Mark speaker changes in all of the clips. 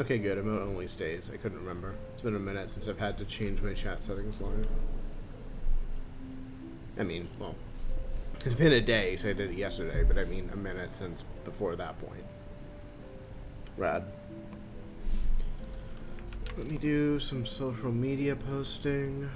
Speaker 1: Okay, good. Emote only stays. I couldn't remember. It's been a minute since I've had to change my chat settings live. I mean, well, it's been a day, so I did it yesterday, but I mean a minute since before that point. Rad. Let me do some social media posting.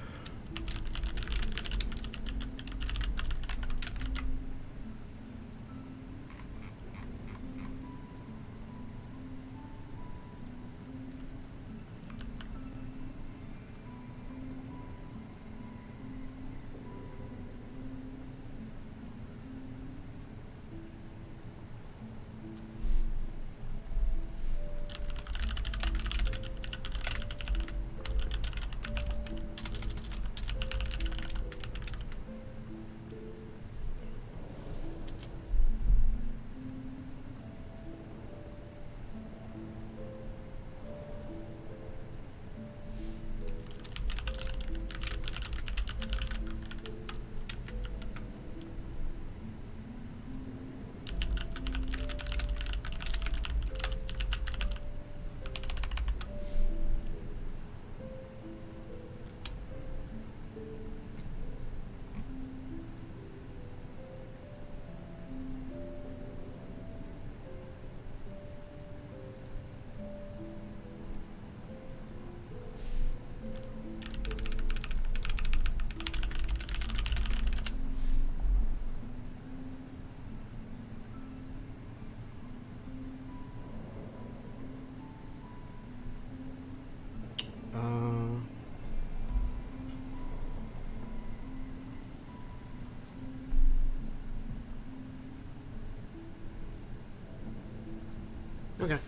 Speaker 1: Okay.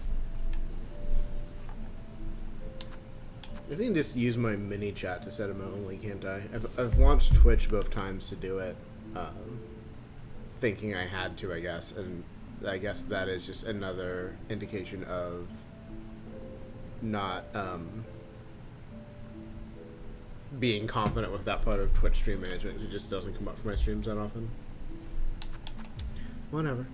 Speaker 1: I think just use my mini chat to set them only, can't I? I've launched Twitch both times to do it, thinking I had to, I guess, and I guess that is just another indication of not being confident with that part of Twitch stream management, because it just doesn't come up for my streams that often. Whatever.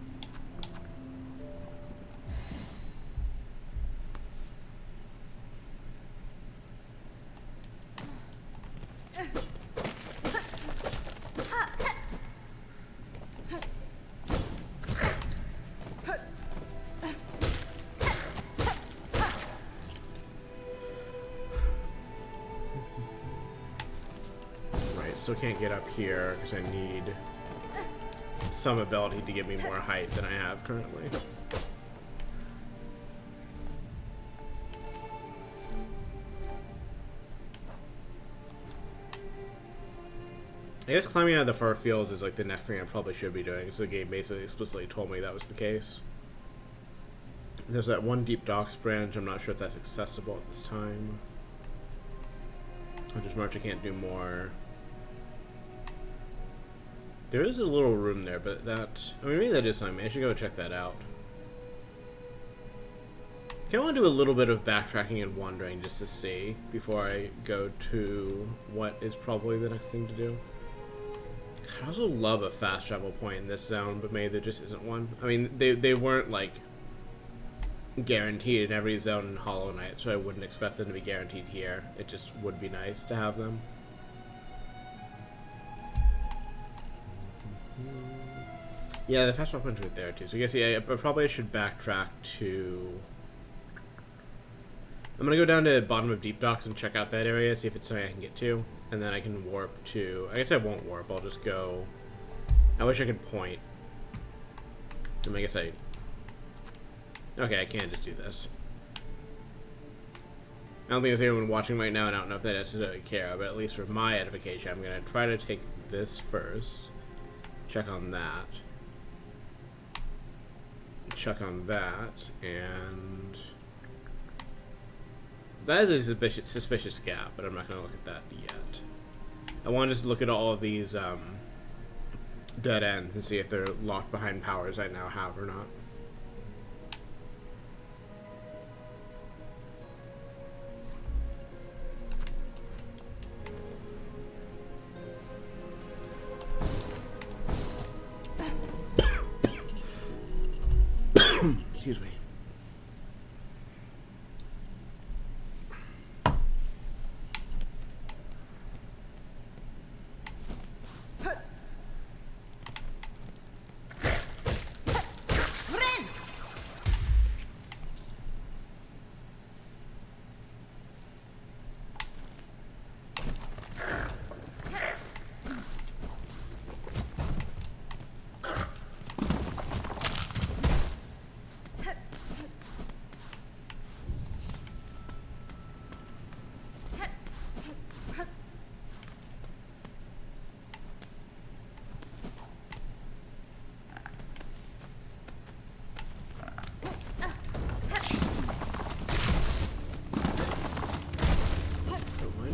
Speaker 1: Still can't get up here because I need some ability to give me more height than I have currently. I guess climbing out of the far fields is like the next thing I probably should be doing, so the game basically explicitly told me that was the case. There's that one deep docks branch. I'm not sure if that's accessible at this time. I just march, I can't do more. There is a little room there, but that... I mean, maybe that is something. I should go check that out. I want to do a little bit of backtracking and wandering just to see before I go to what is probably the next thing to do. I also love a fast travel point in this zone, but maybe there just isn't one. I mean, they weren't, like, guaranteed in every zone in Hollow Knight, so I wouldn't expect them to be guaranteed here. It just would be nice to have them. Yeah, the fast travel point's right there, too. So I guess, yeah, but probably I should backtrack to... I'm gonna go down to the bottom of Deep Docks and check out that area, see if it's something I can get to. And then I can warp to... I guess I won't warp, I'll just go... I wish I could point. I guess I... Okay, I can just do this. I don't think there's anyone watching right now, and I don't know if they necessarily care, but at least for my edification, I'm gonna try to take this first. Check on that. Check on that, and... That is a suspicious gap, but I'm not going to look at that yet. I want to just look at all of these dead ends and see if they're locked behind powers I now have or not. Excuse me.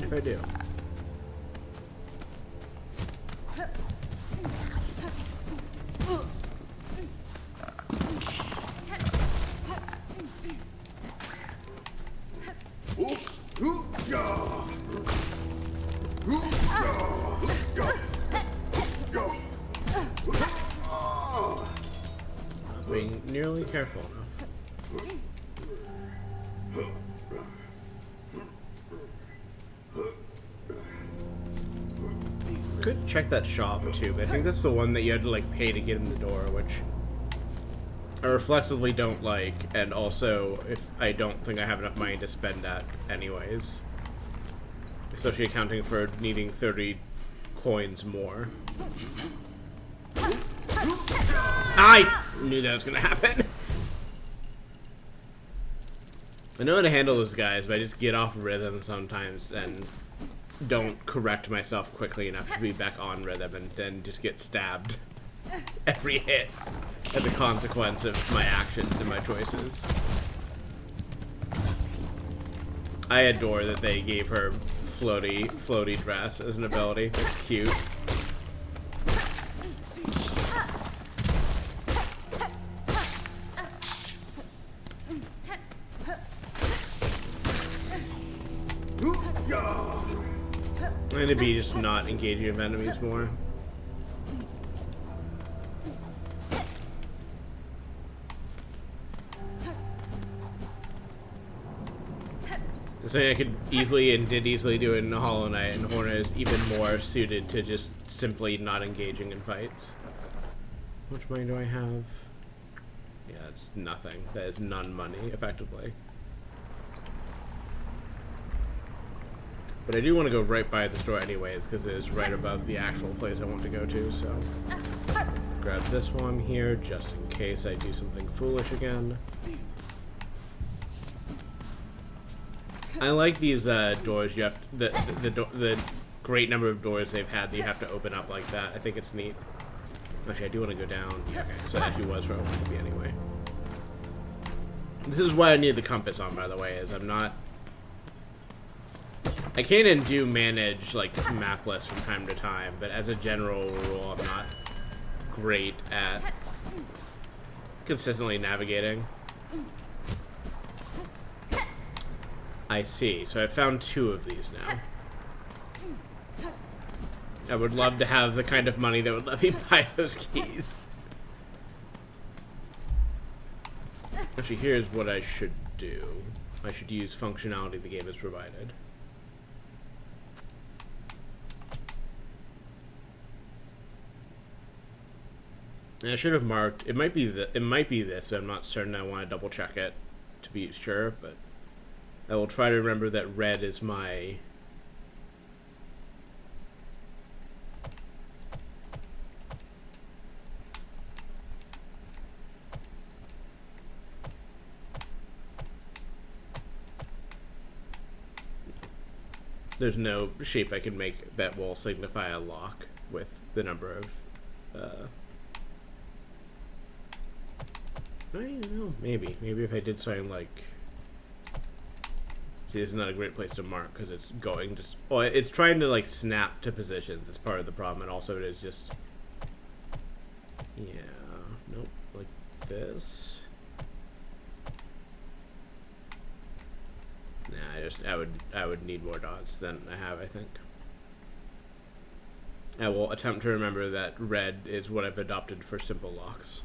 Speaker 1: if I do. Being nearly careful enough. Could check that shop too, but I think that's the one that you had to like pay to get in the door, which I reflexively don't like, and also if I don't think I have enough money to spend that anyways. Especially accounting for needing 30 coins more. I knew that was gonna happen. I know how to handle those guys, but I just get off rhythm sometimes and don't correct myself quickly enough to be back on rhythm, and then just get stabbed every hit as a consequence of my actions and my choices. I adore that they gave her floaty dress as an ability. That's cute. I'm gonna be just not engaging with enemies more. Something I could easily and did easily do in Hollow Knight, and Hornet is even more suited to just simply not engaging in fights. How much money do I have? Yeah, it's nothing. That is none money, effectively. But I do want to go right by the store anyways, because it is right above the actual place I want to go to, so... Grab this one here, just in case I do something foolish again. I like these doors. You have the great number of doors they've had that you have to open up like that. I think it's neat. Actually, I do want to go down. Okay, so that actually was where I wanted to be anyway. This is why I need the compass on, by the way, is I'm not... I can and do manage, like, map lists from time to time, but as a general rule, I'm not great at consistently navigating. I see. So I found 2 of these now. I would love to have the kind of money that would let me buy those keys. Actually, here's what I should do. I should use functionality the game has provided. And I should have marked. It might be this, but I'm not certain. I want to double check it to be sure, but I will try to remember that red is my... There's no shape I can make that will signify a lock with the number of... I don't know, maybe. Maybe if I did something like... See, this is not a great place to mark because it's going just... Well, it's trying to, like, snap to positions as part of the problem, and also it is just... Yeah, nope, like this. Nah, I would need more dots than I have, I think. I will attempt to remember that red is what I've adopted for simple locks.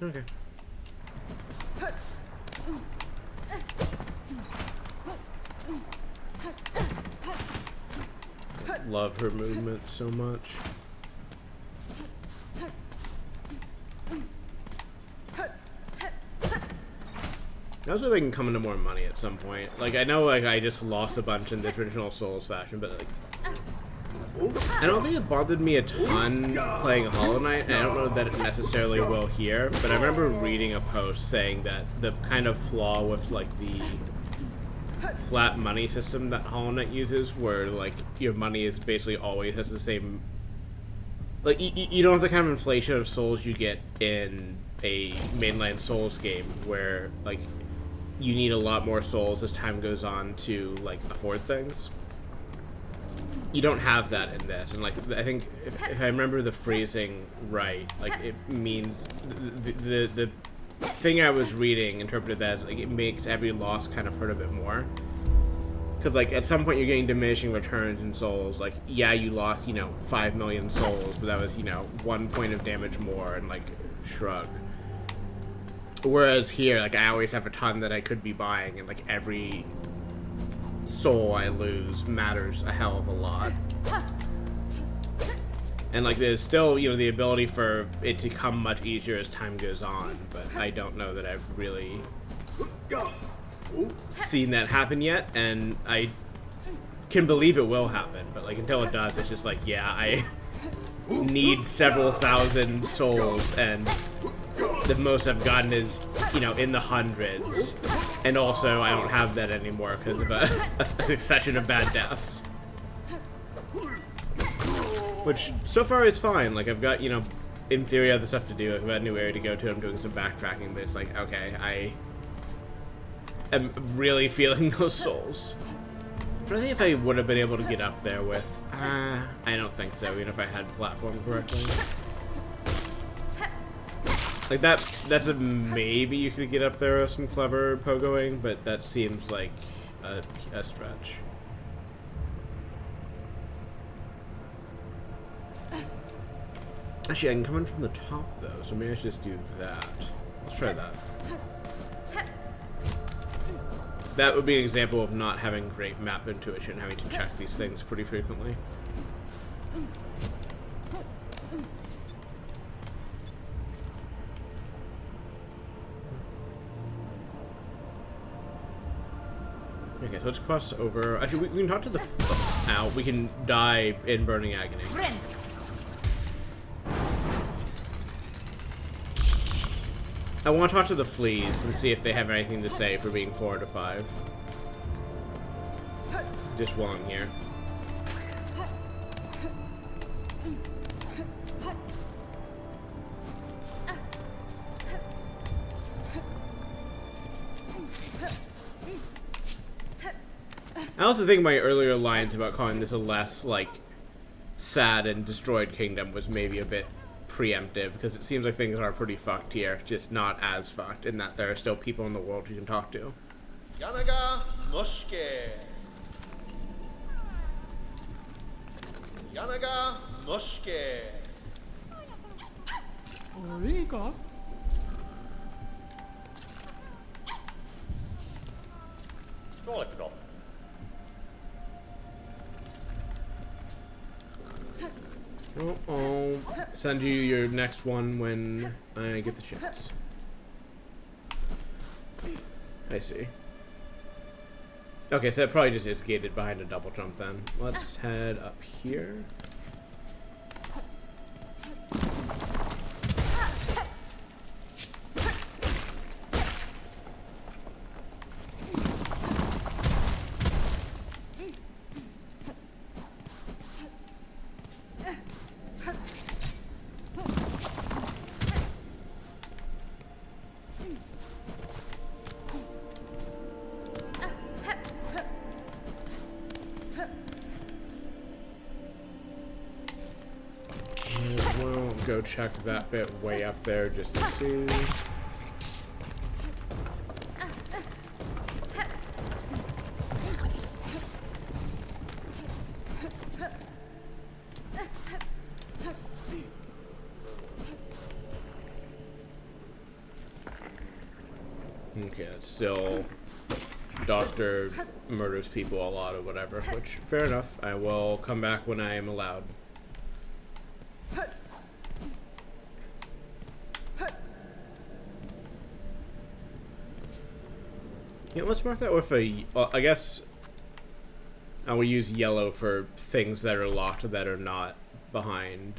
Speaker 1: Okay. Love her movement so much. I was hoping I can come into more money at some point. Like, I know, like, I just lost a bunch in the traditional Souls fashion, but, like, I don't think it bothered me a ton playing Hollow Knight, and I don't know that it necessarily will here, but I remember reading a post saying that the kind of flaw with, like, the flat money system that Hollow Knight uses, where, like, your money is basically always has the same like you don't have the kind of inflation of souls you get in a mainline Souls game, where like you need a lot more souls as time goes on to like afford things. You don't have that in this, and like I think if I remember the phrasing right, like it means the thing I was reading interpreted as like it makes every loss kind of hurt a bit more. Because, like, at some point you're getting diminishing returns in souls. Like, yeah, you lost, 5 million souls, but that was, 1 point of damage more, and, like, shrug. Whereas here, like, I always have a ton that I could be buying, and, like, every soul I lose matters a hell of a lot. And, like, there's still, the ability for it to come much easier as time goes on, but I don't know that I've really seen that happen yet, and I can believe it will happen, but like until it does, it's just like, yeah, I need several thousand souls, and the most I've gotten is, in the hundreds, and also I don't have that anymore because of a succession of bad deaths. Which, so far is fine. Like, I've got, in theory other stuff to do. I've got a new area to go to, I'm doing some backtracking, but it's like, okay, I'm really feeling those souls. But I think if I would have been able to get up there with... I don't think so, even if I had platformed correctly. Like, that's a maybe you could get up there with some clever pogoing, but that seems like a stretch. Actually, I can come in from the top, though, so maybe I should just do that. Let's try that. That would be an example of not having great map intuition, having to check these things pretty frequently. Okay, so let's cross over. Actually, we can talk to the... Ow, we can die in Burning Agony. I want to talk to the fleas and see if they have anything to say for being 4 out of 5. Just while I'm here. I also think my earlier lines about calling this a less, like, sad and destroyed kingdom was maybe a bit preemptive, because it seems like things are pretty fucked here, just not as fucked, in that there are still people in the world you can talk to. Yanaga Moshke. Yanaga Moshke. Origa. I'll send you your next one when I get the chance. I see. Okay, so that probably just is gated behind a double jump then. Let's head up here. Go check that bit way up there just to see. Okay, it's still Doctor murders people a lot or whatever, which, fair enough. I will come back when I am allowed. Yeah, let's mark that with a... I guess I will use yellow for things that are locked that are not behind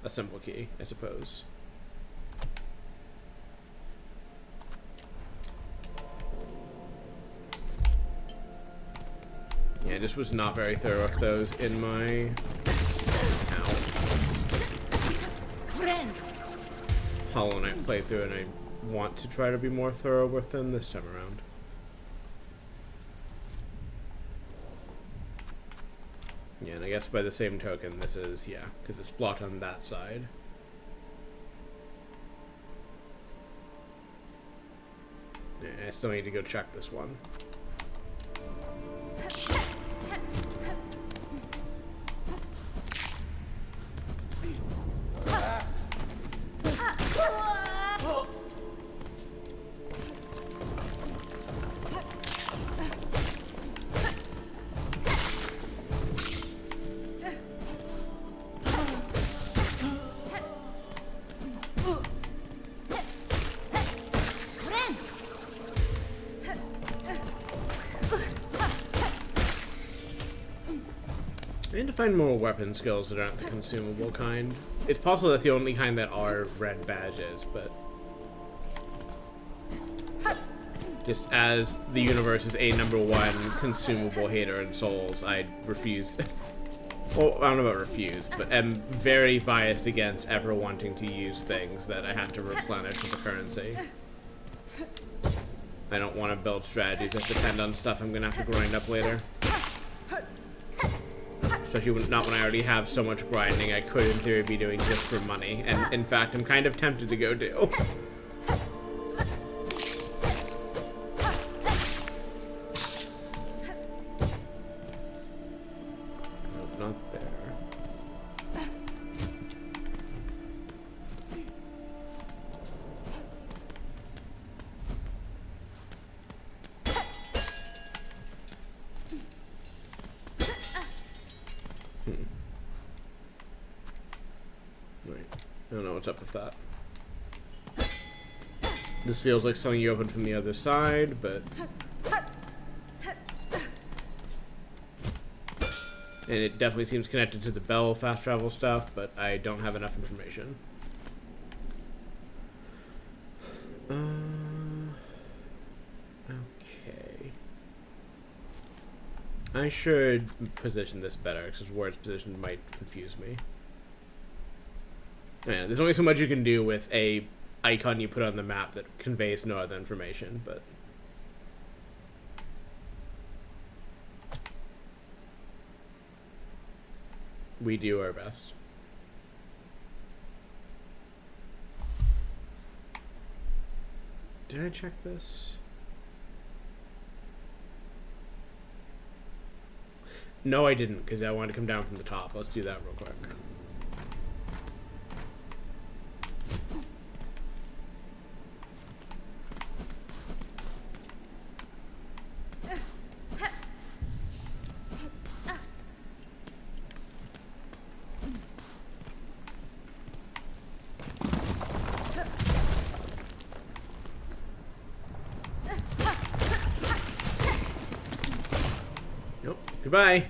Speaker 1: a simple key, I suppose. Yeah, I just was not very thorough with those in my... Ow. Hollow Knight playthrough, and I want to try to be more thorough with them this time around. Yeah, and I guess by the same token, this is, yeah, because it's blocked on that side. Yeah, I still need to go check this one. I need to find more weapon skills that aren't the consumable kind. It's possible that's the only kind that are red badges, but just as the universe is a #1 consumable hater in Souls, I refuse. Well, I don't know about refuse, but am very biased against ever wanting to use things that I have to replenish with a currency. I don't want to build strategies that depend on stuff I'm gonna have to grind up later. Especially not when I already have so much grinding I could in theory be doing just for money. And in fact, I'm kind of tempted to go do. Nope, not there. I don't know what's up with that. This feels like something you opened from the other side, but... And it definitely seems connected to the bell fast travel stuff, but I don't have enough information. Okay. I should position this better, because where it's positioned might confuse me. Yeah, there's only so much you can do with a icon you put on the map that conveys no other information, but... we do our best. Did I check this? No, I didn't, because I wanted to come down from the top. Let's do that real quick. Goodbye.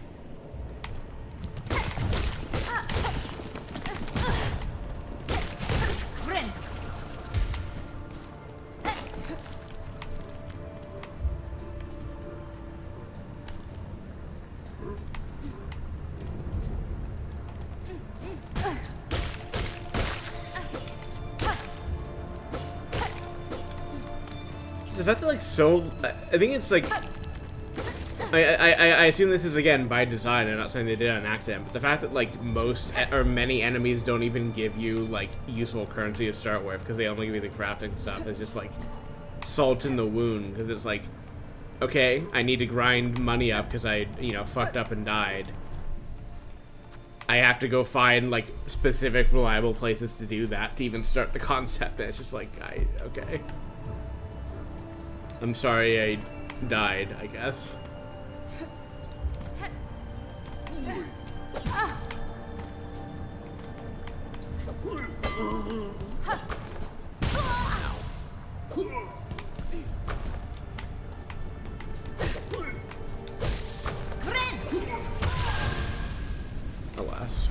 Speaker 1: The fact that like I think it's like I assume this is again by design. I'm not saying they did it on accident, but the fact that like most or many enemies don't even give you like useful currency to start with because they only give you the crafting stuff is just like salt in the wound, because it's like, okay, I need to grind money up because I fucked up and died. I have to go find like specific reliable places to do that to even start the concept, and it's just like okay. I'm sorry I died, I guess. Alas.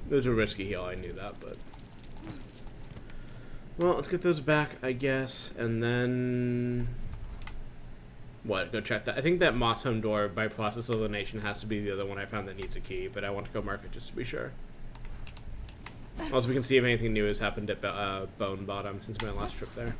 Speaker 1: It was a risky heal, I knew that, but... Well, let's get those back, I guess, and then... What? Go check that. I think that Moss Home door, by process elimination, has to be the other one I found that needs a key, but I want to go mark it just to be sure. Also, we can see if anything new has happened at Bone Bottom since my last trip there.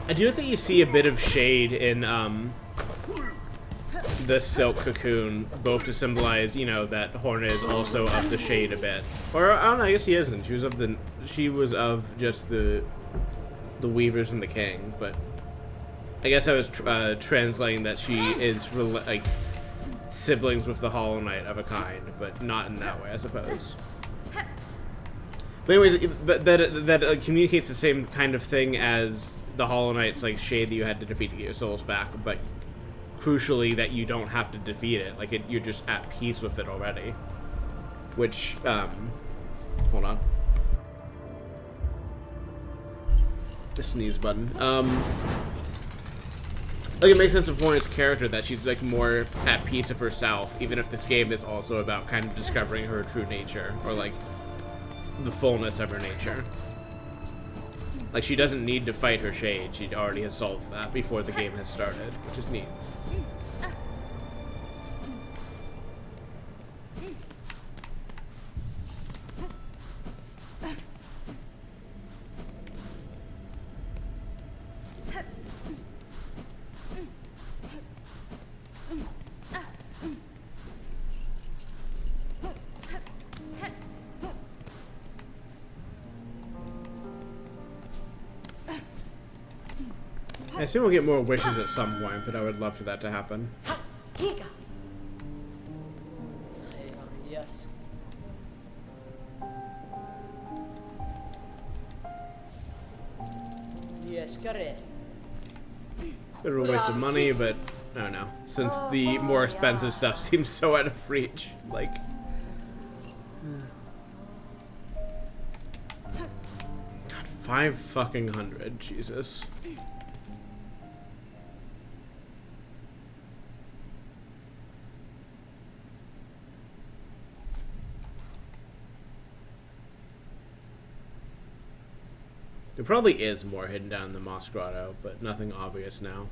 Speaker 1: I do think you see a bit of shade in the silk cocoon, both to symbolize, you know, that Hornet is also of the shade a bit. Or I don't know, I guess she isn't. She was of just the Weavers and the King, but I guess I was translating that she is like siblings with the Hollow Knight of a kind, but not in that way, I suppose. But anyways, that communicates the same kind of thing as the Hollow Knight's like shade that you had to defeat to get your souls back, but crucially that you don't have to defeat it. Like you're just at peace with it already. Which, hold on. The sneeze button. Like it makes sense of Hornet's character that she's like more at peace with herself, even if this game is also about kind of discovering her true nature, or like the fullness of her nature. Like, she doesn't need to fight her shade. She already has solved that before the game has started, which is neat. I assume we'll get more wishes at some point, but I would love for that to happen.
Speaker 2: Yes. Yes, correct.
Speaker 1: Bit of a waste of money, but I don't know. Since the more expensive stuff seems so out of reach, like. God, 500, Jesus. There probably is more hidden down in the Moss Grotto, but nothing obvious now.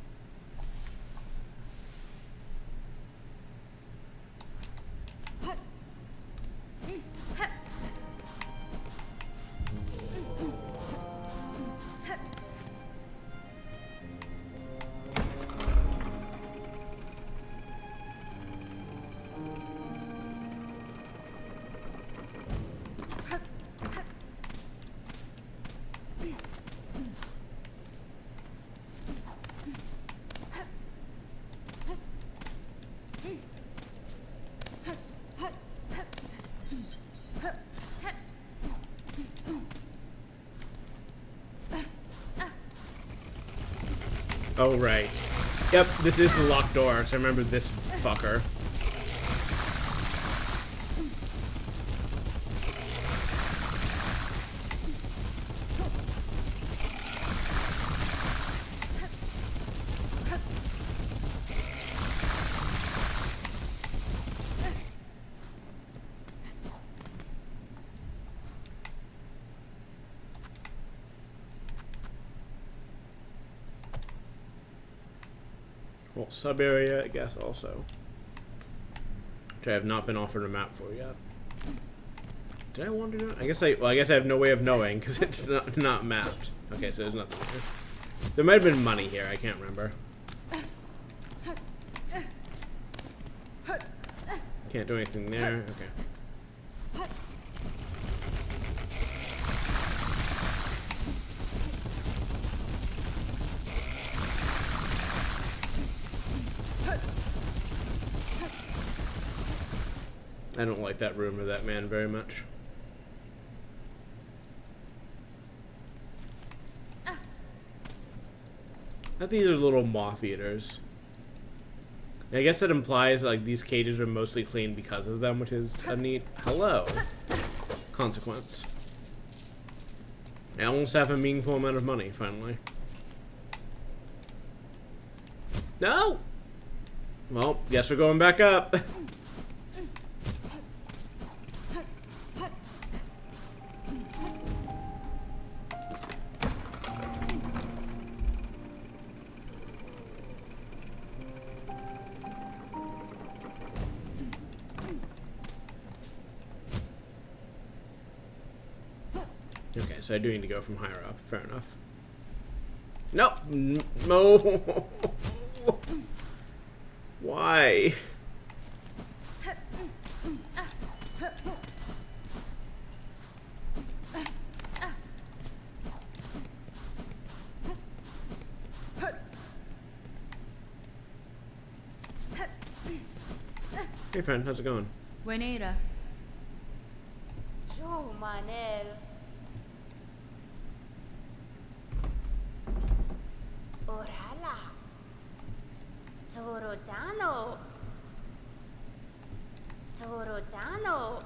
Speaker 1: Oh, right. Yep, this is the locked door, so I remember this fucker. Well, sub area, I guess, also. Which I have not been offered a map for yet. Did I want to know? I guess I have no way of knowing because it's not mapped. Okay, so there's nothing here. There might have been money here. I can't remember. Can't do anything there. Okay. I don't like that room or that man very much. I thought these are little moth eaters. I guess that implies like these cages are mostly clean because of them, which is a neat consequence. I almost have a meaningful amount of money finally. No. Well, guess we're going back up. Okay, so I do need to go from higher up. Fair enough. Nope. No. Why? Hey friend, how's it going?
Speaker 2: Buenera.
Speaker 3: Yo, Manel. Orala. Torotano. Torotano.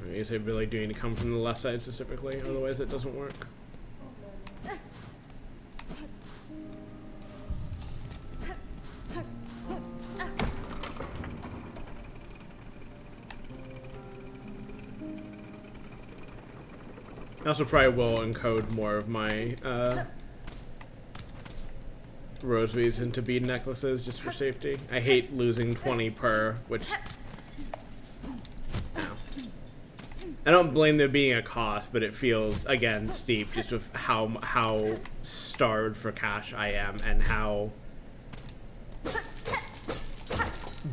Speaker 1: I guess I really do need to come from the left side specifically, otherwise it doesn't work. I also probably will encode more of my rosaries into bead necklaces just for safety. I hate losing 20 per, which... I don't blame there being a cost, but it feels, again, steep just with how starved for cash I am and how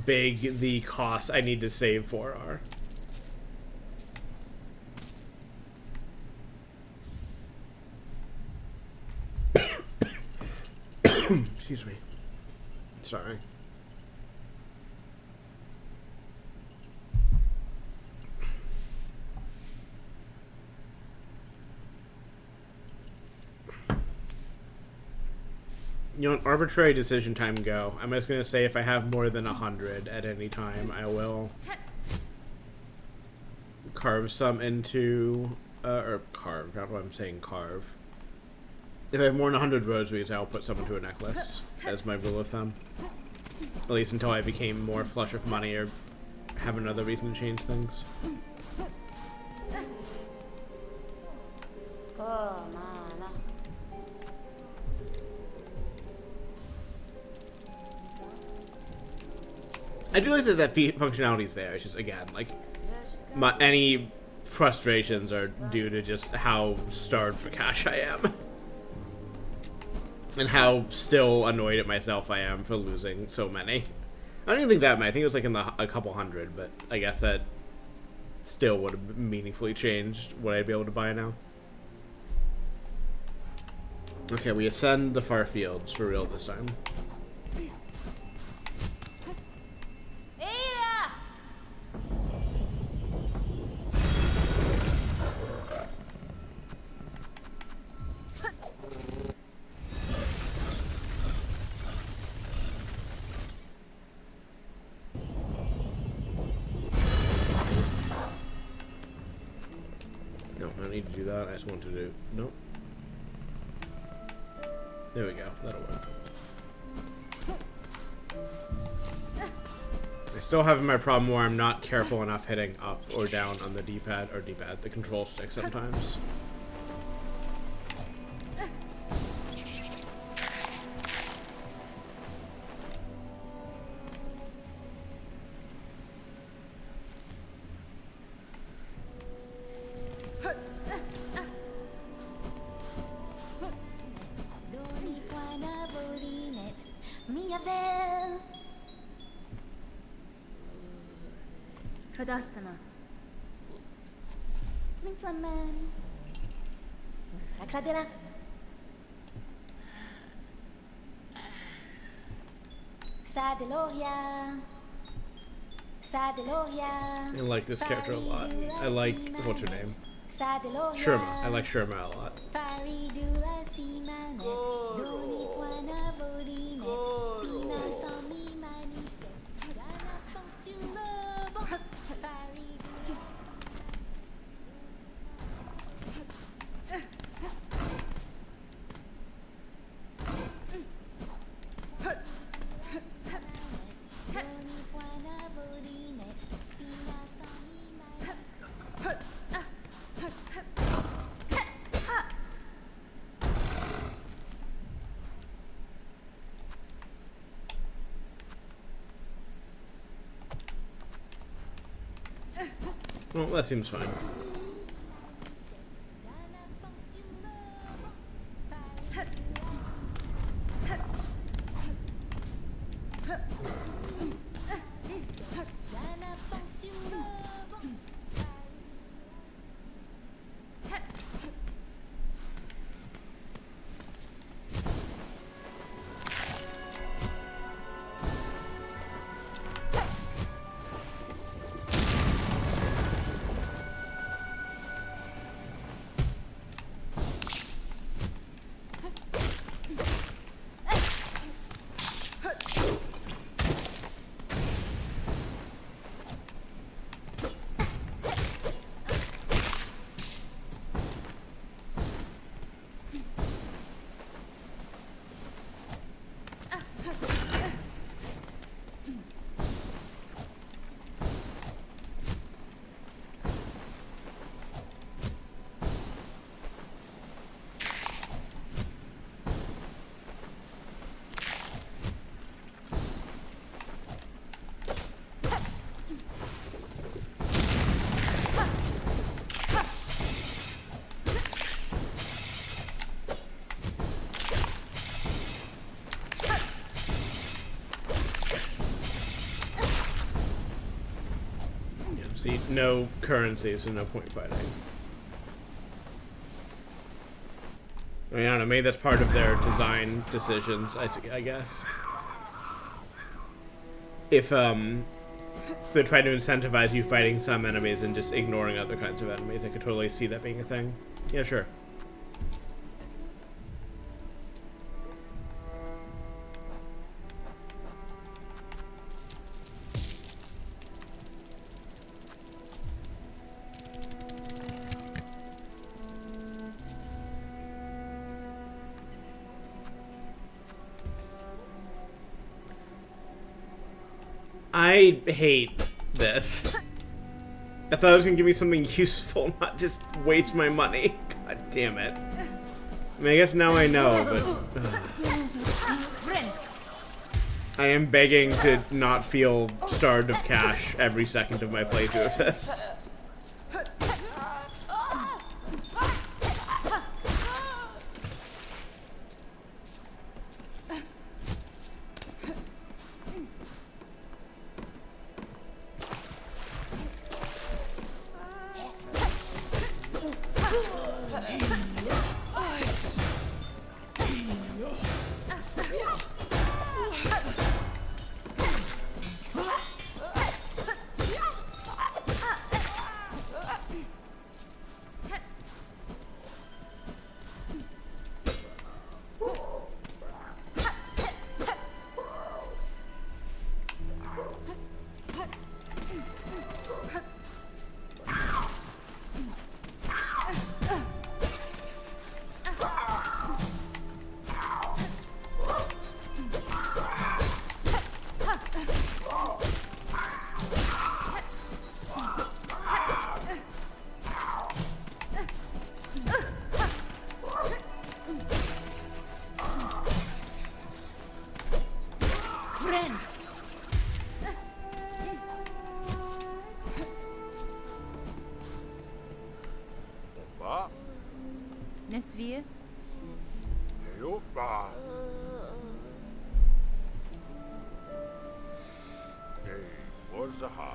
Speaker 1: big the costs I need to save for are. Excuse me. Sorry. You know, an arbitrary decision time go. I'm just going to say if I have more than 100 at any time, I will carve some into, or carve, not what I'm saying, carve. If I have more than 100 rosaries, I'll put some into a necklace, as my rule of thumb. At least until I became more flush with money or have another reason to change things.
Speaker 3: Oh, mana.
Speaker 1: I do like that functionality is there. It's just, again, like, any frustrations are due to just how starved for cash I am. And how still annoyed at myself I am for losing so many. I don't even think that many. I think it was like in a couple hundred, but I guess that still would have meaningfully changed what I'd be able to buy now. Okay, we ascend the far fields for real this time. Need to do that. I just want to do... Nope. There we go. That'll work. I still have my problem where I'm not careful enough hitting up or down on the D-pad, or D-pad, the control stick sometimes.
Speaker 3: Mia väl.
Speaker 2: Kadastana.
Speaker 3: Flinkman. Sacradera. Sadeloria. Sadeloria.
Speaker 1: I like this character a lot. I like, what's her name?
Speaker 3: Sadeloria.
Speaker 1: Sherma. I like Sherma a lot.
Speaker 3: Faridula simanet. Doni puana vodinet. Pina sami maniset. Dana pension le bon. Faridula. Doni puana vodinet. Pina sami maniset.
Speaker 1: Well, that seems fine. See, no currency, so no point fighting. I mean, I don't know, maybe that's part of their design decisions, I guess. If, they try to incentivize you fighting some enemies and just ignoring other kinds of enemies, I could totally see that being a thing. Yeah, sure. I hate this. I thought it was gonna give me something useful, not just waste my money. God damn it. I mean, I guess now I know, but... I am begging to not feel starved of cash every second of my playthrough of this.
Speaker 2: Nesvir.
Speaker 4: Opa.
Speaker 2: Zaha.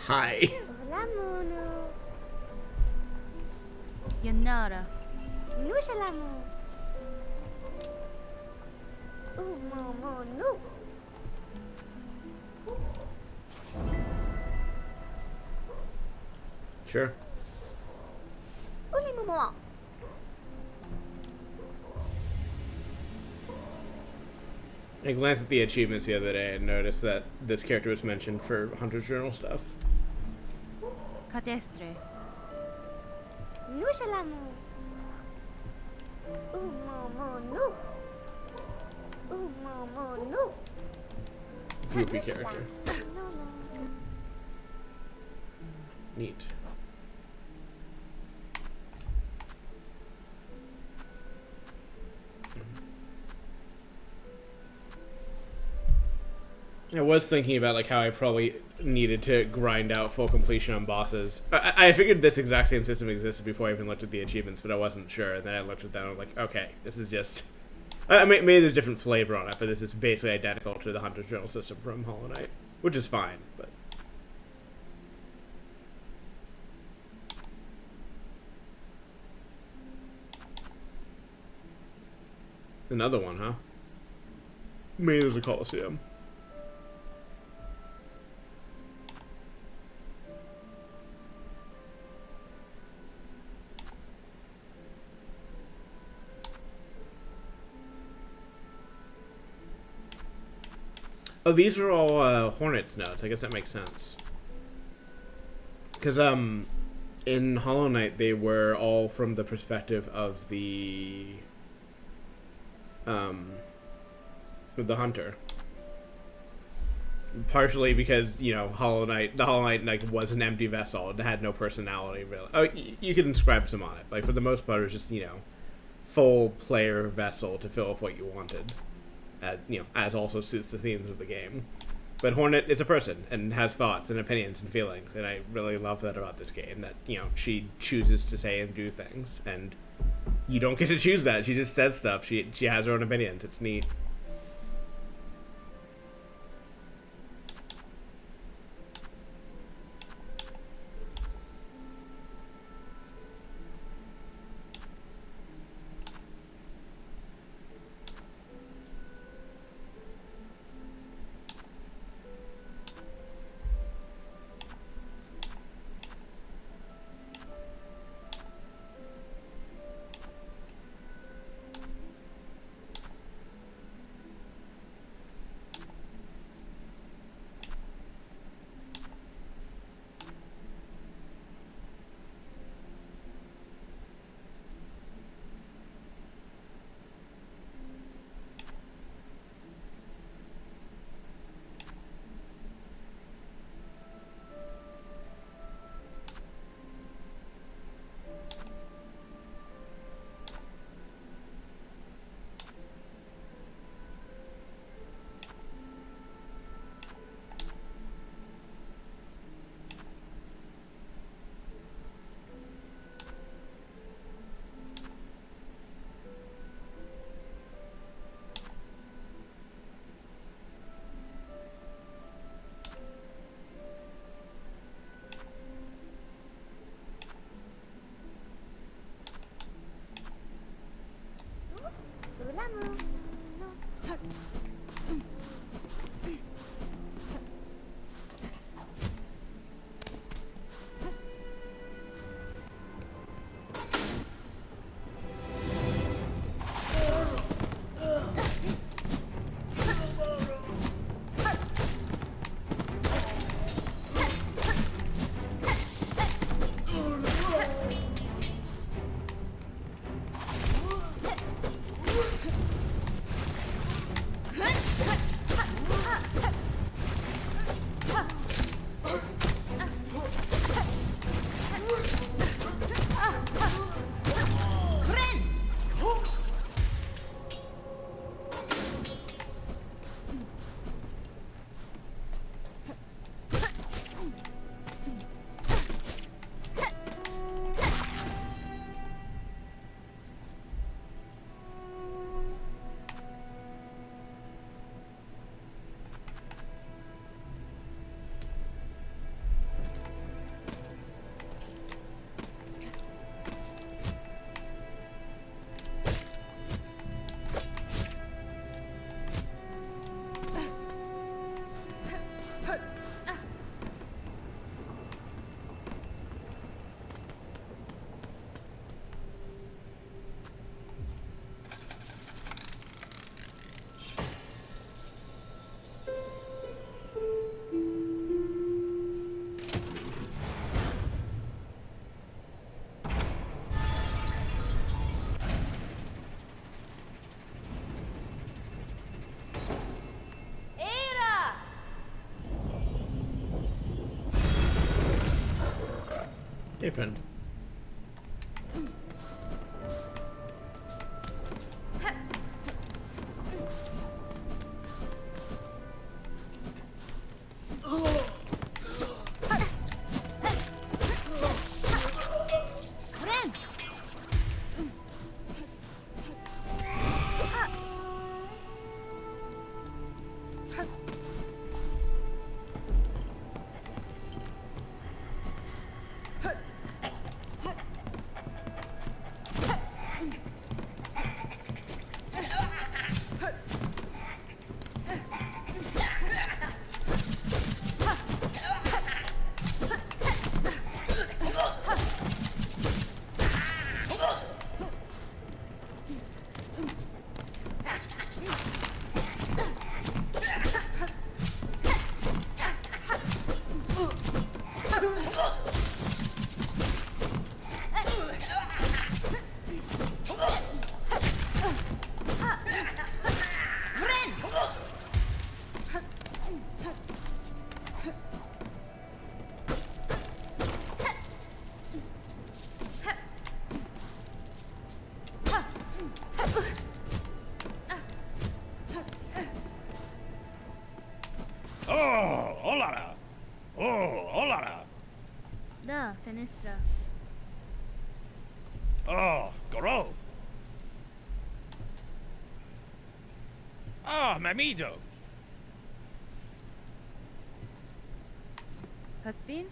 Speaker 1: Hi.
Speaker 3: Hola mono.
Speaker 4: Yanara.
Speaker 3: Nu salamu. Mo nu.
Speaker 1: Sure.
Speaker 3: Uli mo.
Speaker 1: I glanced at the achievements the other day and noticed that this character was mentioned for Hunter's Journal stuff.
Speaker 4: Catestre.
Speaker 3: Nu salamu. Mo nu. Mo nu.
Speaker 1: Goofy character.
Speaker 3: No.
Speaker 1: Neat. I was thinking about like how I probably needed to grind out full completion on bosses. I figured this exact same system existed before I even looked at the achievements, but I wasn't sure. And then I looked at them and I was like, okay, this is just... maybe there's a different flavor on it, but this is basically identical to the Hunter's Journal system from Hollow Knight, which is fine, but... Another one, huh? Maybe there's a Coliseum. Oh, these are all Hornet's notes. I guess that makes sense. Because in Hollow Knight, they were all from the perspective of the hunter. Partially because, you know, the Hollow Knight like was an empty vessel. It had no personality, really. Oh, you could inscribe some on it. Like, for the most part, it was just, you know, full player vessel to fill with what you wanted. You know, as also suits the themes of the game. But Hornet is a person and has thoughts and opinions and feelings, and I really love that about this game. That, you know, she chooses to say and do things, and you don't get to choose that. She just says stuff. She has her own opinions. It's neat. Hey, friend.
Speaker 2: Oh, hola! Oh, hola!
Speaker 4: Da, fenestra.
Speaker 2: Oh, goro! Ah, mamido!
Speaker 4: Paspin?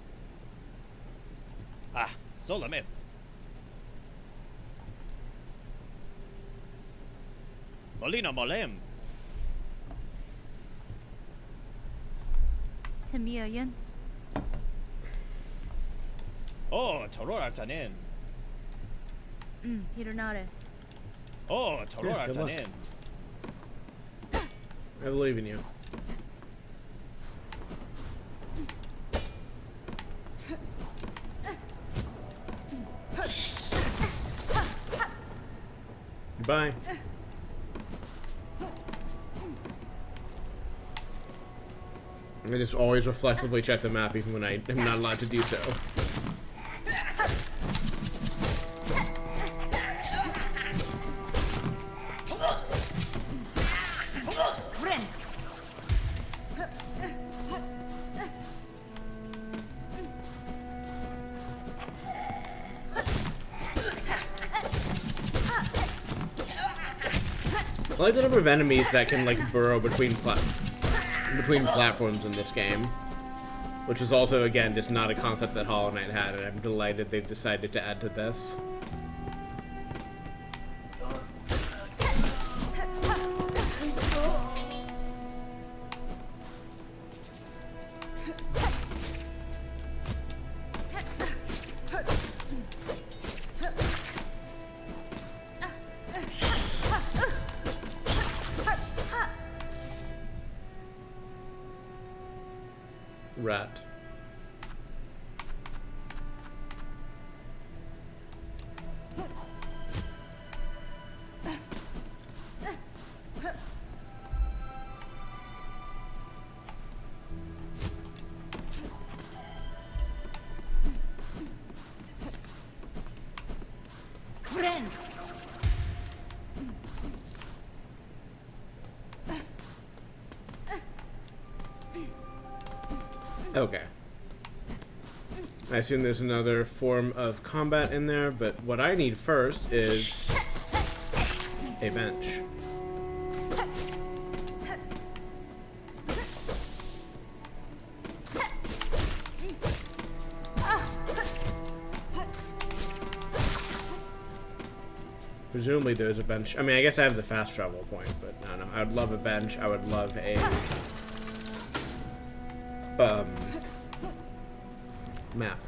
Speaker 2: Ah, solamente. Molina molem.
Speaker 4: Tamia yan.
Speaker 2: Oh, torora tanin.
Speaker 4: Hironare.
Speaker 2: Oh,
Speaker 1: Yeah,
Speaker 2: torora
Speaker 1: good luck.
Speaker 2: tanin.
Speaker 1: I believe in you. Goodbye. I just always reflexively check the map even when I am not allowed to do so. I like the number of enemies that can like burrow between platforms in this game, which is also again just not a concept that Hollow Knight had, and I'm delighted they've decided to add to this. Rat. Okay. I assume there's another form of combat in there, but what I need first is a bench. Presumably there's a bench. I mean, I guess I have the fast travel point, but I don't know. I would love a bench. I would love a map.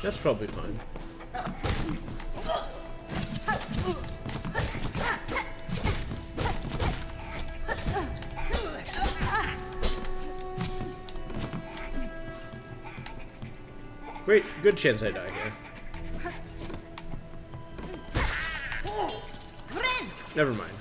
Speaker 1: That's probably fine. Great, good chance I die here. Never mind.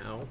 Speaker 1: Ow.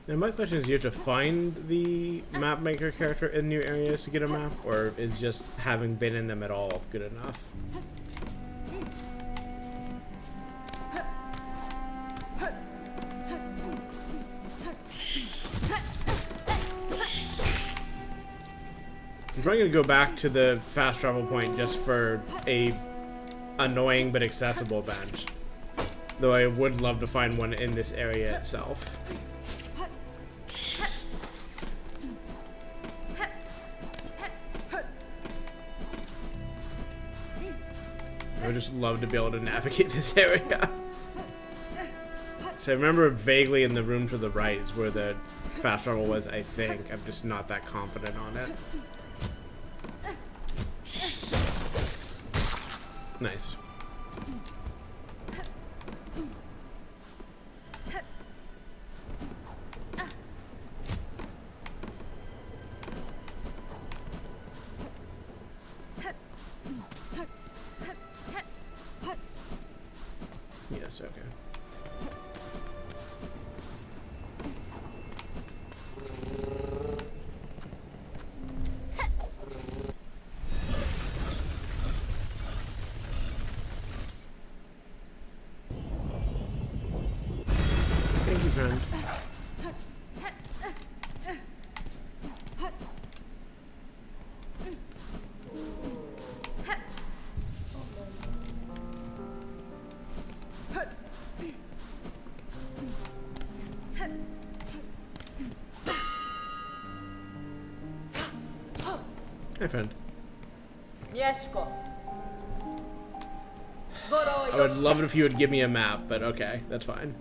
Speaker 1: Now my question is, you have to find the map maker character in new areas to get a map, or is just having been in them at all good enough? I'm probably gonna go back to the fast travel point just for a annoying but accessible bench. Though I would love to find one in this area itself. I would just love to be able to navigate this area. So I remember vaguely in the room to the right is where the fast travel was, I think. I'm just not that confident on it. Nice. Yes, okay. Thank you, friend. Hi, friend.
Speaker 5: Mieszko.
Speaker 1: I would love it if you would give me a map, but okay, that's fine.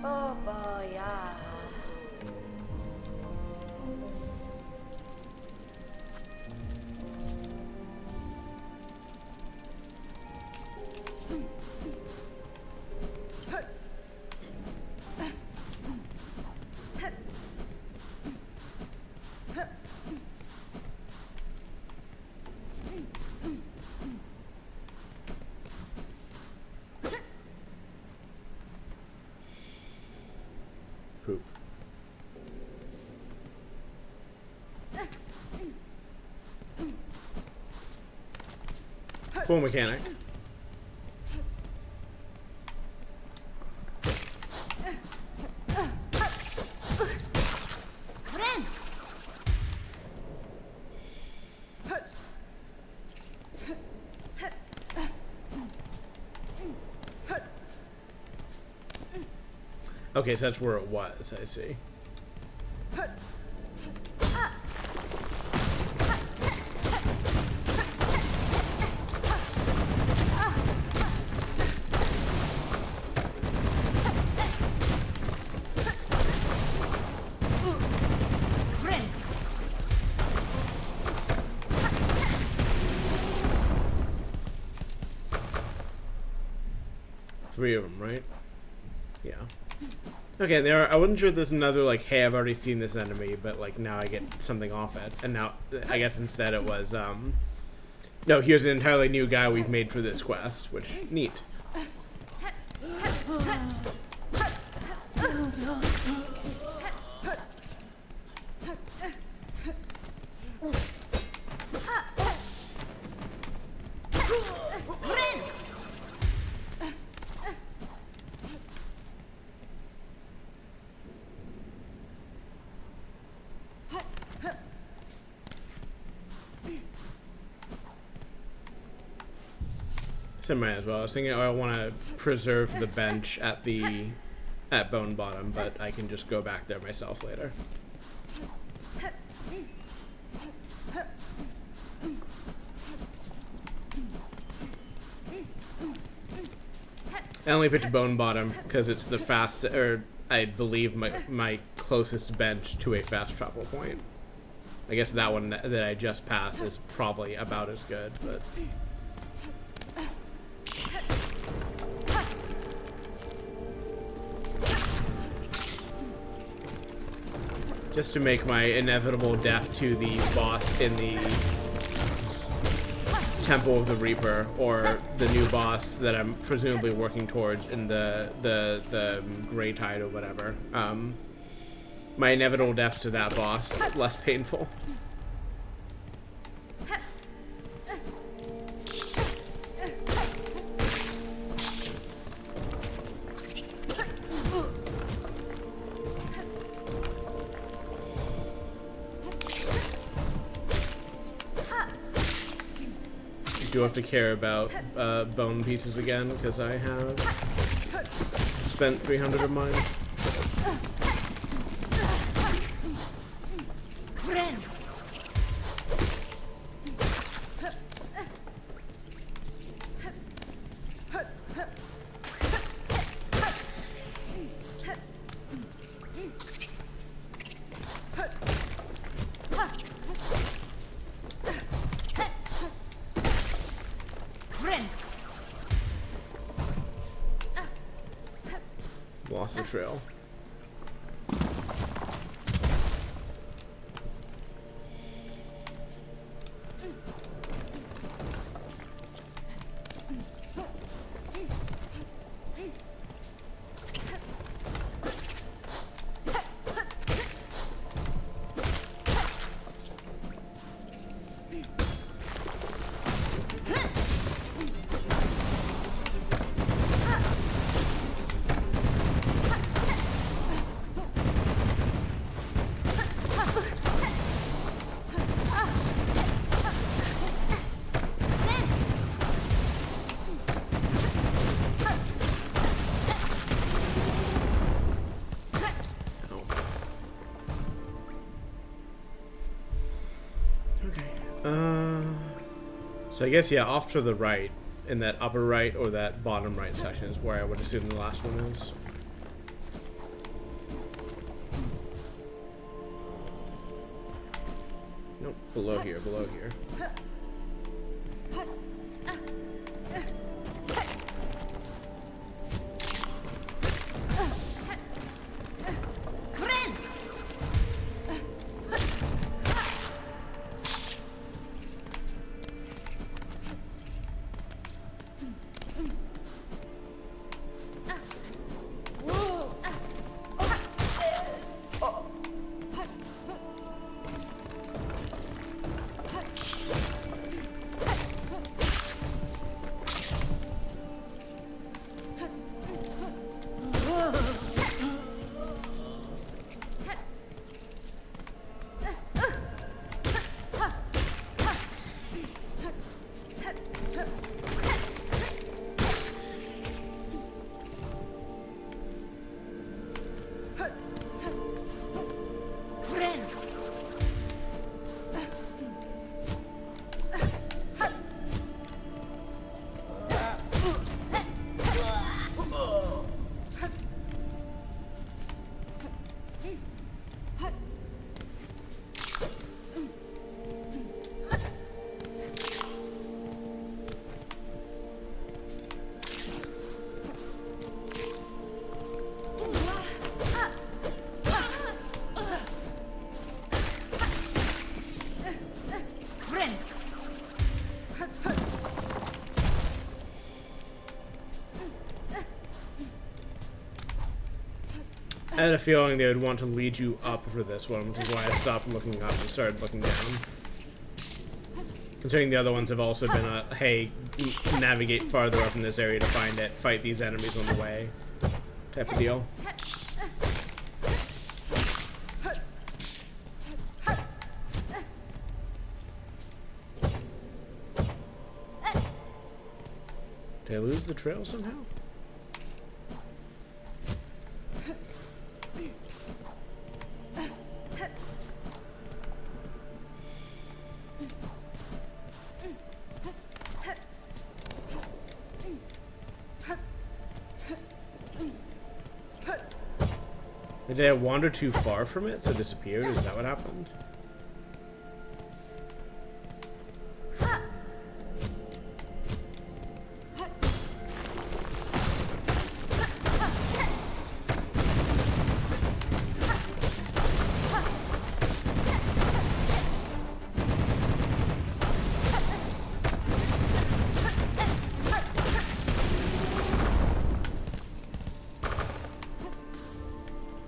Speaker 3: Oh boy, yeah.
Speaker 1: Poop. Cool mechanic.
Speaker 3: Ren!
Speaker 1: Okay, so that's where it was, I see.
Speaker 3: Ren!
Speaker 1: 3 of them, right? Yeah. Okay, there. I wasn't sure if there's another, like, hey, I've already seen this enemy, but, like, now I get something off it. And now, I guess instead it was, no, here's an entirely new guy we've made for this quest, which, neat.
Speaker 3: Ren!
Speaker 1: So might as well. I was thinking I want to preserve the bench at Bone Bottom, but I can just go back there myself later. I only picked Bone Bottom because it's the fastest, or I believe my closest bench to a fast travel point. I guess that one that I just passed is probably about as good, but. Just to make my inevitable death to the boss in the Temple of the Reaper, or the new boss that I'm presumably working towards in the Grey Tide or whatever. My inevitable death to that boss less painful. Do have to care about bone pieces again because I have spent 300 of mine.
Speaker 3: Ren! Ren!
Speaker 1: Lost the trail. So I guess, yeah, off to the right, in that upper right or that bottom right section is where I would assume the last one is. Nope, below here, below here. I had a feeling they would want to lead you up for this one, which is why I stopped looking up and started looking down. Considering the other ones have also been a, hey, navigate farther up in this area to find it, fight these enemies on the way, type of deal. Did I lose the trail somehow? Did I wander too far from it, so it disappeared? Is that what happened?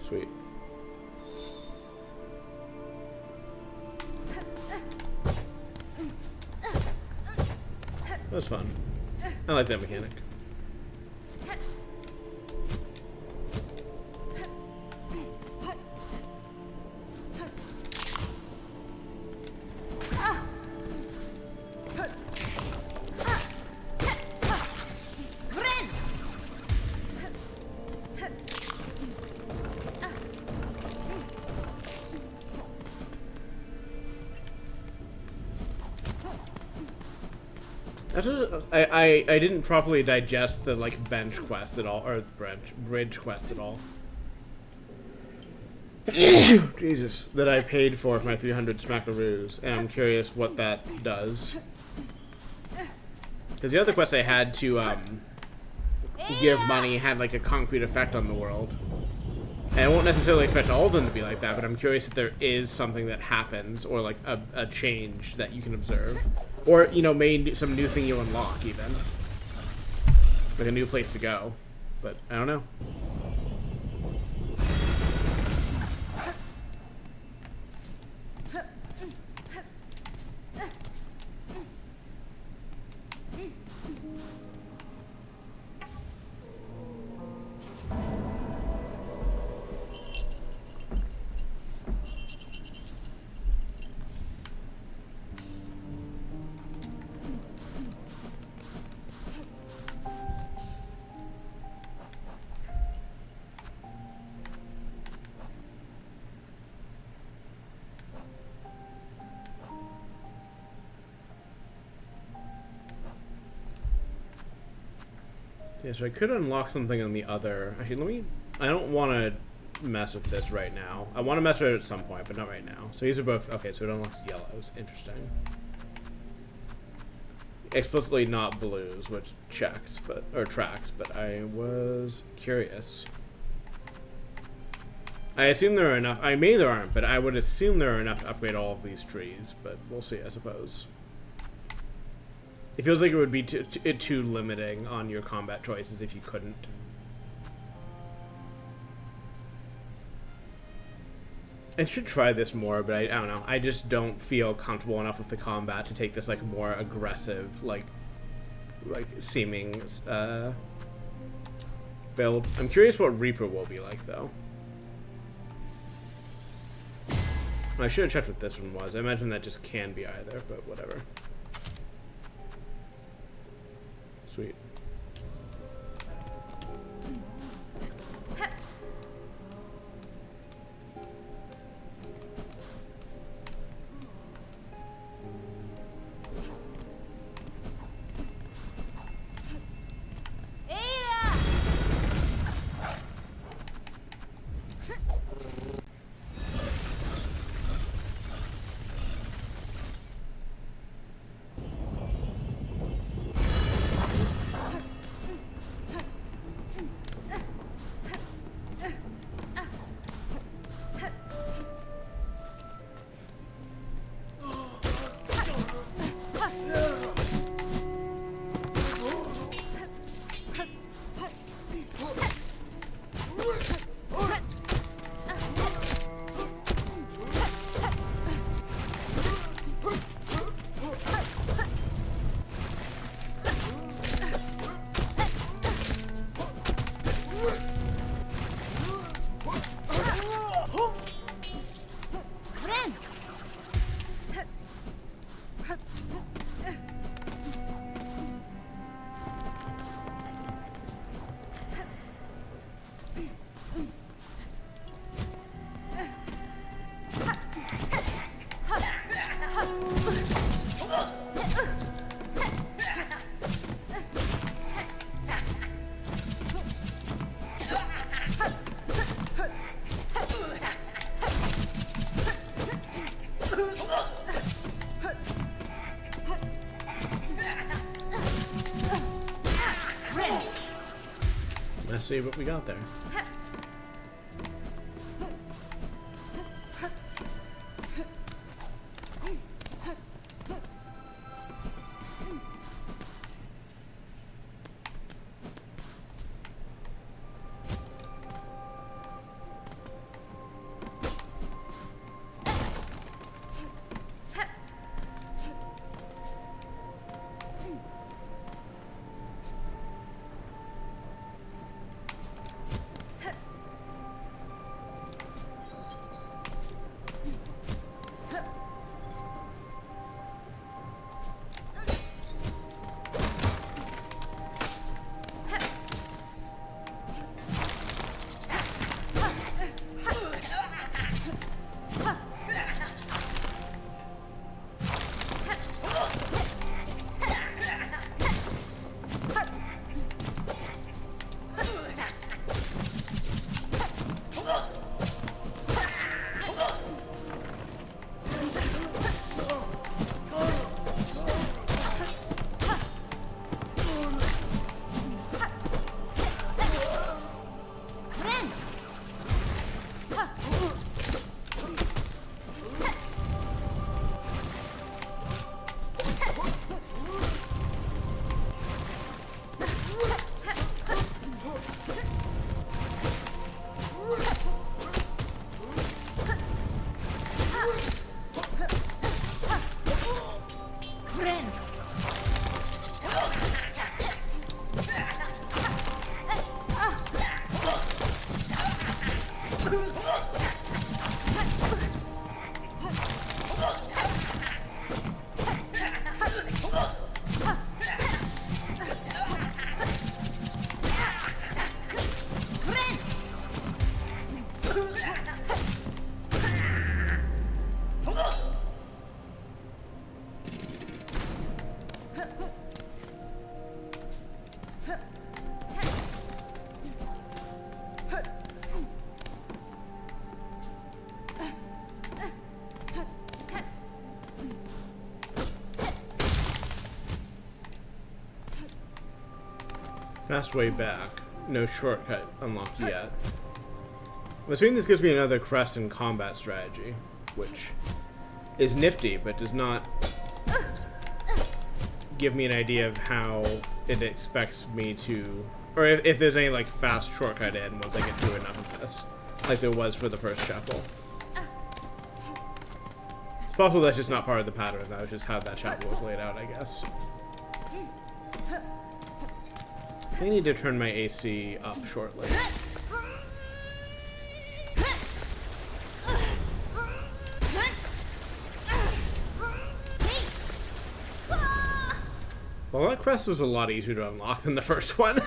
Speaker 1: Sweet. That was fun. I like that mechanic. I didn't properly digest the like bench quest at all, or bridge quest at all. Jesus, that I paid for my 300 smackaroos, and I'm curious what that does. Because the other quest I had to give money had like a concrete effect on the world. And I won't necessarily expect all of them to be like that, but I'm curious if there is something that happens, or like a change that you can observe. Or, you know, maybe some new thing you unlock, even. Like a new place to go. But, I don't know. Yeah, so I could unlock something on the other. Actually, let me. I don't want to mess with this right now. I want to mess with it at some point, but not right now. So these are both okay. So it unlocks yellows. Interesting. Explicitly not blues, which tracks, but I was curious. I assume there are enough. I mean, there aren't, but I would assume there are enough to upgrade all of these trees. But we'll see, I suppose. It feels like it would be too limiting on your combat choices if you couldn't. I should try this more, but I don't know. I just don't feel comfortable enough with the combat to take this like more aggressive, like seeming build. I'm curious what Reaper will be like though. I should have checked what this one was. I imagine that just can be either, but whatever. Sweet. Let's see what we got there. Fast way back. No shortcut unlocked yet. I'm assuming this gives me another crest in combat strategy, which is nifty, but does not give me an idea of how it expects me to, or if there's any like fast shortcut in once I get through enough of this, like there was for the first chapel. It's possible that's just not part of the pattern. That was just how that chapel was laid out, I guess. I need to turn my AC up shortly. Well, that crest was a lot easier to unlock than the first one.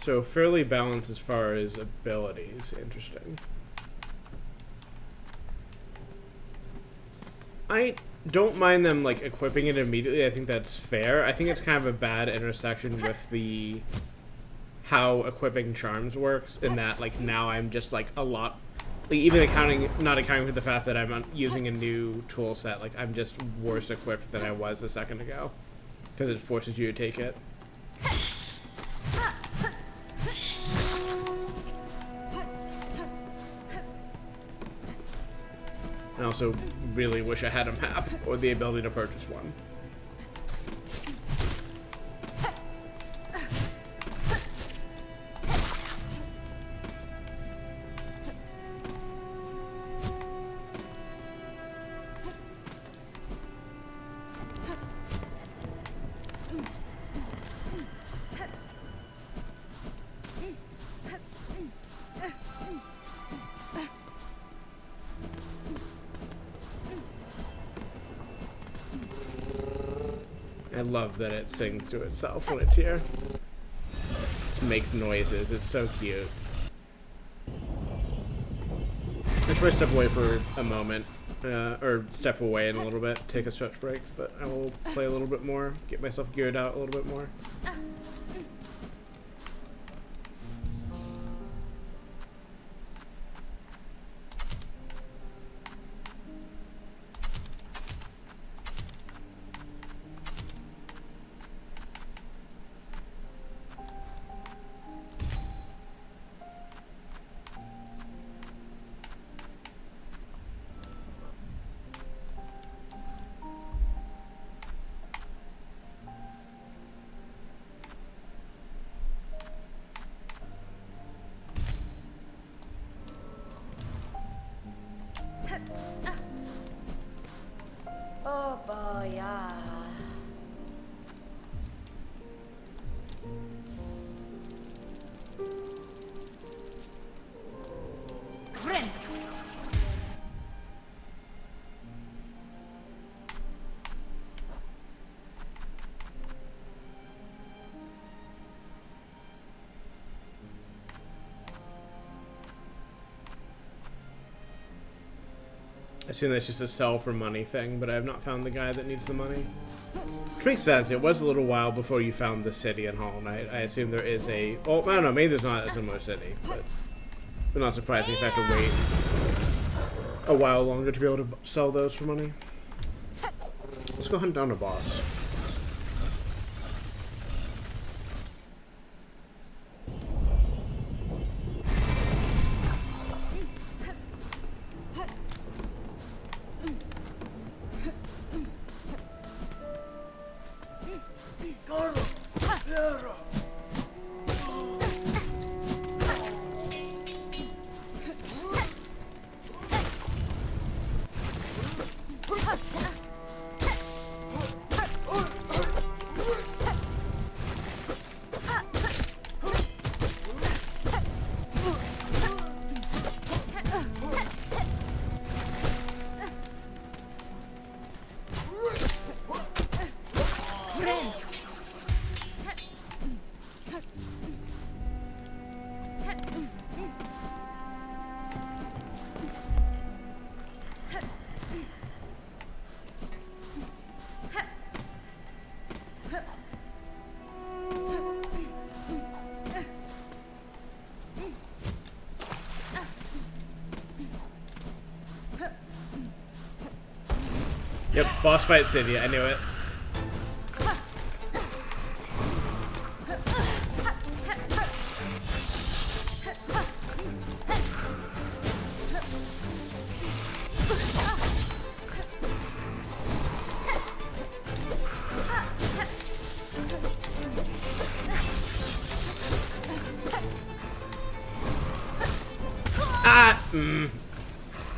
Speaker 1: So fairly balanced as far as abilities. Interesting. I don't mind them like equipping it immediately. I think that's fair. I think it's kind of a bad intersection with the how equipping charms works, in that like now I'm just like a lot, like, even not accounting for the fact that I'm using a new tool set, like I'm just worse equipped than I was a second ago because it forces you to take it. I also really wish I had a map or the ability to purchase one. I love that it sings to itself when it's here. It just makes noises. It's so cute. I try to step away for a moment, or step away in a little bit, take a stretch break, but I will play a little bit more, get myself geared out a little bit more.
Speaker 3: Oh boy, yeah. Friend.
Speaker 1: I assume that's just a sell for money thing, but I have not found the guy that needs the money. Which makes sense. It was a little while before you found the city in Hollow Knight. I assume there is a... Well, I don't know. Maybe there's not a similar city, but not surprising if I have to wait a while longer to be able to sell those for money. Let's go hunt down a boss. Yep, boss fight city. I knew it.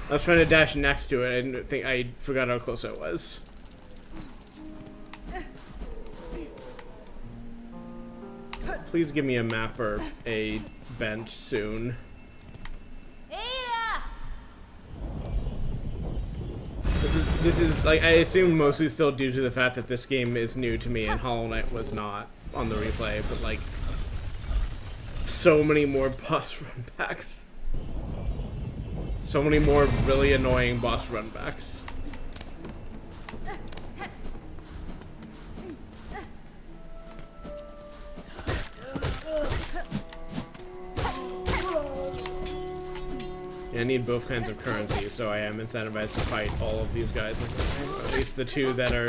Speaker 1: I was trying to dash next to it. I didn't think I forgot how close I was. Please give me a map or a bench soon.
Speaker 3: Ada!
Speaker 1: This is like, I assume mostly still due to the fact that this game is new to me and Hollow Knight was not on the replay, but like so many more boss run backs. So many more really annoying boss run backs. Yeah, I need both kinds of currency, so I am incentivized to fight all of these guys. At least the two that are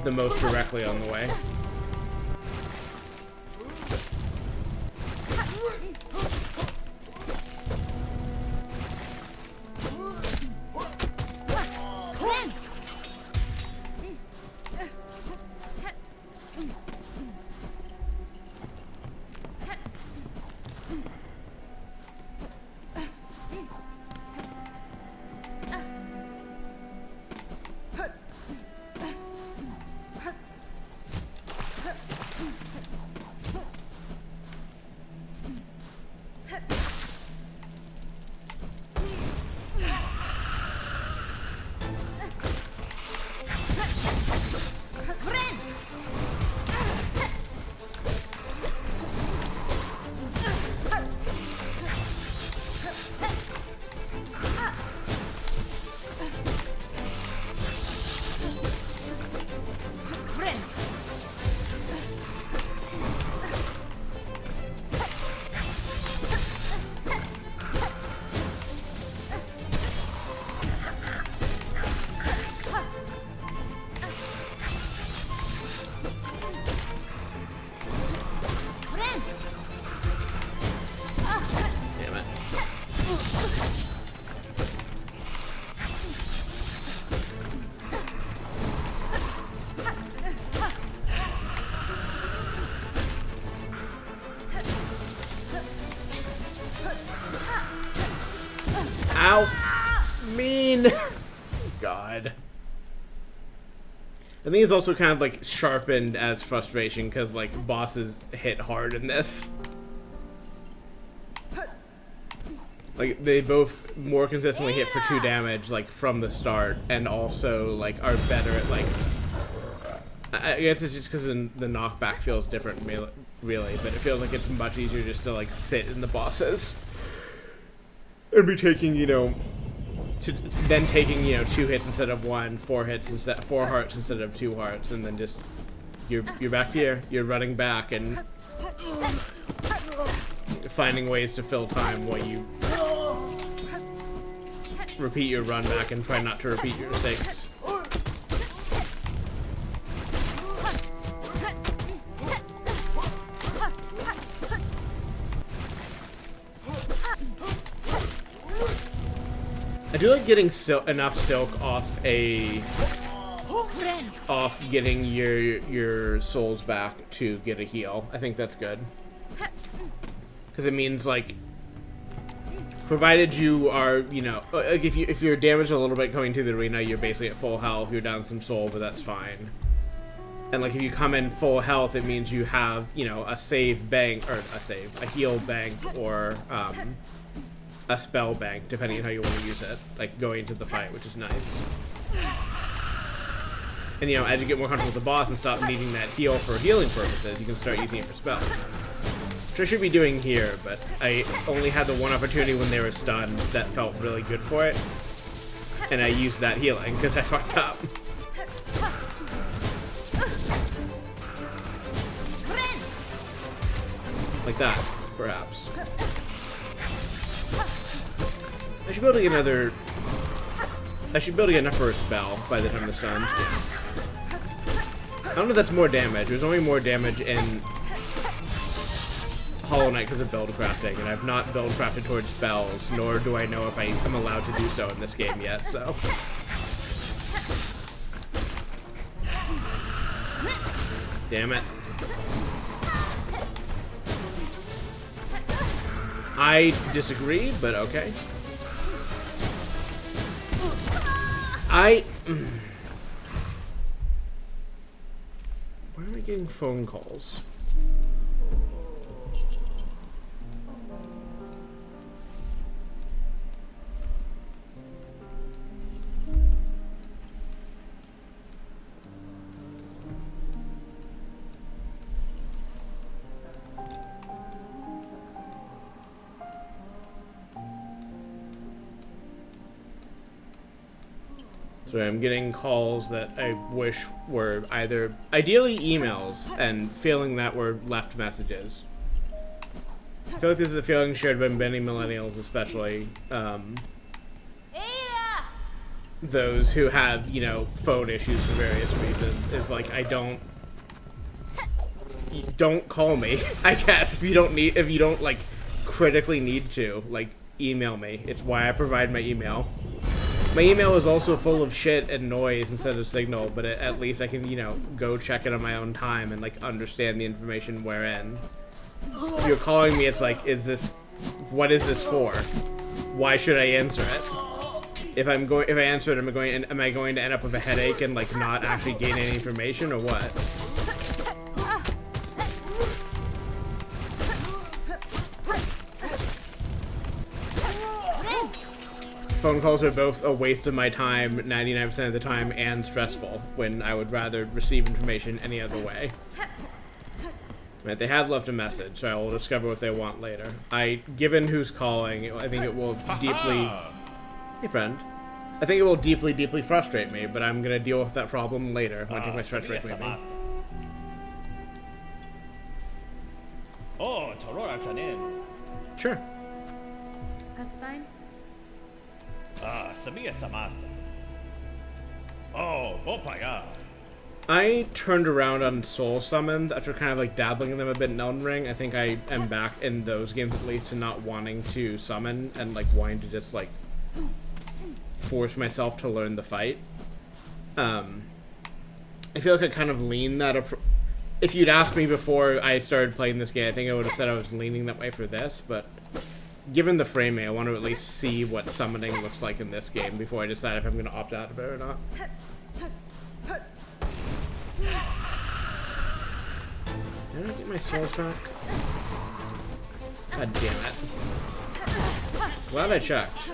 Speaker 1: the most directly on the way. Ow! Mean! God. I think it's also kind of like sharpened as frustration because like bosses hit hard in this. Like they both more consistently hit for 2 damage like from the start and also like are better at like I guess it's just because the knockback feels different really, but it feels like it's much easier just to like sit in the bosses and be taking, you know, then taking, you know, 2 hits instead of 1, 4 hits instead, 4 hearts instead of 2 hearts, and then just you're back here, you're running back and finding ways to fill time while you repeat your run back and try not to repeat your mistakes. I do like getting enough silk off getting your souls back to get a heal. I think that's good. Because it means like provided you are, you know, like if you're damaged a little bit going to the arena, you're basically at full health, you're down some soul, but that's fine. And like if you come in full health, it means you have, you know, a heal bank or a spell bank, depending on how you want to use it, like going into the fight, which is nice. And you know, as you get more comfortable with the boss and stop needing that heal for healing purposes, you can start using it for spells. Which I should be doing here, but I only had the one opportunity when they were stunned that felt really good for it. And I used that healing, because I fucked up. Like that, perhaps. I should be able to get another I should be able to get enough for a spell by the time this ends. Yeah. I don't know if that's more damage. There's only more damage in Hollow Knight because of build crafting, and I've not build crafted towards spells, nor do I know if I am allowed to do so in this game yet, so. Damn it. I disagree, but okay. Why am I getting phone calls? So I'm getting calls that I wish were either, ideally emails, and feeling that were left messages. I feel like this is a feeling shared by many millennials, especially those who have, you know, phone issues for various reasons. Is like, don't call me, I guess, if you don't like critically need to, like, email me. It's why I provide my email. My email is also full of shit and noise instead of signal, but at least I can, you know, go check it on my own time and, like, understand the information wherein. If you're calling me, it's like, what is this for? Why should I answer it? If I answer it, am I going to end up with a headache and, like, not actually gain any information, or what? Phone calls are both a waste of my time 99% of the time and stressful, when I would rather receive information any other way. Right, they have left a message, so I will discover what they want later. Given who's calling, I think it will deeply... Hey, friend. I think it will deeply, deeply frustrate me, but I'm gonna deal with that problem later when I take my stretch break, maybe.
Speaker 2: Oh, Torora Chanin.
Speaker 1: Sure.
Speaker 4: That's fine.
Speaker 2: Samia Samasa. Oh, Bopaya.
Speaker 1: I turned around on Soul Summons after kind of like dabbling in them a bit in Elden Ring. I think I am back in those games at least to not wanting to summon and like wanting to just like force myself to learn the fight. I feel like I kind of lean that if you'd asked me before I started playing this game, I think I would have said I was leaning that way for this, but given the framing, I want to at least see what summoning looks like in this game before I decide if I'm going to opt out of it or not. Did I get my souls back? God damn it. Glad I checked.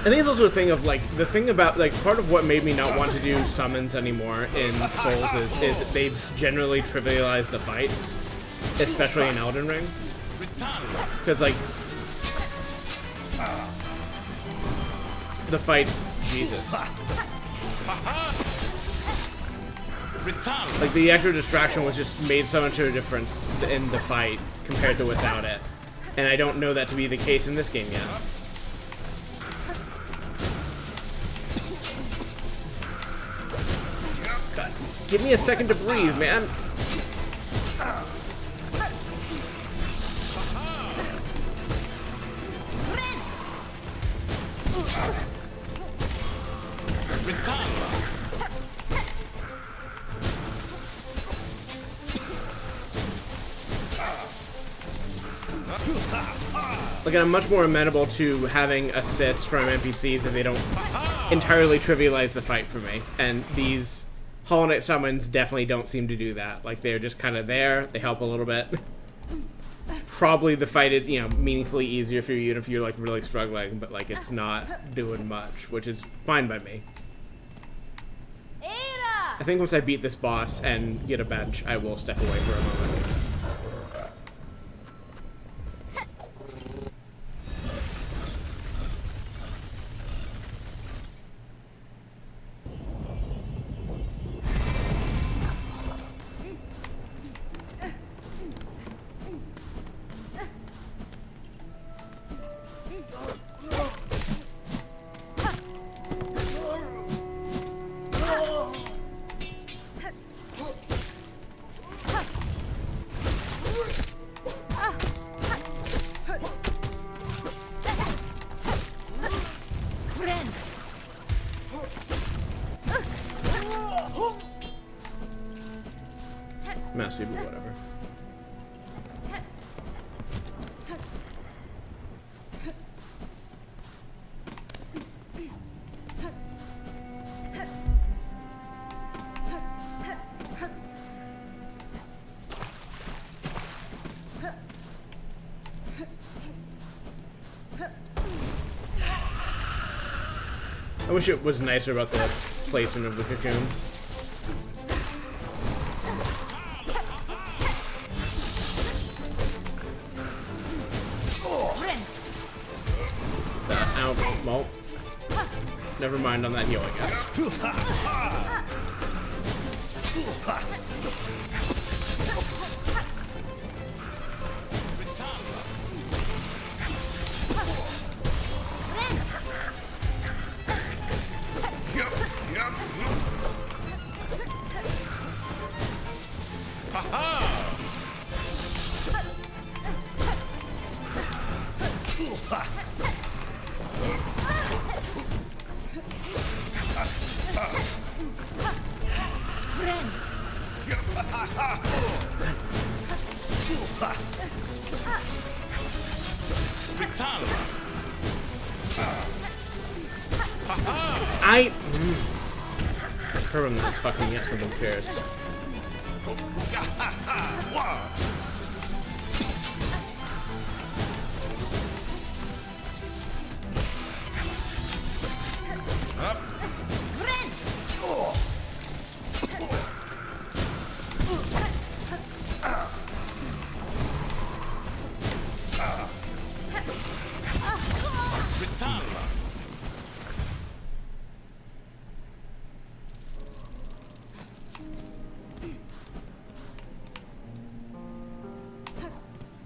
Speaker 1: I think it's also a thing of, like, the thing about, like, part of what made me not want to do summons anymore in Souls is they generally trivialize the fights, especially in Elden Ring. Because, like, the fights, Jesus. Like, the extra distraction was just made so much of a difference in the fight compared to without it. And I don't know that to be the case in this game yet. God, give me a second to breathe, man. Like, I'm much more amenable to having assists from NPCs if they don't entirely trivialize the fight for me. And these hornet summons definitely don't seem to do that. Like, they're just kind of there. They help a little bit. Probably the fight is, you know, meaningfully easier for you if you're, like, really struggling, but, like, it's not doing much, which is fine by me. I think once I beat this boss and get a bench, I will step away for a moment. Messy, but whatever. I wish it was nicer about the placement of the cocoon. Well, never mind on that heal, I guess. Herman is fucking get something fierce.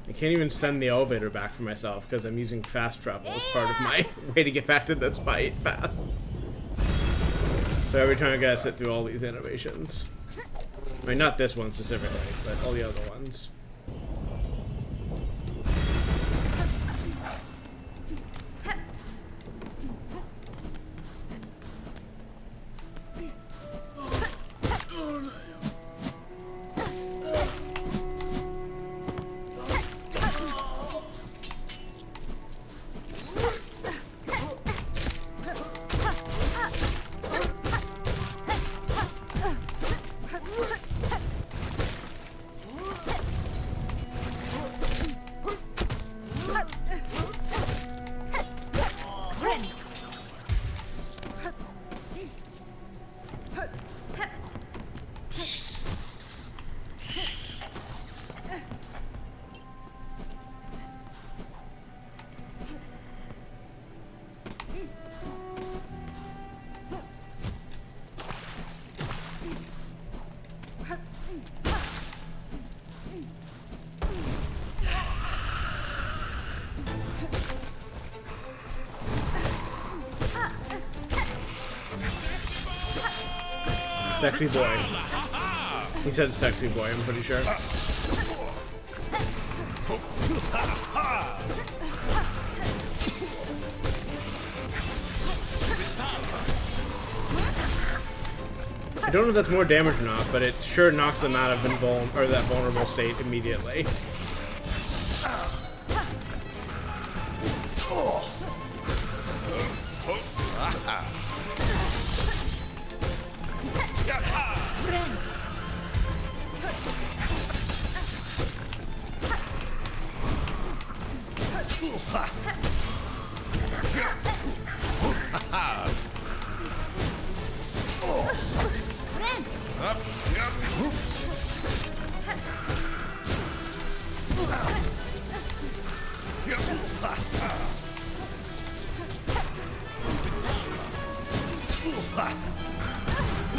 Speaker 1: I can't even send the elevator back for myself because I'm using fast travel as part of my way to get back to this fight fast. So every time I gotta sit through all these animations. I mean, not this one specifically, but all the other ones. Sexy boy. He said sexy boy, I'm pretty sure. I don't know if that's more damage or not, but it sure knocks them out of that vulnerable state immediately.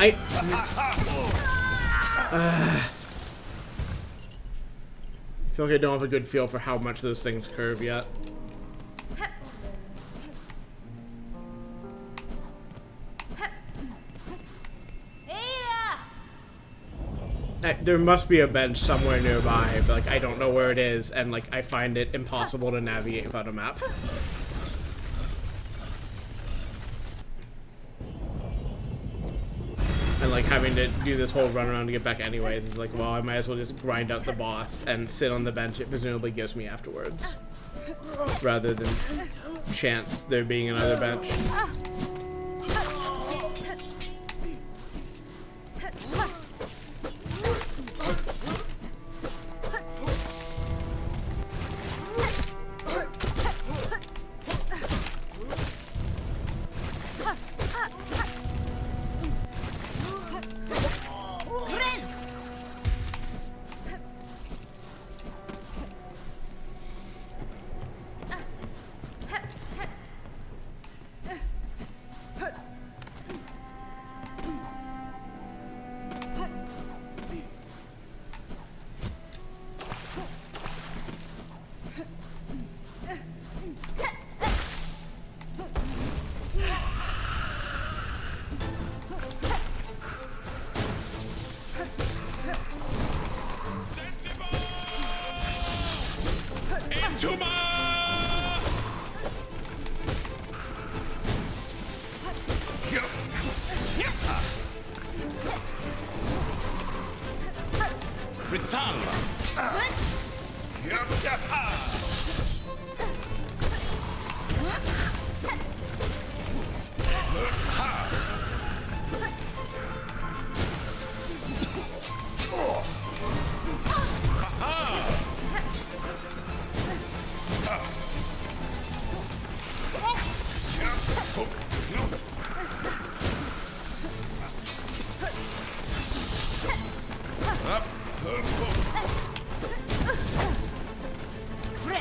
Speaker 1: I feel like I don't have a good feel for how much those things curve yet. There must be a bench somewhere nearby, but like I don't know where it is, and like I find it impossible to navigate without a map. And like having to do this whole run around to get back anyways is like, well, I might as well just grind out the boss and sit on the bench it presumably gives me afterwards, rather than chance there being another bench.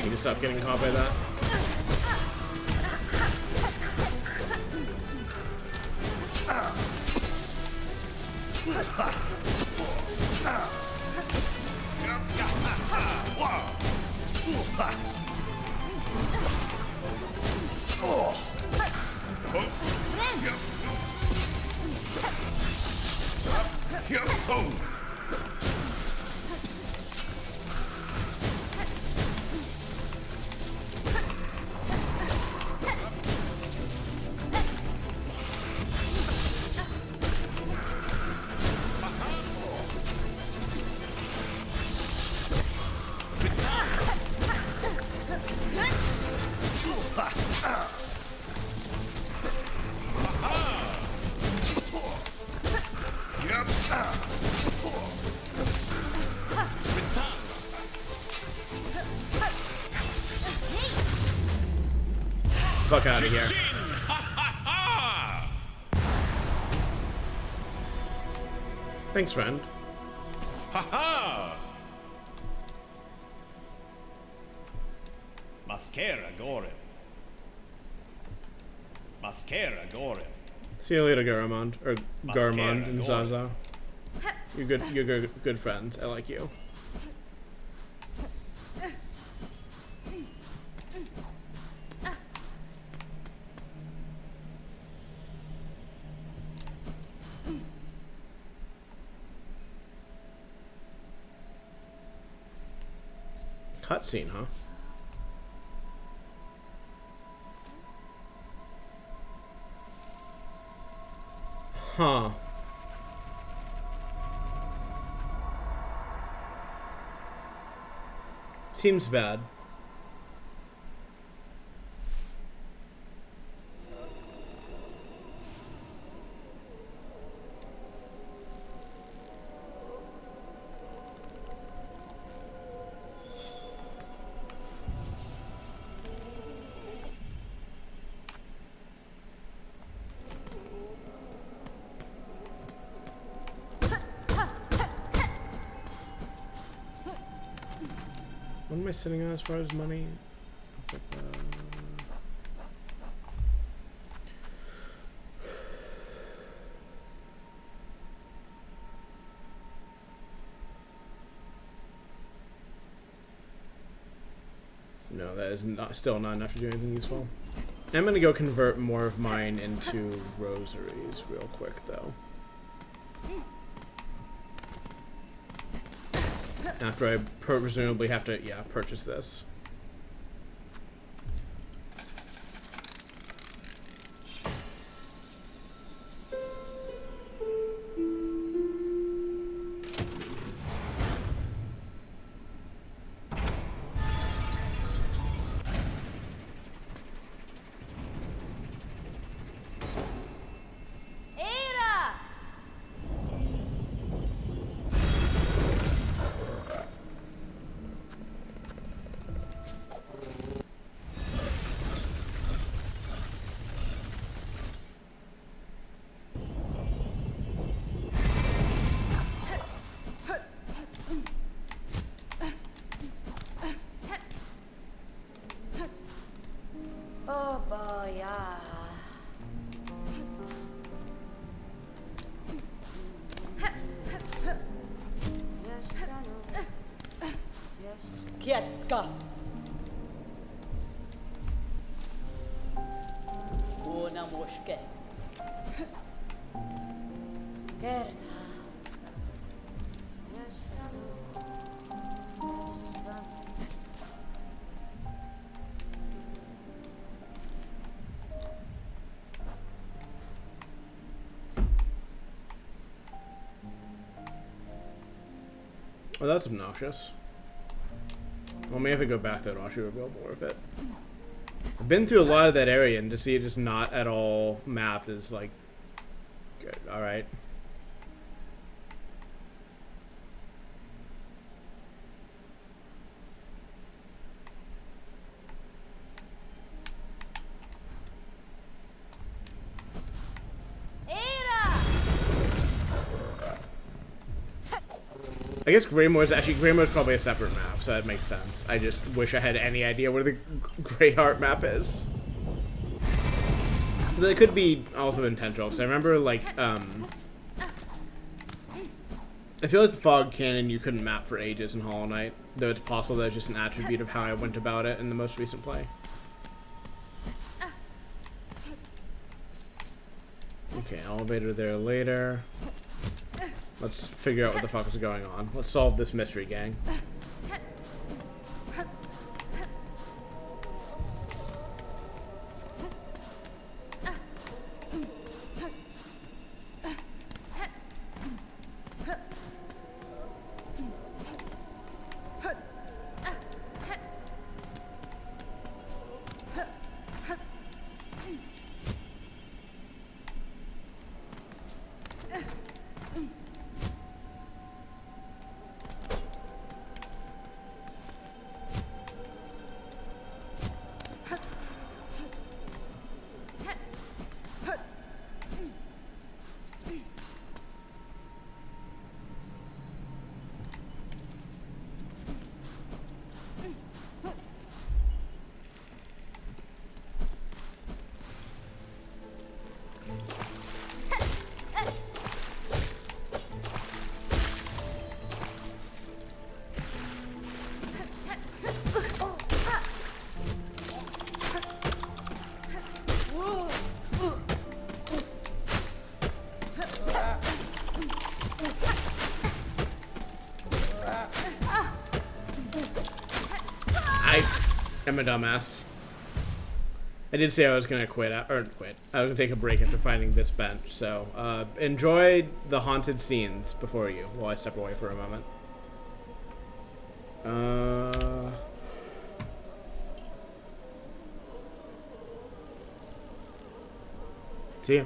Speaker 1: You can stop getting caught by that. Fuck out of here. Thanks, friend.
Speaker 2: Haha! Mascara Gorim. Mascara Gorim.
Speaker 1: See you later, Garamond. Or
Speaker 2: Mascara,
Speaker 1: Garmond and
Speaker 2: Gorim.
Speaker 1: Zaza. You're good friends. I like you. Cutscene, huh? Huh. Seems bad. What am I sitting on as far as money? No, that is still not enough to do anything useful. I'm gonna go convert more of mine into rosaries real quick, though. After I presumably have to, yeah, purchase this.
Speaker 3: Era! Oh boy, yeah.
Speaker 5: Kietska. Una muške.
Speaker 3: Kerka.
Speaker 1: Oh, that's obnoxious. Well, maybe if I go back, that will actually reveal more of it. I've been through a lot of that area, and to see it just not at all mapped is like, good. All right. I guess Greymoor's probably a separate map, so that makes sense. I just wish I had any idea where the Greyheart map is. That could be also intentional, because I remember, like, I feel like Fog Cannon you couldn't map for ages in Hollow Knight, though it's possible that it's just an attribute of how I went about it in the most recent play. Okay, elevator there later. Let's figure out what the fuck is going on. Let's solve this mystery, gang. I'm a dumbass. I did say I was gonna quit. I was gonna take a break after finding this bench. So enjoy the haunted scenes before you while I step away for a moment. See ya.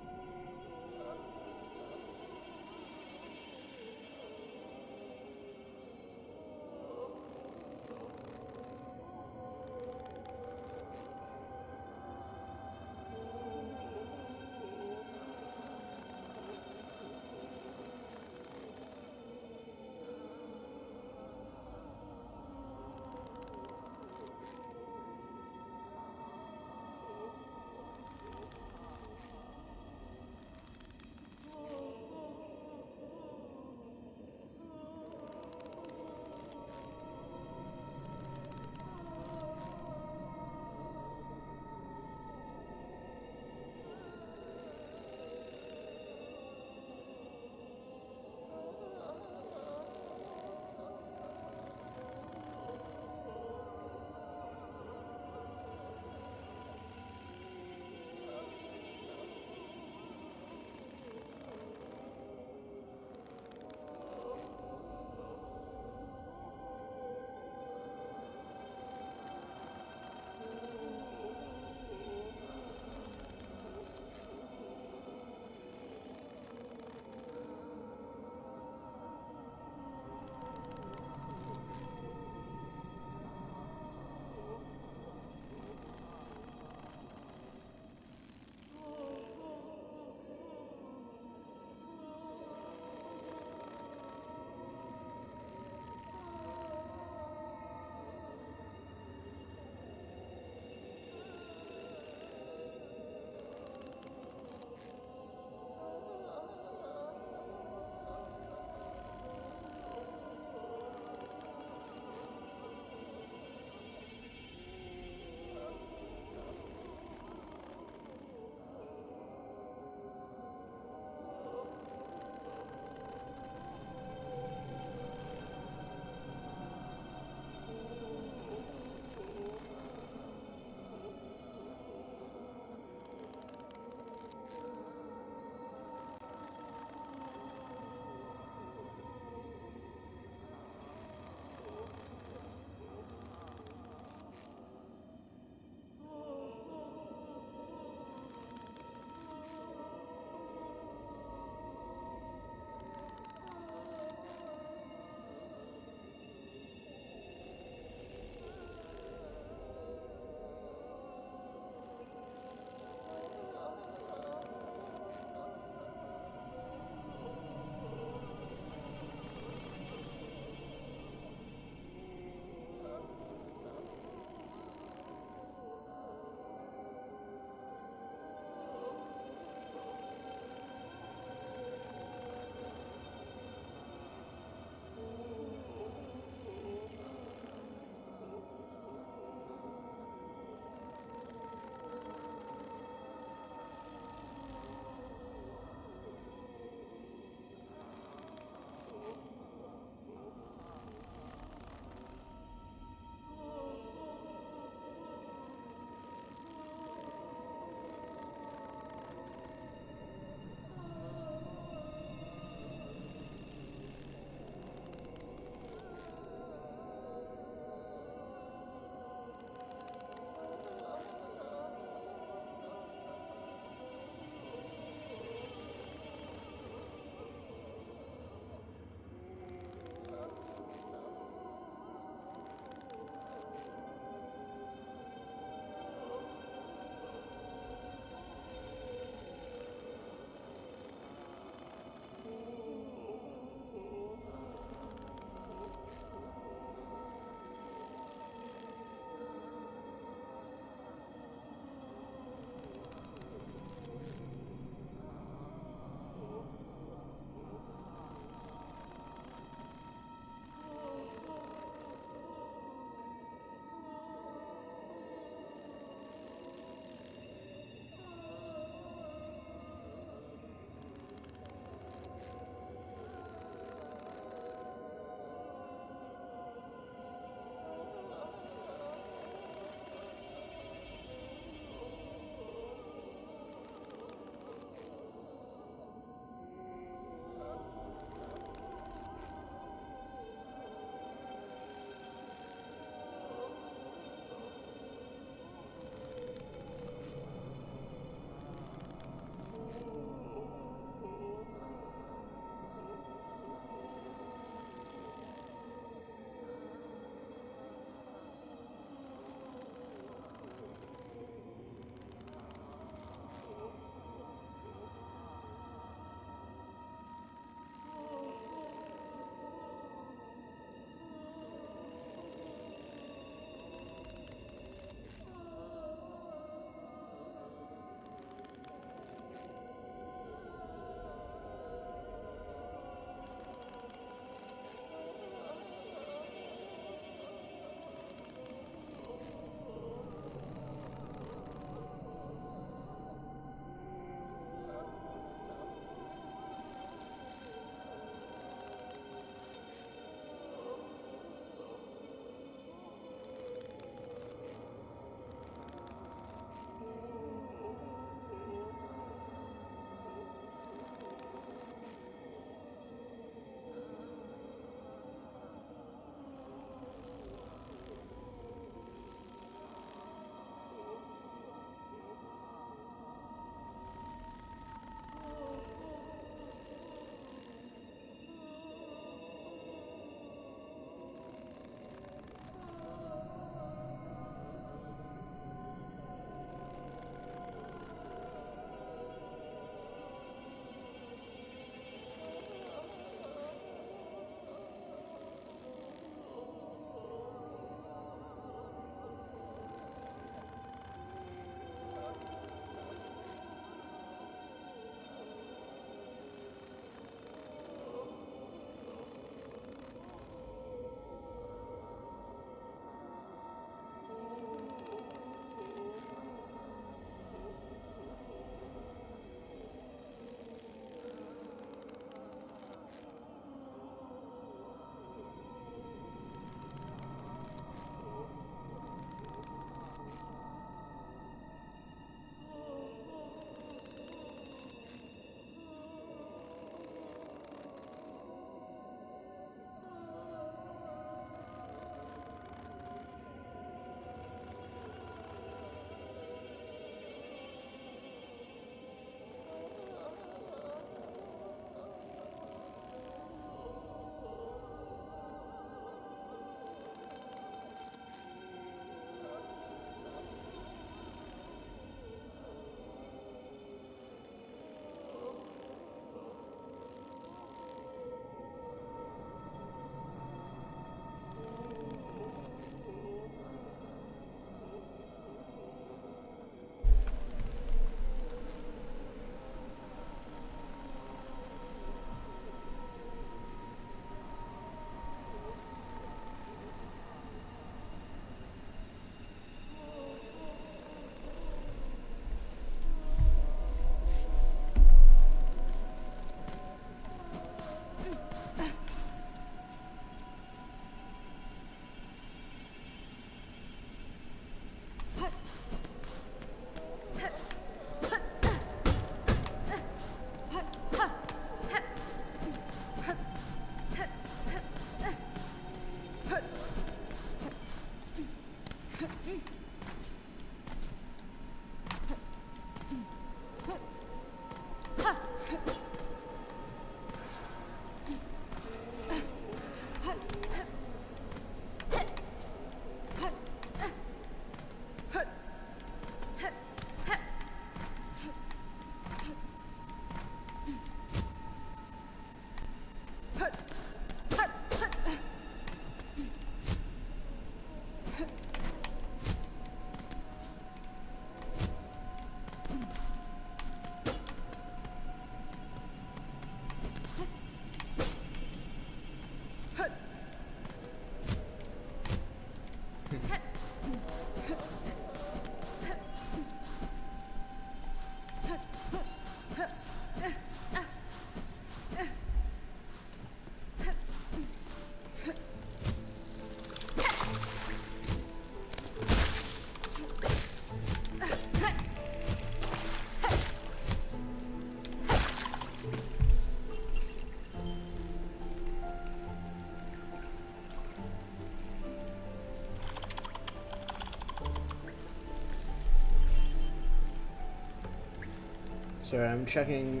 Speaker 1: Sorry, I'm checking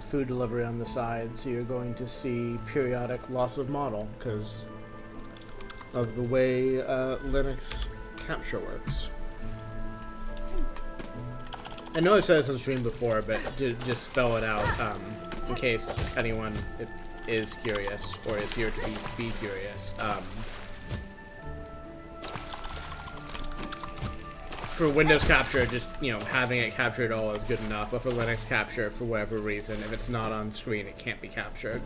Speaker 1: food delivery on the side, so you're going to see periodic loss of model because of the way Linux capture works. I know I've said this on stream before, but to just spell it out in case anyone is curious or is here to be curious. For Windows capture, just, you know, having it capture it all is good enough, but for Linux capture, for whatever reason, if it's not on screen, it can't be captured.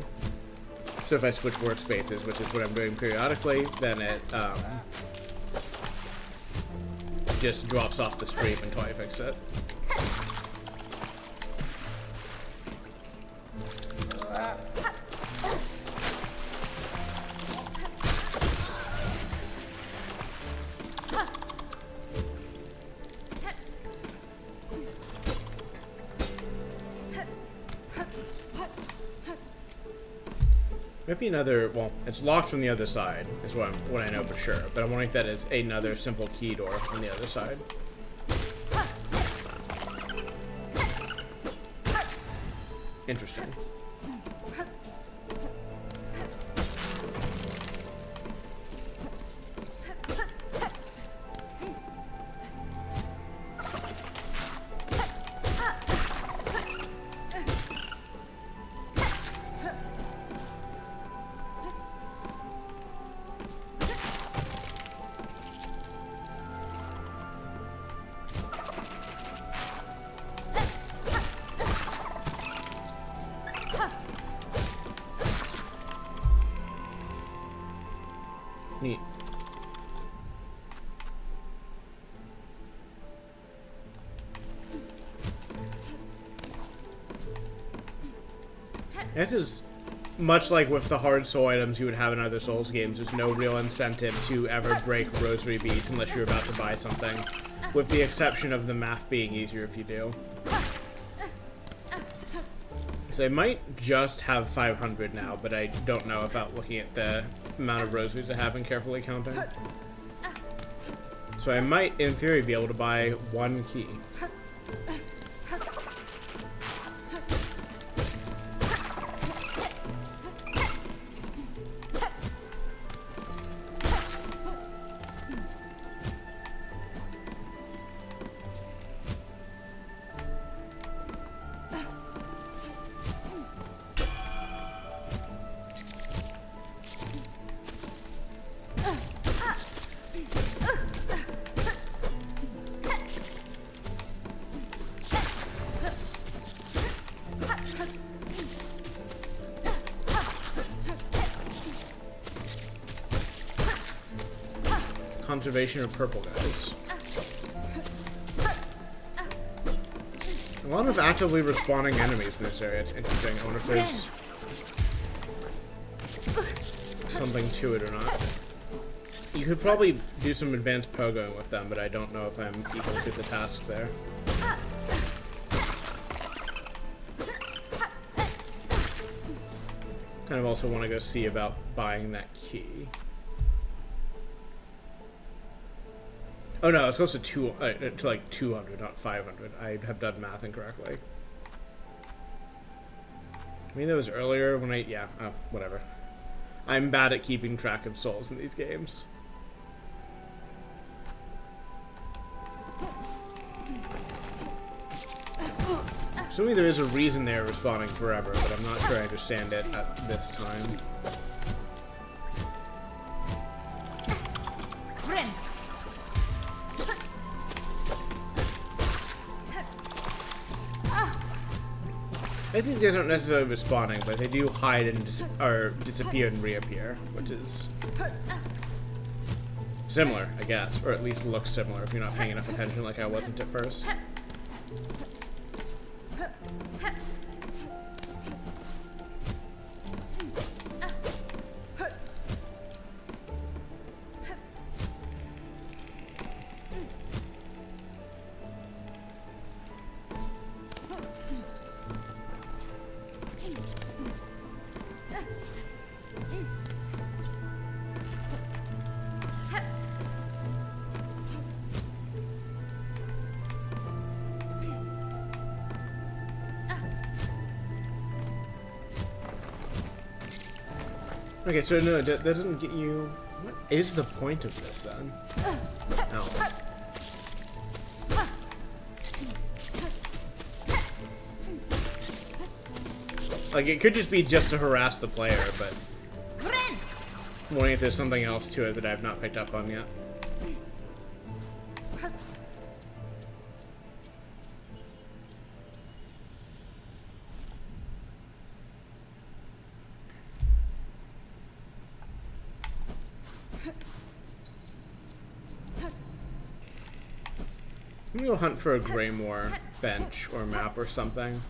Speaker 1: So if I switch workspaces, which is what I'm doing periodically, then it just drops off the stream until I fix it. Might be another, well, it's locked from the other side, is what I know for sure, but I'm wondering if that is another simple key door on the other side. Interesting. Neat. This is much like with the hard soul items you would have in other Souls games. There's no real incentive to ever break rosary beads unless you're about to buy something, with the exception of the math being easier if you do. So I might just have 500 now, but I don't know without looking at the amount of rosaries I have and carefully counting. So I might, in theory, be able to buy one key. Conservation of purple guys. A lot of actively respawning enemies in this area. It's interesting. I wonder if there's something to it or not. You could probably do some advanced pogoing with them, but I don't know if I'm equal to the task there. Kind of also want to go see about buying that key. Oh no, it's close to like 200, not 500. I have done math incorrectly. I mean, that was earlier when oh, whatever. I'm bad at keeping track of souls in these games. Assuming there is a reason they're respawning forever, but I'm not sure I understand it at this time. I think these guys aren't necessarily respawning, but they do hide and disappear and reappear, which is similar, I guess, or at least looks similar if you're not paying enough attention like I wasn't at first. Okay, so no, that doesn't get you... What is the point of this, then? Oh. Like, it could just be just to harass the player, but... I'm wondering if there's something else to it that I've not picked up on yet. I'm gonna go hunt for a Greymoor bench or map or something.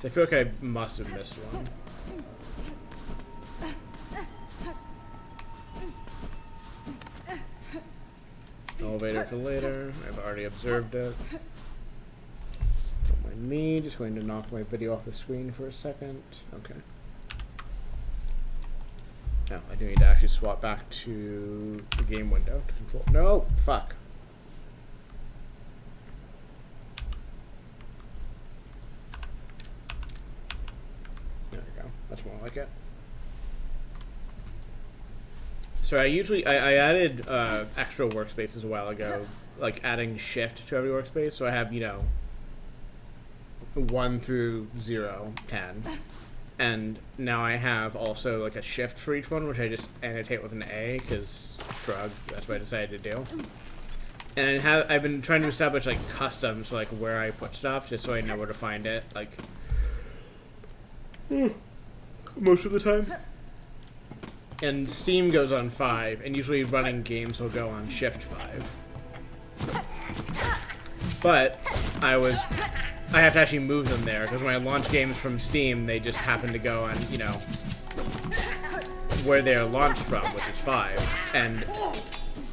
Speaker 1: I feel like I must have missed one. Elevator for later. I've already observed it. Don't mind me. Just going to knock my video off the screen for a second. Okay. Oh, I do need to actually swap back to the game window to control. No! Fuck. There we go. That's more like it. So I added extra workspaces a while ago, like adding shift to every workspace. So I have, 1 through 0, 10. And now I have also like a shift for each one, which I just annotate with an A, because shrug, that's what I decided to do. And I've been trying to establish like customs, like where I put stuff, just so I know where to find it, like most of the time. And Steam goes on 5, and usually running games will go on shift 5. But I have to actually move them there, because when I launch games from Steam, they just happen to go on, where they're launched from, which is 5. And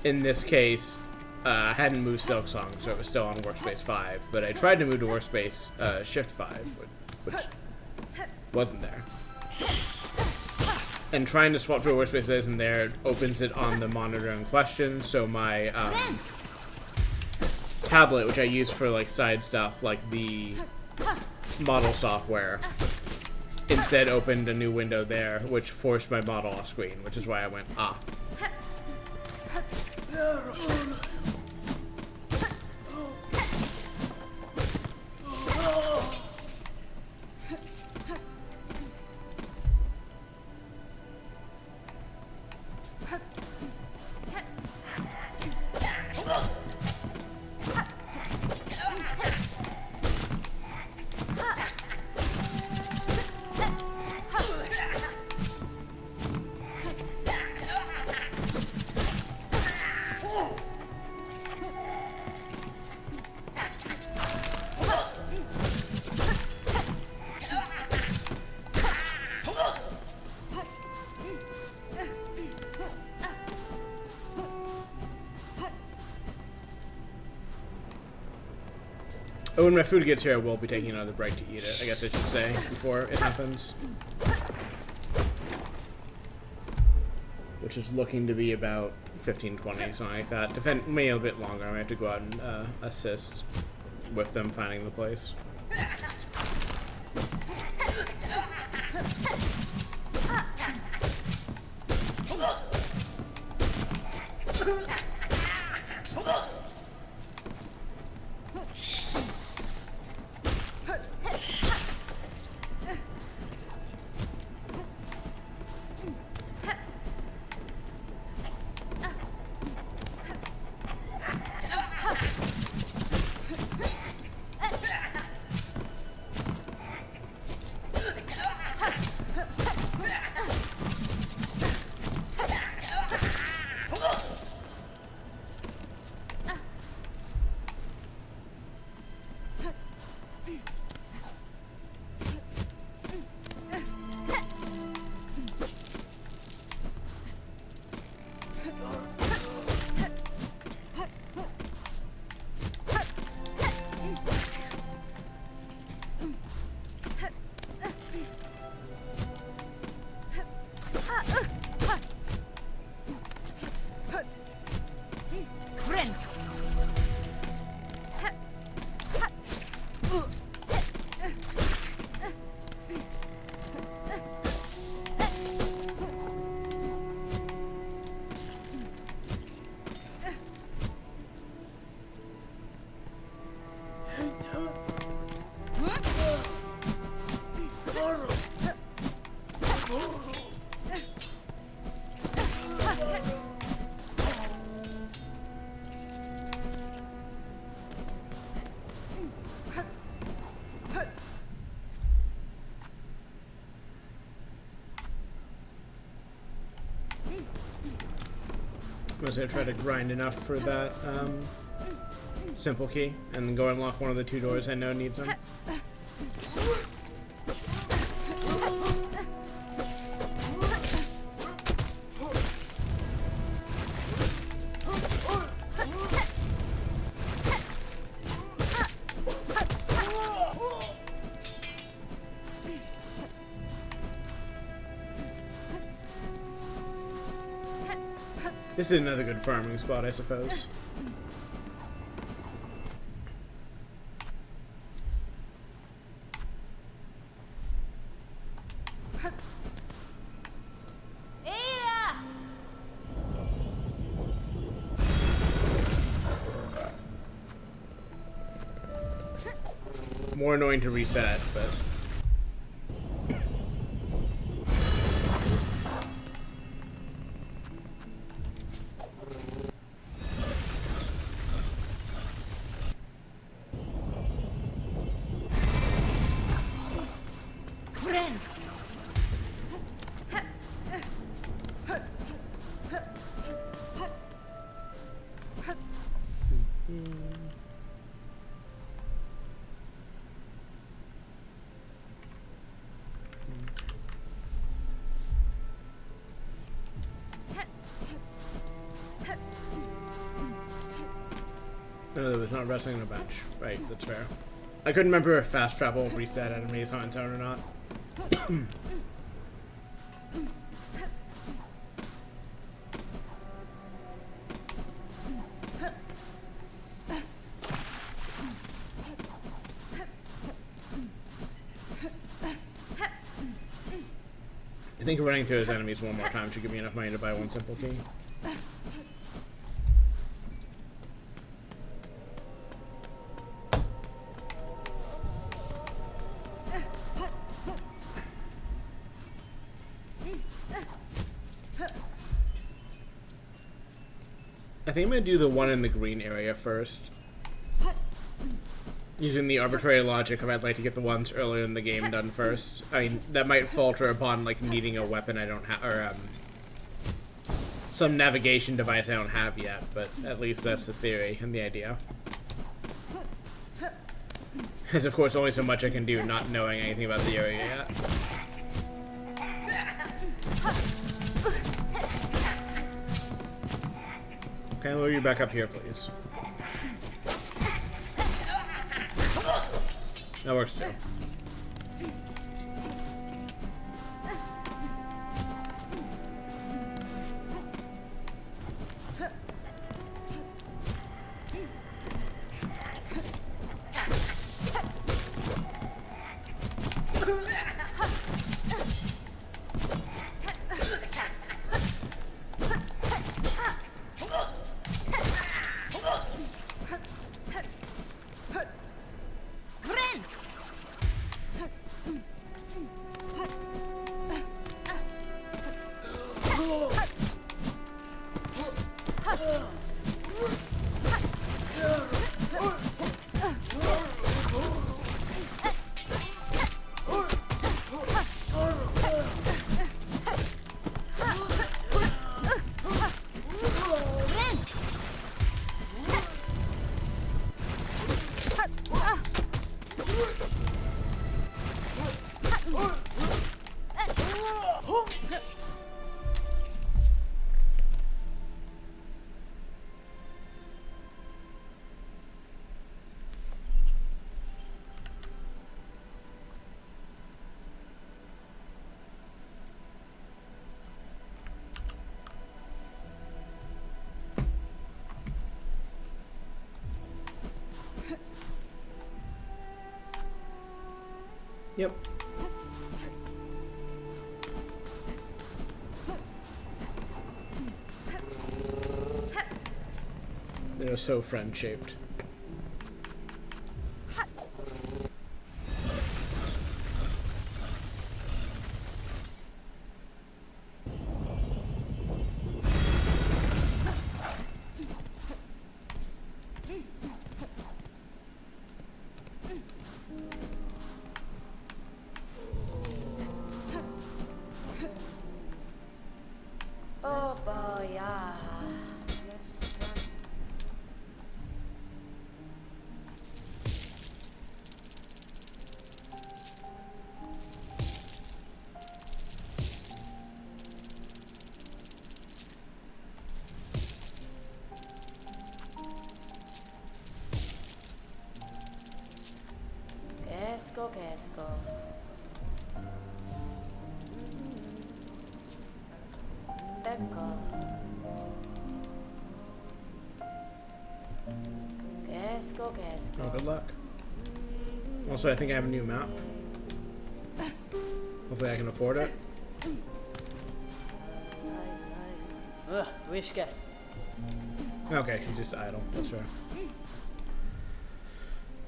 Speaker 1: in this case, I hadn't moved Silksong, so it was still on Workspace 5. But I tried to move to Workspace Shift 5, which wasn't there. And trying to swap to a workspace that isn't there opens it on the monitor in question, so my tablet, which I use for like side stuff, like the model software, instead opened a new window there, which forced my model off screen, which is why I went, ah. Oh, when my food gets here, I will be taking another break to eat it, I guess I should say, before it happens. Which is looking to be about 15-20, something like that. Maybe a bit longer. I might have to go out and assist with them finding the place. I'm gonna say try to grind enough for that simple key, and then go unlock one of the 2 doors I know needs them. This is another good farming spot, I suppose.
Speaker 3: Ada!
Speaker 1: More annoying to reset, but no, that was not resting on a bench. Right, that's fair. I couldn't remember if fast travel reset enemies on its own or not. I think running through those enemies one more time should give me enough money to buy one simple key. I think I'm gonna do the one in the green area first. Using the arbitrary logic of I'd like to get the ones earlier in the game done first. I mean, that might falter upon, like, needing a weapon I don't have, or, some navigation device I don't have yet, but at least that's the theory and the idea. There's, of course, only so much I can do not knowing anything about the area yet. Okay, lower you back up here, please. That works too. Yep. They're so friend-shaped.
Speaker 3: Oh boy, yeah.
Speaker 5: Kesko. Dekkas. Kesko, kesko.
Speaker 1: Oh, good luck. Also, I think I have a new map. Hopefully I can afford it.
Speaker 5: Wiske.
Speaker 1: Okay, she's just idle. That's right.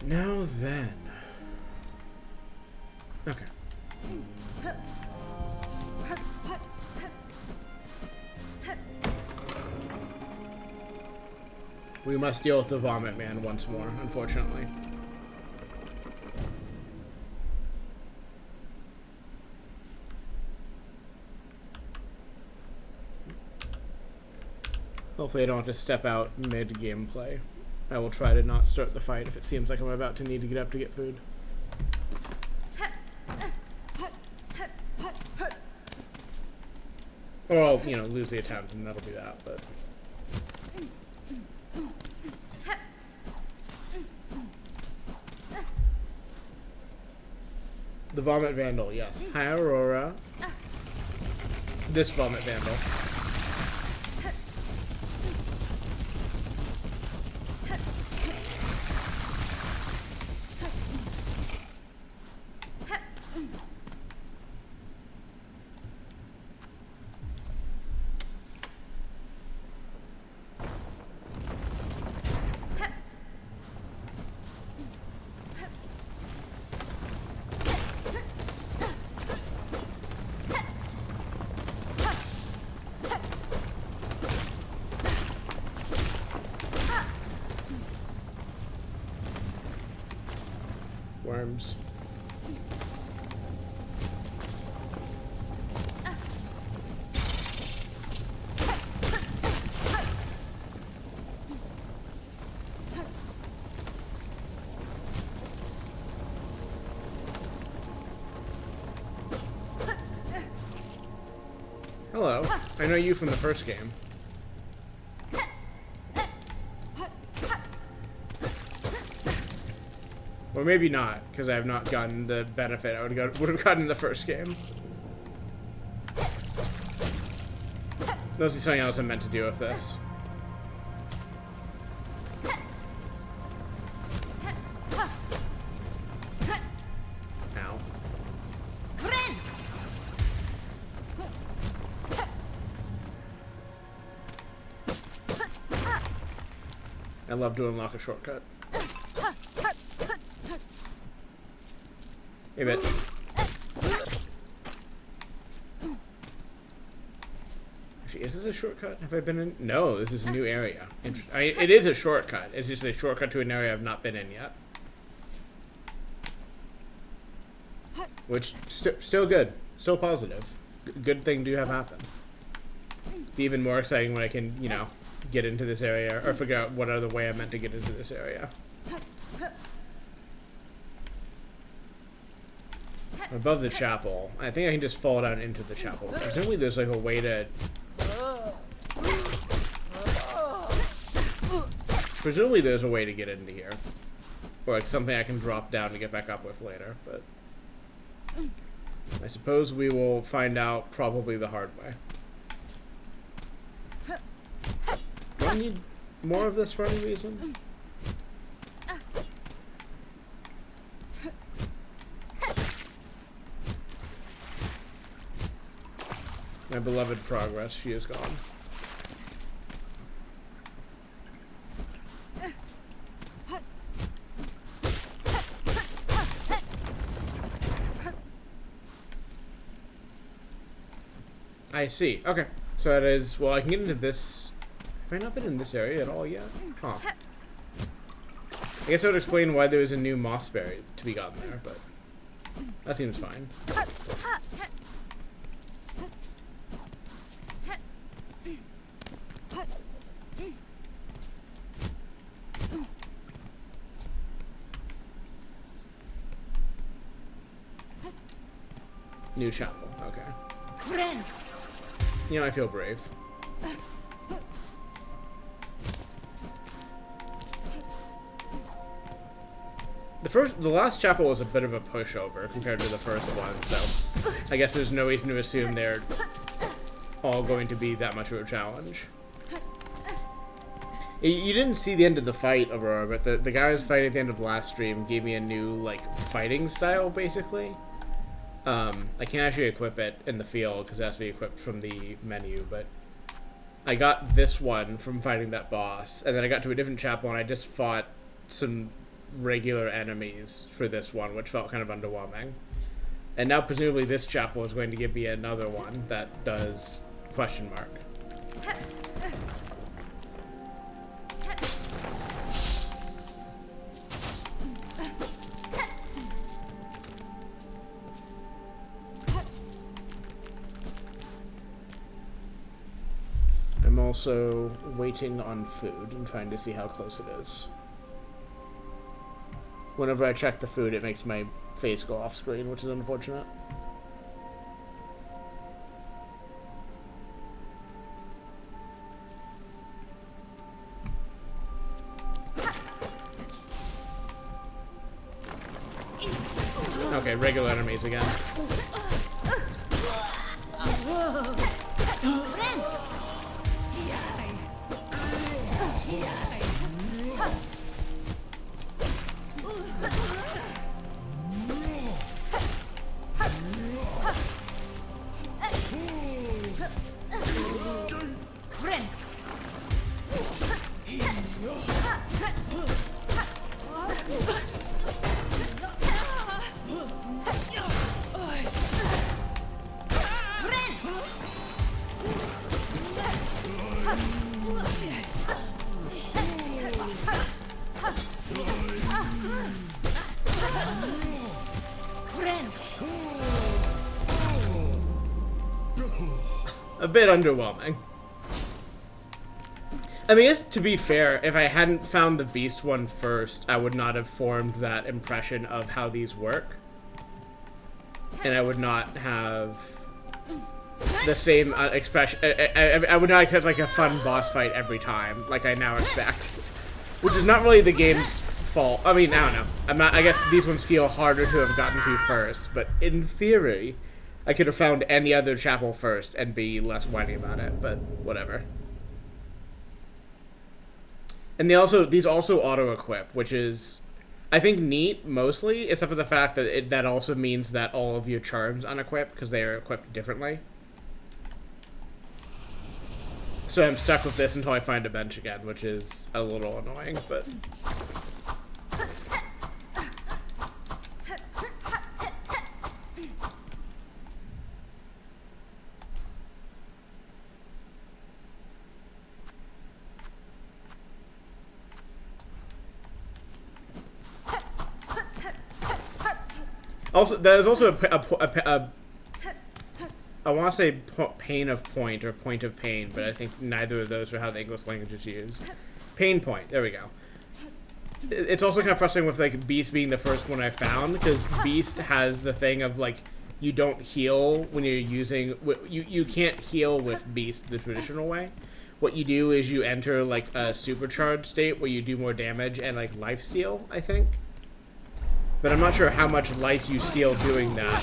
Speaker 1: Now then. Okay. We must deal with the vomit man once more, unfortunately. Hopefully I don't have to step out mid-gameplay. I will try to not start the fight if it seems like I'm about to need to get up to get food. Or I'll, you know, lose the attempt and that'll be that, but... The Vomit Vandal, yes. Hi, Aurora. This Vomit Vandal. Worms. Hello. I know you from the first game. Or maybe not, because I have not gotten the benefit I would have gotten in the first game. Mostly something else I'm meant to do with this. Ow. I love to unlock a shortcut. Hey, bitch. Actually, is this a shortcut? Have I been in? No, this is a new area. It is a shortcut. It's just a shortcut to an area I've not been in yet. Which, still good. Still positive. Good thing to have happen. Be even more exciting when I can, you know, get into this area, or figure out what other way I meant to get into this area. Above the chapel. I think I can just fall down into the chapel. Presumably there's like a way to... Presumably there's a way to get into here. Or like something I can drop down to get back up with later, but... I suppose we will find out probably the hard way. Do I need more of this for any reason? My beloved progress, she is gone. I see. Okay. So that is, well, I can get into this. Have I not been in this area at all yet? Huh. I guess I would explain why there was a new mossberry to be gotten there, but that seems fine. New chapel, okay. You know, I feel brave. The last chapel was a bit of a pushover compared to the first one, so I guess there's no reason to assume they're all going to be that much of a challenge. You didn't see the end of the fight, Aurora, but the guy I was fighting at the end of last stream gave me a new, like, fighting style, basically. I can't actually equip it in the field, because it has to be equipped from the menu, but I got this one from fighting that boss, and then I got to a different chapel, and I just fought some regular enemies for this one, which felt kind of underwhelming. And now, presumably, this chapel is going to give me another one that does question mark. I'm also waiting on food and trying to see how close it is. Whenever I check the food, it makes my face go off screen, which is unfortunate. Okay, regular enemies again. A bit underwhelming. I mean, to be fair, if I hadn't found the beast one first, I would not have formed that impression of how these work. And I would not have the same expression. I would not expect like a fun boss fight every time, like I now expect. Which is not really the game's fault. I mean, I don't know. I guess these ones feel harder to have gotten to first, but in theory, I could have found any other chapel first and be less whiny about it, but whatever. And these also auto-equip, which is, I think, neat, mostly, except for the fact that that also means that all of your charms unequip, because they are equipped differently. So I'm stuck with this until I find a bench again, which is a little annoying, but... Also, there's also I want to say pain of point or point of pain, but I think neither of those are how the English language is used. Pain point, there we go. It's also kind of frustrating with like Beast being the first one I found, because Beast has the thing of like you don't heal when you're using you can't heal with Beast the traditional way. What you do is you enter like a supercharged state where you do more damage and like lifesteal, I think. But I'm not sure how much life you steal doing that.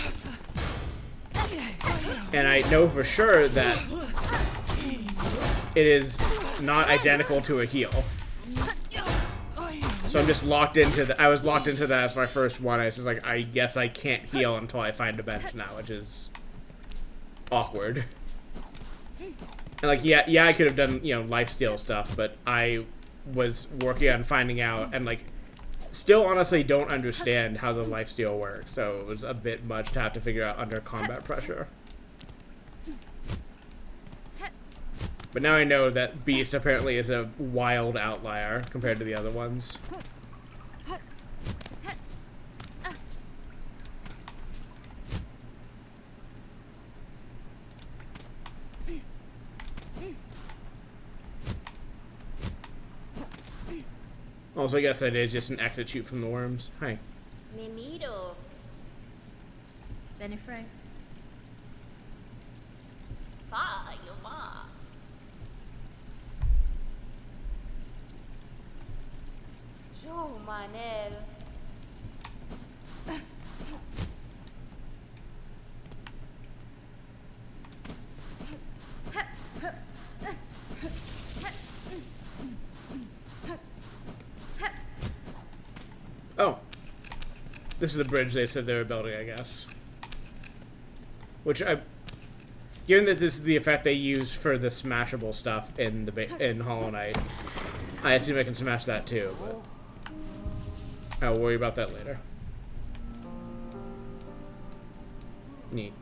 Speaker 1: And I know for sure that it is not identical to a heal. So I'm just locked into that. I was locked into that as my first one. I was just like, I guess I can't heal until I find a bench now, which is awkward. And like, yeah, I could have done, you know, lifesteal stuff, but I was working on finding out and like, still honestly don't understand how the lifesteal works, so it was a bit much to have to figure out under combat pressure. But now I know that Beast apparently is a wild outlier compared to the other ones. Also, I guess that is just an exit chute from the worms. Hi.
Speaker 3: Mimiro.
Speaker 4: Benefray.
Speaker 3: Pa, Yoma. Jo, Manel.
Speaker 1: Oh. This is the bridge they said they were building, I guess. Which given that this is the effect they use for the smashable stuff in in Hollow Knight, I assume I can smash that too, but I'll worry about that later. Neat.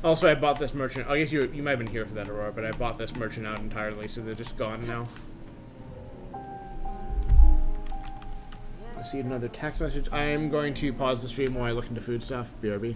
Speaker 1: Also, I bought this merchant. I guess you might have been here for that, Aurora, but I bought this merchant out entirely, so they're just gone now. I see another text message. I am going to pause the stream while I look into food stuff. BRB.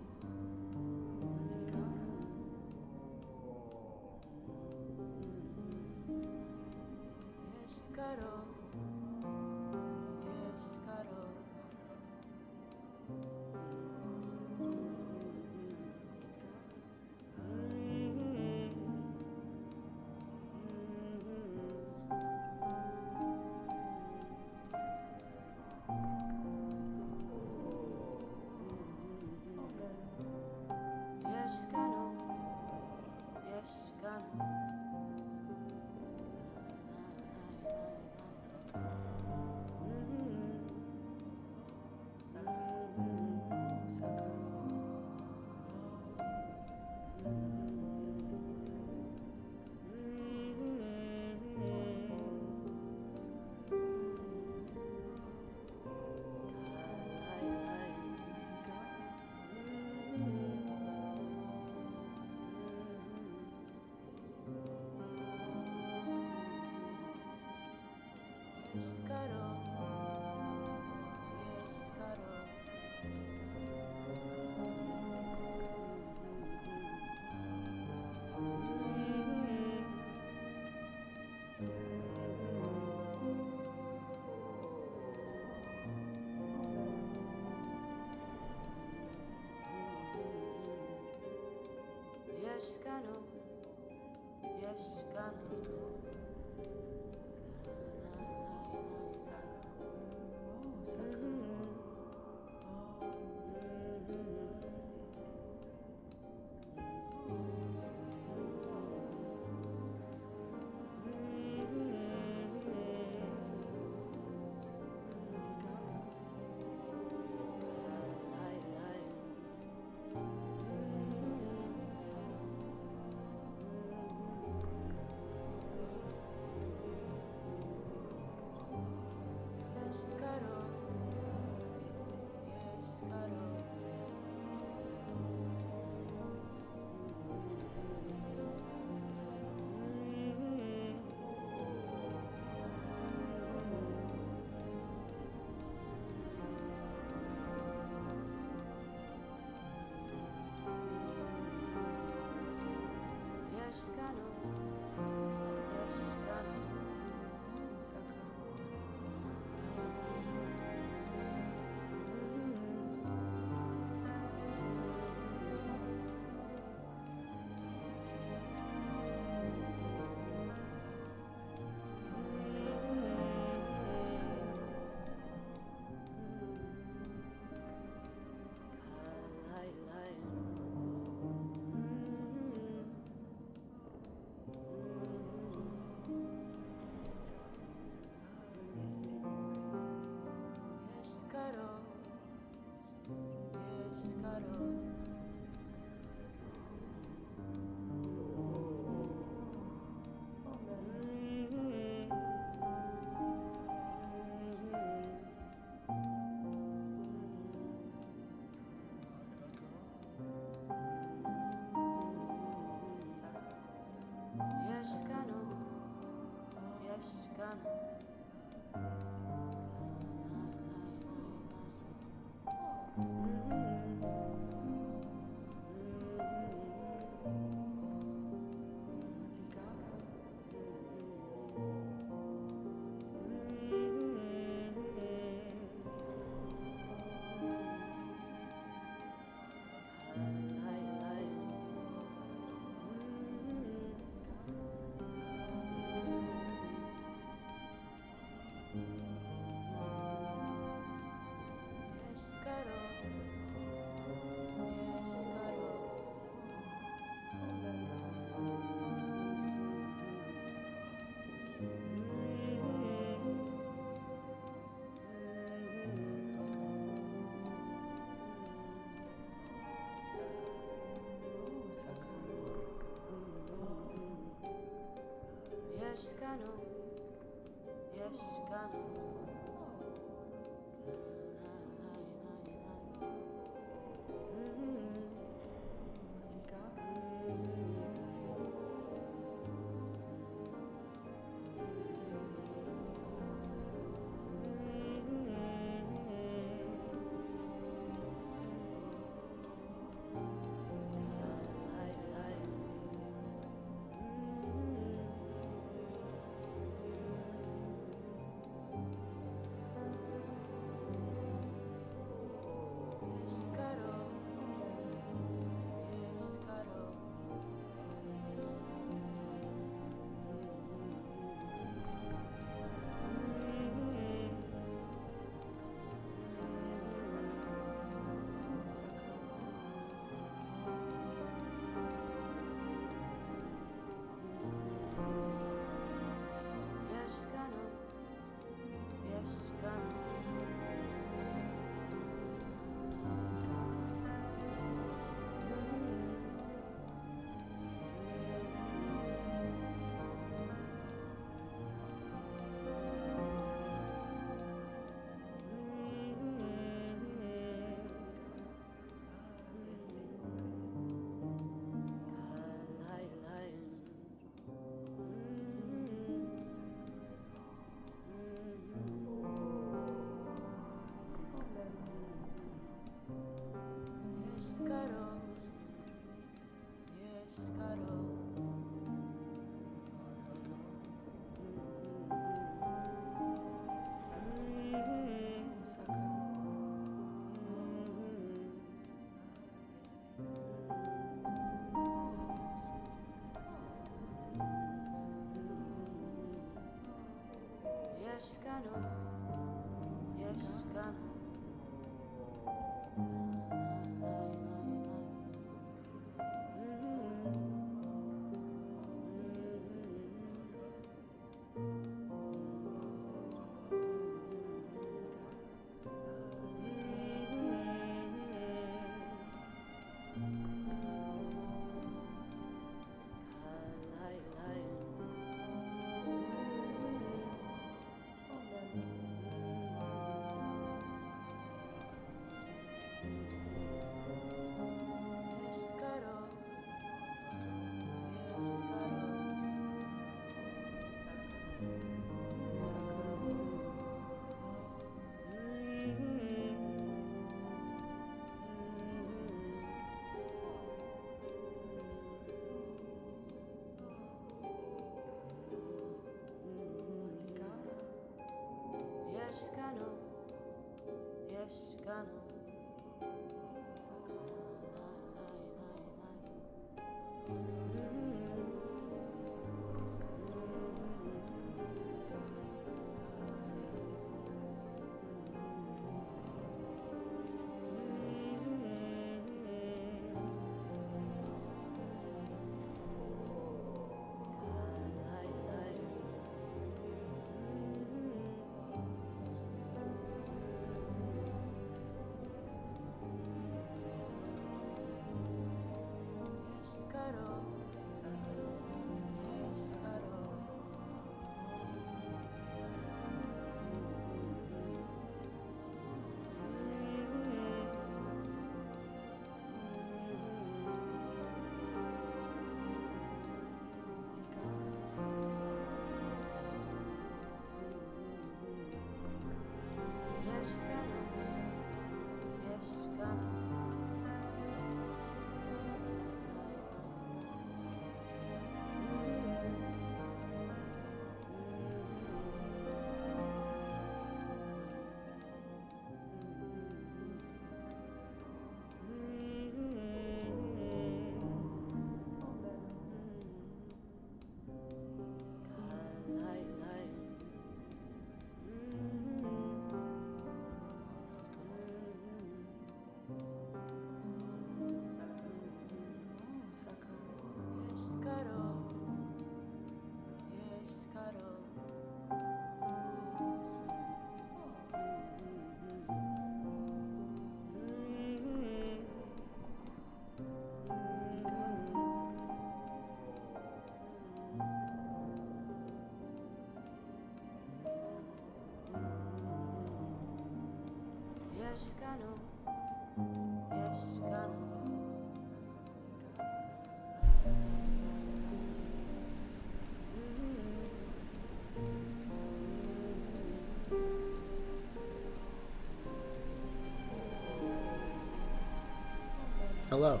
Speaker 1: Hello.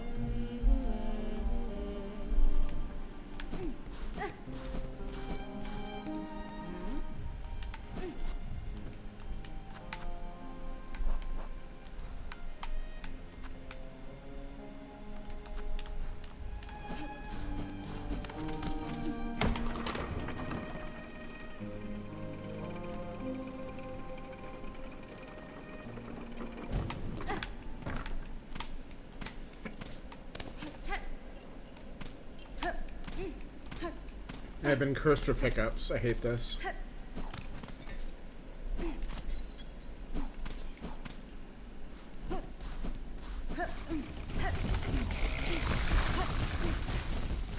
Speaker 1: I've been cursed for pickups. I hate this.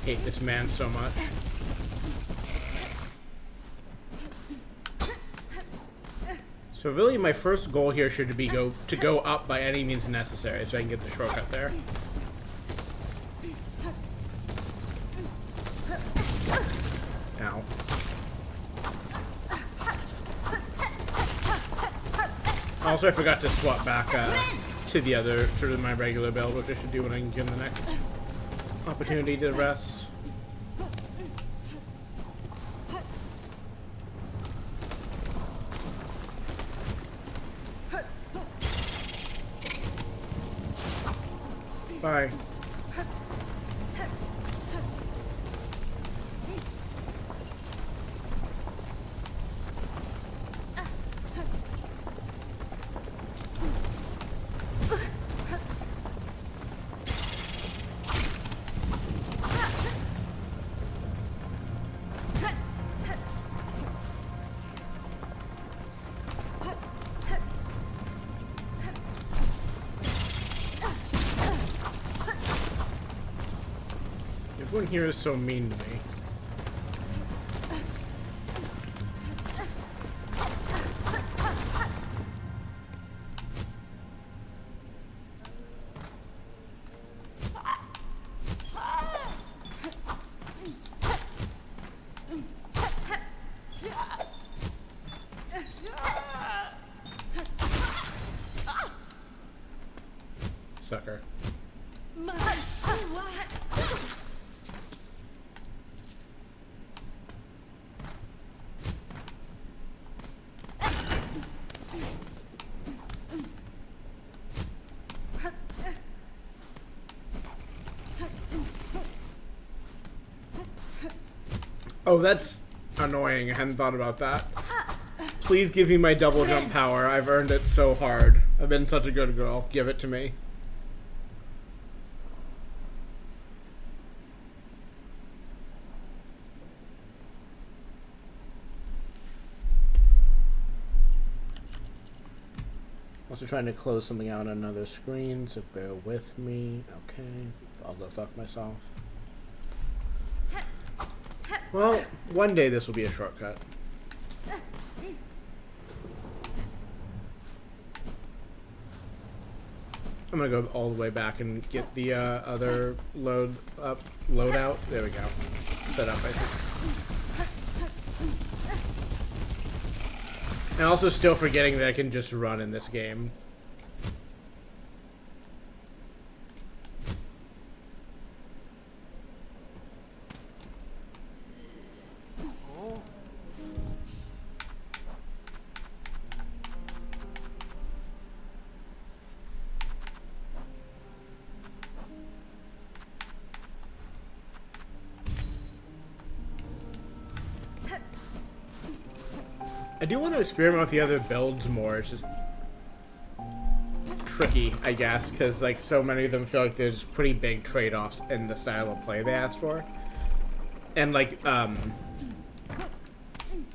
Speaker 1: Hate this man so much. So really my first goal here should be to go up by any means necessary so I can get the shortcut there. Ow. Also, I forgot to swap back to the other, sort of my regular build, which I should do when I can get in the next. opportunity to rest. Bye. Everyone here is so mean to me. Sucker. Oh, that's annoying. I hadn't thought about that. Please give me my double jump power. I've earned it so hard. I've been such a good girl. Give it to me. Also trying to close something out on another screen, so bear with me. Okay, I'll go fuck myself. Well, one day this will be a shortcut. I'm gonna go all the way back and get the other loadout. There we go. Set up, I think. And also still forgetting that I can just run in this game. I do want to experiment with the other builds more. It's just tricky, I guess, because like so many of them feel like there's pretty big trade-offs in the style of play they asked for. And like,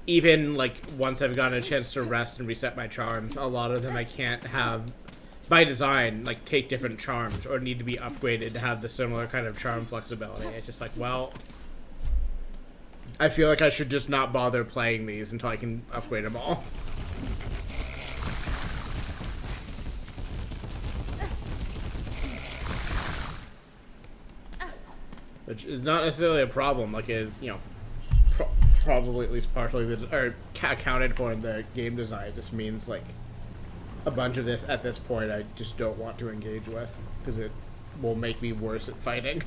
Speaker 1: even like once I've gotten a chance to rest and reset my charms, a lot of them I can't have, by design, like take different charms or need to be upgraded to have the similar kind of charm flexibility. It's just like, well, I feel like I should just not bother playing these until I can upgrade them all. Which is not necessarily a problem, like it is, you know, probably at least partially accounted for in the game design. It just means like a bunch of this at this point I just don't want to engage with because it will make me worse at fighting.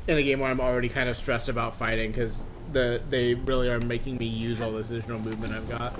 Speaker 1: In a game where I'm already kind of stressed about fighting because they really are making me use all this additional movement I've got.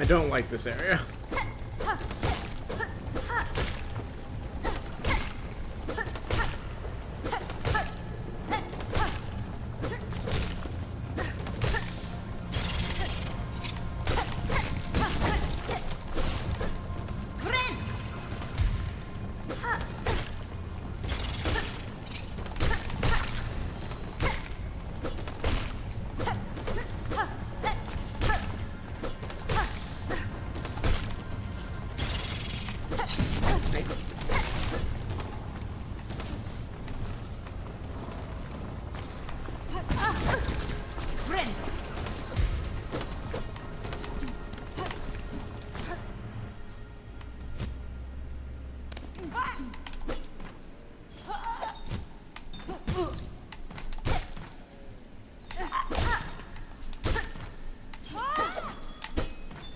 Speaker 1: I don't like this area.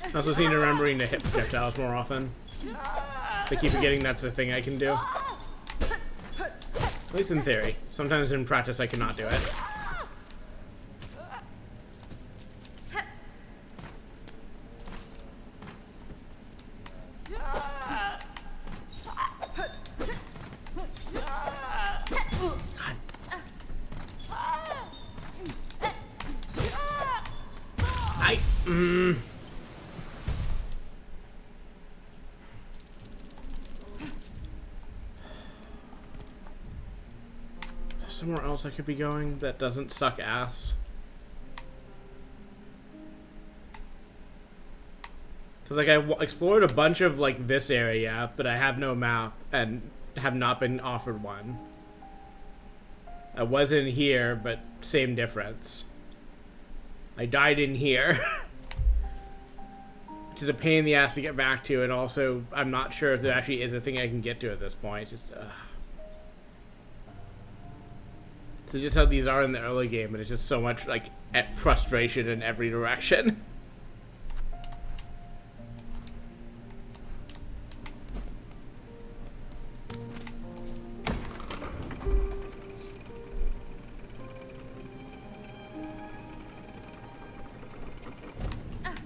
Speaker 1: I also need remembering to hit projectiles more often. I keep forgetting that's a thing I can do. At least in theory. Sometimes in practice I cannot do it. Somewhere else I could be going that doesn't suck ass. Because like I explored a bunch of like this area, but I have no map and have not been offered one. I was in here, but same difference. I died in here. Which is a pain in the ass to get back to, and also I'm not sure if there actually is a thing I can get to at this point. It's just So just how these are in the early game, and it's just so much like frustration in every direction.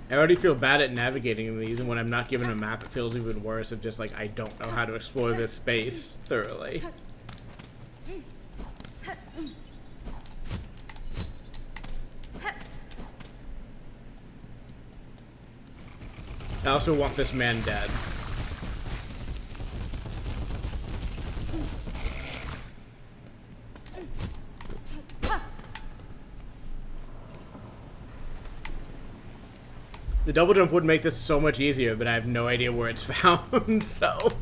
Speaker 1: I already feel bad at navigating in these, and when I'm not given a map, it feels even worse of just like I don't know how to explore this space thoroughly. I also want this man dead. The double jump would make this so much easier, but I have no idea where it's found, so...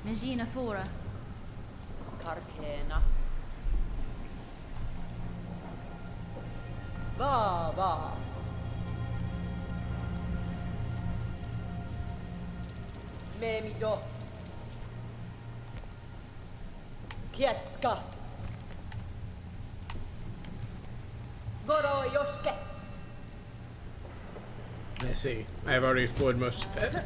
Speaker 4: Regina Fora.
Speaker 5: Carcena. Va, va. Memido. Kietska. Goro Yoshke.
Speaker 1: I see. I have already explored most of it.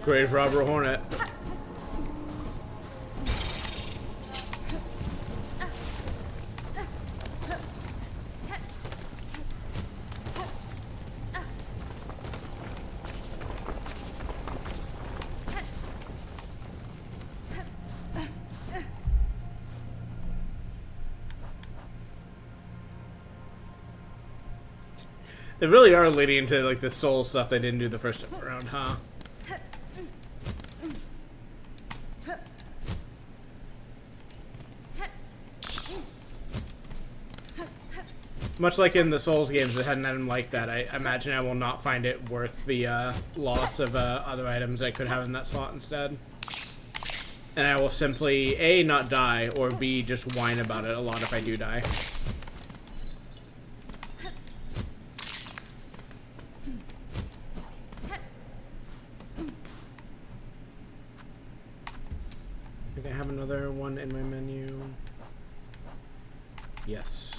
Speaker 1: Grave robber hornet. They really are leading into like the soul stuff they didn't do the first time around, huh? Much like in the Souls games that hadn't had them like that, I imagine I will not find it worth the loss of other items I could have in that slot instead. And I will simply, A, not die, or B, just whine about it a lot if I do die. I think I have another one in my menu. Yes.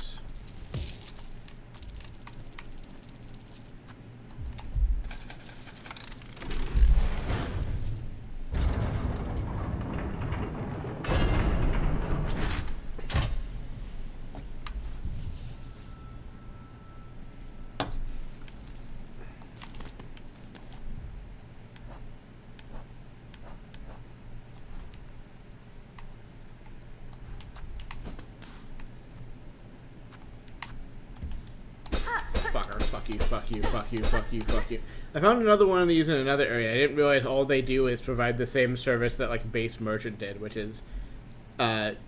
Speaker 1: Fuck you, fuck you, fuck you, fuck you, fuck you. I found another one of these in another area. I didn't realize all they do is provide the same service that like base merchant did, which is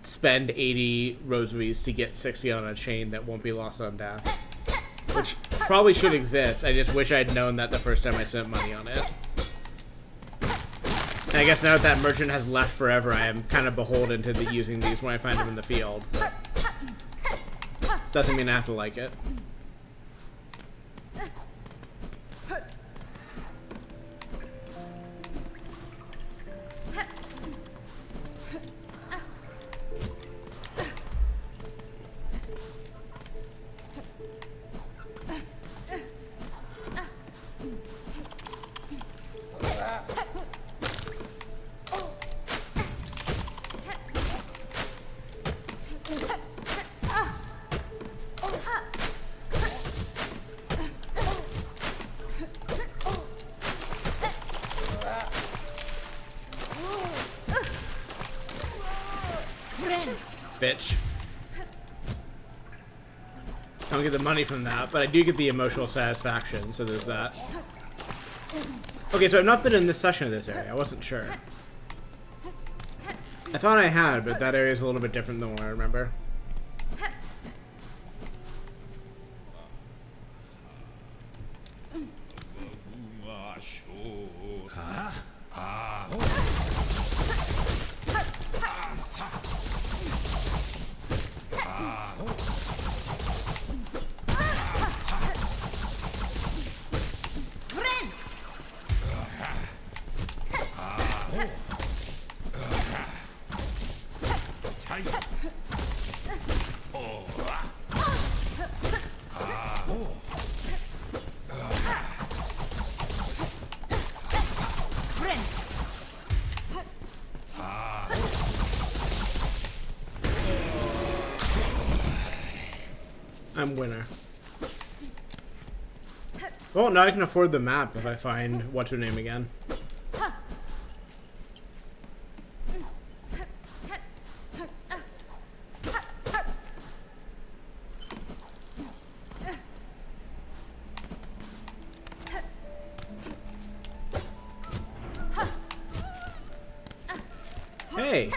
Speaker 1: spend 80 rosaries to get 60 on a chain that won't be lost on death. Which probably should exist. I just wish I'd known that the first time I spent money on it. And I guess now that that merchant has left forever, I am kind of beholden to using these when I find them in the field. But doesn't mean I have to like it. Bitch. I don't get the money from that, but I do get the emotional satisfaction, so there's that. Okay, so I've not been in this section of this area. I wasn't sure. I thought I had, but that area is a little bit different than what I remember. I'm winner. Oh, now I can afford the map if I find what's her name again. Hey.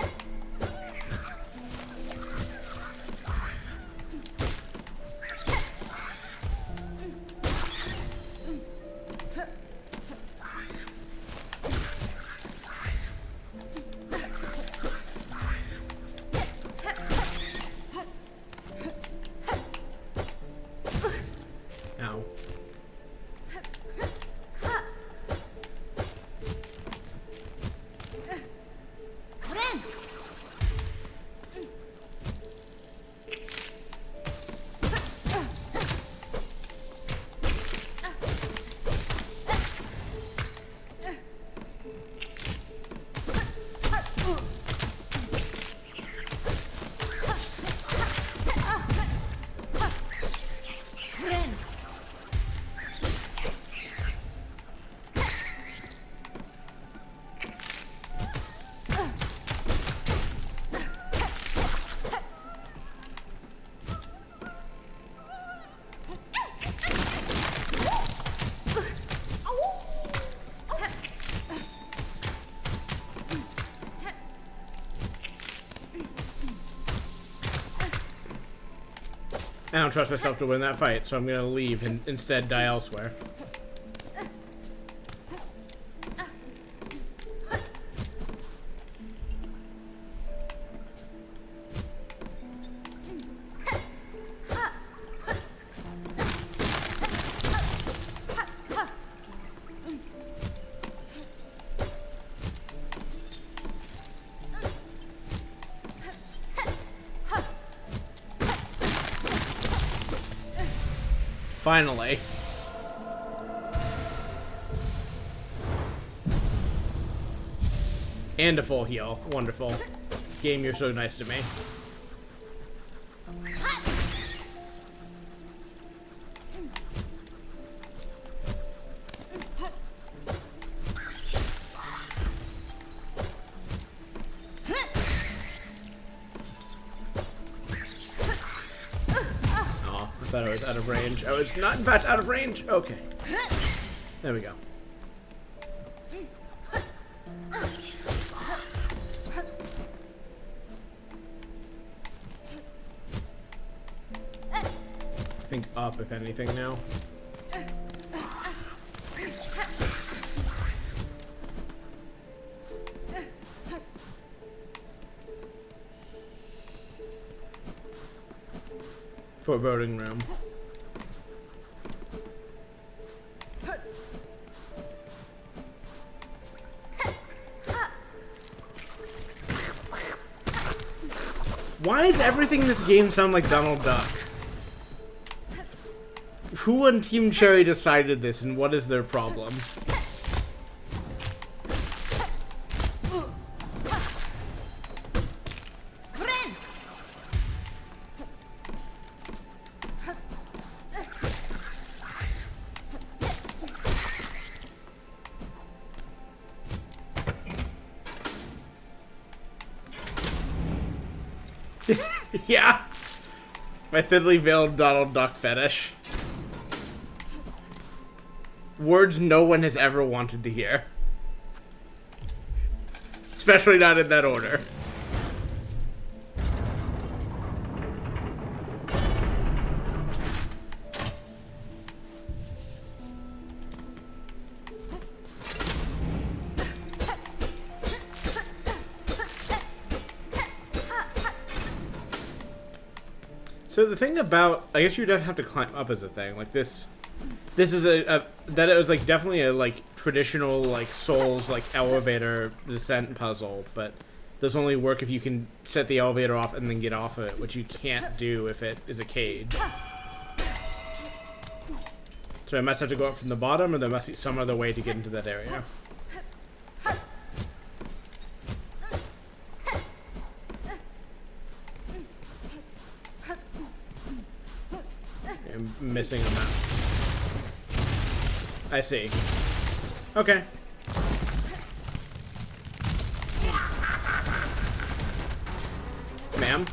Speaker 1: I don't trust myself to win that fight, so I'm gonna leave and instead die elsewhere. Finally. And a full heal. Wonderful. Game, you're so nice to me. I thought I was out of range. I was not, in fact, out of range. Okay. There we go. I think up, if anything, now. Foreboding room. Why does everything in this game sound like Donald Duck? Who on Team Cherry decided this, and what is their problem? Yeah. My thinly veiled Donald Duck fetish. Words no one has ever wanted to hear. Especially not in that order. So the thing about, I guess you don't have to climb up as a thing. Like this is that it was like definitely a like traditional like Souls like elevator descent puzzle, but those only work if you can set the elevator off and then get off of it, which you can't do if it is a cage. So I must have to go up from the bottom, or there must be some other way to get into that area. I'm missing a map. I see. Okay. Ma'am?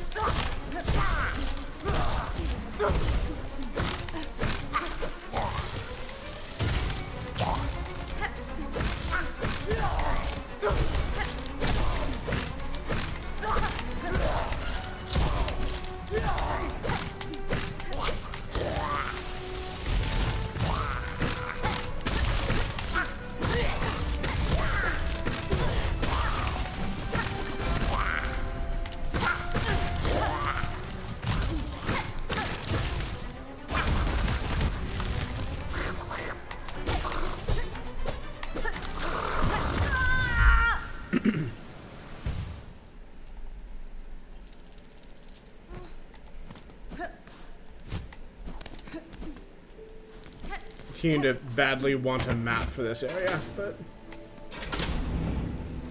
Speaker 1: Continue to badly want a map for this area, but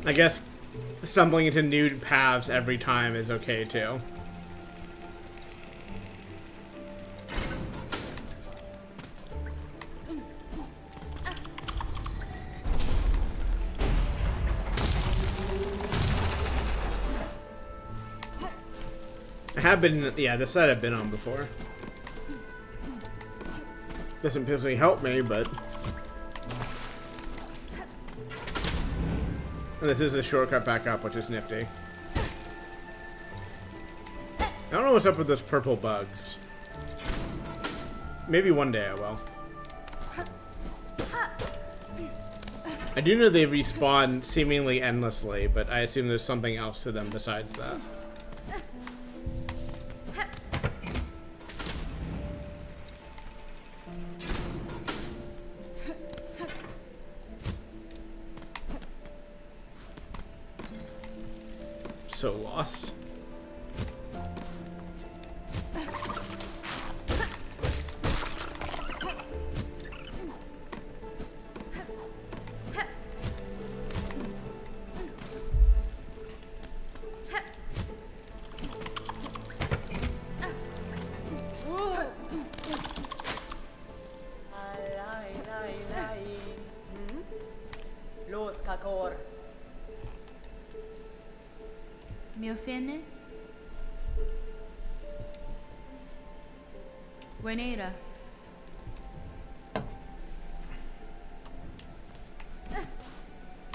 Speaker 1: I guess stumbling into new paths every time is okay too. I have been, yeah, this side I've been on before. Doesn't particularly help me, but... And this is a shortcut back up, which is nifty. I don't know what's up with those purple bugs. Maybe one day I will. I do know they respawn seemingly endlessly, but I assume there's something else to them besides that. So lost.
Speaker 5: Los kakor.
Speaker 4: Mi offende? Buenera.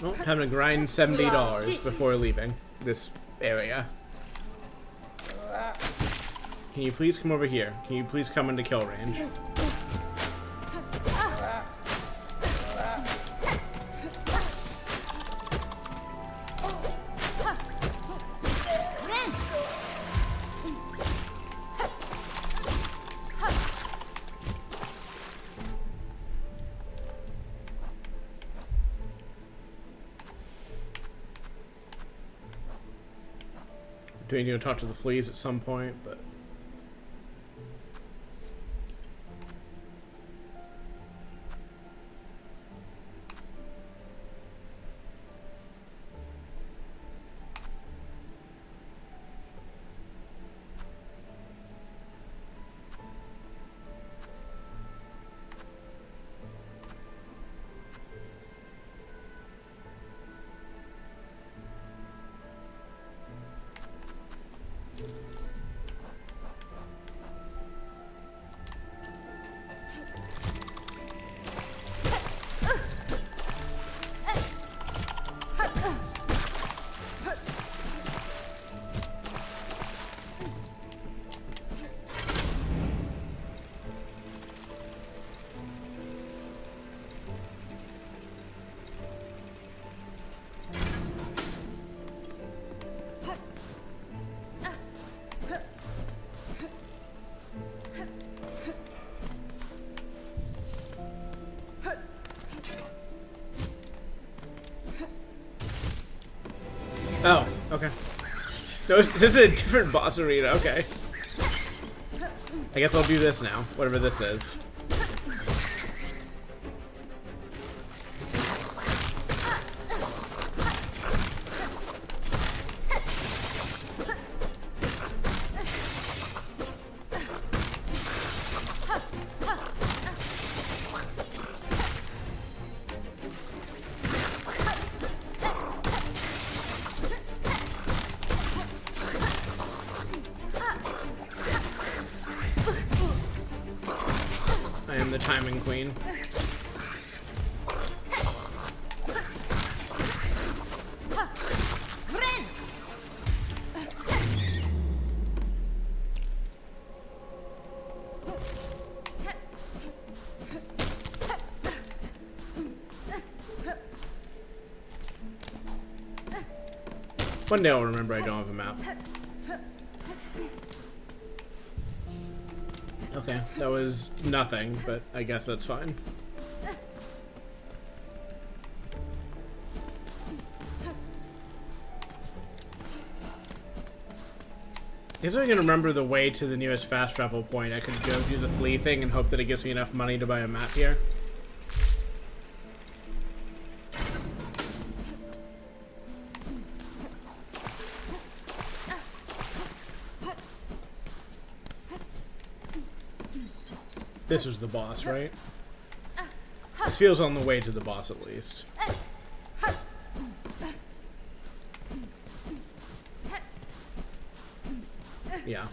Speaker 1: Well, time to grind $70 before leaving this area. Can you please come over here? Can you please come into kill range? Do we need to talk to the fleas at some point, but... Oh, okay. This is a different boss arena, okay. I guess I'll do this now, whatever this is. I am the timing queen. One day I'll remember I don't have a map. Okay, that was nothing, but I guess that's fine. I guess I can remember the way to the nearest fast travel point. I could go do the flea thing and hope that it gives me enough money to buy a map here. This was the boss, right? This feels on the way to the boss, at least. Yeah.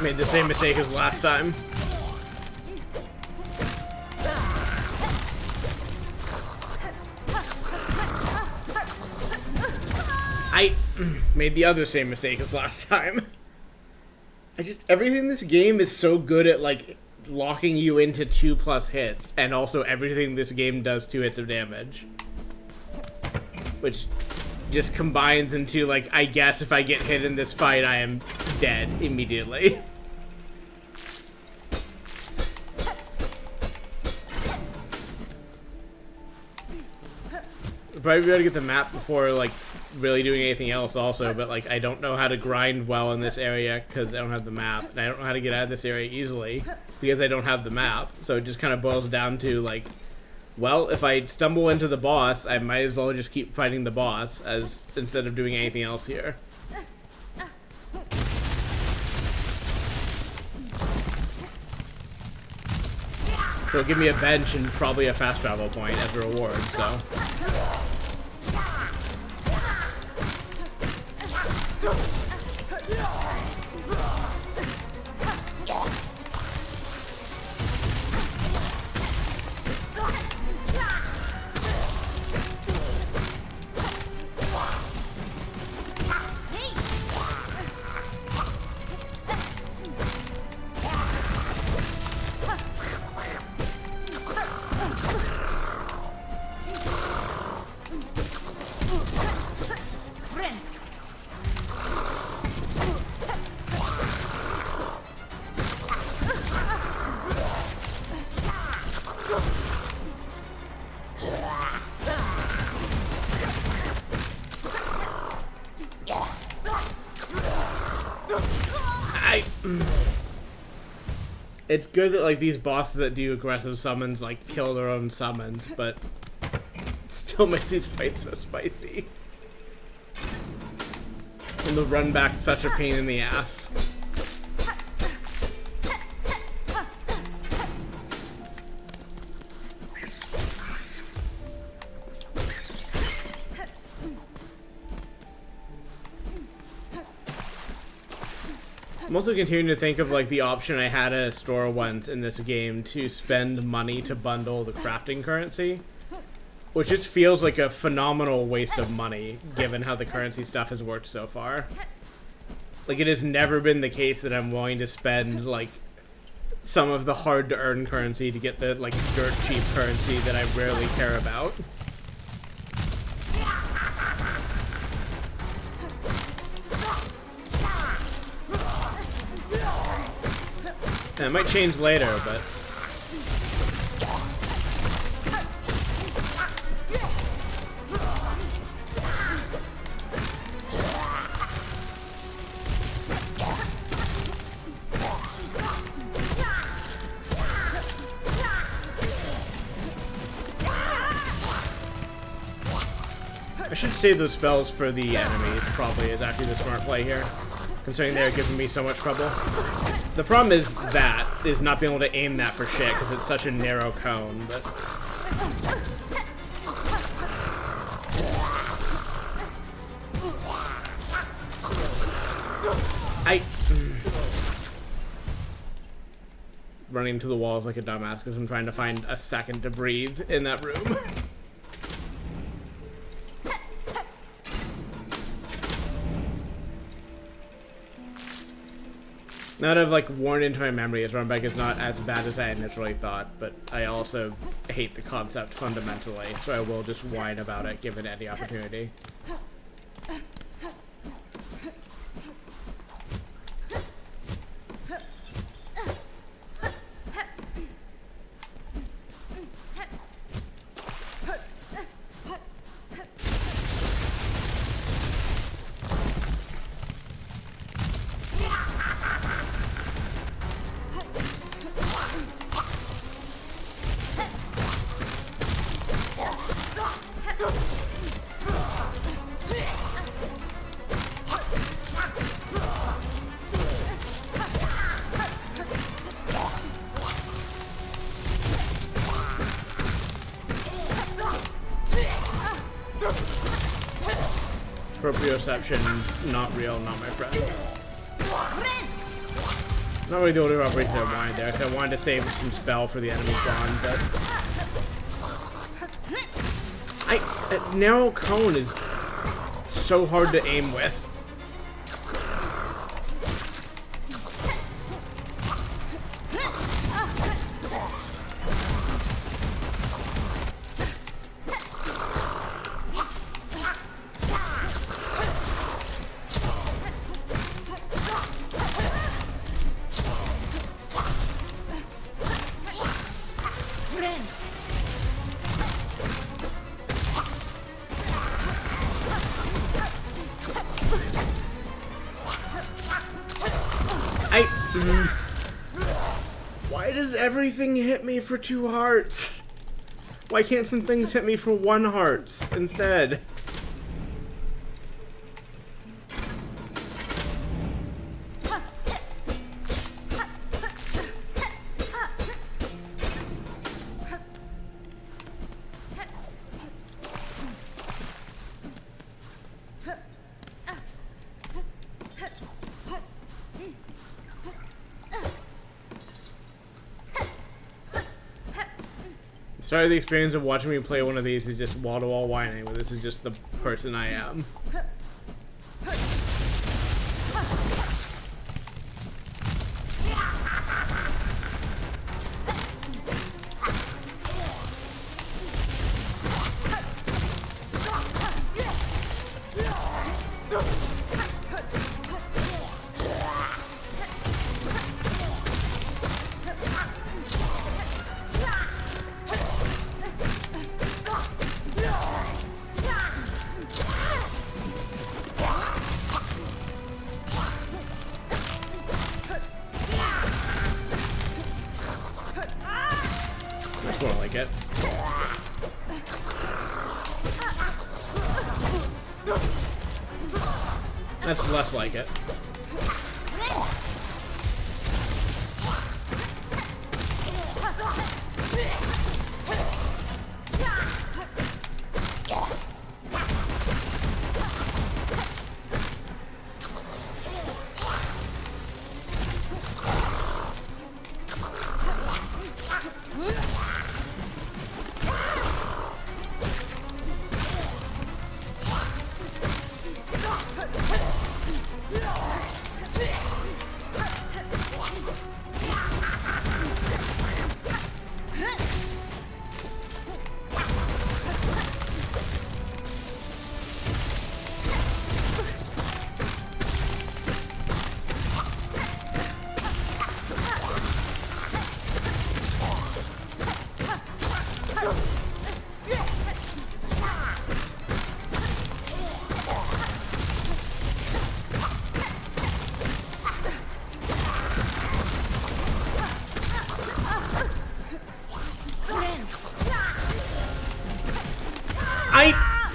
Speaker 1: Made the same mistake as last time. I made the other same mistake as last time. Everything in this game is so good at, like, locking you into 2+ hits, and also everything this game does 2 hits of damage. Which just combines into, like, I guess if I get hit in this fight, I am dead immediately. Probably be able to get the map before, like, really doing anything else also, but, like, I don't know how to grind well in this area because I don't have the map, and I don't know how to get out of this area easily because I don't have the map, so it just kind of boils down to, like, well, if I stumble into the boss, I might as well just keep fighting the boss instead of doing anything else here. So it'll give me a bench and probably a fast travel point as a reward, so... It's good that, like, these bosses that do aggressive summons, like, kill their own summons, but it still makes these fights so spicy. And the run back's such a pain in the ass. I'm also continuing to think of, like, the option I had at a store once in this game to spend money to bundle the crafting currency, which just feels like a phenomenal waste of money given how the currency stuff has worked so far. Like, it has never been the case that I'm willing to spend, like, some of the hard-to-earn currency to get the, like, dirt cheap currency that I rarely care about. And it might change later, but... I should save those spells for the enemies, probably, is actually the smart play here, considering they're giving me so much trouble. The problem is not being able to aim that for shit, because it's such a narrow cone, but... Running to the walls like a dumbass, because I'm trying to find a second to breathe in that room. Now that I've, like, worn into my memory, his run back is not as bad as I initially thought, but I also hate the concept fundamentally, so I will just whine about it given any opportunity. Proprioception, not real, not my friend. Not really the order of operation I wanted there, so I wanted to save some spell for the enemy spawn, but narrow cone is so hard to aim with. Why does everything hit me for 2 hearts? Why can't some things hit me for 1 heart instead? Sorry, the experience of watching me play one of these is just wall-to-wall whining, but this is just the person I am. That's more like it. That's less like it.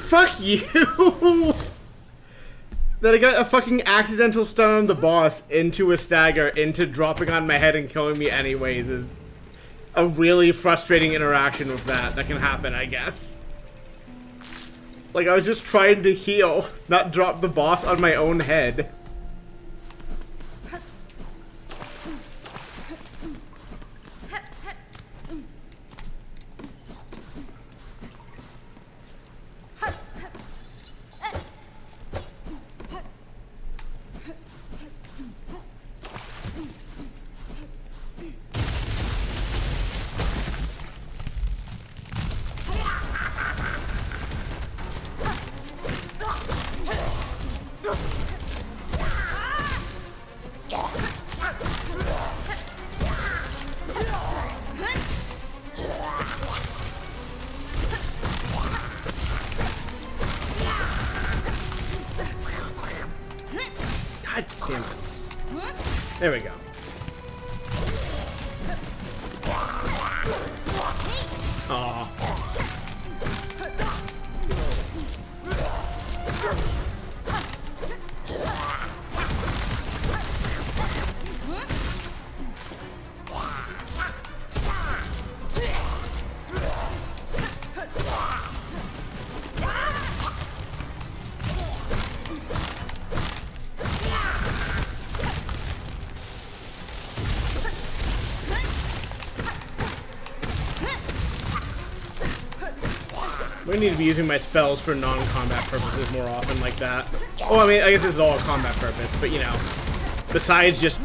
Speaker 1: Fuck you! That I got a fucking accidental stun on the boss into a stagger into dropping on my head and killing me anyways is a really frustrating interaction with that can happen, I guess. Like, I was just trying to heal, not drop the boss on my own head. God damn it. There we go. Aw. I need to be using my spells for non-combat purposes more often like that. Oh, I mean, I guess this is all a combat purpose, but you know, besides just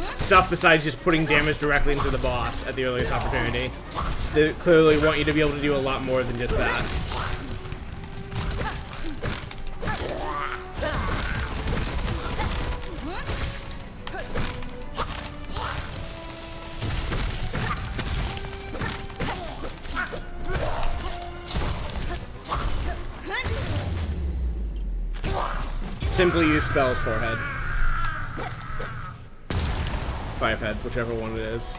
Speaker 1: putting damage directly into the boss at the earliest opportunity, they clearly want you to be able to do a lot more than just that. Simply use spells, forehead. Five head, whichever one it is.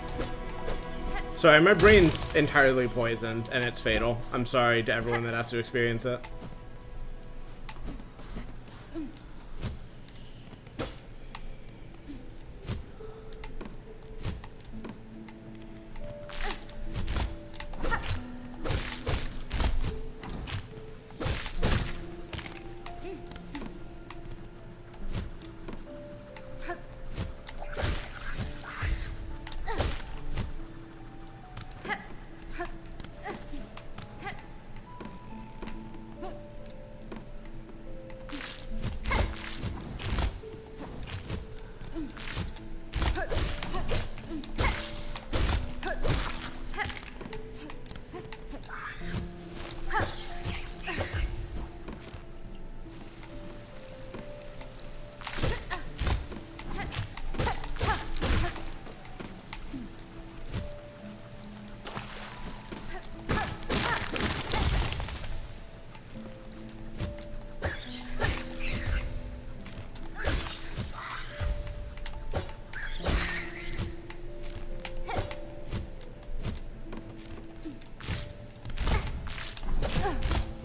Speaker 1: Sorry, my brain's entirely poisoned, and it's fatal. I'm sorry to everyone that has to experience it.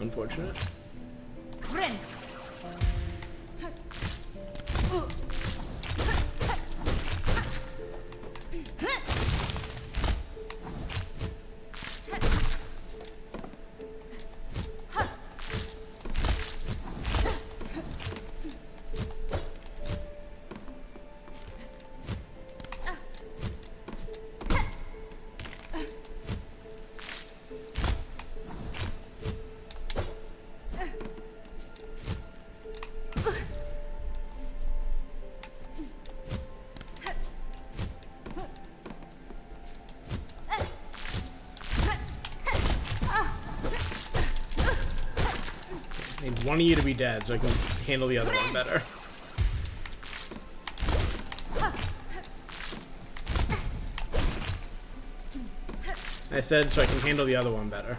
Speaker 1: Unfortunate. I need one of you to be dead so I can handle the other one better. I said so I can handle the other one better.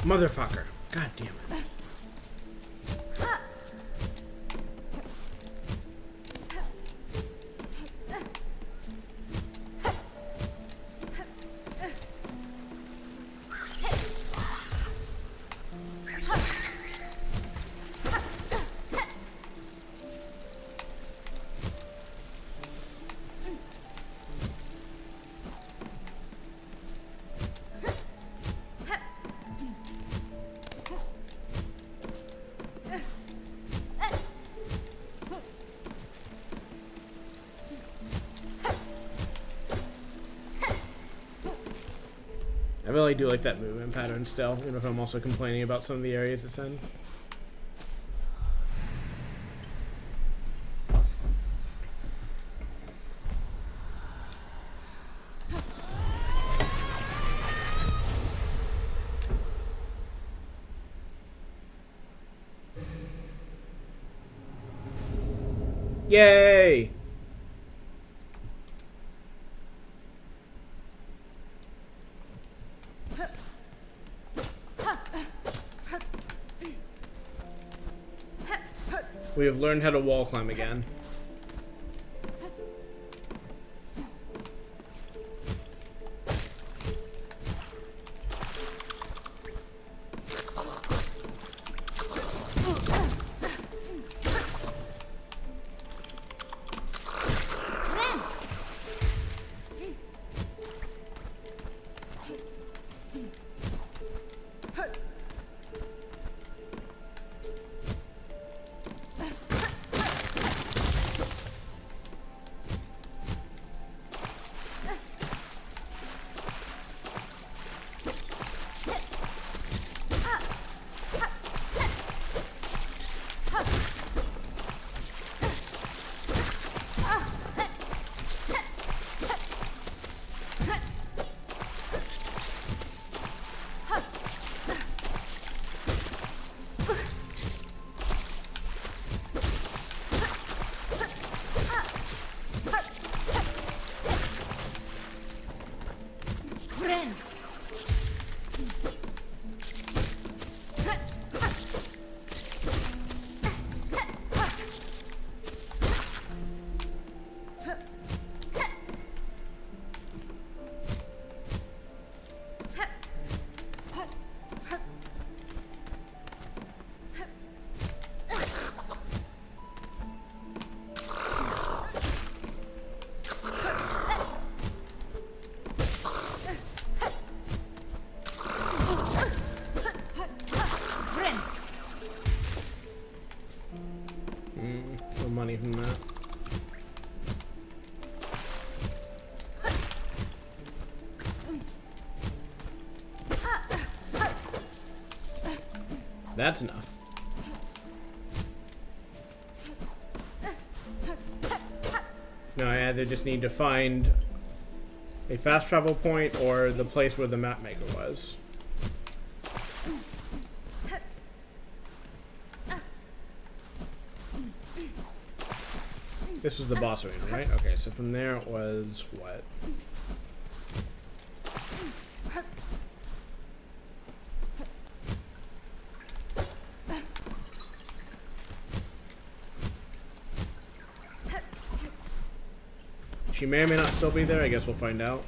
Speaker 1: Motherfucker. God damn it. I really do like that movement pattern still, even if I'm also complaining about some of the areas it's in. Yay! We have learned how to wall climb again. No money from that. That's enough. Now I either just need to find a fast travel point or the place where the map maker was. This was the boss arena, right? Okay, so from there it was what? She may or may not still be there. I guess we'll find out.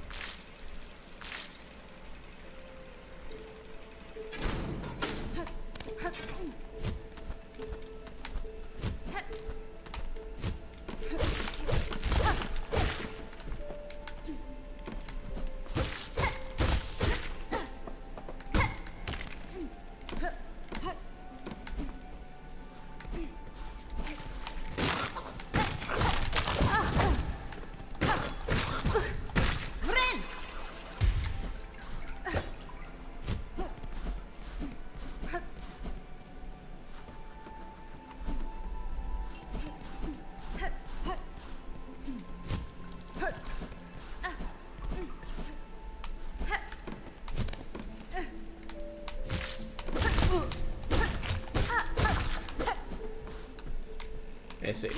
Speaker 1: I see.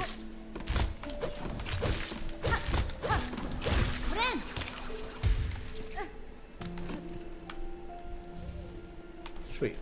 Speaker 1: Sweet.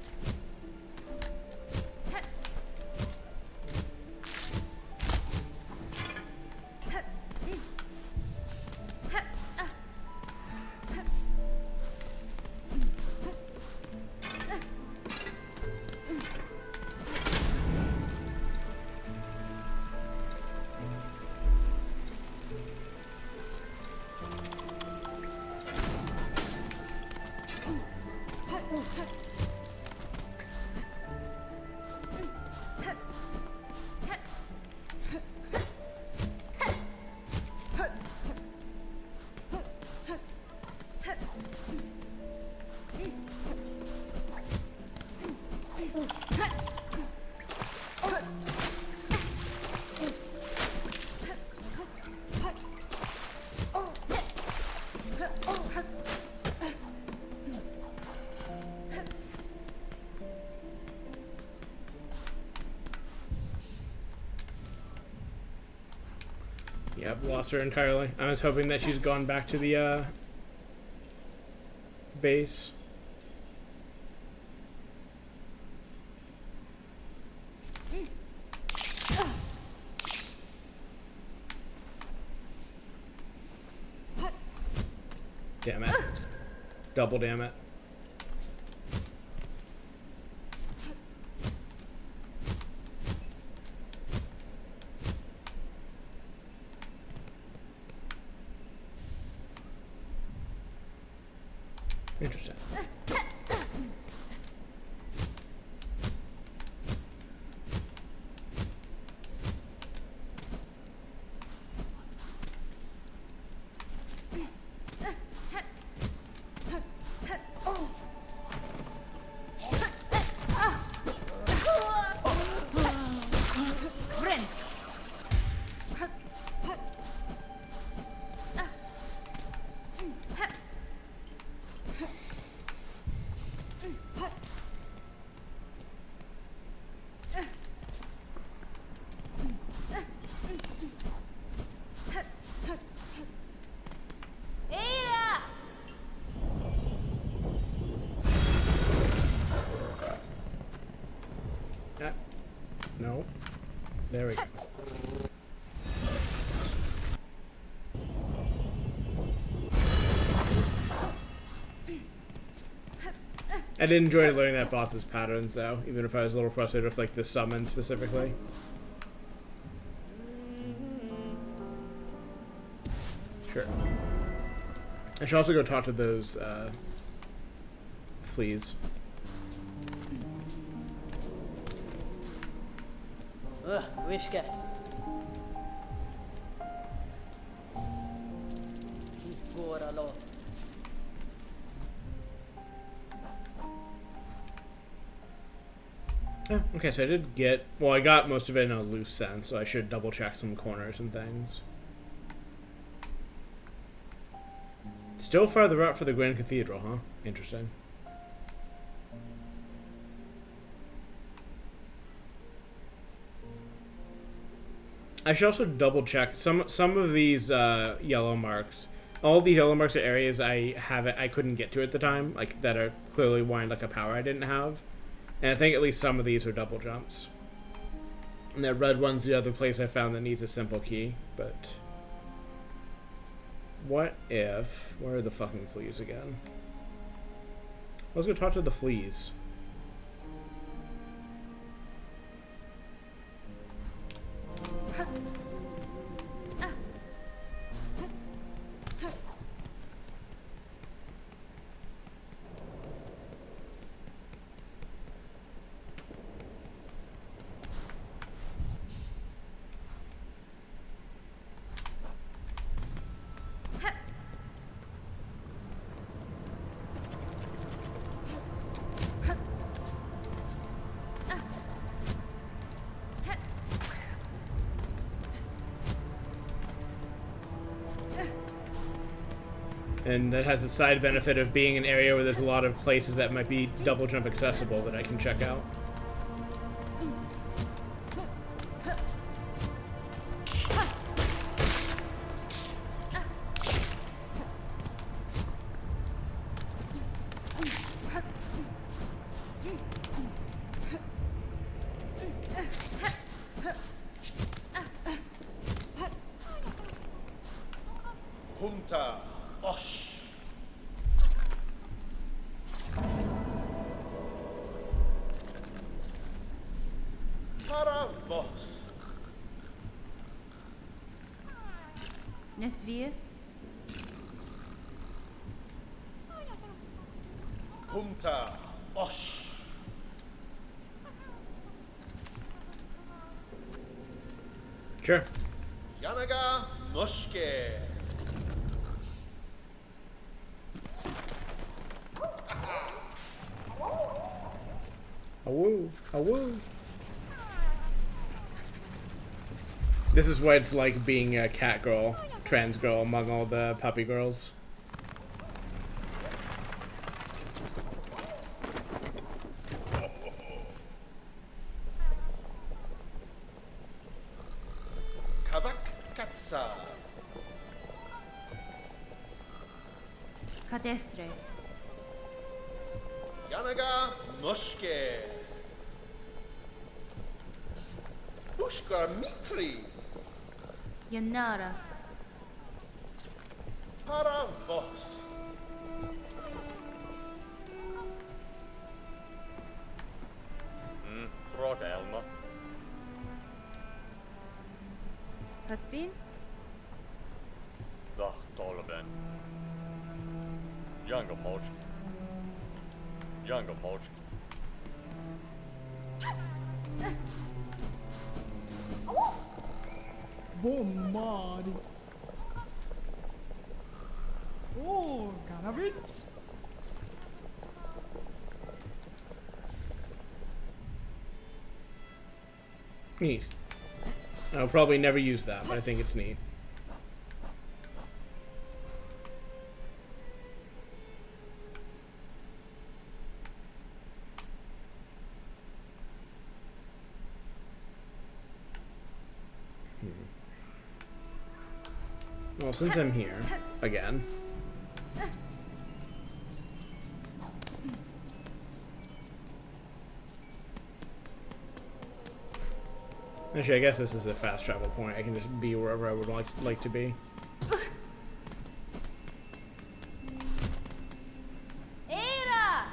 Speaker 1: Yep, lost her entirely. I was hoping that she's gone back to the base. Damn it. Double damn it. Interesting. There we go. I did enjoy learning that boss's patterns, though, even if I was a little frustrated with, like, the summon specifically. Sure. I should also go talk to those, fleas.
Speaker 5: Wishke. Gora lost.
Speaker 1: Oh, okay, so I did get... Well, I got most of it in a loose sense, so I should double check some corners and things. Still farther out for the Grand Cathedral, huh? Interesting. I should also double check some of these yellow marks. All the yellow marks are areas I couldn't get to at the time, like that are clearly wind like a power I didn't have. And I think at least some of these are double jumps. And that red one's the other place I found that needs a simple key, but what if... Where are the fucking fleas again? Let's go talk to the fleas. And that has the side benefit of being an area where there's a lot of places that might be double jump accessible that I can check out.
Speaker 2: Punta. Osh. Para vos.
Speaker 4: Nesvir.
Speaker 2: Punta. Osh.
Speaker 1: Sure.
Speaker 2: Yanaga Noshke.
Speaker 1: Awoo, awoo. This is what it's like being a cat girl, trans girl among all the puppy girls.
Speaker 2: Kavak Katsa.
Speaker 4: Catestre.
Speaker 2: Yanaga Noshke. Bushkar Mikri.
Speaker 4: Yanara.
Speaker 2: Para vos.
Speaker 6: Rodelma.
Speaker 4: Kaspin.
Speaker 6: Dag Tolben. Younger Mosk. Younger Mosk.
Speaker 7: Bombari. Oh, cannabis.
Speaker 1: Neat. I'll probably never use that, but I think it's neat. Well, since I'm here, again. Actually, I guess this is a fast travel point. I can just be wherever I would like to be.
Speaker 3: Era!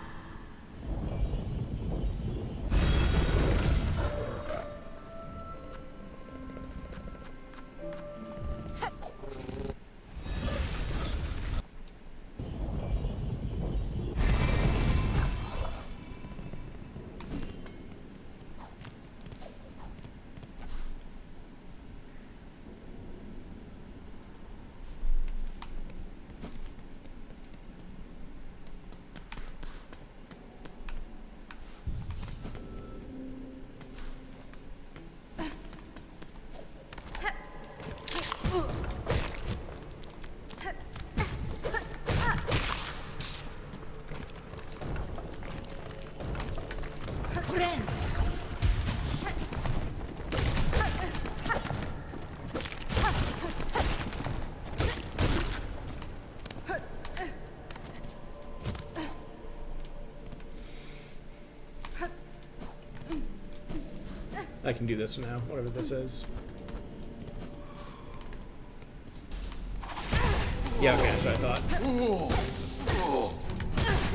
Speaker 1: I can do this now, whatever this is. Yeah, okay, that's what I thought.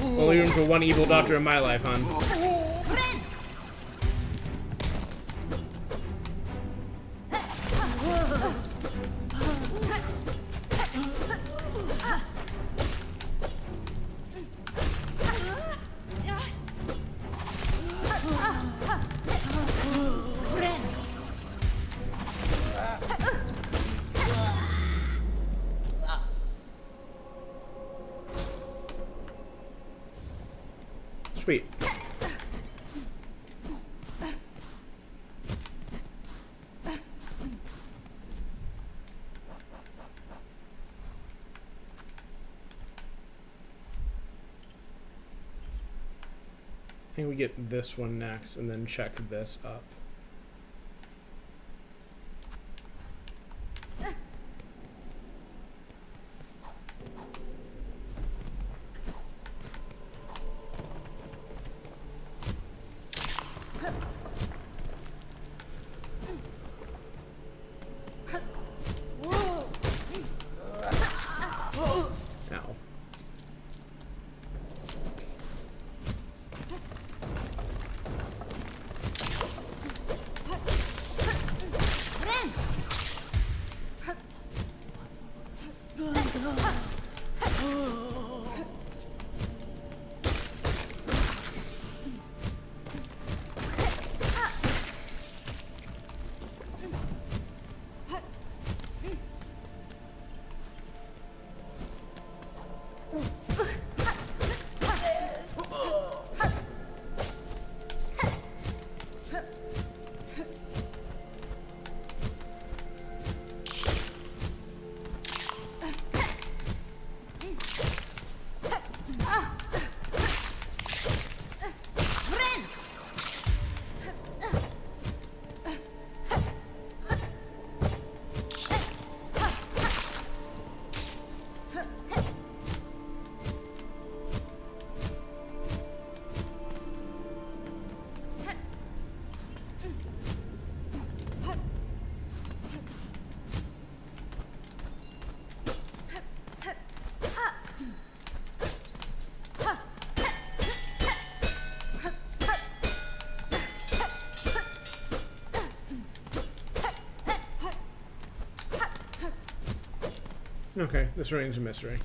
Speaker 1: Only room for one evil doctor in my life, hon. Sweet. I think we get this one next and then check this up. Ow. Okay, this remains a mystery.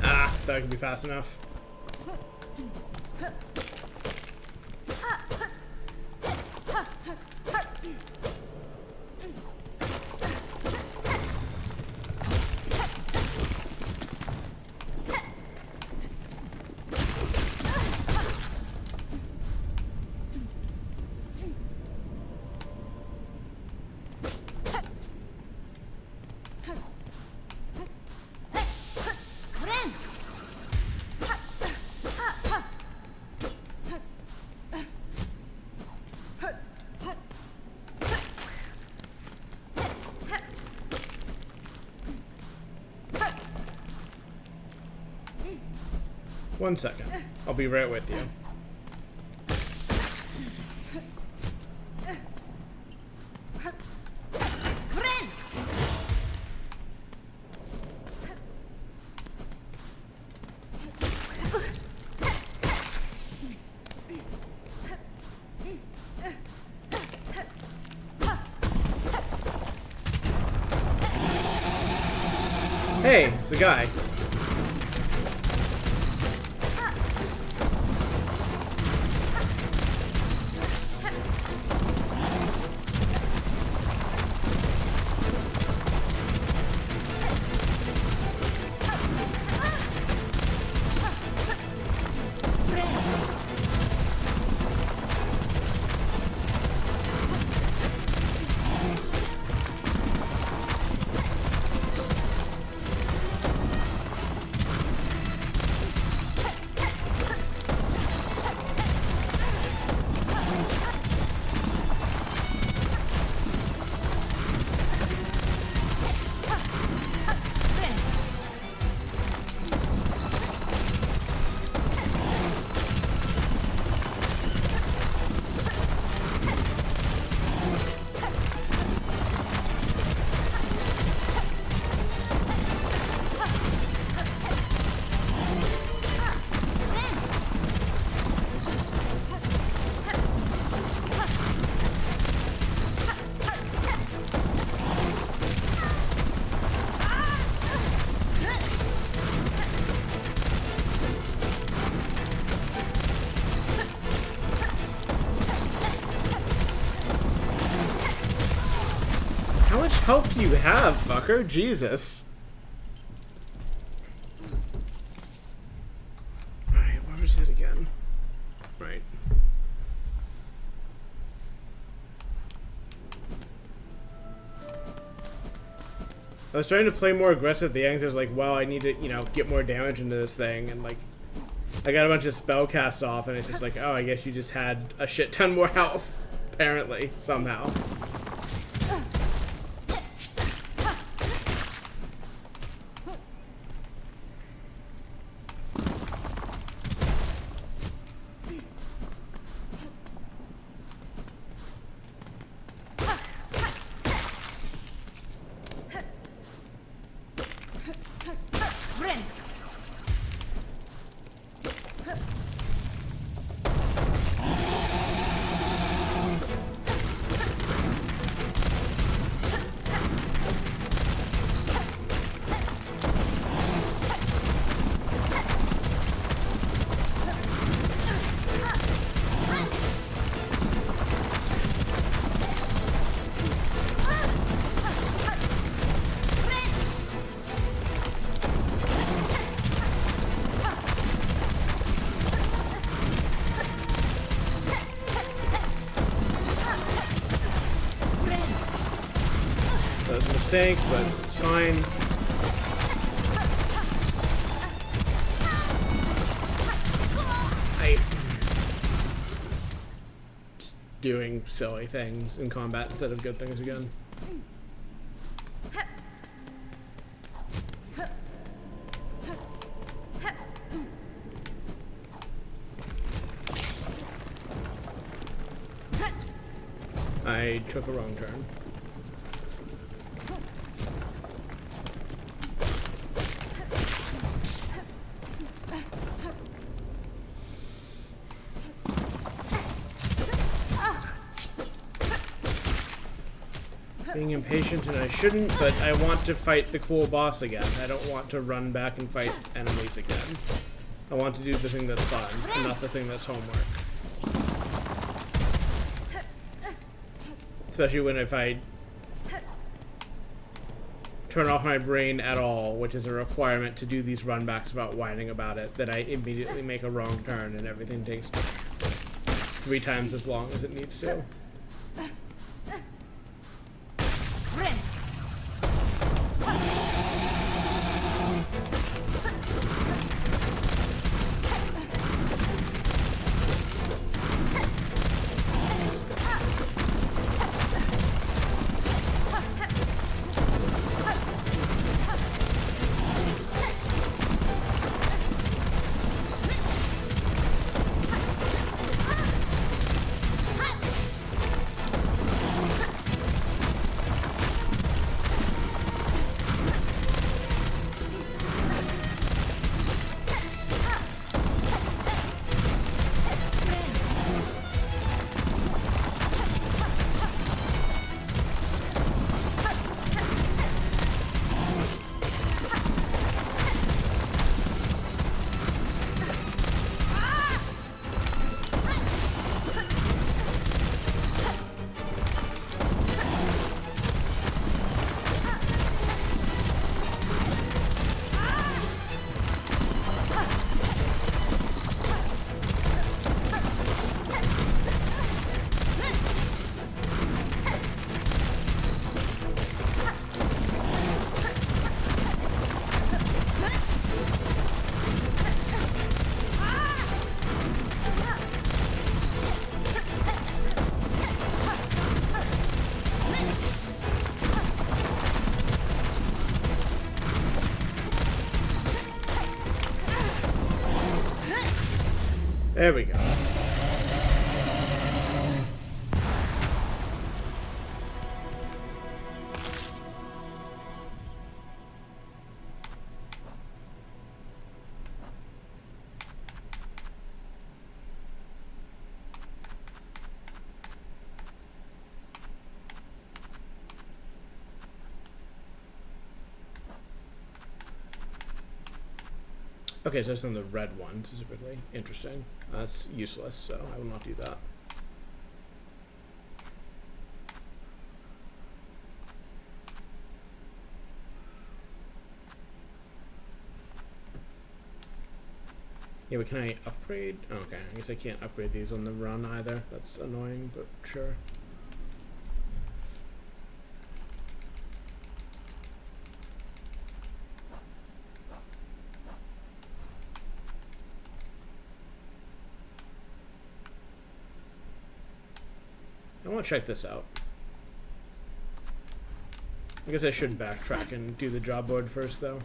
Speaker 1: Ah, that could be fast enough. One second. I'll be right with you. Hey, it's the guy. How much health do you have, fucker? Jesus. Alright, where was it again? Right. I was trying to play more aggressive at the end. I was like, well, I need to, you know, get more damage into this thing, and like, I got a bunch of spell casts off, and it's just like, oh, I guess you just had a shit ton more health, apparently, somehow. That was a mistake, but it's fine. Just doing silly things in combat instead of good things again. I took a wrong turn. Being impatient, and I shouldn't, but I want to fight the cool boss again. I don't want to run back and fight enemies again. I want to do the thing that's fun, and not the thing that's homework. Especially when if I turn off my brain at all, which is a requirement to do these runbacks about whining about it, that I immediately make a wrong turn and everything takes 3 times as long as it needs to. There we go. Okay, so it's on the red one specifically. Interesting. That's useless, so I will not do that. Yeah, but can I upgrade? Oh, okay, I guess I can't upgrade these on the run either. That's annoying, but sure. I want to check this out. I guess I should backtrack and do the job board first, though.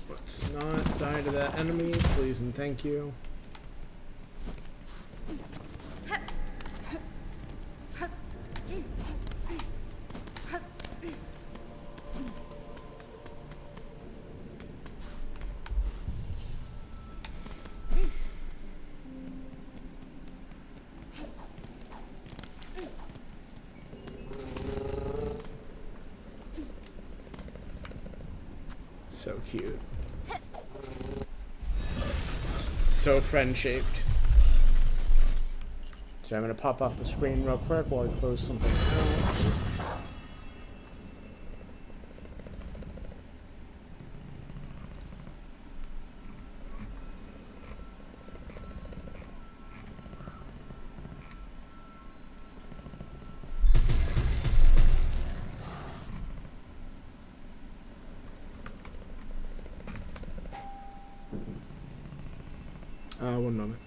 Speaker 1: Let's not die to that enemy, please and thank you. So cute. So friend-shaped. So I'm gonna pop off the screen real quick while I close something out. One moment.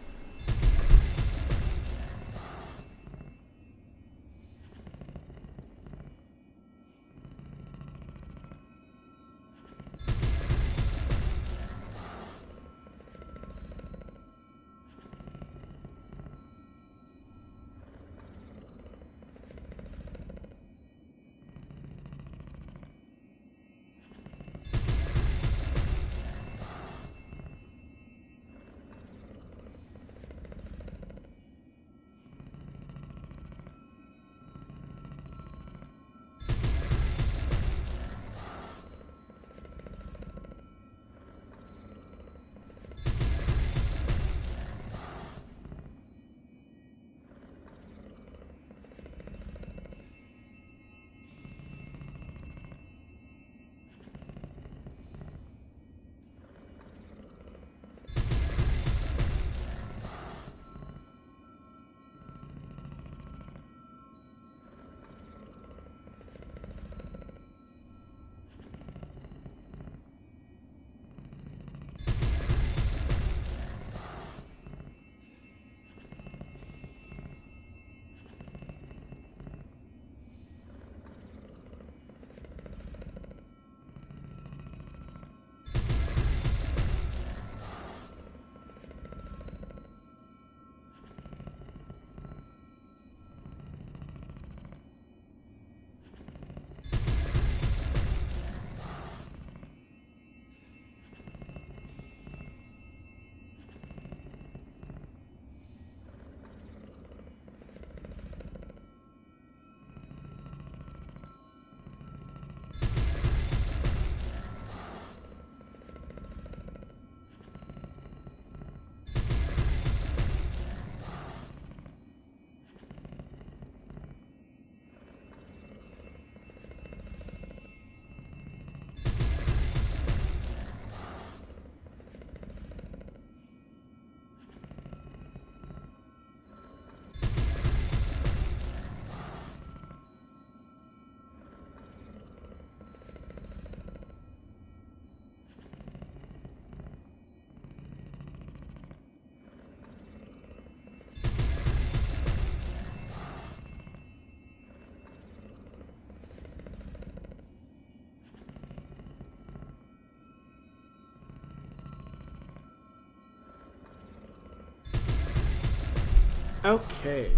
Speaker 1: Okay.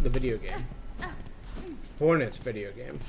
Speaker 1: The video game. Hornet's video game.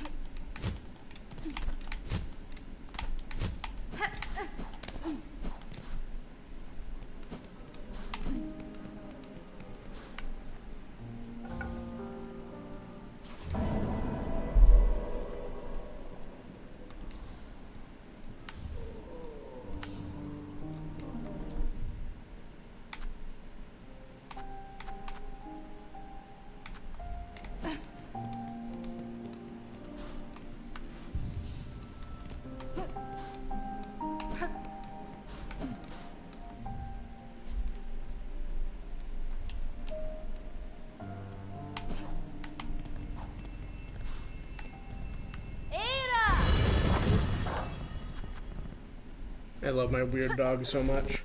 Speaker 1: I love my weird dog so much.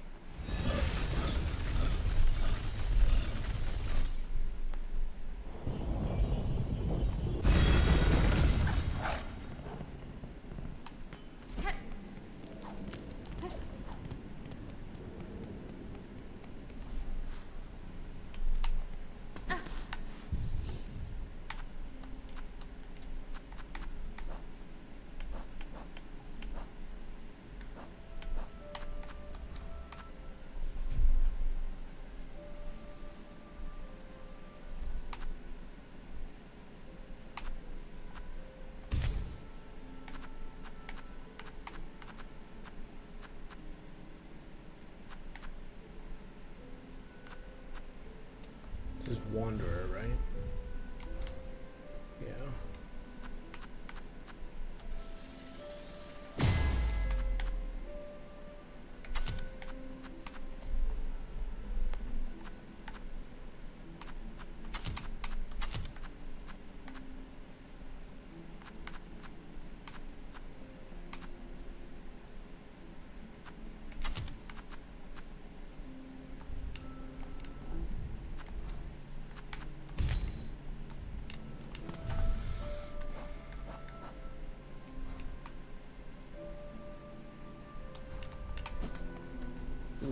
Speaker 1: This is Wanderer, right? Yeah.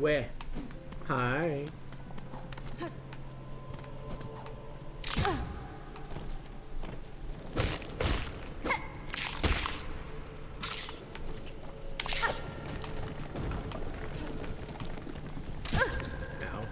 Speaker 1: Where? Hi. Ow.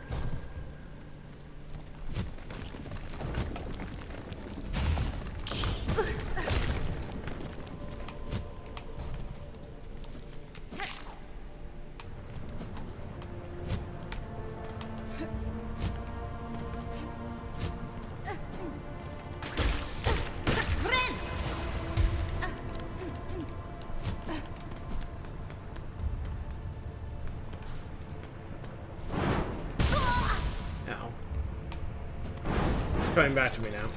Speaker 1: Ow. It's coming back to me now.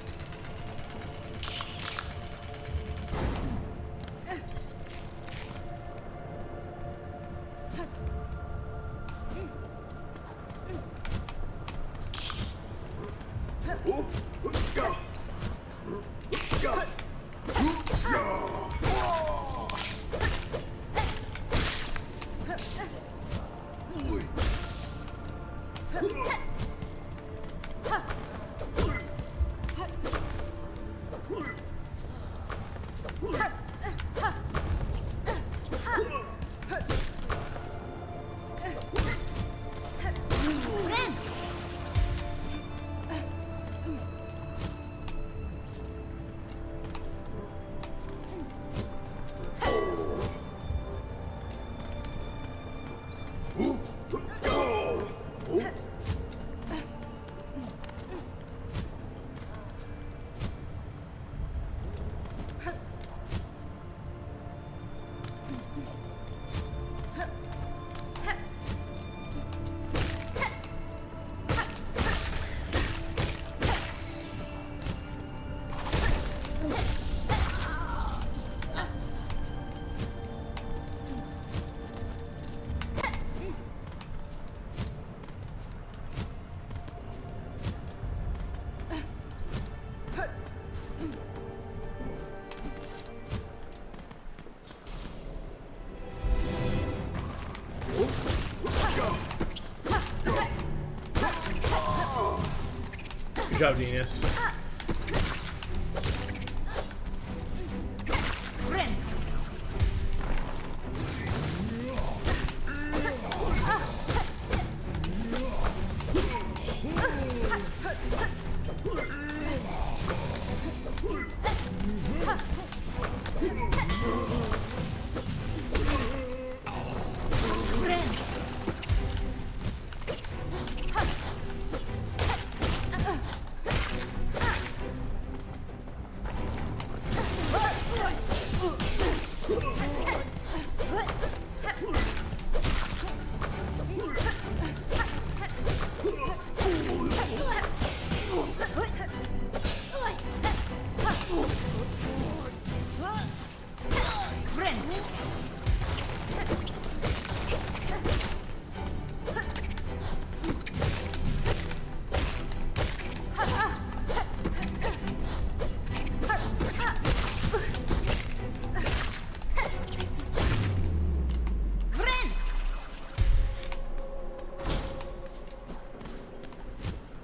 Speaker 1: job, genius.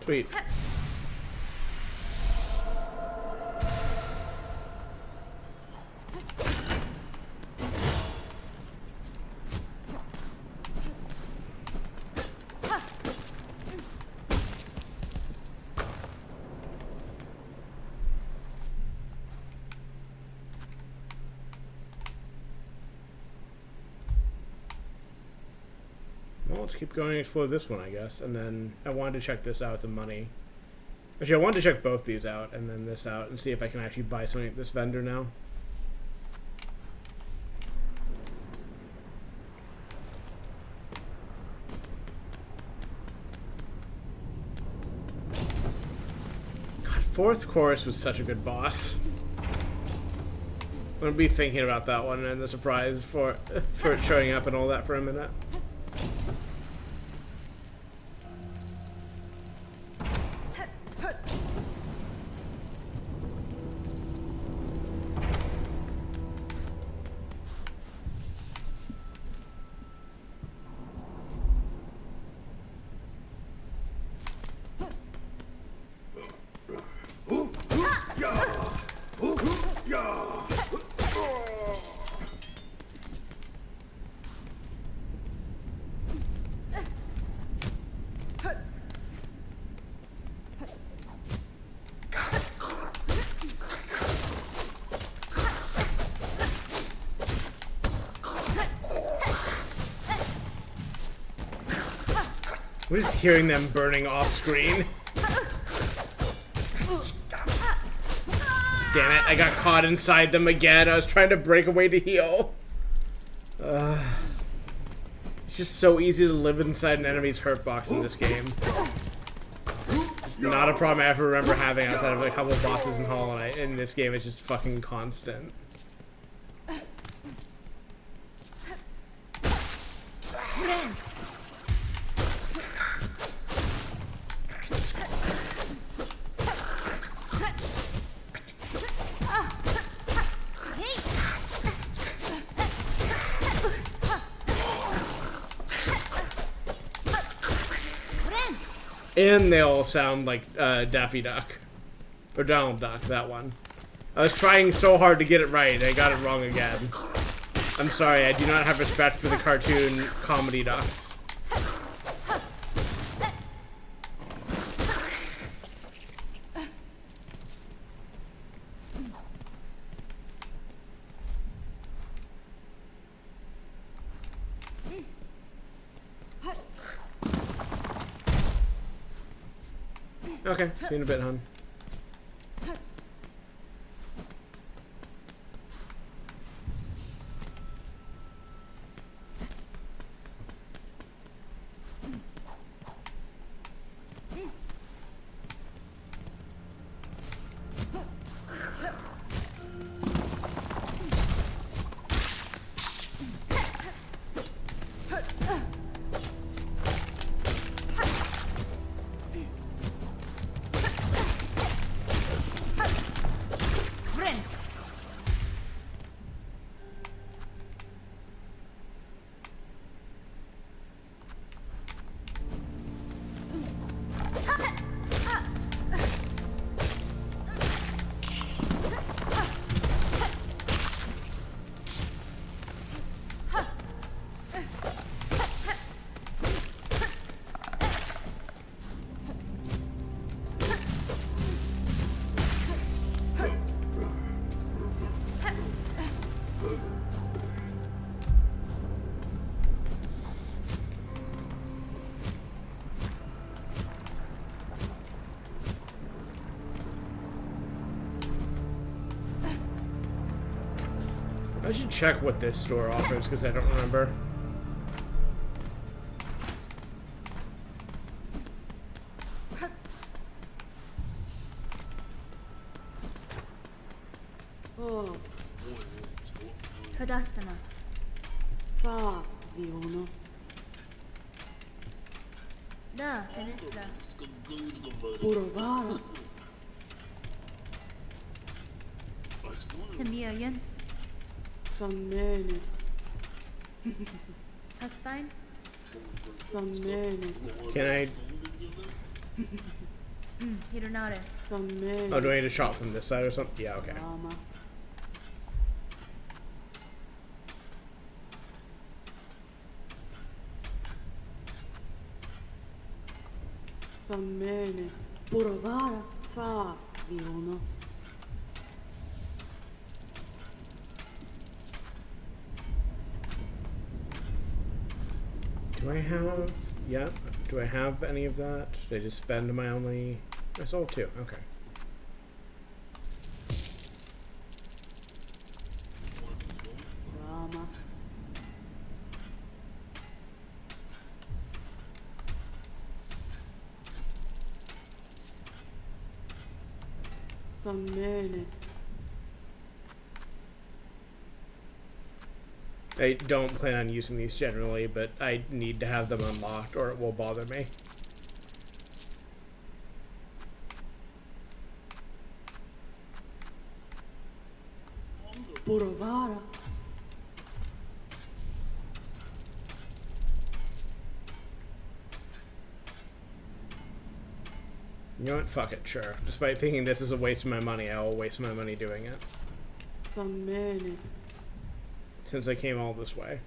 Speaker 1: Sweet. Well, let's keep going and explore this one, I guess. And then I wanted to check this out with the money. Actually, I wanted to check both these out and then this out and see if I can actually buy something at this vendor now. God, fourth chorus was such a good boss. I'm gonna be thinking about that one and the surprise for it showing up and all that for a minute. We're just hearing them burning off screen. Damn it, I got caught inside them again. I was trying to break away to heal. It's just so easy to live inside an enemy's hurt box in this game. It's not a problem I ever remember having outside of a couple of bosses in Hollow Knight. In this game, it's just fucking constant. And they all sound like Daffy Duck. Or Donald Duck, that one. I was trying so hard to get it right, I got it wrong again. I'm sorry, I do not have respect for the cartoon comedy ducks. Okay, see you in a bit, hon. I should check what this store offers because I don't remember.
Speaker 5: Oh,
Speaker 4: Kadastana.
Speaker 5: fa, Viono.
Speaker 4: Da, Fenestra.
Speaker 5: Purovara.
Speaker 4: Tamiayan.
Speaker 5: Sammene.
Speaker 4: Hasfine.
Speaker 5: Sammene.
Speaker 1: Can I?
Speaker 4: Hironare.
Speaker 5: Sammene.
Speaker 1: Oh, do I need to shop from this side or something? Yeah, okay.
Speaker 5: Rama. Sammene. Purovara. Fa, Viono.
Speaker 1: Do I have? Yeah. Do I have any of that? Did I just spend my only? I sold 2. Okay.
Speaker 5: Rama. Sammene.
Speaker 1: I don't plan on using these generally, but I need to have them unlocked or it will bother me.
Speaker 5: Purovara.
Speaker 1: You know what? Fuck it, sure. Despite thinking this is a waste of my money, I will waste my money doing it.
Speaker 5: Sammene.
Speaker 1: Since I came all this way.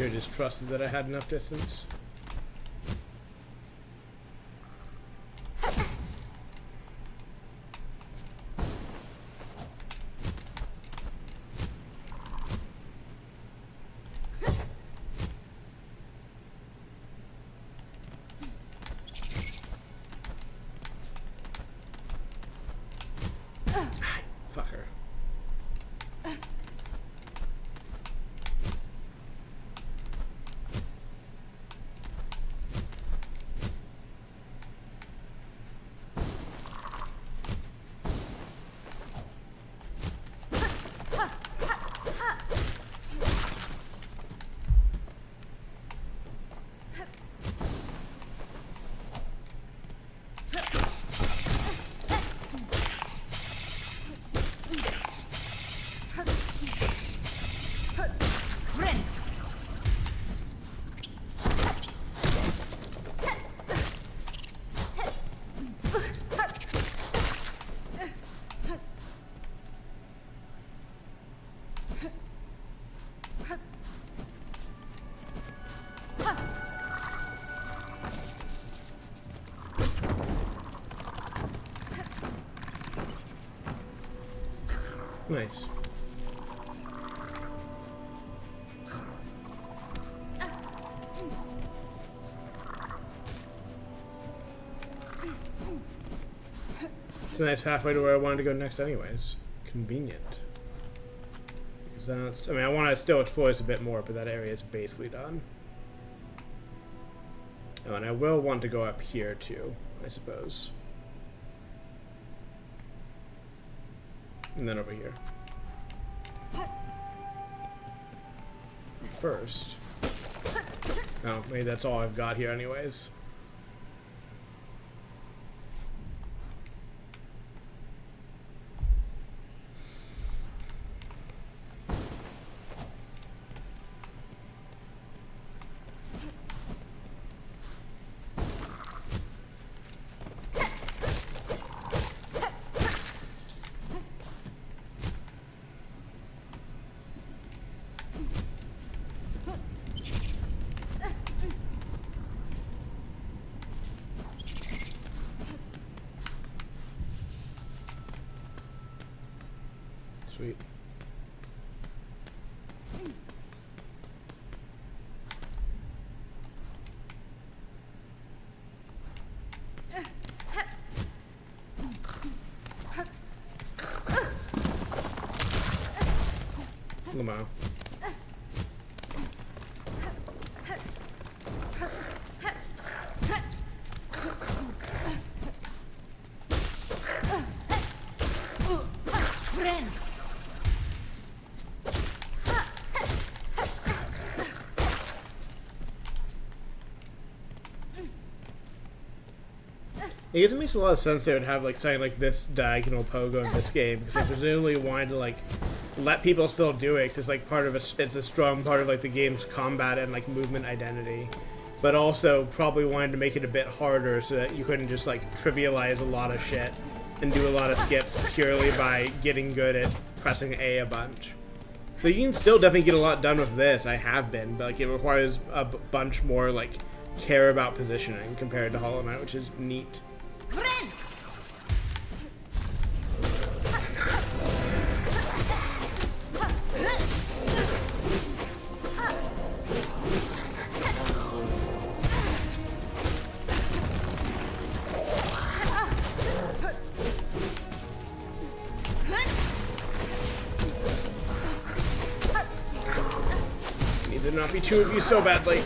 Speaker 1: sure just trusted that I had enough distance. Fucker. Nice. It's a nice pathway to where I wanted to go next anyways. Convenient. Because that's... I mean, I want to still explore this a bit more, but that area is basically done. Oh, and I will want to go up here too, I suppose. And then over here. First. Oh, maybe that's all I've got here anyways. Sweet. Lamau. I guess it makes a lot of sense they would have like something like this diagonal pogo in this game, because they presumably wanted to like let people still do it, 'cause it's like part of it's a strong part of like the game's combat and like movement identity, but also probably wanted to make it a bit harder so that you couldn't just like trivialize a lot of shit and do a lot of skips purely by getting good at pressing A a bunch. So you can still definitely get a lot done with this. I have been, but like it requires a bunch more like care about positioning compared to Hollow Knight, which is neat. Need to not be two of you so badly.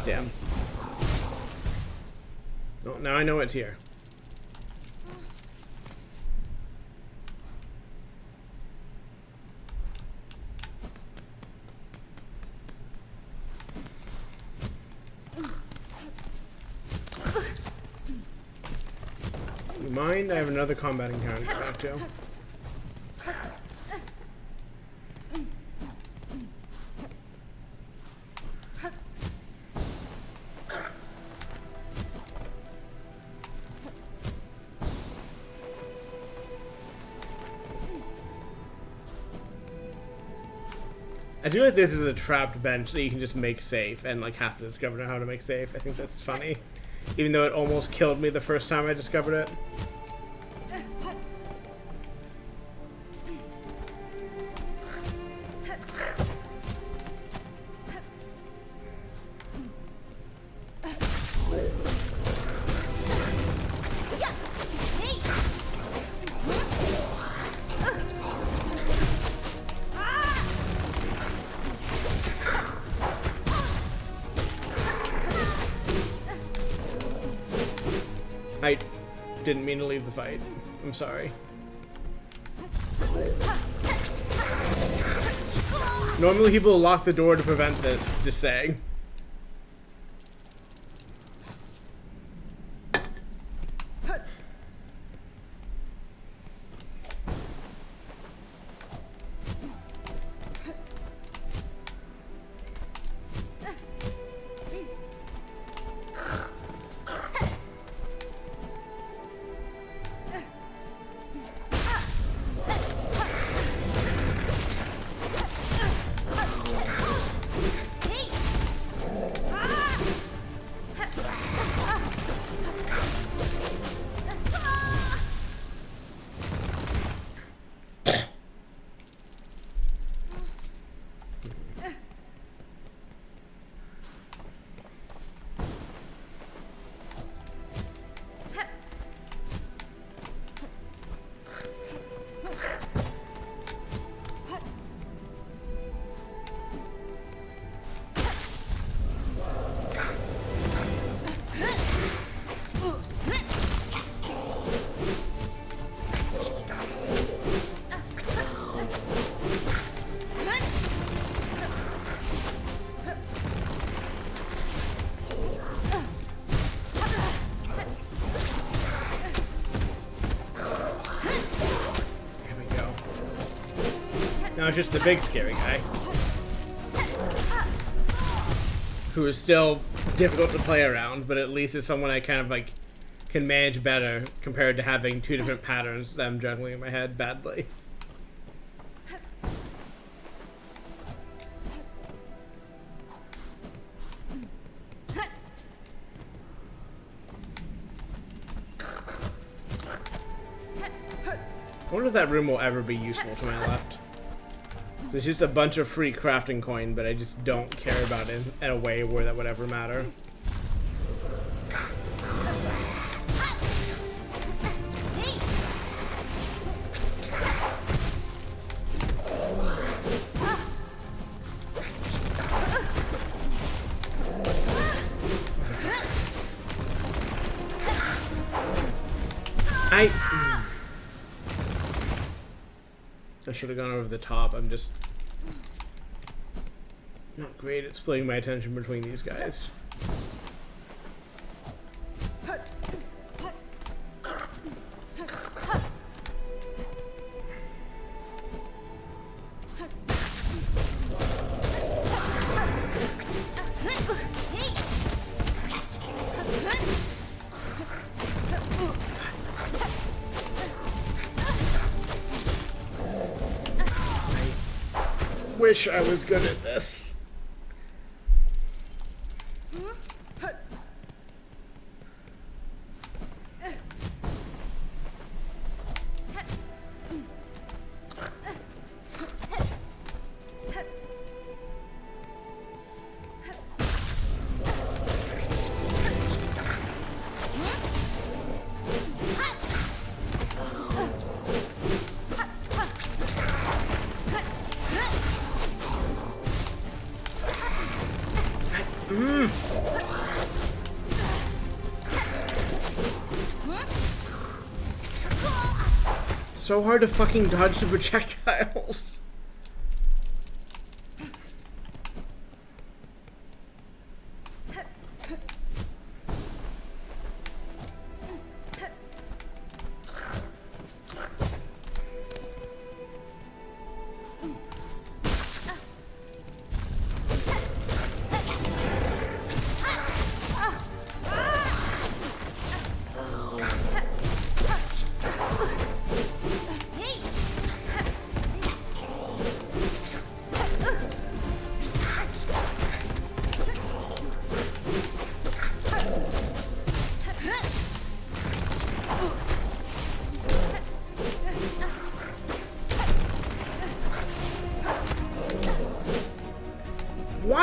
Speaker 1: Damn. Oh, now I know it's here. You mind? I have another combat encounter to go back to. I do like this is a trapped bench that you can just make safe and like have to discover how to make safe. I think that's funny. Even though it almost killed me the first time I discovered it. I didn't mean to leave the fight. I'm sorry. Normally people lock the door to prevent this, just saying. Now it's just the big scary guy. Who is still difficult to play around, but at least is someone I kind of like can manage better compared to having two different patterns that I'm juggling in my head badly. I wonder if that room will ever be useful to my left. There's just a bunch of free crafting coin, but I just don't care about it in a way where that would ever matter. I should have gone over the top. I'm just not great at splitting my attention between these guys. Wish I was good at this. So hard to fucking dodge the projectiles.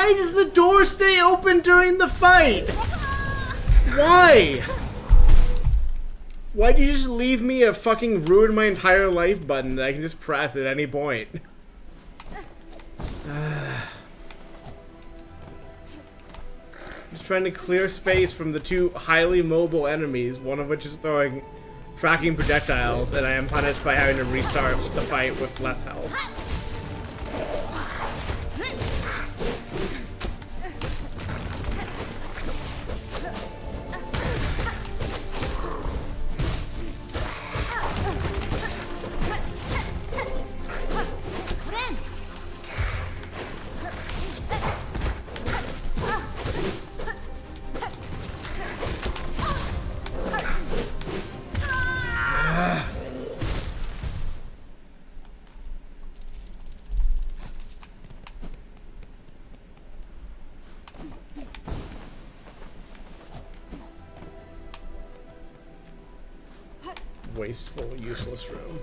Speaker 1: Why does the door stay open during the fight? Why? Why do you just leave me a fucking ruin my entire life button that I can just press at any point? Just trying to clear space from the two highly mobile enemies, one of which is throwing tracking projectiles, and I am punished by having to restart the fight with less health. Wasteful, useless room.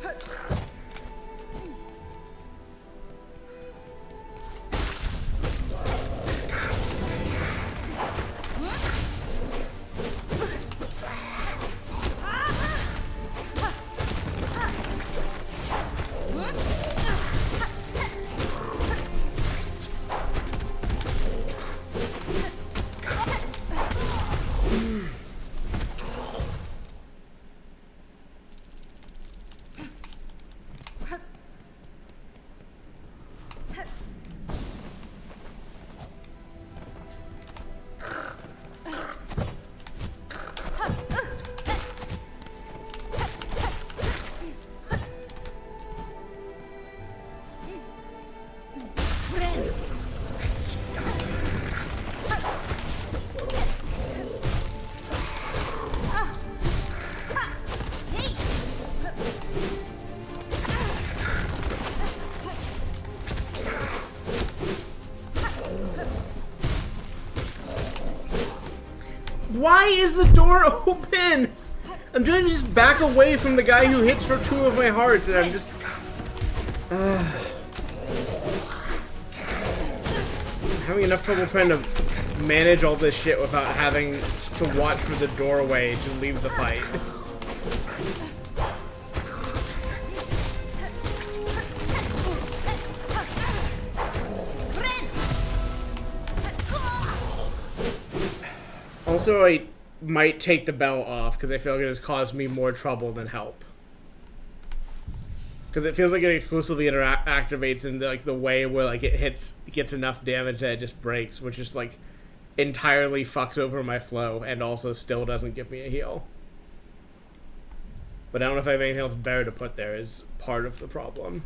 Speaker 1: Why is the door open? I'm trying to just back away from the guy who hits for 2 of my hearts, and I'm just... I'm having enough trouble trying to manage all this shit without having to watch for the doorway to leave the fight. Also, I might take the bell off because I feel like it has caused me more trouble than help. Because it feels like it exclusively activates in the way where like it gets enough damage that it just breaks, which just like entirely fucks over my flow and also still doesn't give me a heal. But I don't know if I have anything else better to put there is part of the problem.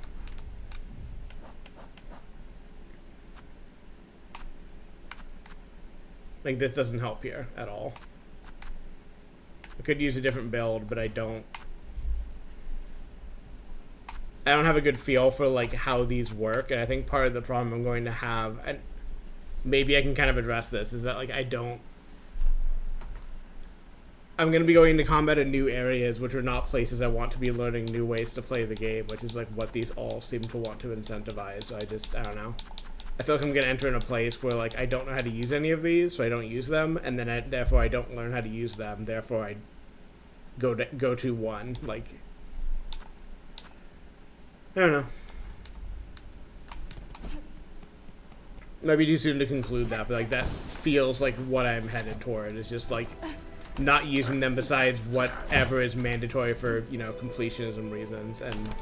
Speaker 1: Like, this doesn't help here at all. I could use a different build, but I don't have a good feel for, like, how these work, and I think part of the problem I'm going to have, and maybe I can kind of address this, is that, like, I'm going to be going into combat in new areas, which are not places I want to be learning new ways to play the game, which is, like, what these all seem to want to incentivize, so I don't know. I feel like I'm going to enter in a place where, like, I don't know how to use any of these, so I don't use them, and then therefore I don't learn how to use them, therefore I go to one, like, I don't know. Might be too soon to conclude that, but, like, that feels like what I'm headed toward, is just, like, not using them besides whatever is mandatory for, you know, completionism reasons, and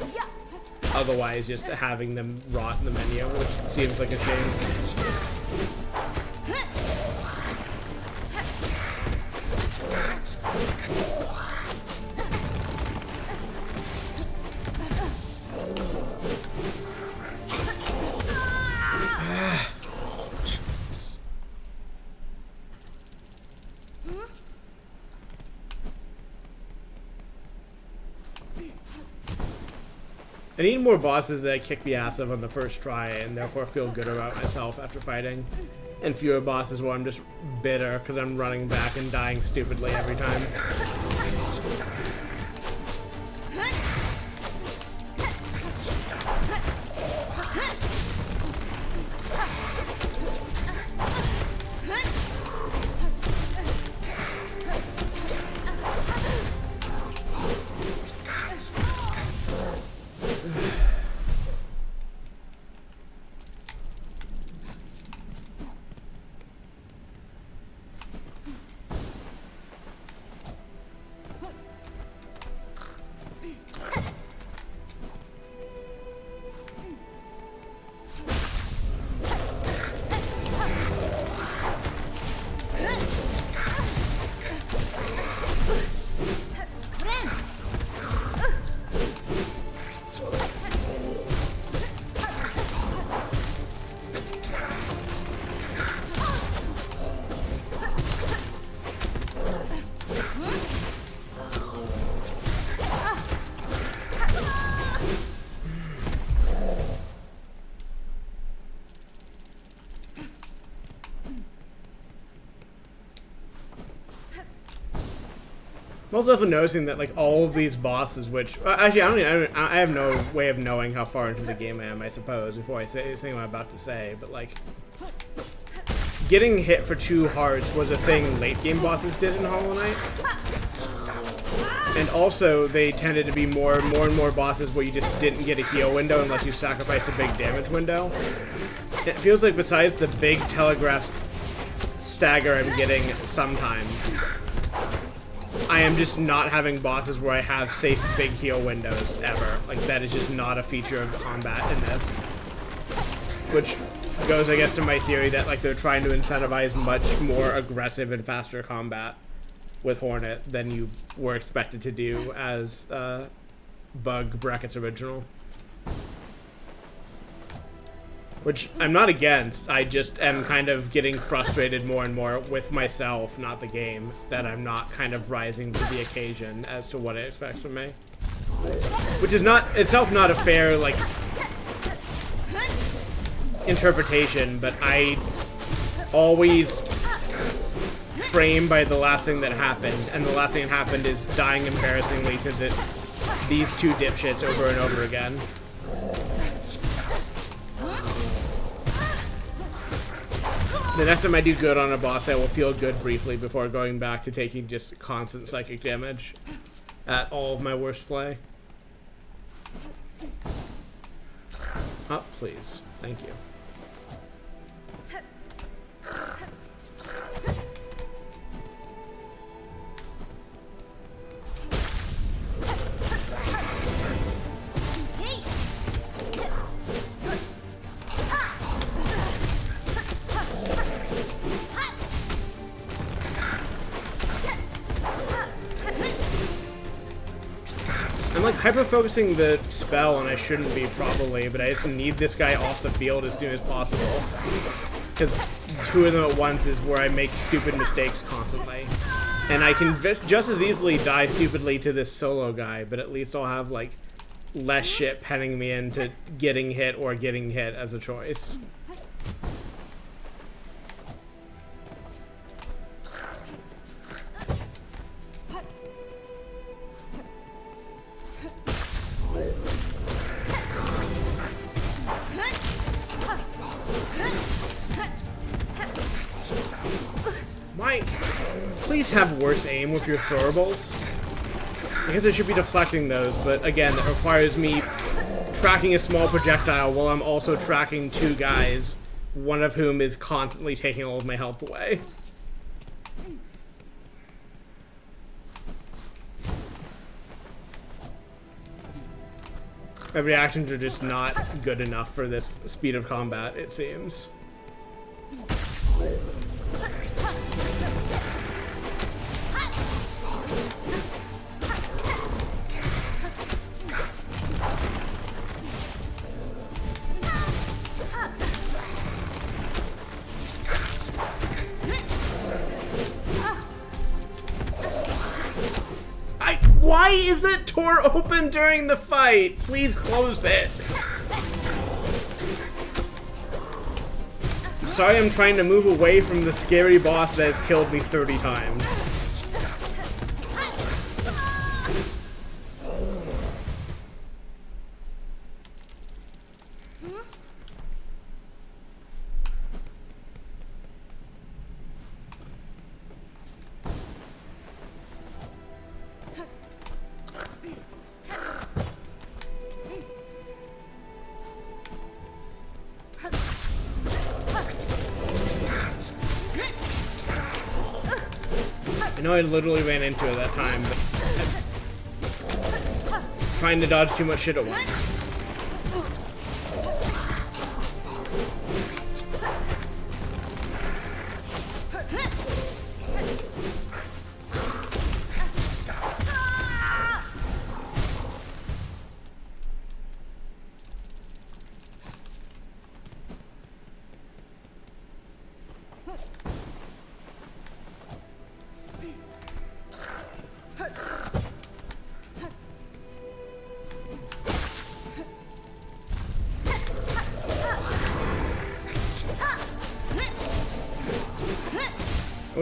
Speaker 1: otherwise just having them rot in the menu, which seems like a shame. I need more bosses that I kick the ass of on the first try and therefore feel good about myself after fighting. And fewer bosses where I'm just bitter because I'm running back and dying stupidly every time. I'm also noticing that like all of these bosses, which actually I have no way of knowing how far into the game I am, I suppose, before I say what I'm about to say, but like getting hit for 2 hearts was a thing late game bosses did in Hollow Knight. And also, they tended to be more and more bosses where you just didn't get a heal window unless you sacrificed a big damage window. It feels like besides the big telegraph stagger I'm getting sometimes, I am just not having bosses where I have safe big heal windows ever. Like, that is just not a feature of combat in this. Which goes, I guess, to my theory that like they're trying to incentivize much more aggressive and faster combat with Hornet than you were expected to do as Bug Brackets original. Which I'm not against, I just am kind of getting frustrated more and more with myself, not the game, that I'm not kind of rising to the occasion as to what it expects from me. Which is not, itself not a fair, like, interpretation, but I always frame by the last thing that happened, and the last thing that happened is dying embarrassingly to these 2 dipshits over and over again. The next time I do good on a boss, I will feel good briefly before going back to taking just constant psychic damage at all of my worst play. Up, please. Thank you. I'm like hyper-focusing the spell, and I shouldn't be probably, but I just need this guy off the field as soon as possible. Because 2 of them at once is where I make stupid mistakes constantly. And I can just as easily die stupidly to this solo guy, but at least I'll have like less shit penning me into getting hit or getting hit as a choice. Please have worse aim with your throwables. I guess I should be deflecting those, but again, that requires me tracking a small projectile while I'm also tracking 2 guys, one of whom is constantly taking all of my health away. My reactions are just not good enough for this speed of combat, it seems. Why is that door open during the fight? Please close it. I'm sorry, I'm trying to move away from the scary boss that has killed me 30 times. I know I literally ran into it that time, but I'm trying to dodge too much shit at once.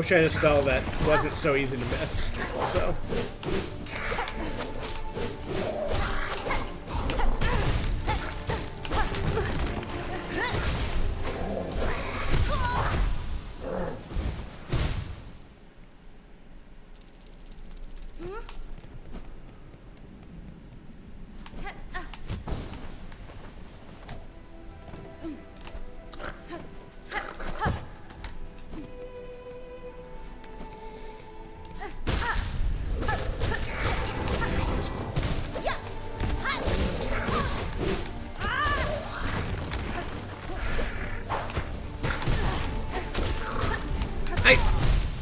Speaker 1: wish I had a spell that wasn't so easy to miss. Also.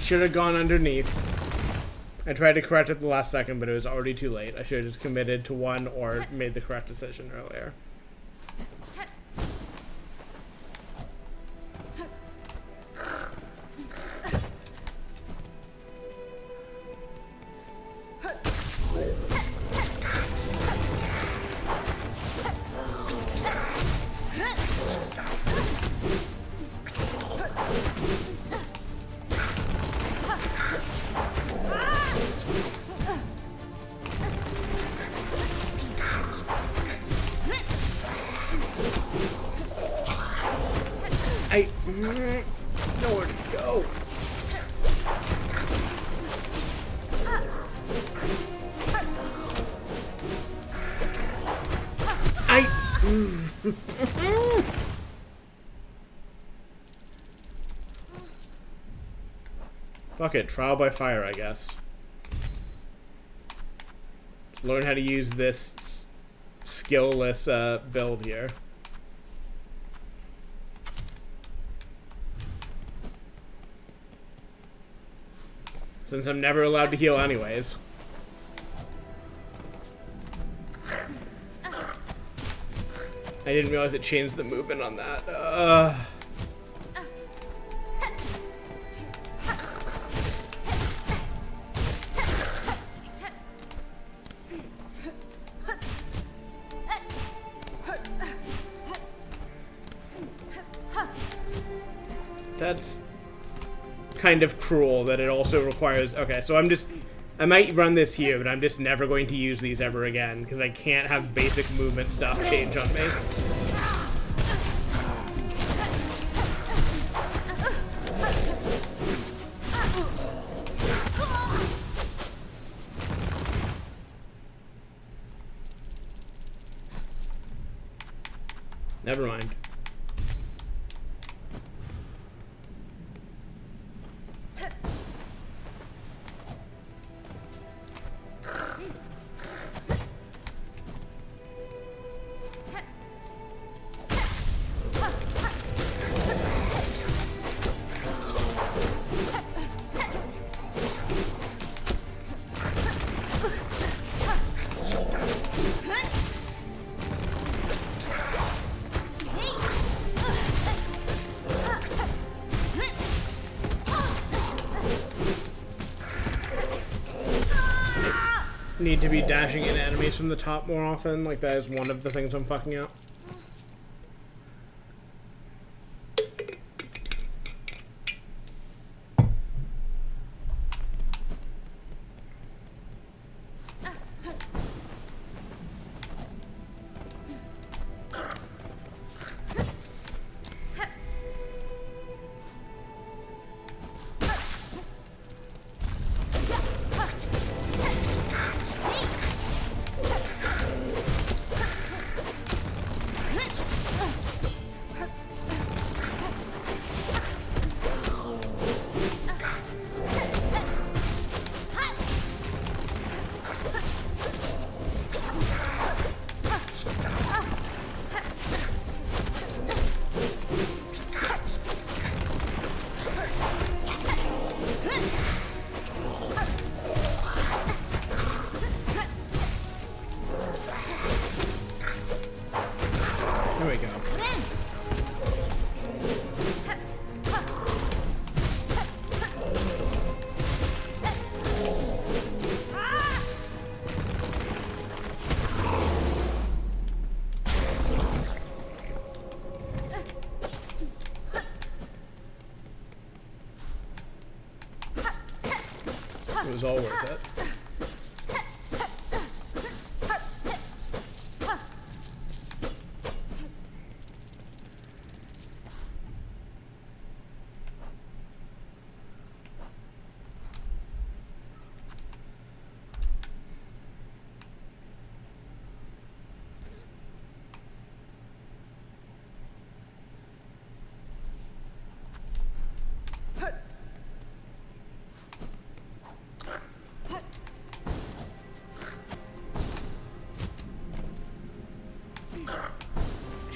Speaker 1: Should have gone underneath. I tried to correct it at the last second, but it was already too late. I should have just committed to one or made the correct decision earlier. Nowhere to go. Fuck it, trial by fire, I guess. Just learn how to use this skill-less build here. Since I'm never allowed to heal anyways. I didn't realize it changed the movement on that. That's kind of cruel that it also requires... Okay, so I might run this here, but I'm just never going to use these ever again, because I can't have basic movement stuff change on me. Never mind. Need to be dashing in enemies from the top more often. Like, that is one of the things I'm fucking up. It was all worth it.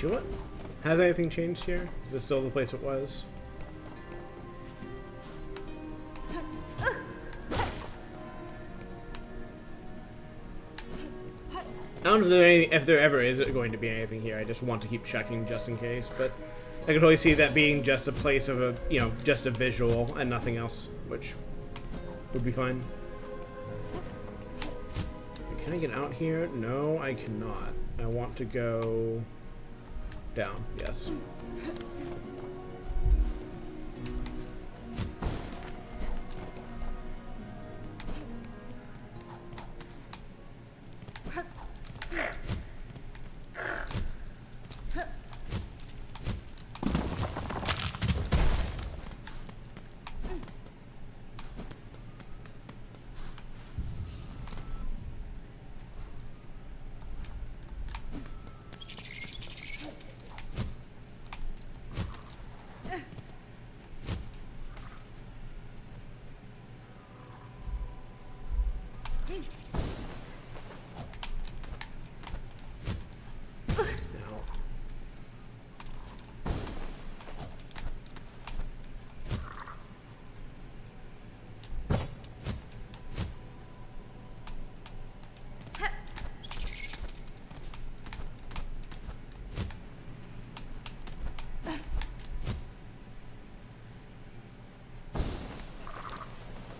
Speaker 1: What? Has anything changed here? Is this still the place it was? I don't know if there ever is going to be anything here. I just want to keep checking just in case, but I can totally see that being just a place of a, you know, just a visual and nothing else, which would be fine. Can I get out here? No, I cannot. I want to go down, yes.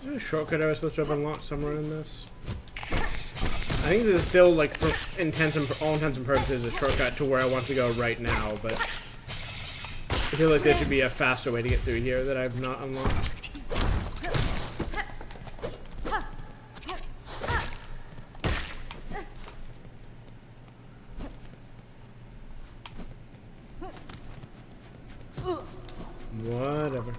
Speaker 1: Is there a shortcut I was supposed to have unlocked somewhere in this? I think this is still, like, for all intents and purposes, a shortcut to where I want to go right now, but I feel like there should be a faster way to get through here that I've not unlocked. Whatever.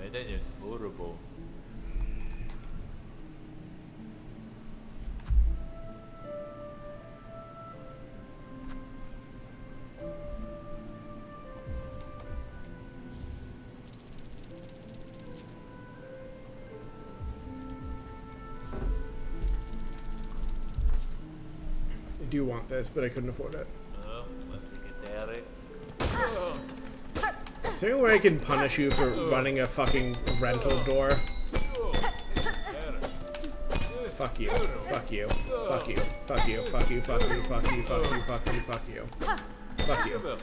Speaker 6: Medenjük horrible.
Speaker 1: I do want this, but I couldn't afford it.
Speaker 6: Let's get there.
Speaker 1: Is there anywhere I can punish you for running a fucking rental door? Fuck you. Fuck you. Fuck you. Fuck you. Fuck you. Fuck you. Fuck you. Fuck you. Fuck you. Fuck you. Fuck you.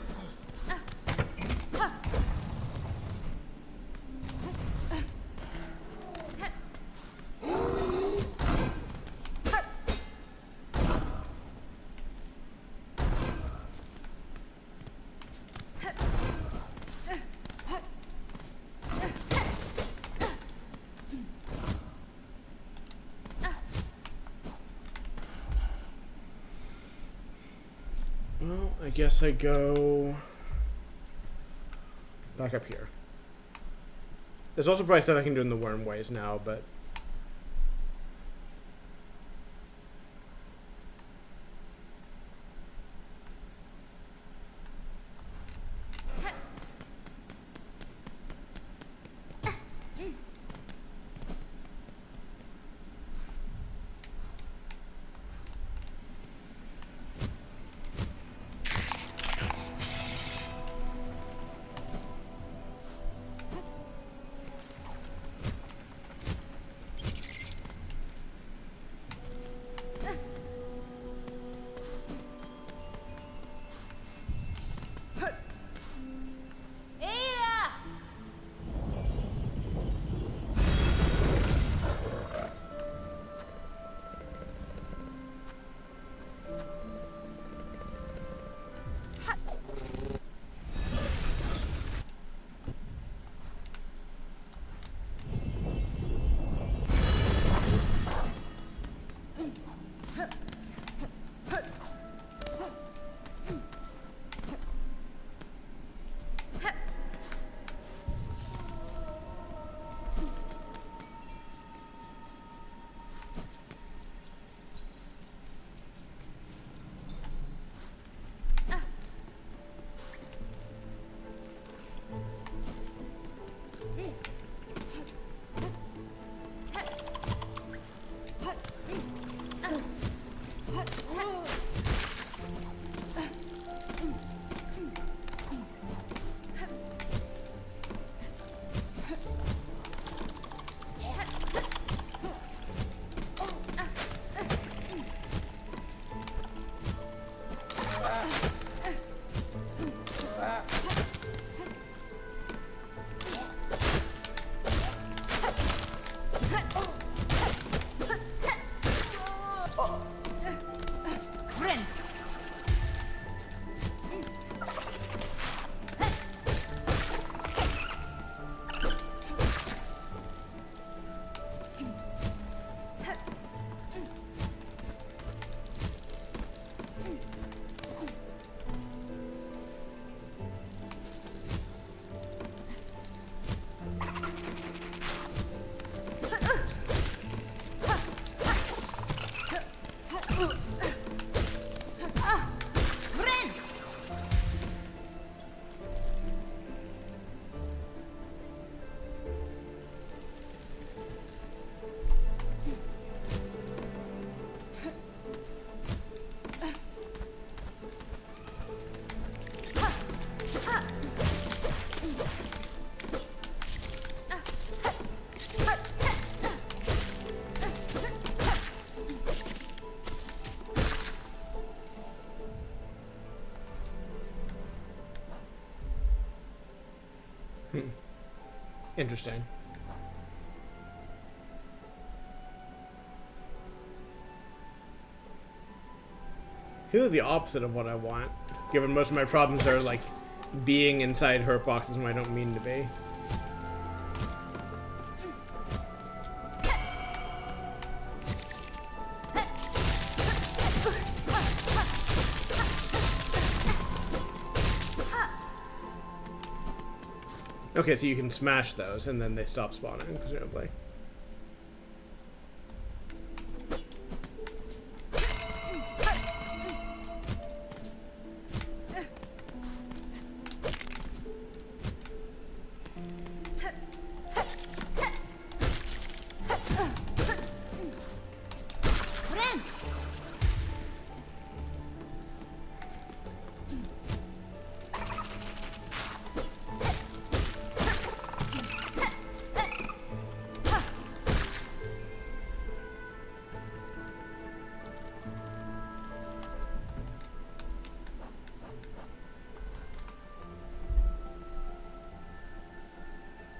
Speaker 1: Well, I guess I go back up here. There's also probably stuff I can do in the worm ways now, but Interesting. Feel the opposite of what I want, given most of my problems are like being inside hurt boxes when I don't mean to be. Okay, so you can smash those and then they stop spawning, presumably.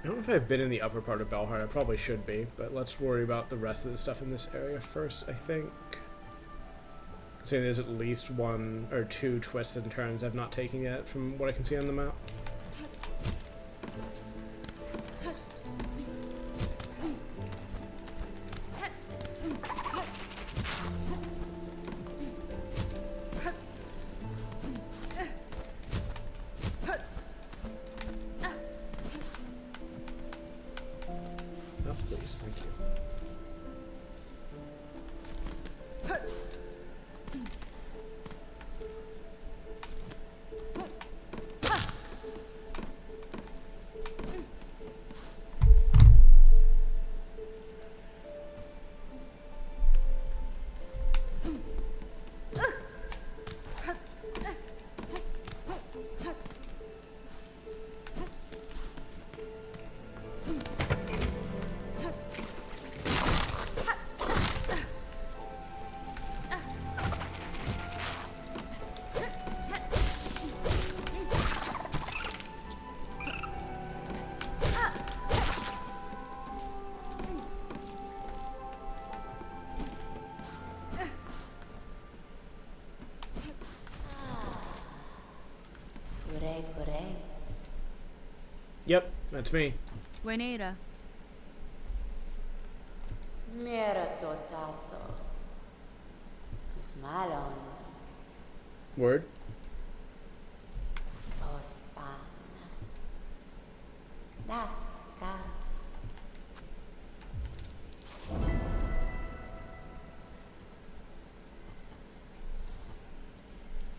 Speaker 1: I don't know if I've been in the upper part of Belheart. I probably should be, but let's worry about the rest of the stuff in this area first, I think. So there's at least 1 or 2 twists and turns I've not taken yet from what I can see on the map. Oh, please, thank you. Yep, that's me.
Speaker 4: Buenera.
Speaker 8: Mira totazo. Smalon.
Speaker 1: Word.
Speaker 8: Tospan. Daska.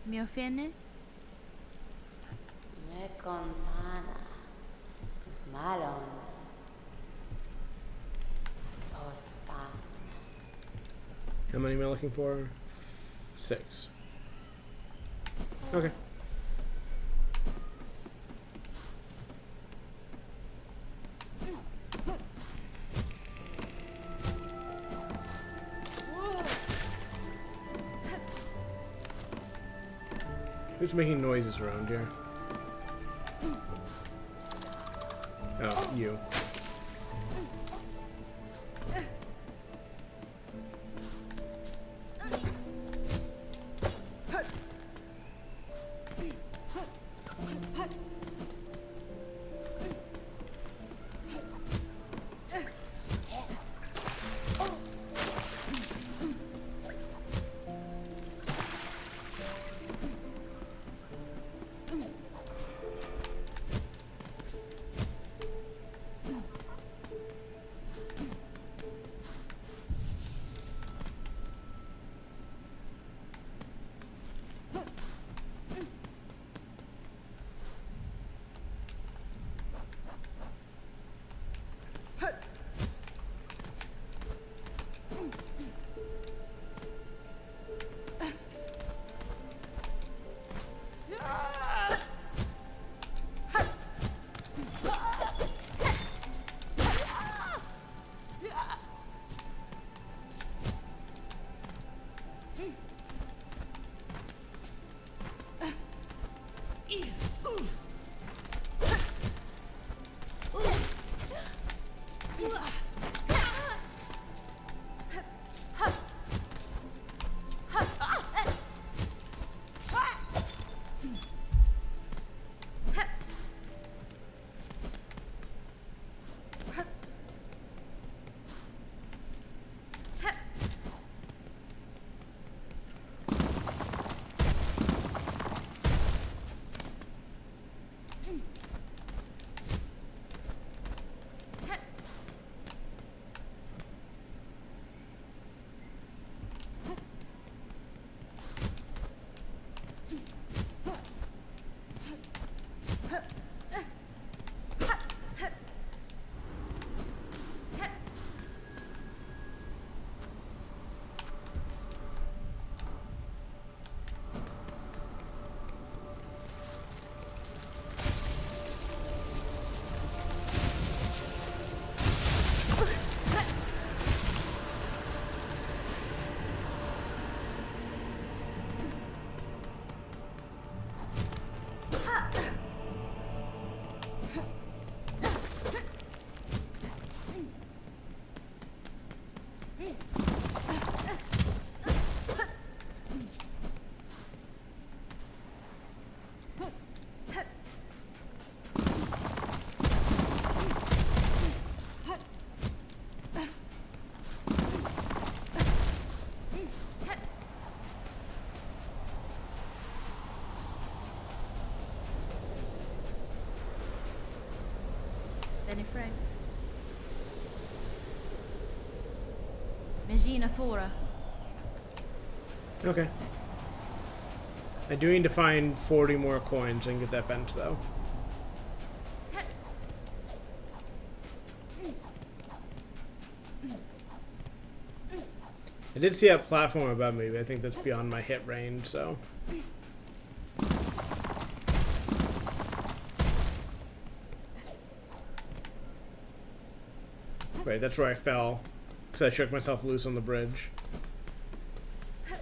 Speaker 4: Mi offende?
Speaker 8: Me contana. Smalon. Tospan.
Speaker 1: How many am I looking for? 6. Okay. Who's making noises around here? Oh, you.
Speaker 4: Regina Fora.
Speaker 1: Okay. I do need to find 40 more coins and get that bench, though. I did see that platform above me, but I think that's beyond my hit range, so... Right, that's where I fell. Because I shook myself loose on the bridge. I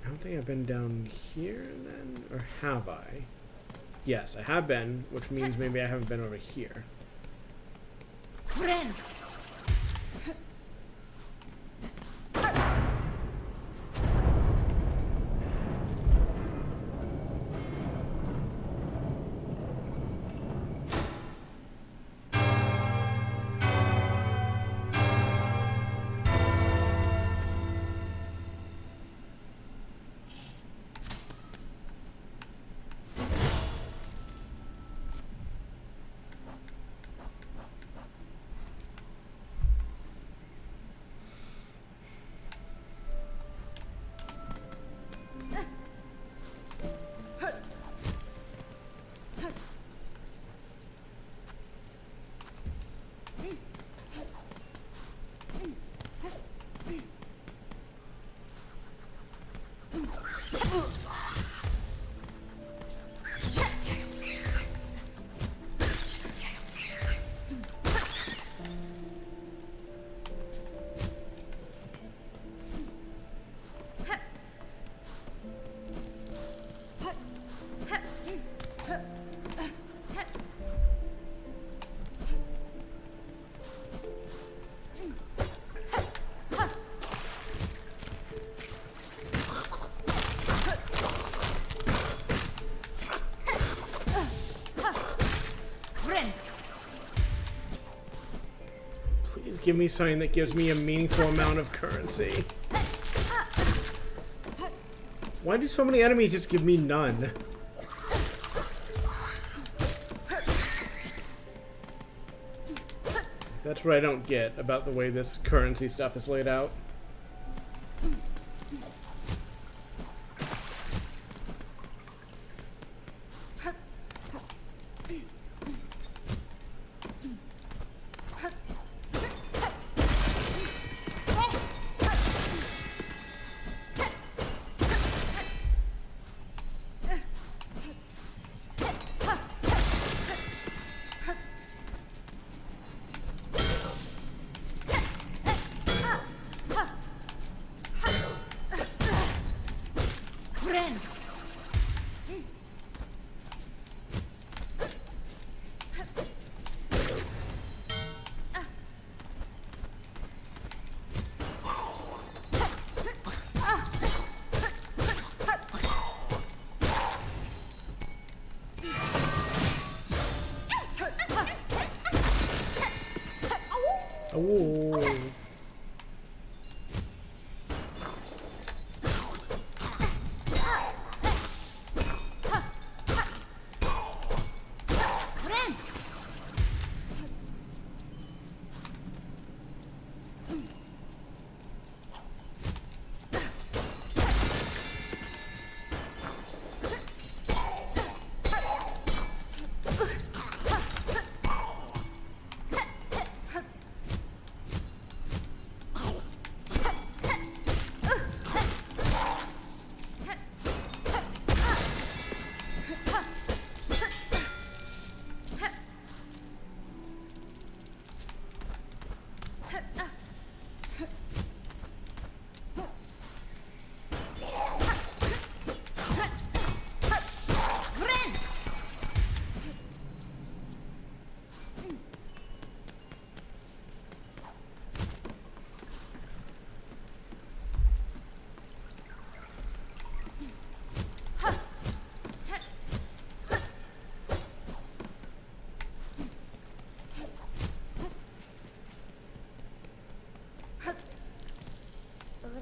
Speaker 1: don't think I've been down here then, or have I? Yes, I have been, which means maybe I haven't been over here.
Speaker 4: Ren!
Speaker 1: Give me something that gives me a meaningful amount of currency. Why do so many enemies just give me none? That's what I don't get about the way this currency stuff is laid out. Oh.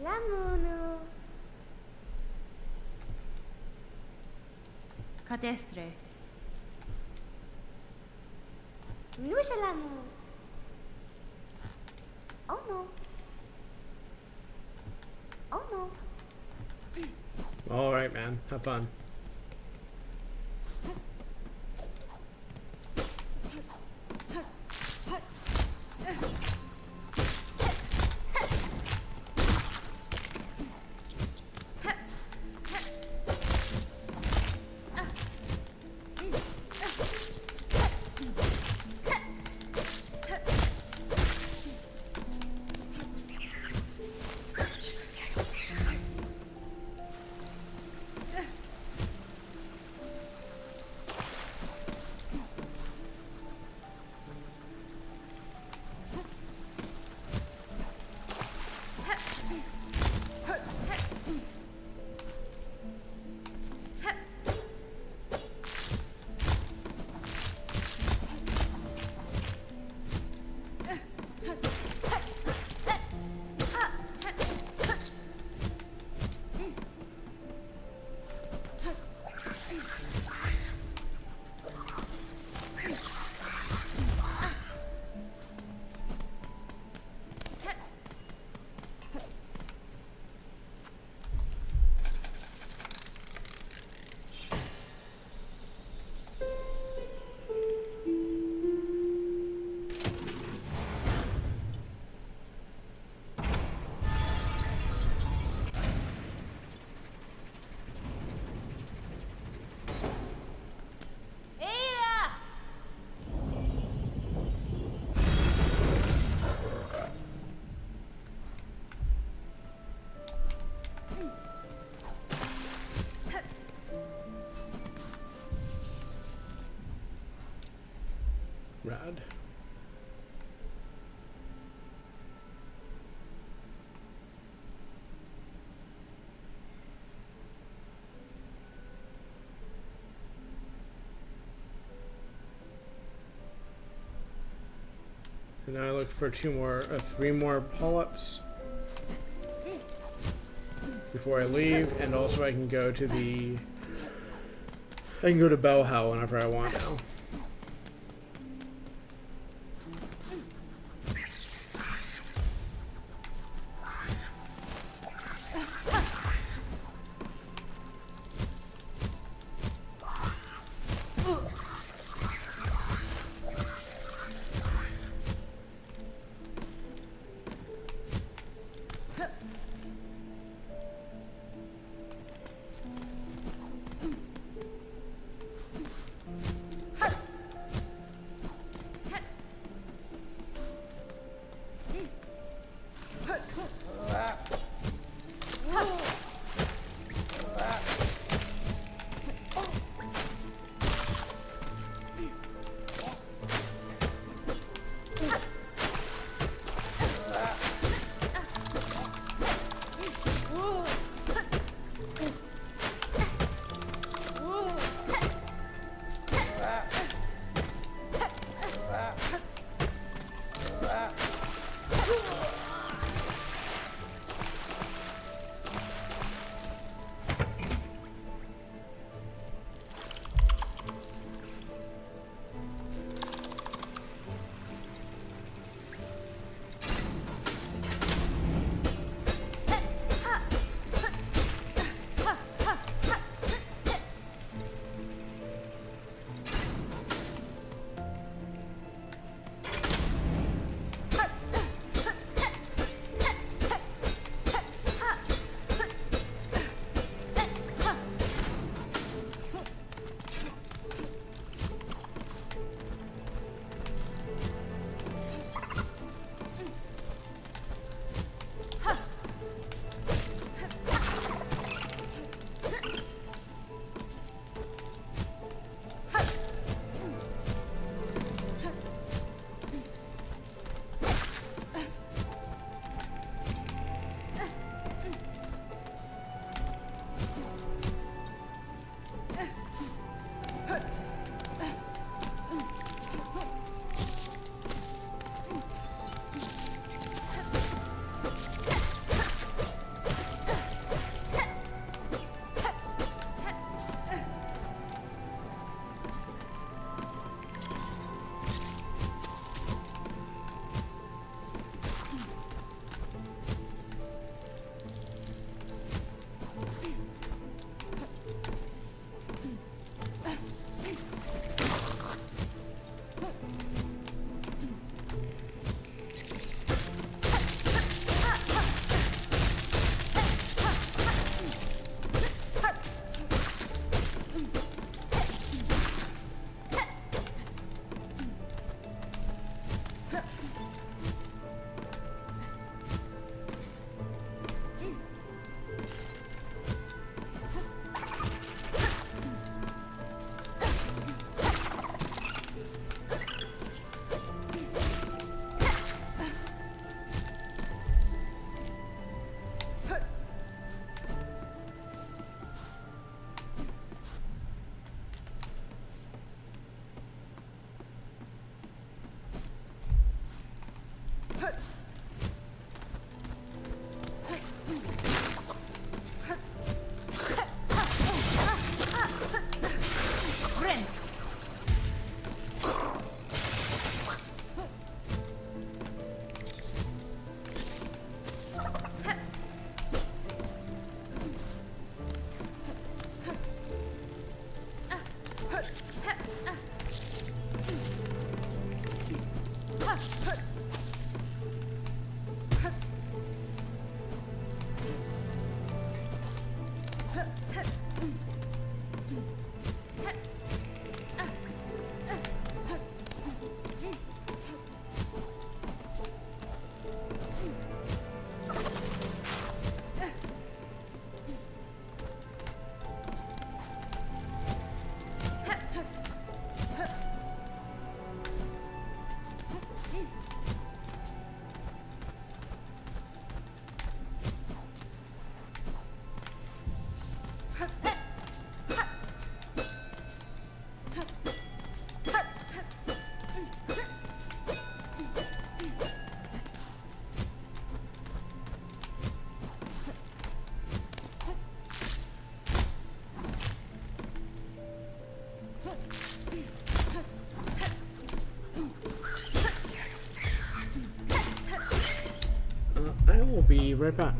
Speaker 3: Hola, mono.
Speaker 4: Cadestre.
Speaker 3: Nushalamu. Omo. Omo.
Speaker 1: All right, man. Have fun. Rad. And now I look for three more pull-ups before I leave, and also I can go to Bellhow whenever I want now. I will be right back.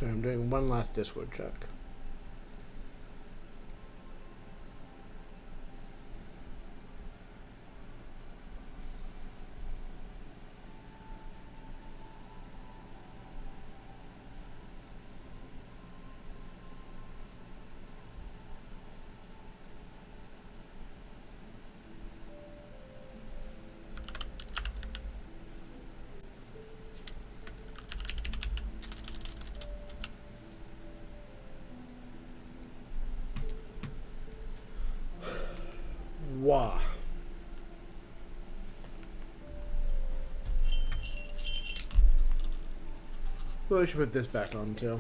Speaker 1: So I'm doing one last Discord check. Wah. Well, I should put this back on too.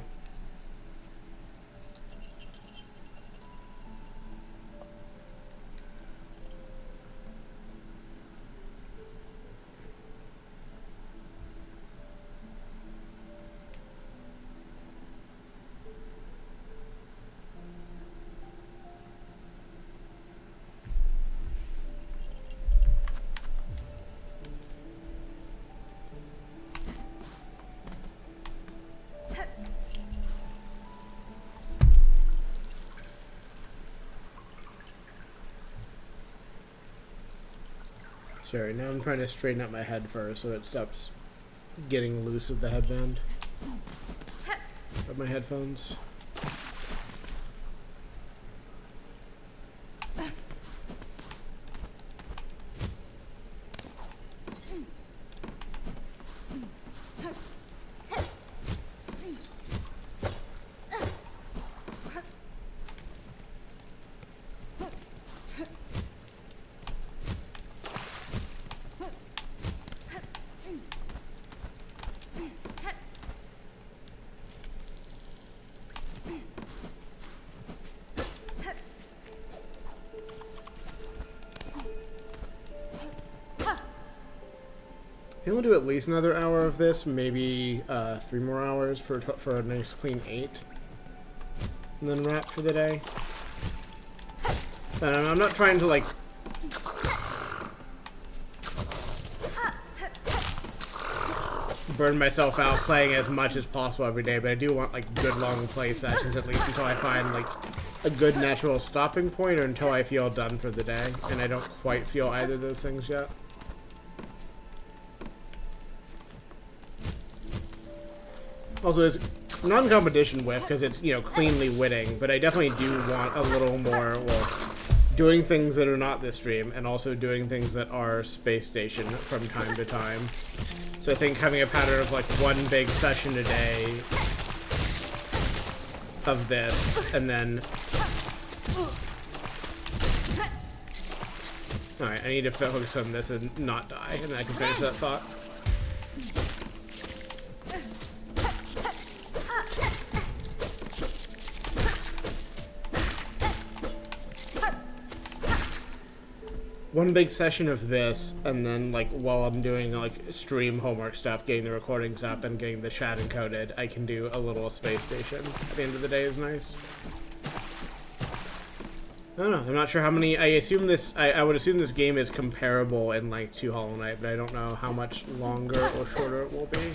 Speaker 1: Sorry, now I'm trying to straighten out my head first so it stops getting loose of the headband of my headphones. I think we'll do at least another hour of this, maybe 3 more hours for a nice clean 8, and then wrap for the day. I'm not trying to like burn myself out playing as much as possible every day, but I do want like good long play sessions at least until I find like a good natural stopping point or until I feel done for the day, and I don't quite feel either of those things yet. Also, it's non-competition with, because it's, you know, cleanly winning, but I definitely do want a little more, well, doing things that are not this stream, and also doing things that are Space Station from time to time. So I think having a pattern of, like, one big session a day of this, and then... Alright, I need to focus on this and not die, and then I can finish that thought. One big session of this, and then, like, while I'm doing, like, stream homework stuff, getting the recordings up and getting the chat encoded, I can do a little Space Station at the end of the day is nice. I don't know, I'm not sure how many, I assume this, I would assume this game is comparable in length to Hollow Knight, but I don't know how much longer or shorter it will be.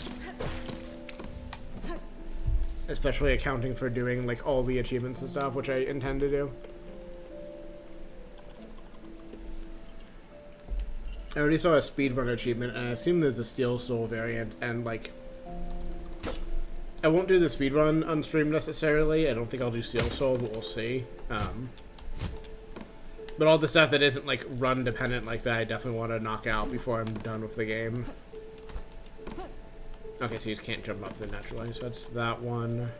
Speaker 1: Especially accounting for doing, like, all the achievements and stuff, which I intend to do. I already saw a speedrun achievement, and I assume there's a Steel Soul variant, and, like, I won't do the speedrun on stream necessarily. I don't think I'll do Steel Soul, but we'll see. But all the stuff that isn't, like, run-dependent like that, I definitely want to knock out before I'm done with the game. Okay, so you just can't jump up there naturally, so that's that one.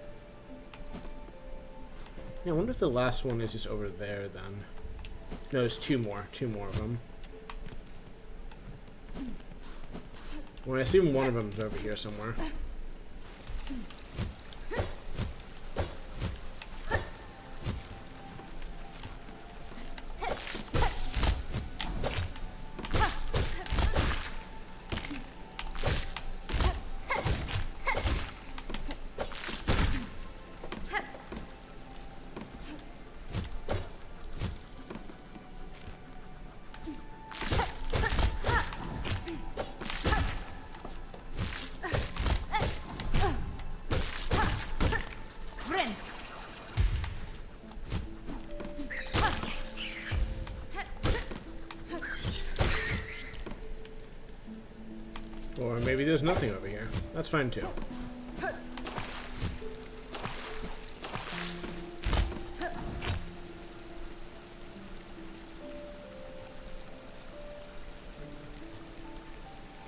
Speaker 1: Yeah, I wonder if the last one is just over there, then. No, there's two more of them. Well, I assume one of them is over here somewhere. Or maybe there's nothing over here. That's fine too.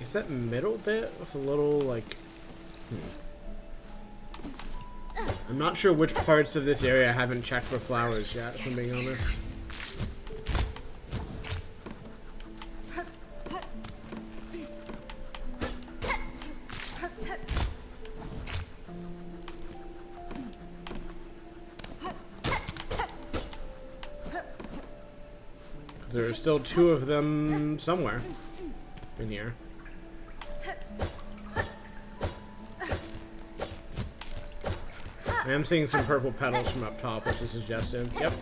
Speaker 1: Is that middle bit with a little, like... I'm not sure which parts of this area I haven't checked for flowers yet, if I'm being honest. There are still two of them somewhere in here. I am seeing some purple petals from up top, which is suggestive. Yep.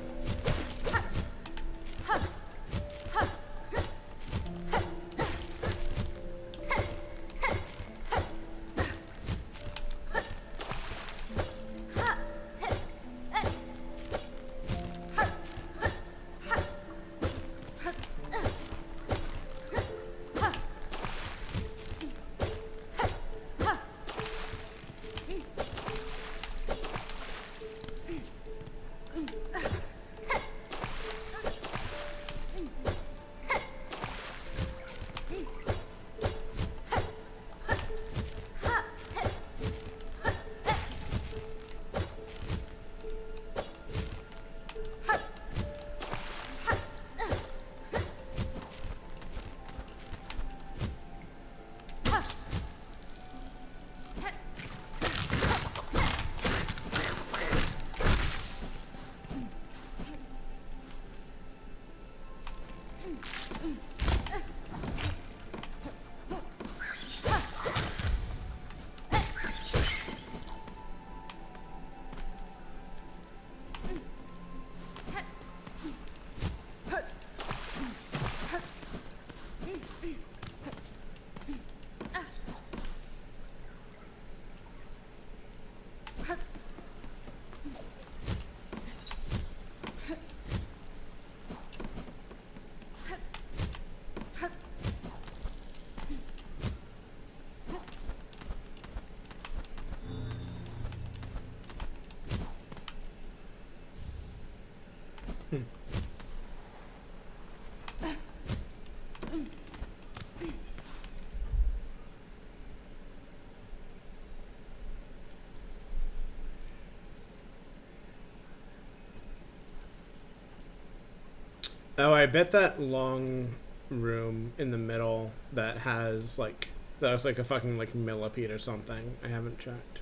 Speaker 1: Oh, I bet that long room in the middle that has like that was like a fucking like millipede or something. I haven't checked.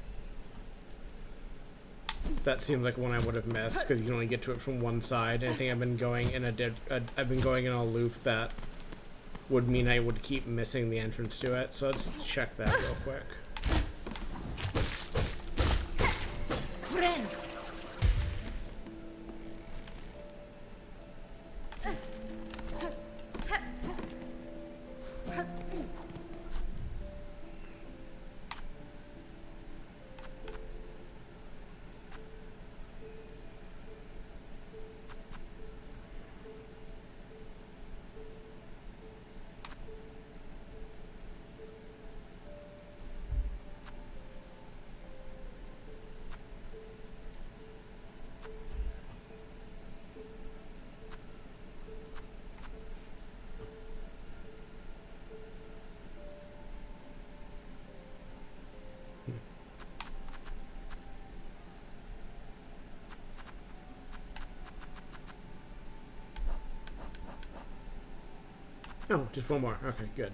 Speaker 1: That seems like one I would have missed because you can only get to it from one side. I think I've been going in I've been going in a loop that would mean I would keep missing the entrance to it. So let's check that real quick.
Speaker 4: Friend.
Speaker 1: Oh, just one more. Okay, good.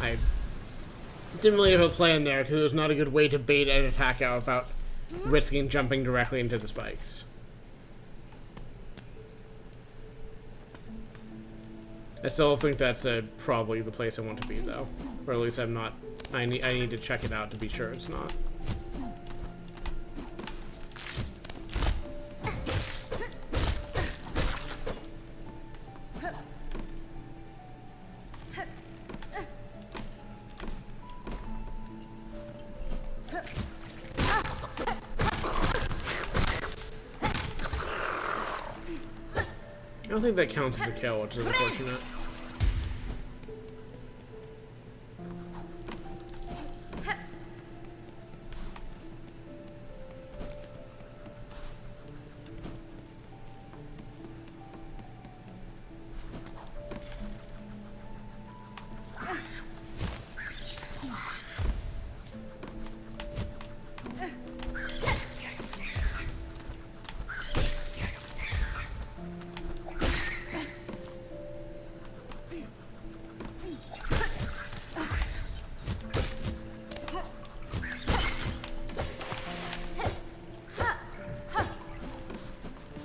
Speaker 1: I didn't really have a plan there because it was not a good way to bait an attack out without risking jumping directly into the spikes. I still think that's probably the place I want to be, though. Or at least I'm not. I need to check it out to be sure it's not. I don't think that counts as a kill, which is unfortunate.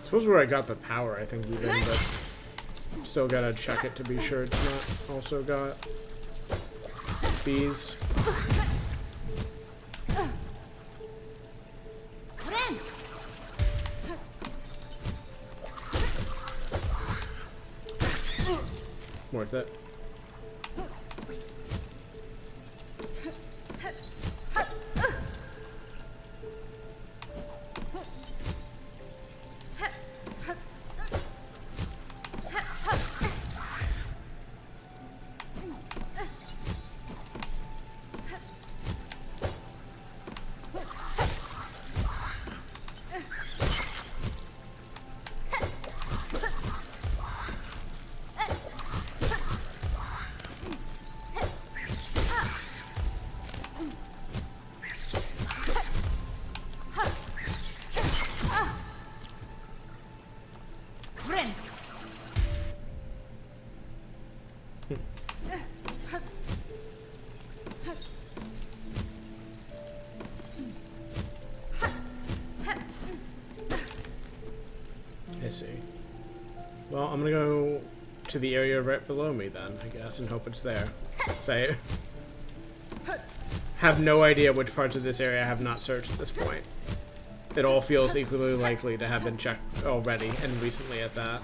Speaker 1: Suppose where I got the power, I think, even, but still gotta check it to be sure it's not also got bees. Worth it. I see. Well, I'm gonna go to the area right below me then, I guess, and hope it's there. So I have no idea which parts of this area I have not searched at this point. It all feels equally likely to have been checked already, and recently at that.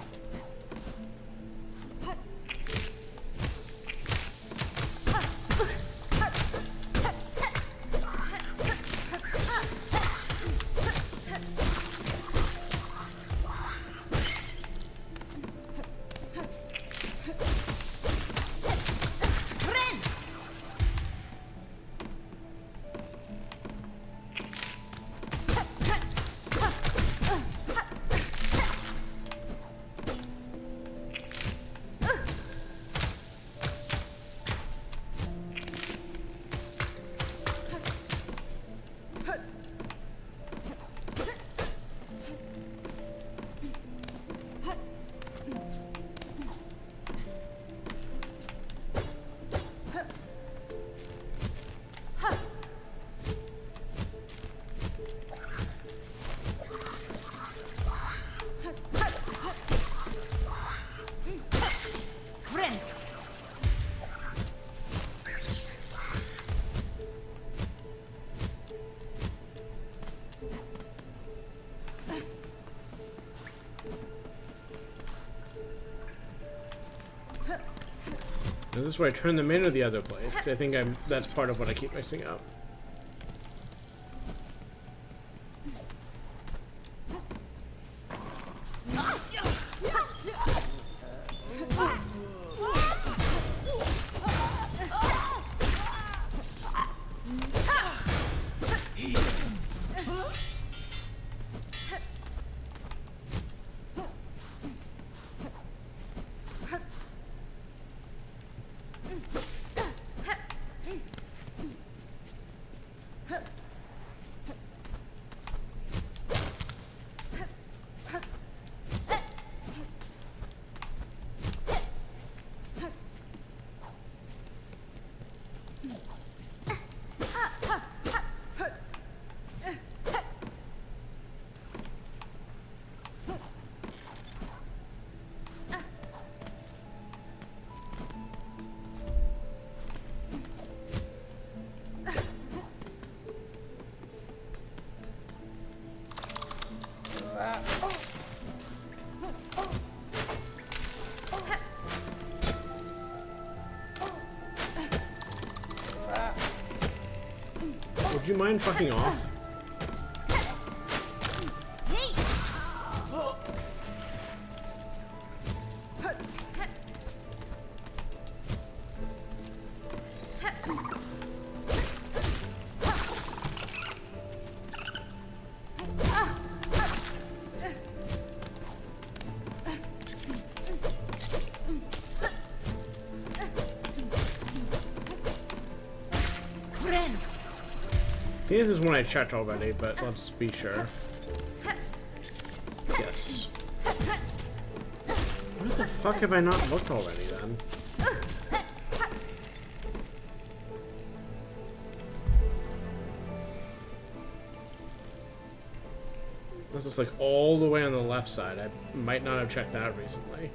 Speaker 1: Is this where I turn them in or the other place? I think that's part of what I keep mixing up. Would you mind fucking off? I think this is one I checked already, but let's be sure. Yes. Where the fuck have I not looked already then? This is like all the way on the left side. I might not have checked that recently.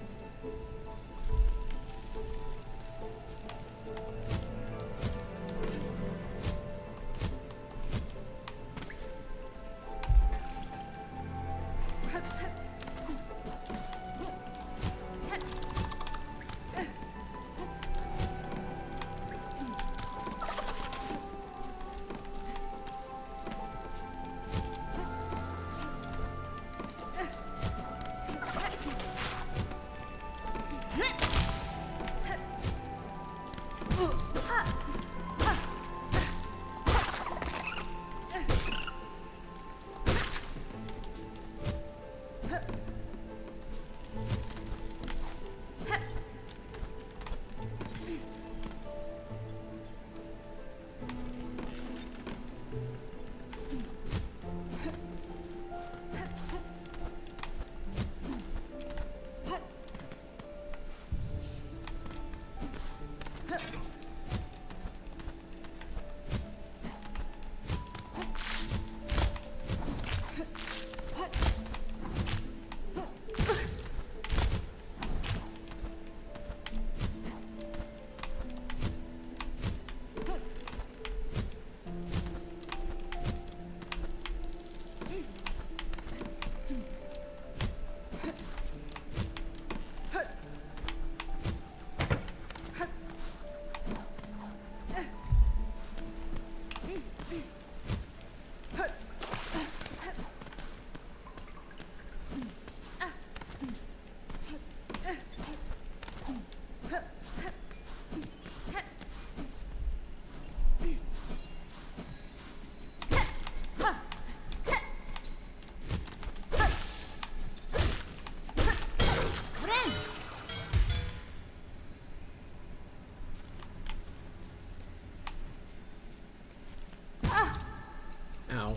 Speaker 1: Ow.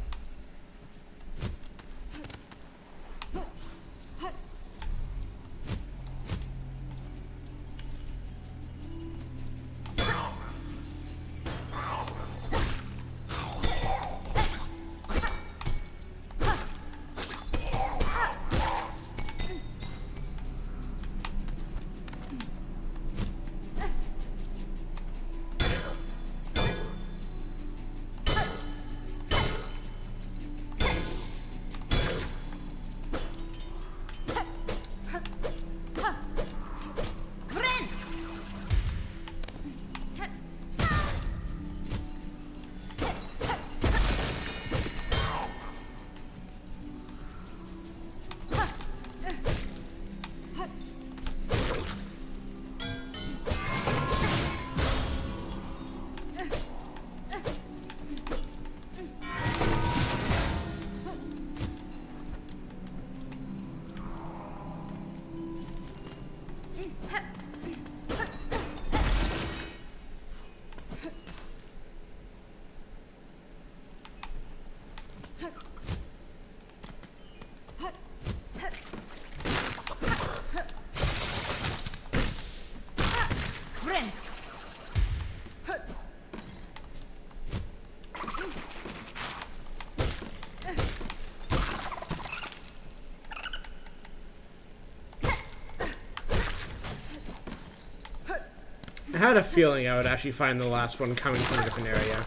Speaker 1: I had a feeling I would actually find the last one coming from a different area.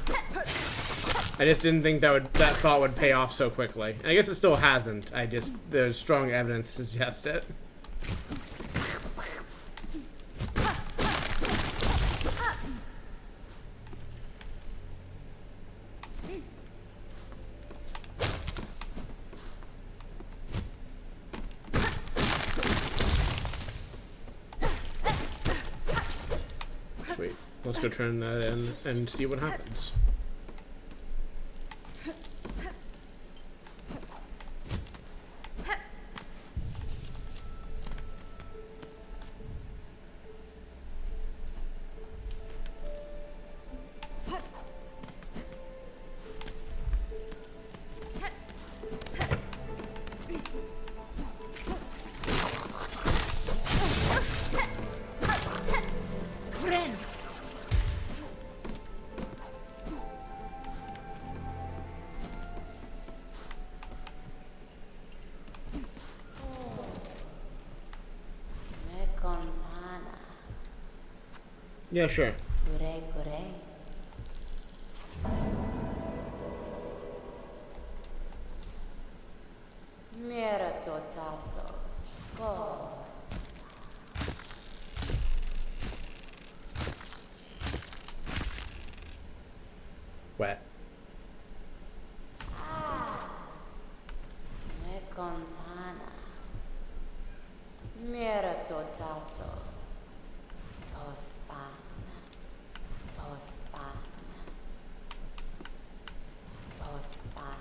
Speaker 1: I just didn't think that thought would pay off so quickly. And I guess it still hasn't. There's strong evidence to suggest it. let's go turn that in and see what happens.
Speaker 8: Me contana.
Speaker 1: Yeah, sure.
Speaker 8: Gure gure. Mira totaso. Go.
Speaker 1: Wet.
Speaker 8: Me contana. Mira totaso. Tospan. Tospan. Tospan.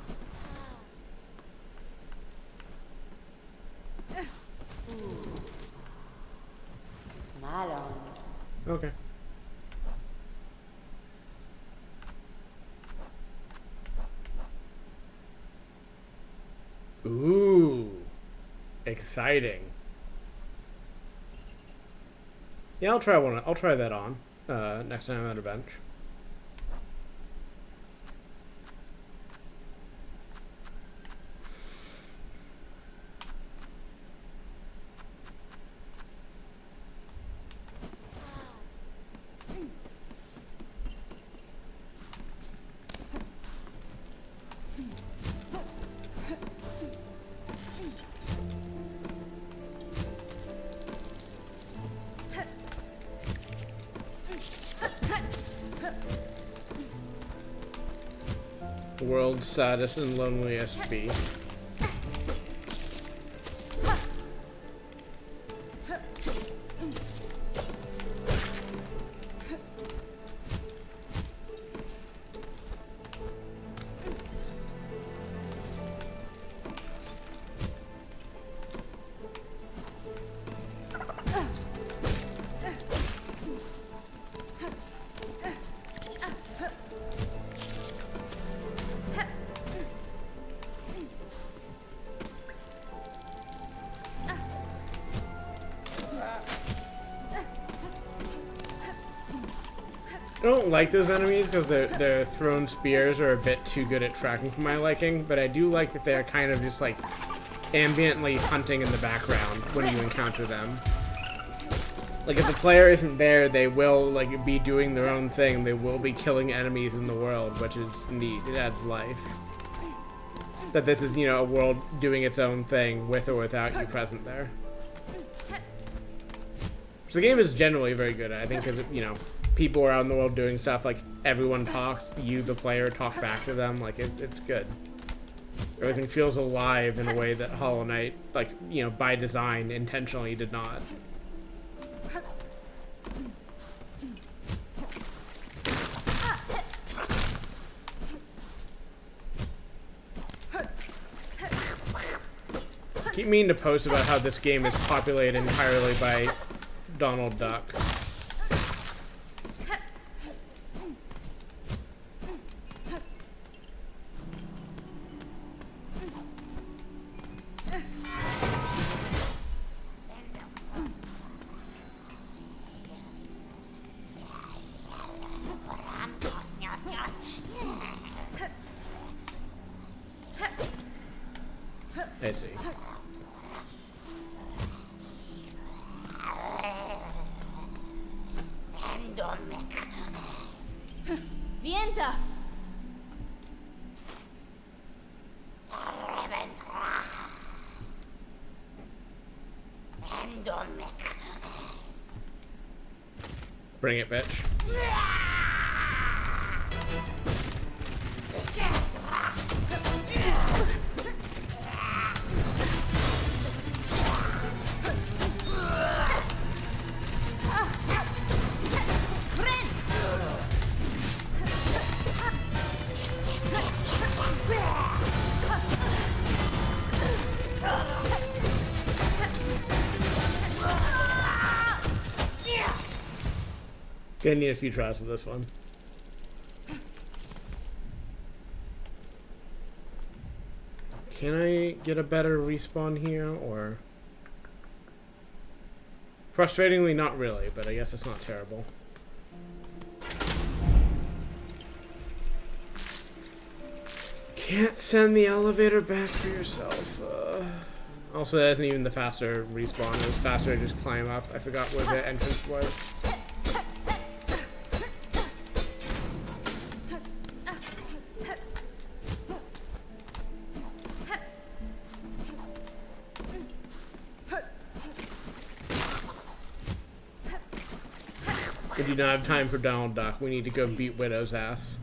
Speaker 8: Smalon.
Speaker 1: Okay. Ooh. Exciting. Yeah, I'll try one. I'll try that on next time I'm at a bench. World's saddest and loneliest bee. I don't like those enemies because their thrown spears are a bit too good at tracking for my liking, but I do like that they're kind of just like ambiently hunting in the background when you encounter them. Like if the player isn't there, they will like be doing their own thing. They will be killing enemies in the world, which is neat. It adds life. That this is, you know, a world doing its own thing with or without you present there. So the game is generally very good. I think because, you know, people around the world doing stuff, like everyone talks, you the player talk back to them, like it's good. Everything feels alive in a way that Hollow Knight, like, you know, by design intentionally did not. Keep meaning to post about how this game is populated entirely by Donald Duck. I see.
Speaker 4: Vienta!
Speaker 1: Bring it, bitch. Gonna need a few tries with this one. Can I get a better respawn here, or... Frustratingly, not really, but I guess it's not terrible. Can't send the elevator back for yourself. Also, that isn't even the faster respawn. It was faster to just climb up. I forgot where the entrance was. We do not have time for Donald Duck. We need to go beat Widow's ass.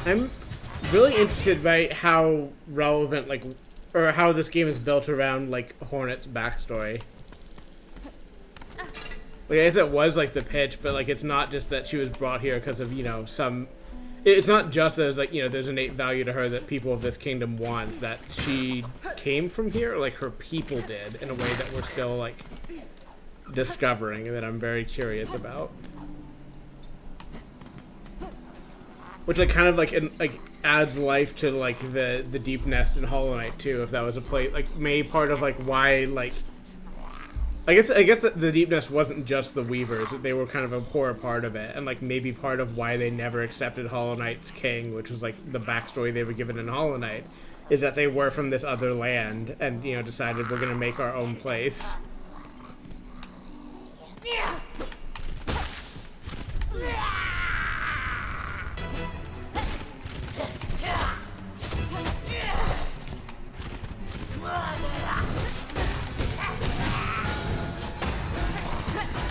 Speaker 1: I'm really interested by how relevant, like, or how this game is built around, like, Hornet's backstory. Like, I guess it was, like, the pitch, but, like, it's not just that she was brought here because of, you know, some... It's not just that, like, you know, there's innate value to her that people of this kingdom want, that she came from here, or, like, her people did, in a way that we're still, like, discovering, and that I'm very curious about. Which, like, kind of, like, adds life to, like, the deep nest in Hollow Knight, too, if that was a play, like, maybe part of, like, why, like... I guess that the deep nest wasn't just the Weavers, they were kind of a core part of it, and, like, maybe part of why they never accepted Hollow Knight's king, which was, like, the backstory they were given in Hollow Knight, is that they were from this other land, and, you know, decided we're gonna make our own place.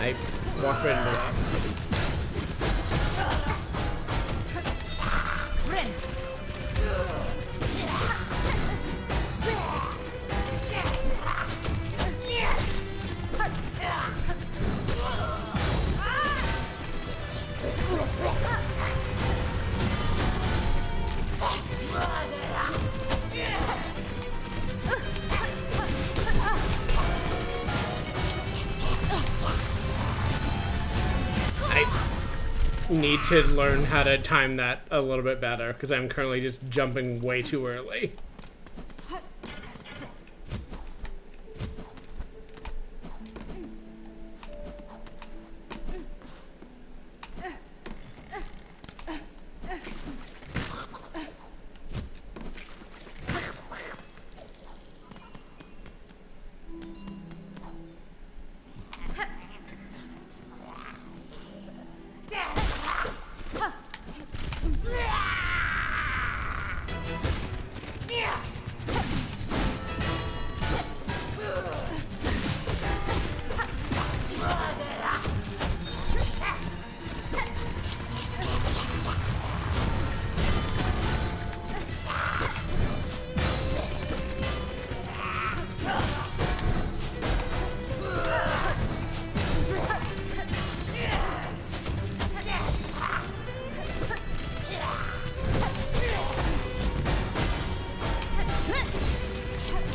Speaker 1: I walked right into that. Need to learn how to time that a little bit better, because I'm currently just jumping way too early.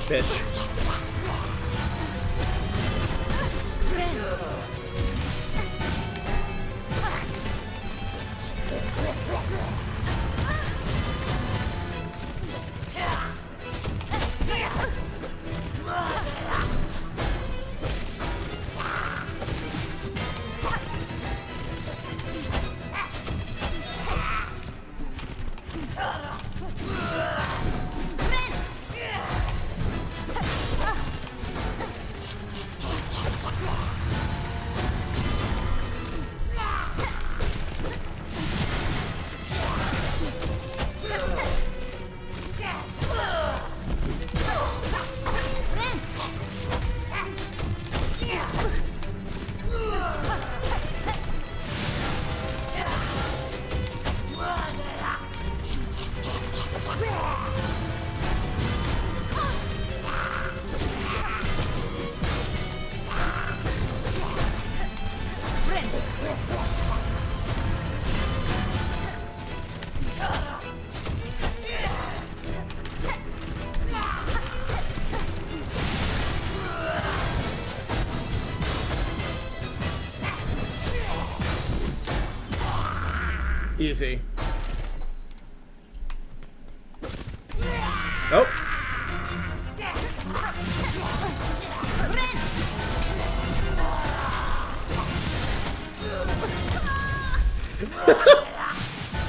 Speaker 1: Bitch. Easy. Oh.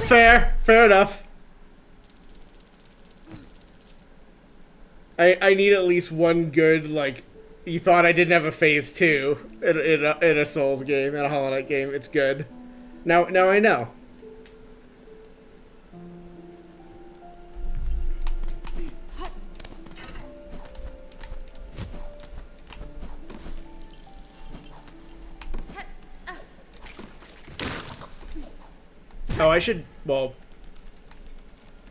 Speaker 1: Fair enough. I need at least one good, like, you thought I didn't have a phase 2 in a Souls game, in a Hollow Knight game. It's good. Now I know. Oh, I should, well...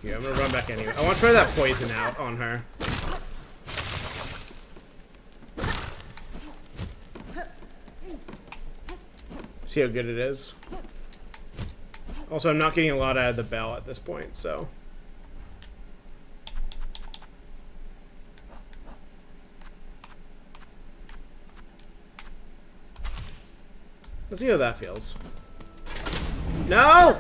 Speaker 1: Yeah, I'm gonna run back anyway. I want to try that poison out on her. See how good it is. Also, I'm not getting a lot out of the bell at this point, so... Let's see how that feels. No!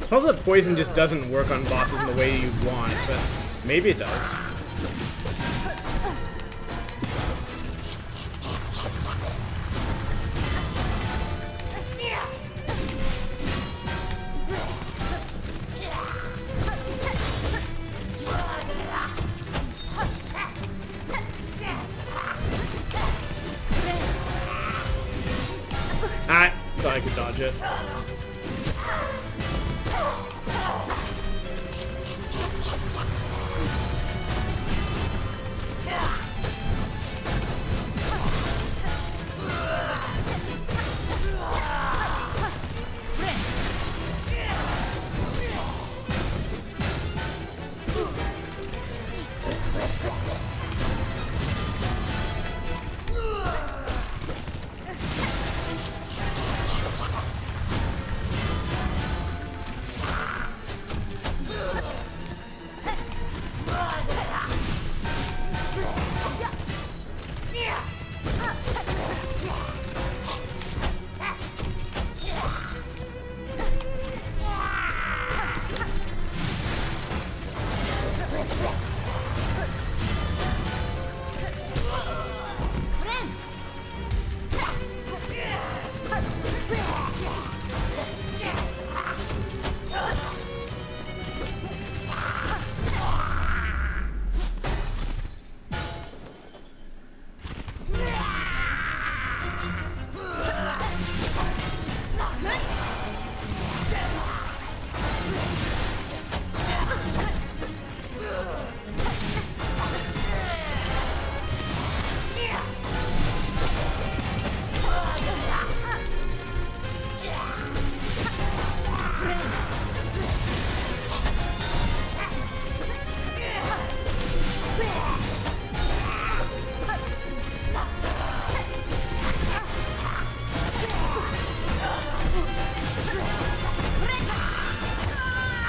Speaker 1: Suppose that poison just doesn't work on bosses in the way you want, but maybe it does. I thought I could dodge it.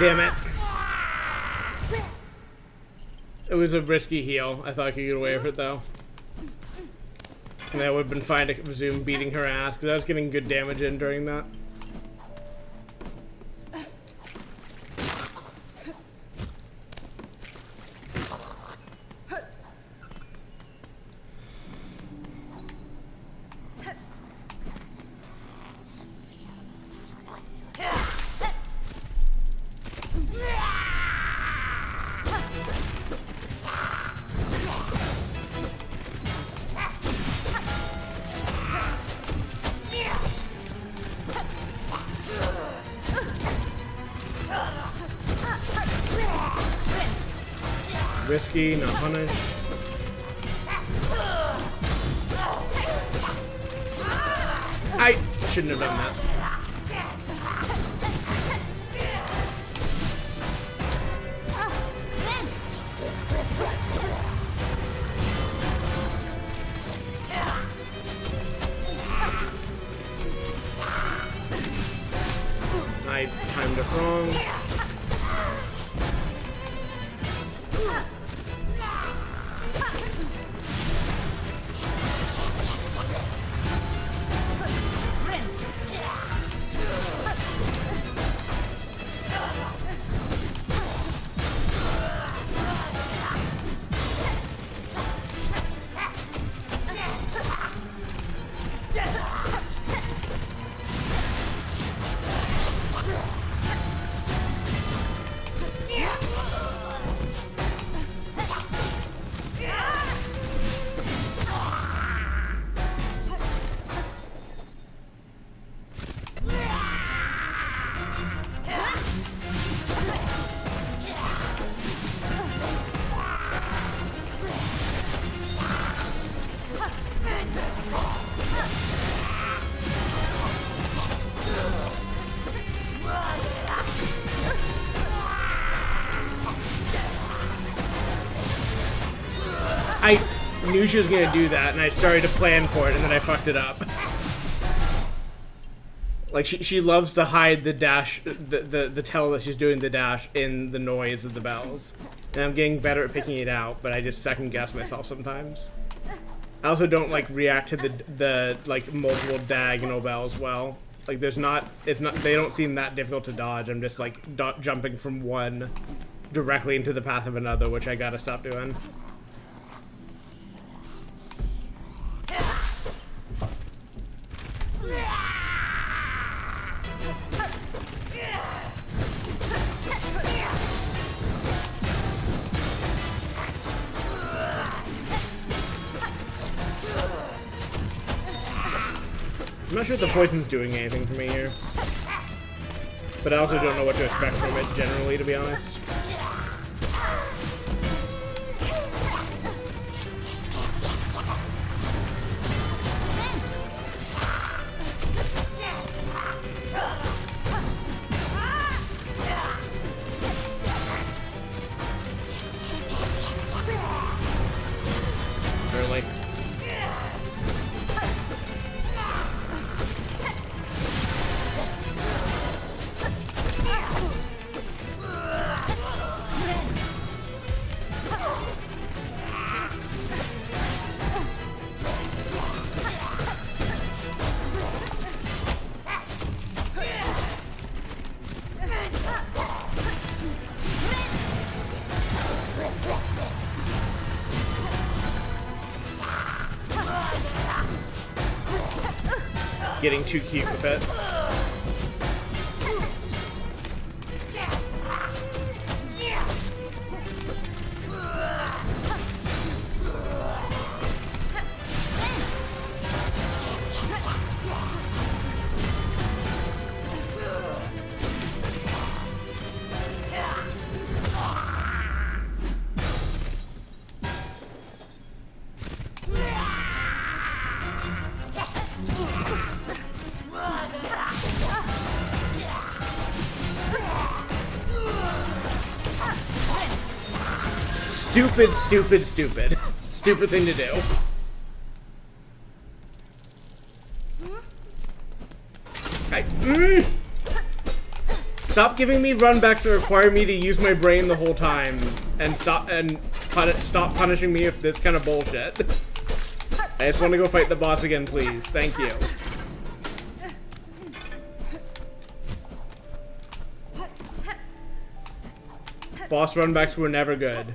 Speaker 1: Damn it. It was a risky heal. I thought I could get away with it, though. And I would have been fine to resume beating her ass, because I was getting good damage in during that. risky, not punished. I shouldn't have done that. I timed it wrong. I knew she was gonna do that, and I started to plan for it, and then I fucked it up. Like, she loves to hide the dash, the tell that she's doing the dash in the noise of the bells. And I'm getting better at picking it out, but I just second guess myself sometimes. I also don't, like, react to the like, multiple diagonal bells well. Like, they don't seem that difficult to dodge. I'm just, like, jumping from one directly into the path of another, which I gotta stop doing. I'm not sure if the poison's doing anything for me here. But I also don't know what to expect from it generally, to be honest. Really? Getting too cute with it. Stupid, stupid, stupid. Stupid thing to do. Stop giving me runbacks that require me to use my brain the whole time, and stop punishing me with this kind of bullshit. I just want to go fight the boss again, please. Thank you. Boss runbacks were never good.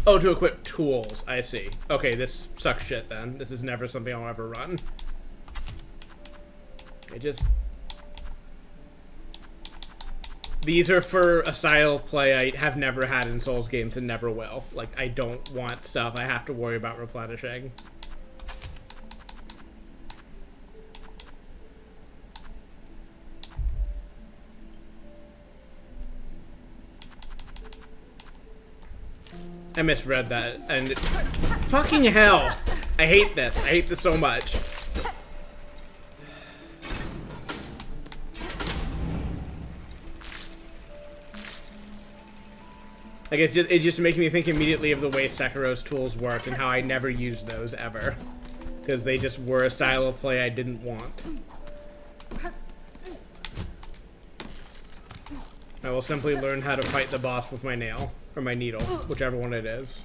Speaker 1: Oh, to equip tools. I see. Okay, this sucks shit then. This is never something I'll ever run. These are for a style of play I have never had in Souls games and never will. Like, I don't want stuff I have to worry about replenishing. I misread that, and fucking hell! I hate this. I hate this so much. Like, it just making me think immediately of the way Sekiro's tools worked and how I never used those ever. Because they just were a style of play I didn't want. I will simply learn how to fight the boss with my nail. Or my needle. Whichever one it is.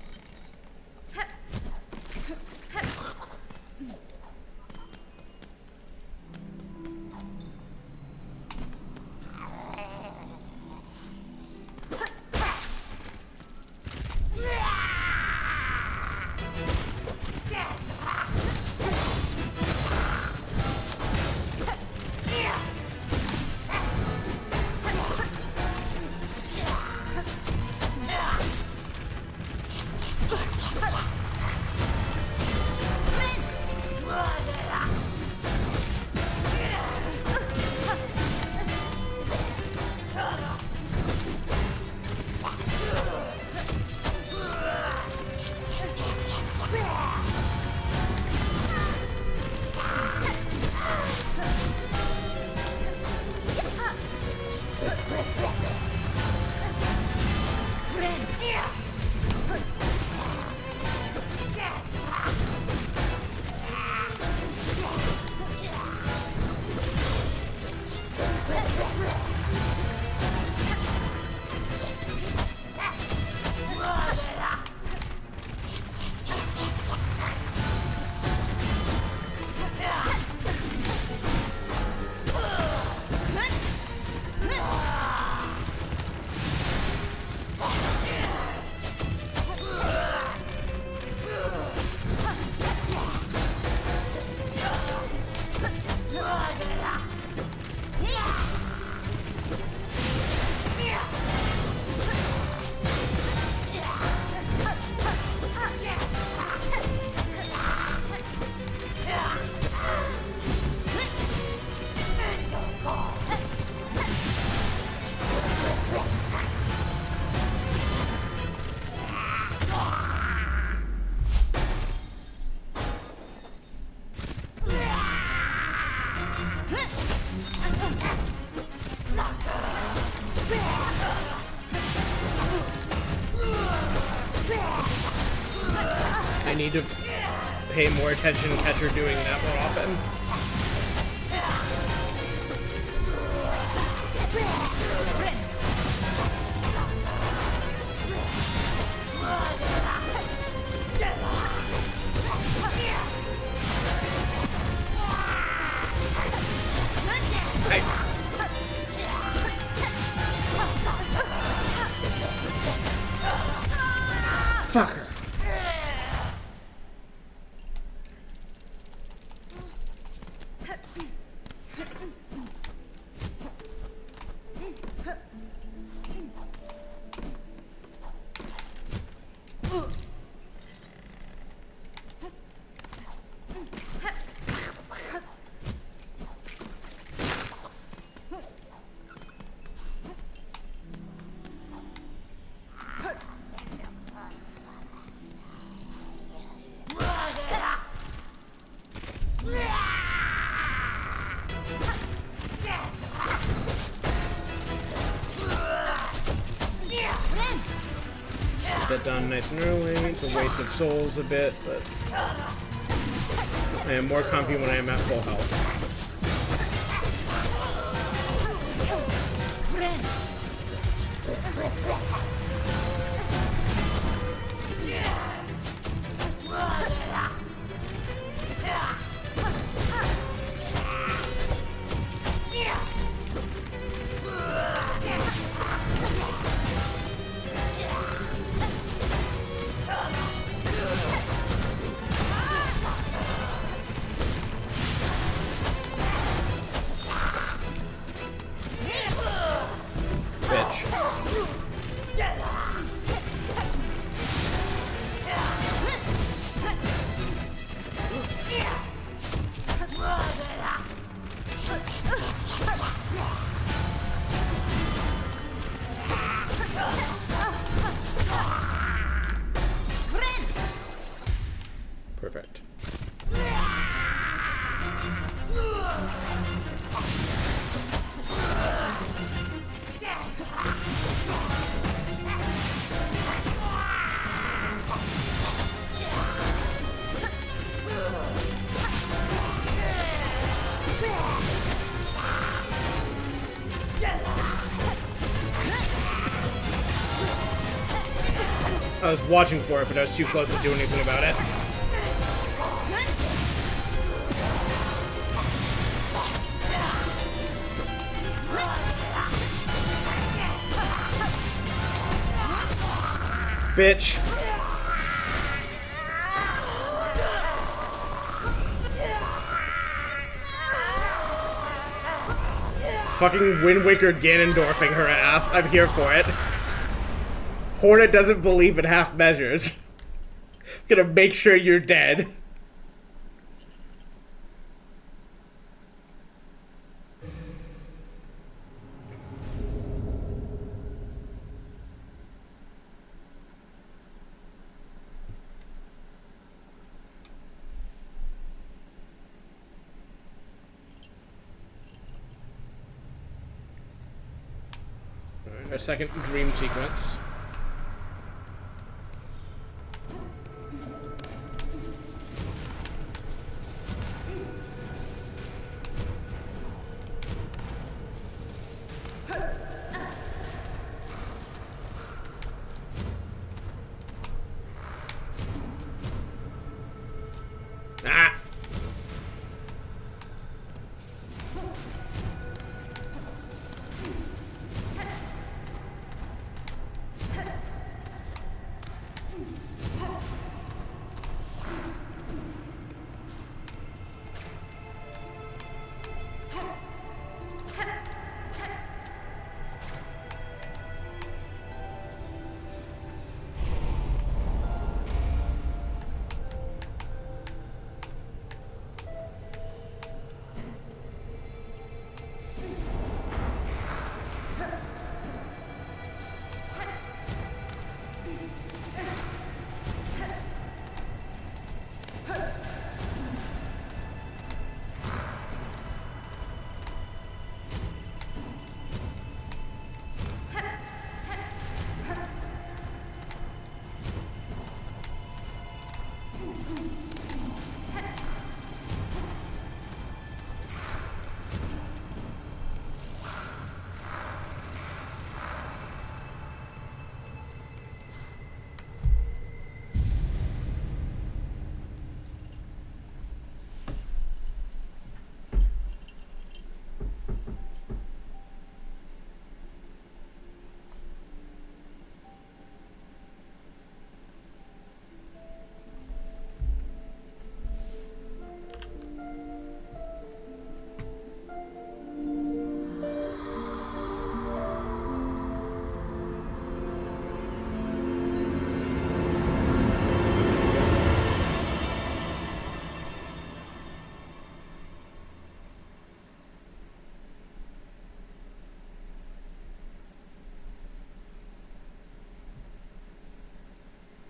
Speaker 1: I need to pay more attention to Catcher doing that more often. Fucker. Get done nice and early. It's a waste of souls a bit, but I am more comfy when I am at full health. Perfect. I was watching for it, but I was too close to do anything about it. Bitch. Fucking Wind Waker Ganondorfing her ass. I'm here for it. Hornet doesn't believe in half measures. Gonna make sure you're dead. Alright, our second dream sequence. Ah!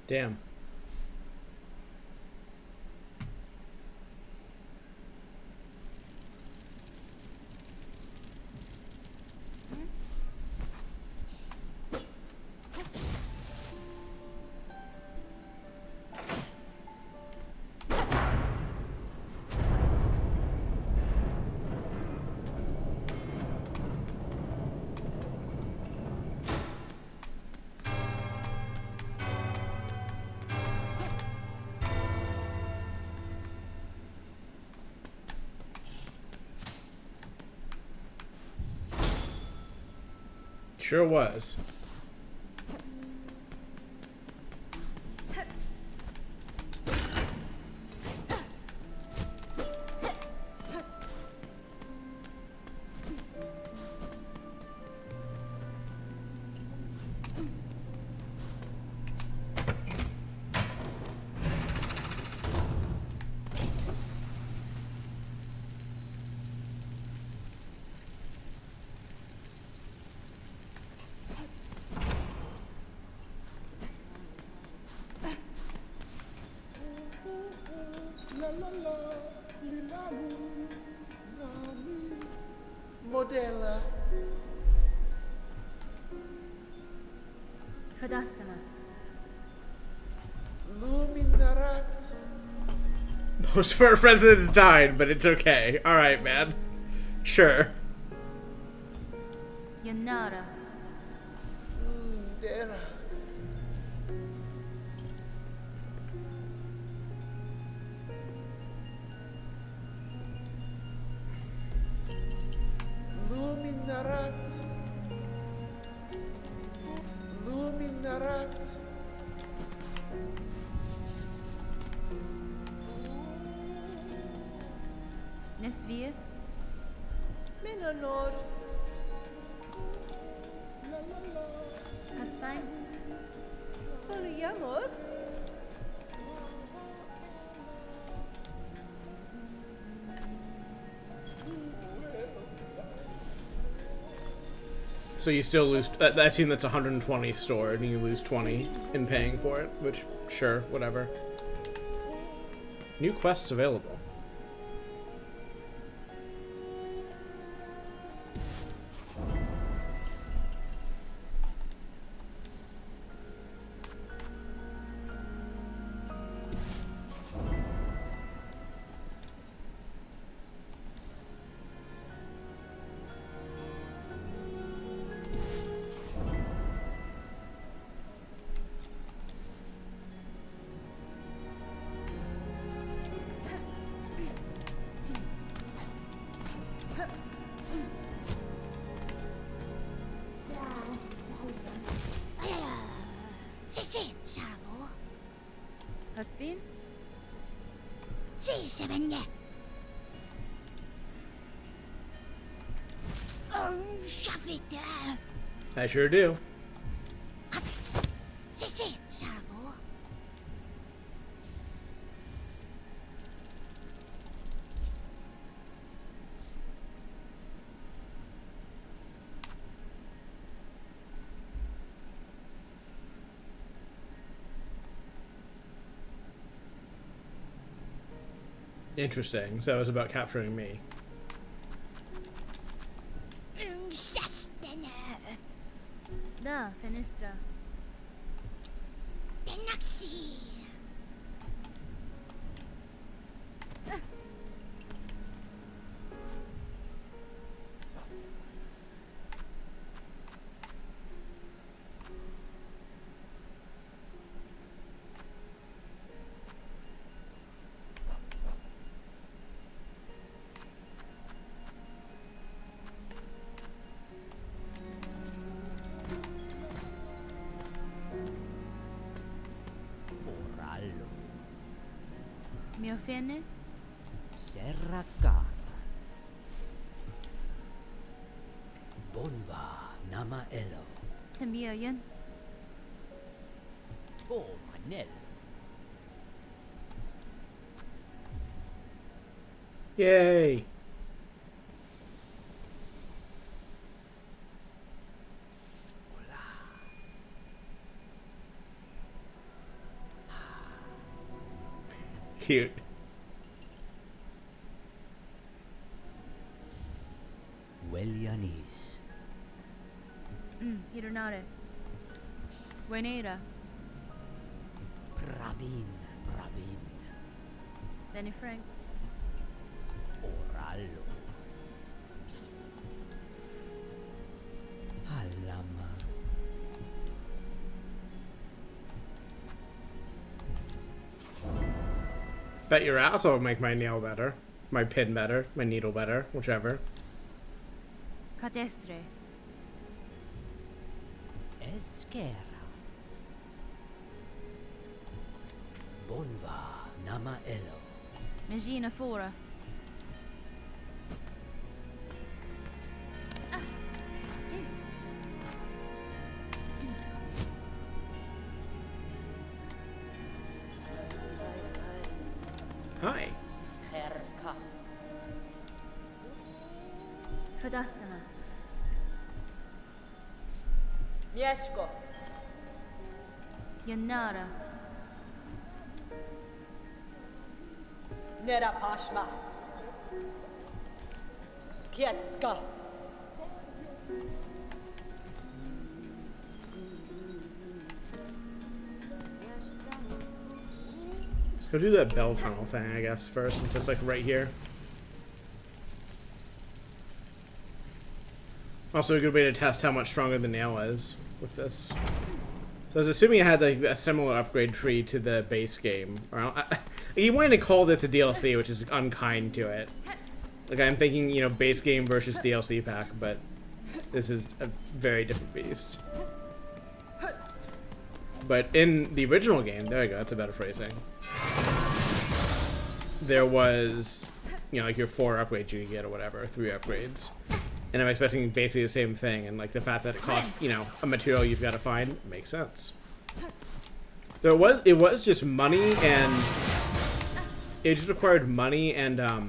Speaker 1: Damn. Sure was.
Speaker 2: Modella.
Speaker 4: Fadastama.
Speaker 2: Luminarat.
Speaker 1: Most of our residents died, but it's okay. Alright, man. Sure.
Speaker 4: Yanara.
Speaker 2: Dera. Luminarat. Luminarat.
Speaker 4: Nesvir.
Speaker 2: Minanor.
Speaker 4: Hasfine.
Speaker 2: Polyamor.
Speaker 1: So you still lose. I assume that's 120 stored, and you lose 20 in paying for it. Which, sure, whatever. New quests available.
Speaker 3: Sisi, Saravo.
Speaker 4: Hasfin.
Speaker 3: Si, Sebenye. Shafita.
Speaker 1: I sure do.
Speaker 3: Sisi, Saravo.
Speaker 1: Interesting. So it was about capturing me.
Speaker 3: Shastena.
Speaker 4: Da, Fenistra.
Speaker 3: Tenaxi.
Speaker 9: Orallo.
Speaker 4: Mio fene.
Speaker 9: Serracara. Bonva nama elo.
Speaker 4: Tamioyan.
Speaker 9: Bo manel.
Speaker 1: Yay! Cute.
Speaker 9: Welianis.
Speaker 4: Ironare. Buenera.
Speaker 9: Pravin.
Speaker 4: Benny Frank.
Speaker 9: Orallo. Alama.
Speaker 1: Bet your ass I'll make my nail better. My pin better. My needle better. Whichever.
Speaker 4: Cadestre.
Speaker 9: Esquera. Bonva nama elo.
Speaker 4: Mangina fora.
Speaker 1: Hi.
Speaker 8: Herka.
Speaker 4: Fadastama.
Speaker 8: Mieszko.
Speaker 4: Yanara.
Speaker 8: Nerapashma. Kietska.
Speaker 1: Let's go do that bell tunnel thing, I guess, first, since it's like right here. Also a good way to test how much stronger the nail is with this. So I was assuming it had like a similar upgrade tree to the base game. You wanted to call this a DLC, which is unkind to it. Like I'm thinking, you know, base game versus DLC pack, but this is a very different beast. But in the original game, there we go, that's a better phrasing. There was, you know, like your 4 upgrades you could get or whatever, 3 upgrades. And I'm expecting basically the same thing, and like the fact that it costs, you know, a material you've got to find makes sense. So it was just money, and it just required money and a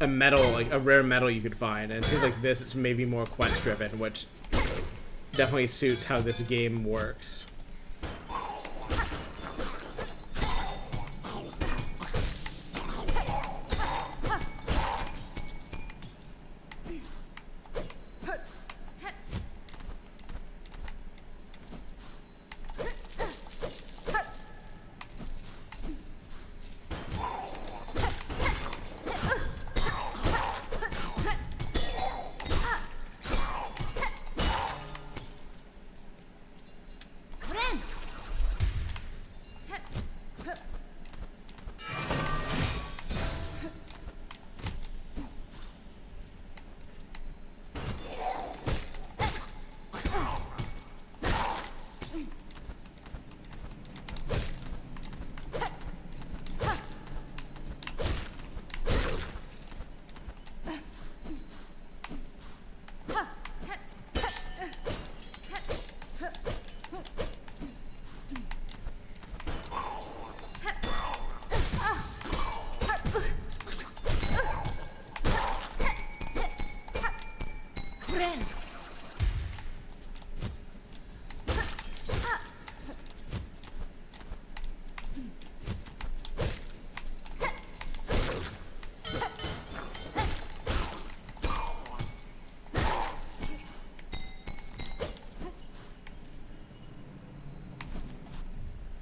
Speaker 1: metal, like a rare metal you could find. And it seems like this is maybe more quest driven, which definitely suits how this game works.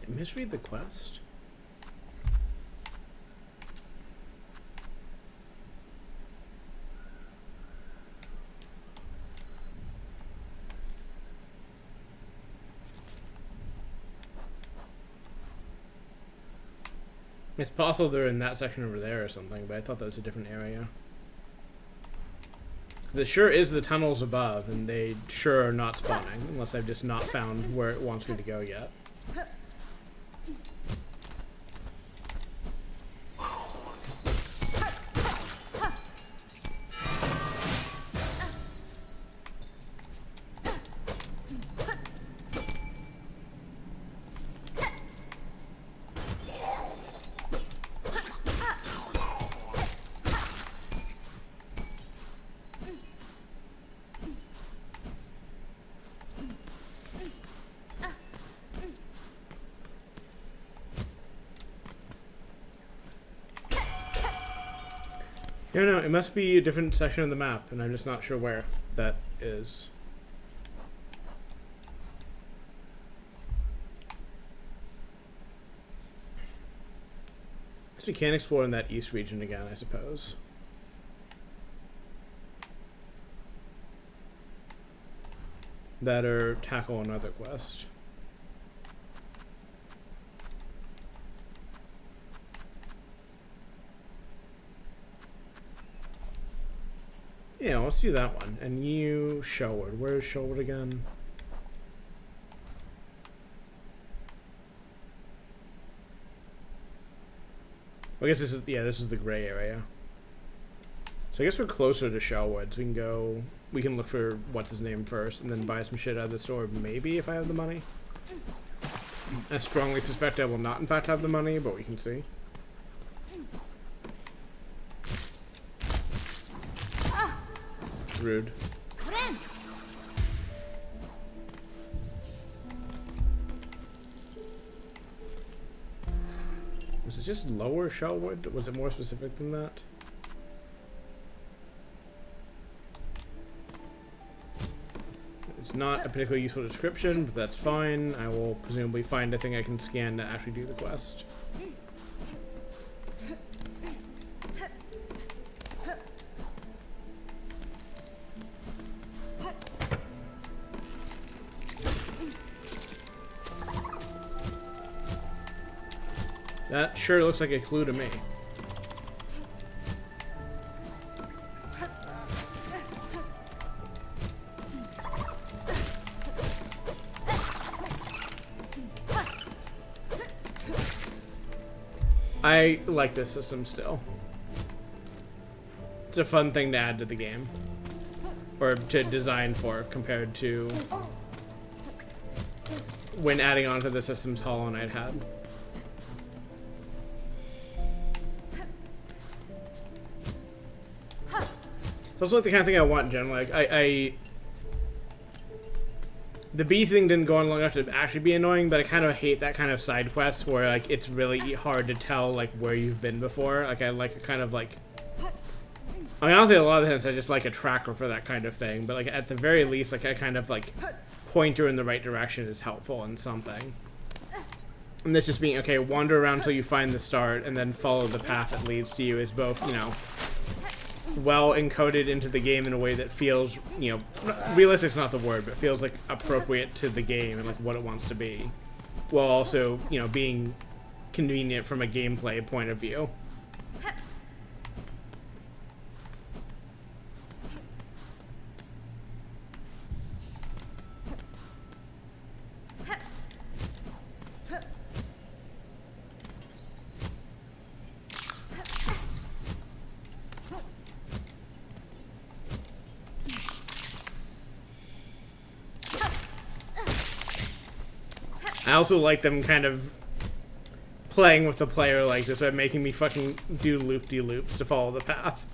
Speaker 1: Misread the quest? It's possible they're in that section over there or something, but I thought that was a different area. Because it sure is the tunnels above, and they sure are not spawning, unless I've just not found where it wants me to go yet. No, it must be a different section of the map, and I'm just not sure where that is. So we can explore in that east region again, I suppose. That or tackle another quest. Yeah, let's do that one. And you, Sherwood. Where's Sherwood again? I guess this is, yeah, this is the gray area. So I guess we're closer to Sherwood, so we can go, we can look for what's his name first, and then buy some shit out of the store, maybe, if I have the money. I strongly suspect I will not, in fact, have the money, but we can see. Rude. Was it just lower shellwood? Was it more specific than that? It's not a particularly useful description, but that's fine. I will presumably find a thing I can scan to actually do the quest. That sure looks like a clue to me. I like this system still. It's a fun thing to add to the game. Or to design for, compared to when adding on to the systems Hollow Knight had. It's also like the kind of thing I want in general. Like, the bee thing didn't go on long enough to actually be annoying, but I kind of hate that kind of side quest where like it's really hard to tell like where you've been before. Like I like a kind of like, I mean honestly a lot of the times I just like a tracker for that kind of thing. But like at the very least like a kind of like pointer in the right direction is helpful in something. And this just being okay, wander around until you find the start and then follow the path it leads to you is both, you know, well encoded into the game in a way that feels, you know, realistic's not the word, but feels like appropriate to the game and like what it wants to be, while also, you know, being convenient from a gameplay point of view. I also like them kind of playing with the player like this by making me fucking do loop-de-loops to follow the path.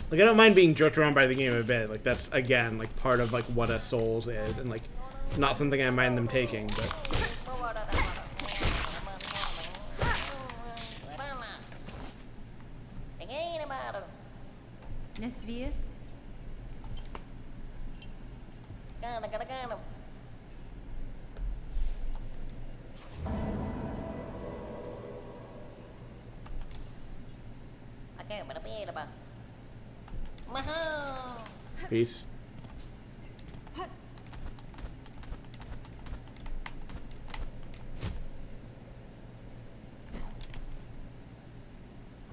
Speaker 1: Like, I don't mind being jerked around by the game a bit. Like, that's, again, like, part of, like, what a Souls is. And, like, not something I mind them taking, but...
Speaker 4: Nesvir.
Speaker 1: Peace.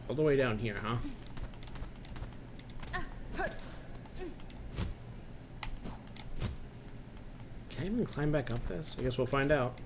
Speaker 1: All the way down here, huh? Can I even climb back up this? I guess we'll find out.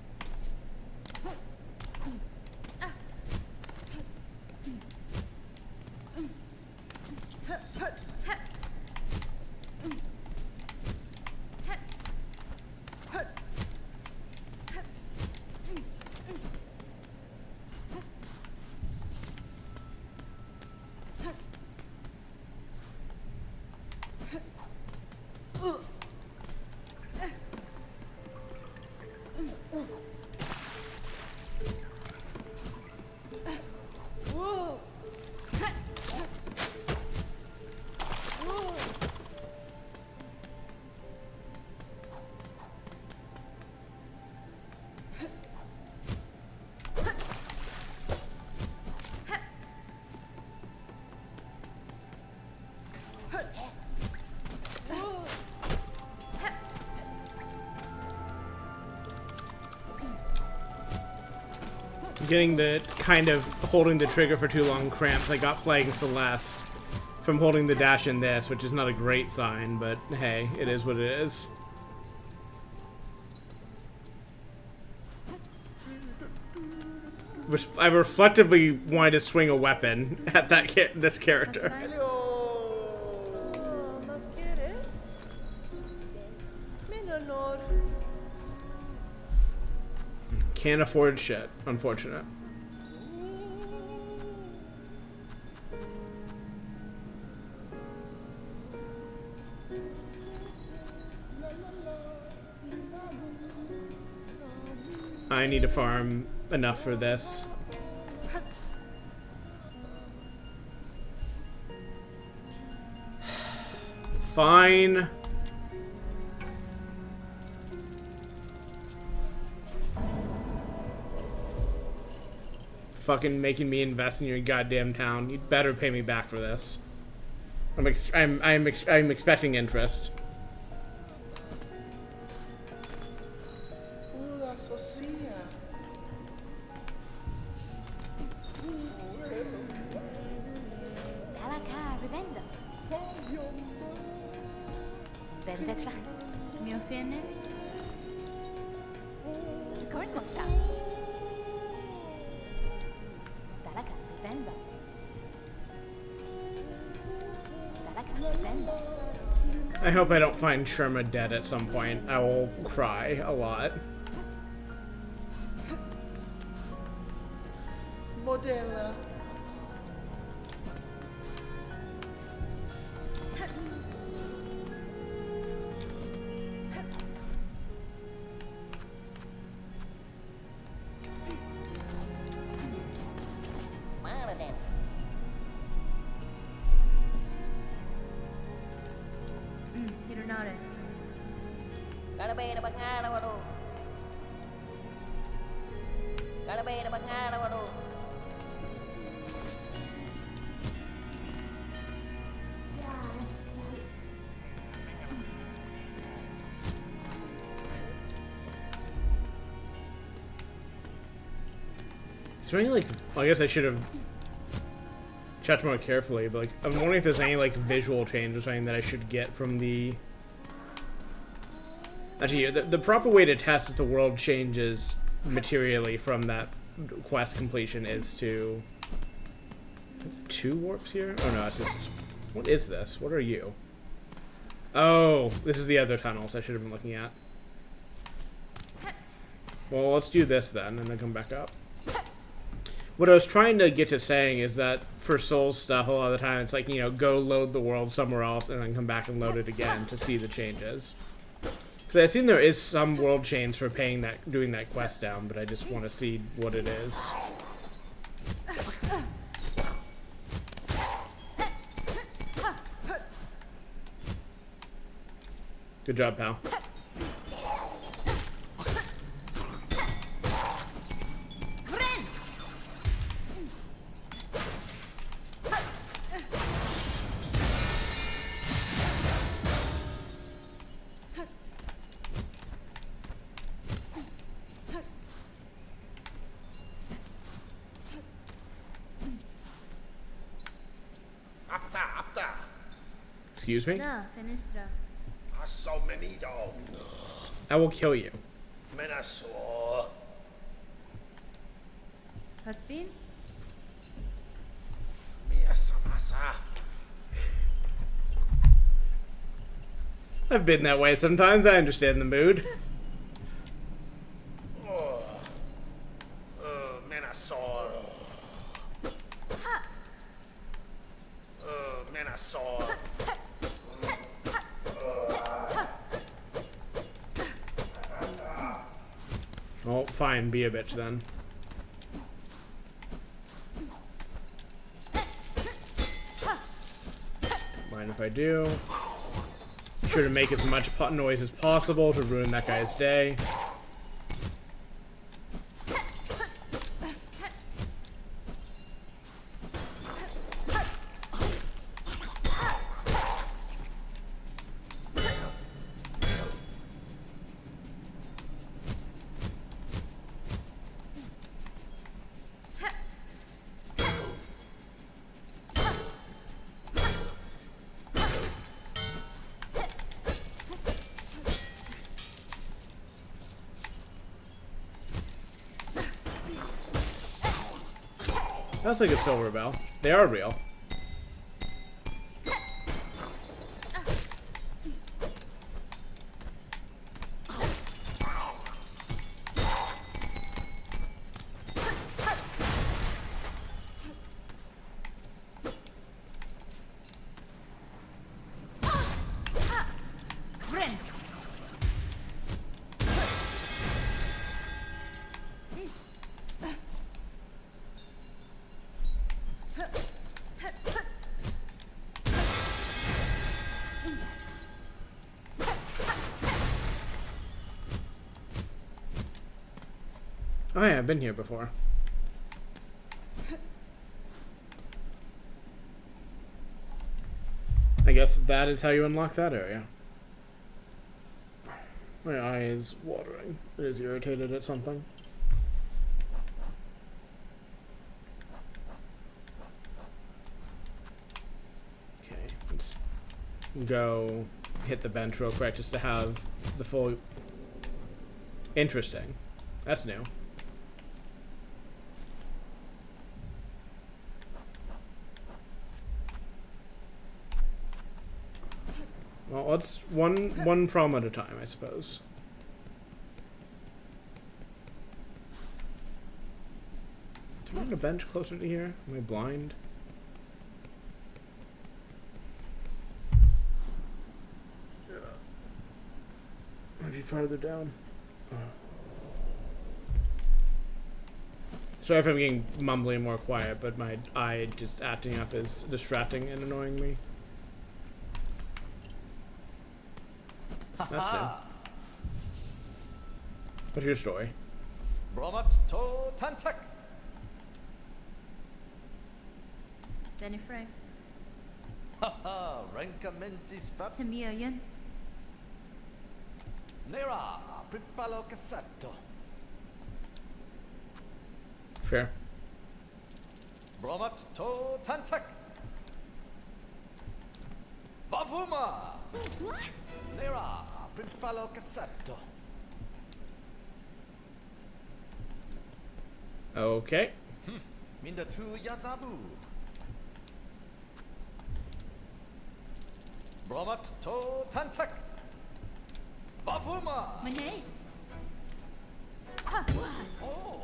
Speaker 1: Getting the kind of holding the trigger for too long cramps I got playing Celeste from holding the dash in this, which is not a great sign, but hey, it is what it is. I reflectively wanted to swing a weapon at this character.
Speaker 2: Hello, maschere? Minonor.
Speaker 1: Can't afford shit, unfortunate. I need to farm enough for this. Fine. Fucking making me invest in your goddamn town. You'd better pay me back for this. I'm expecting interest.
Speaker 2: Ula socia.
Speaker 3: Dalaka rivenda. Ben vetra.
Speaker 4: Mio fene.
Speaker 3: Record mofta. Dalaka rivenda. Dalaka rivenda.
Speaker 1: I hope I don't find Sherma dead at some point. I will cry a lot.
Speaker 2: Modella.
Speaker 4: Hironare.
Speaker 1: Is there any, like, I guess I should have checked more carefully, but, like, I'm wondering if there's any, like, visual change or something that I should get from the... Actually, the proper way to test if the world changes materially from that quest completion is to... 2 warps here? Oh, no, it's just... What is this? What are you? Oh, this is the other tunnels I should have been looking at. Well, let's do this then, and then come back up. What I was trying to get to saying is that for Souls stuff, a lot of the time it's like, you know, go load the world somewhere else and then come back and load it again to see the changes. Because I assume there is some world change for doing that quest down, but I just want to see what it is. Good job, pal. Excuse me?
Speaker 4: Na, fenestra.
Speaker 2: Asomenido.
Speaker 1: I will kill you.
Speaker 2: Menaso.
Speaker 4: Haspin?
Speaker 2: Miasamasa.
Speaker 1: I've been that way sometimes. I understand the mood.
Speaker 2: Menasor. Menasor.
Speaker 1: Oh, fine. Be a bitch then. Mind if I do? Sure to make as much noise as possible to ruin that guy's day. That's like a silver bell. They are real. Oh yeah, I've been here before. I guess that is how you unlock that area. My eye is watering. It is irritated at something. Okay, let's go hit the bench real quick just to have the full... Interesting. That's new. Well, let's one problem at a time, I suppose. Turn the bench closer to here. Am I blind? Might be farther down. Sorry if I'm getting mumbly and more quiet, but my eye just acting up is distracting and annoying me. That's it. What's your story?
Speaker 10: Bromat to tantak.
Speaker 4: Benefrag.
Speaker 10: Haha, rankamentis fat.
Speaker 4: Tamiayan.
Speaker 10: Nera, pripalo casato.
Speaker 1: Fair.
Speaker 10: Bromat to tantak. Bavuma. Nera, pripalo casato.
Speaker 1: Okay.
Speaker 10: Minda tu yazabu. Bromat to tantak. Bavuma.
Speaker 4: Mane.
Speaker 10: Oh.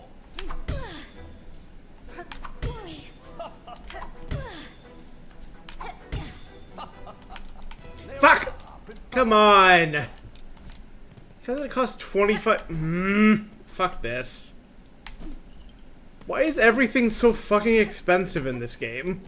Speaker 1: Fuck! Come on! I feel like it costs 25. Fuck this. Why is everything so fucking expensive in this game?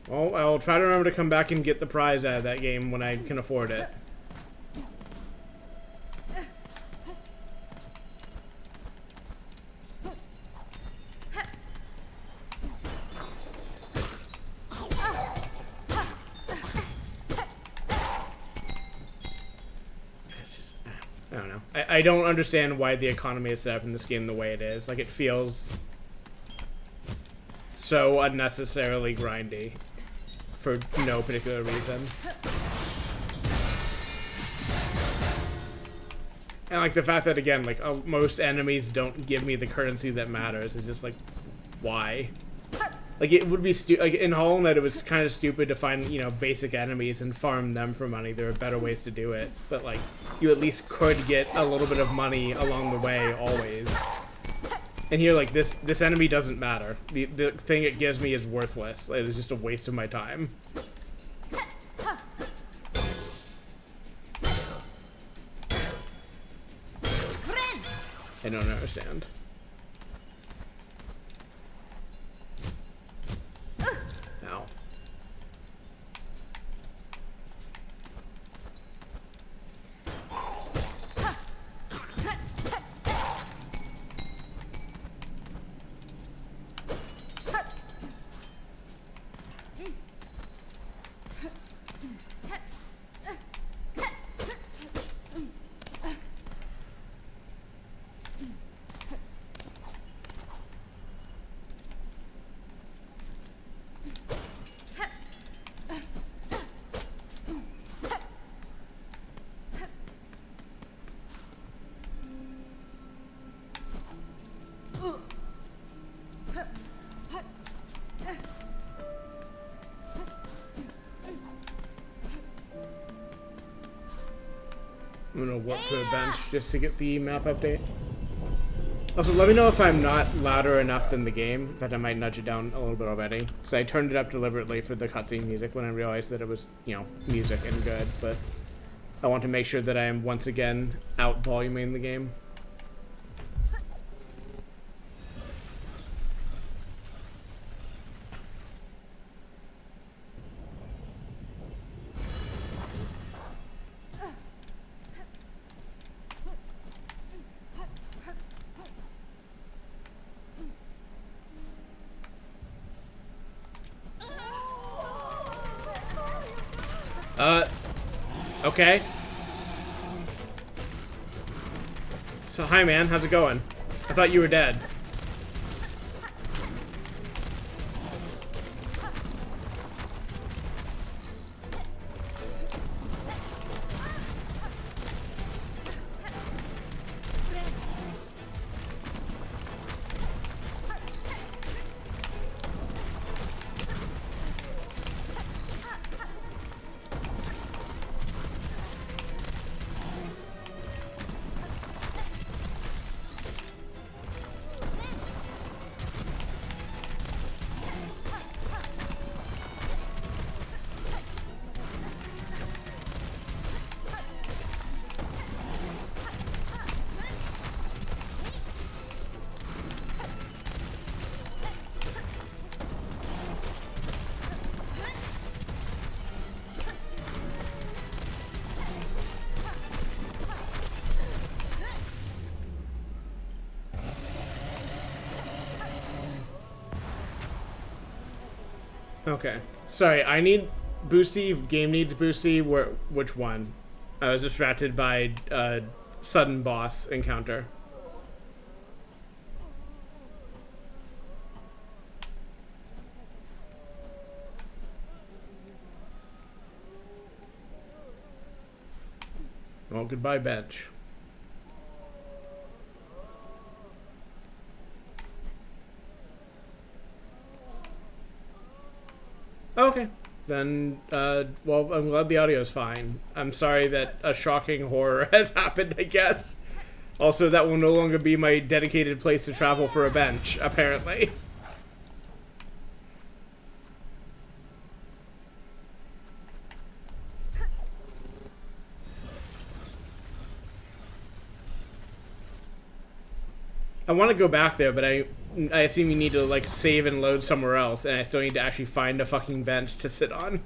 Speaker 1: Well, I'll try to remember to come back and get the prize out of that game when I can afford it. I don't know. I don't understand why the economy is set up in this game the way it is. Like, it feels so unnecessarily grindy for no particular reason. And like the fact that, again, like most enemies don't give me the currency that matters is just like, why? Like, it would be like in Hollow Knight, it was kind of stupid to find, you know, basic enemies and farm them for money. There are better ways to do it, but like, you at least could get a little bit of money along the way, always. And here, like, this enemy doesn't matter. The thing it gives me is worthless. It is just a waste of my time. I don't understand. Ow. I'm gonna walk to a bench just to get the map update. Also, let me know if I'm not louder enough than the game. In fact, I might nudge it down a little bit already. Because I turned it up deliberately for the cutscene music when I realized that it was, you know, music and good. But I want to make sure that I am once again out-voluming the game. Okay. So, hi man, how's it going? I thought you were dead. Okay. Sorry, I need boosty. Game needs boosty. Which one? I was distracted by sudden boss encounter. Well, goodbye, bench. Okay. Then, well, I'm glad the audio's fine. I'm sorry that a shocking horror has happened, I guess. Also, that will no longer be my dedicated place to travel for a bench, apparently. I want to go back there, but I assume you need to, like, save and load somewhere else, and I still need to actually find a fucking bench to sit on.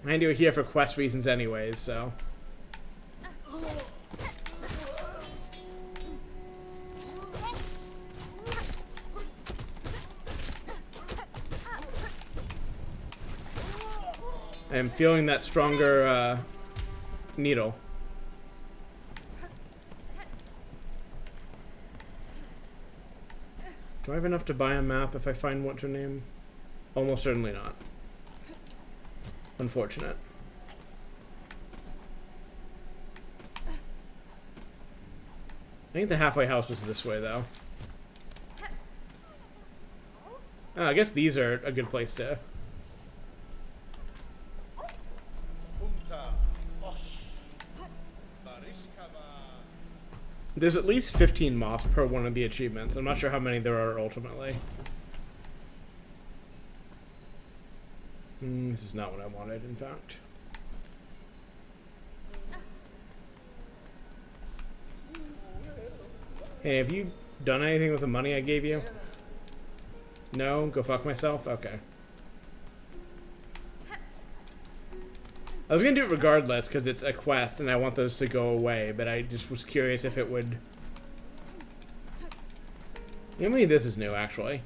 Speaker 1: I do it here for quest reasons anyways, so... I am feeling that stronger, needle. Do I have enough to buy a map if I find what's her name? Almost certainly not. Unfortunate. I think the halfway house was this way, though. Oh, I guess these are a good place to... There's at least 15 moths per one of the achievements. I'm not sure how many there are ultimately. This is not what I wanted, in fact. Hey, have you done anything with the money I gave you? No? Go fuck myself? Okay. I was gonna do it regardless because it's a quest and I want those to go away, but I just was curious if it would... Maybe this is new, actually.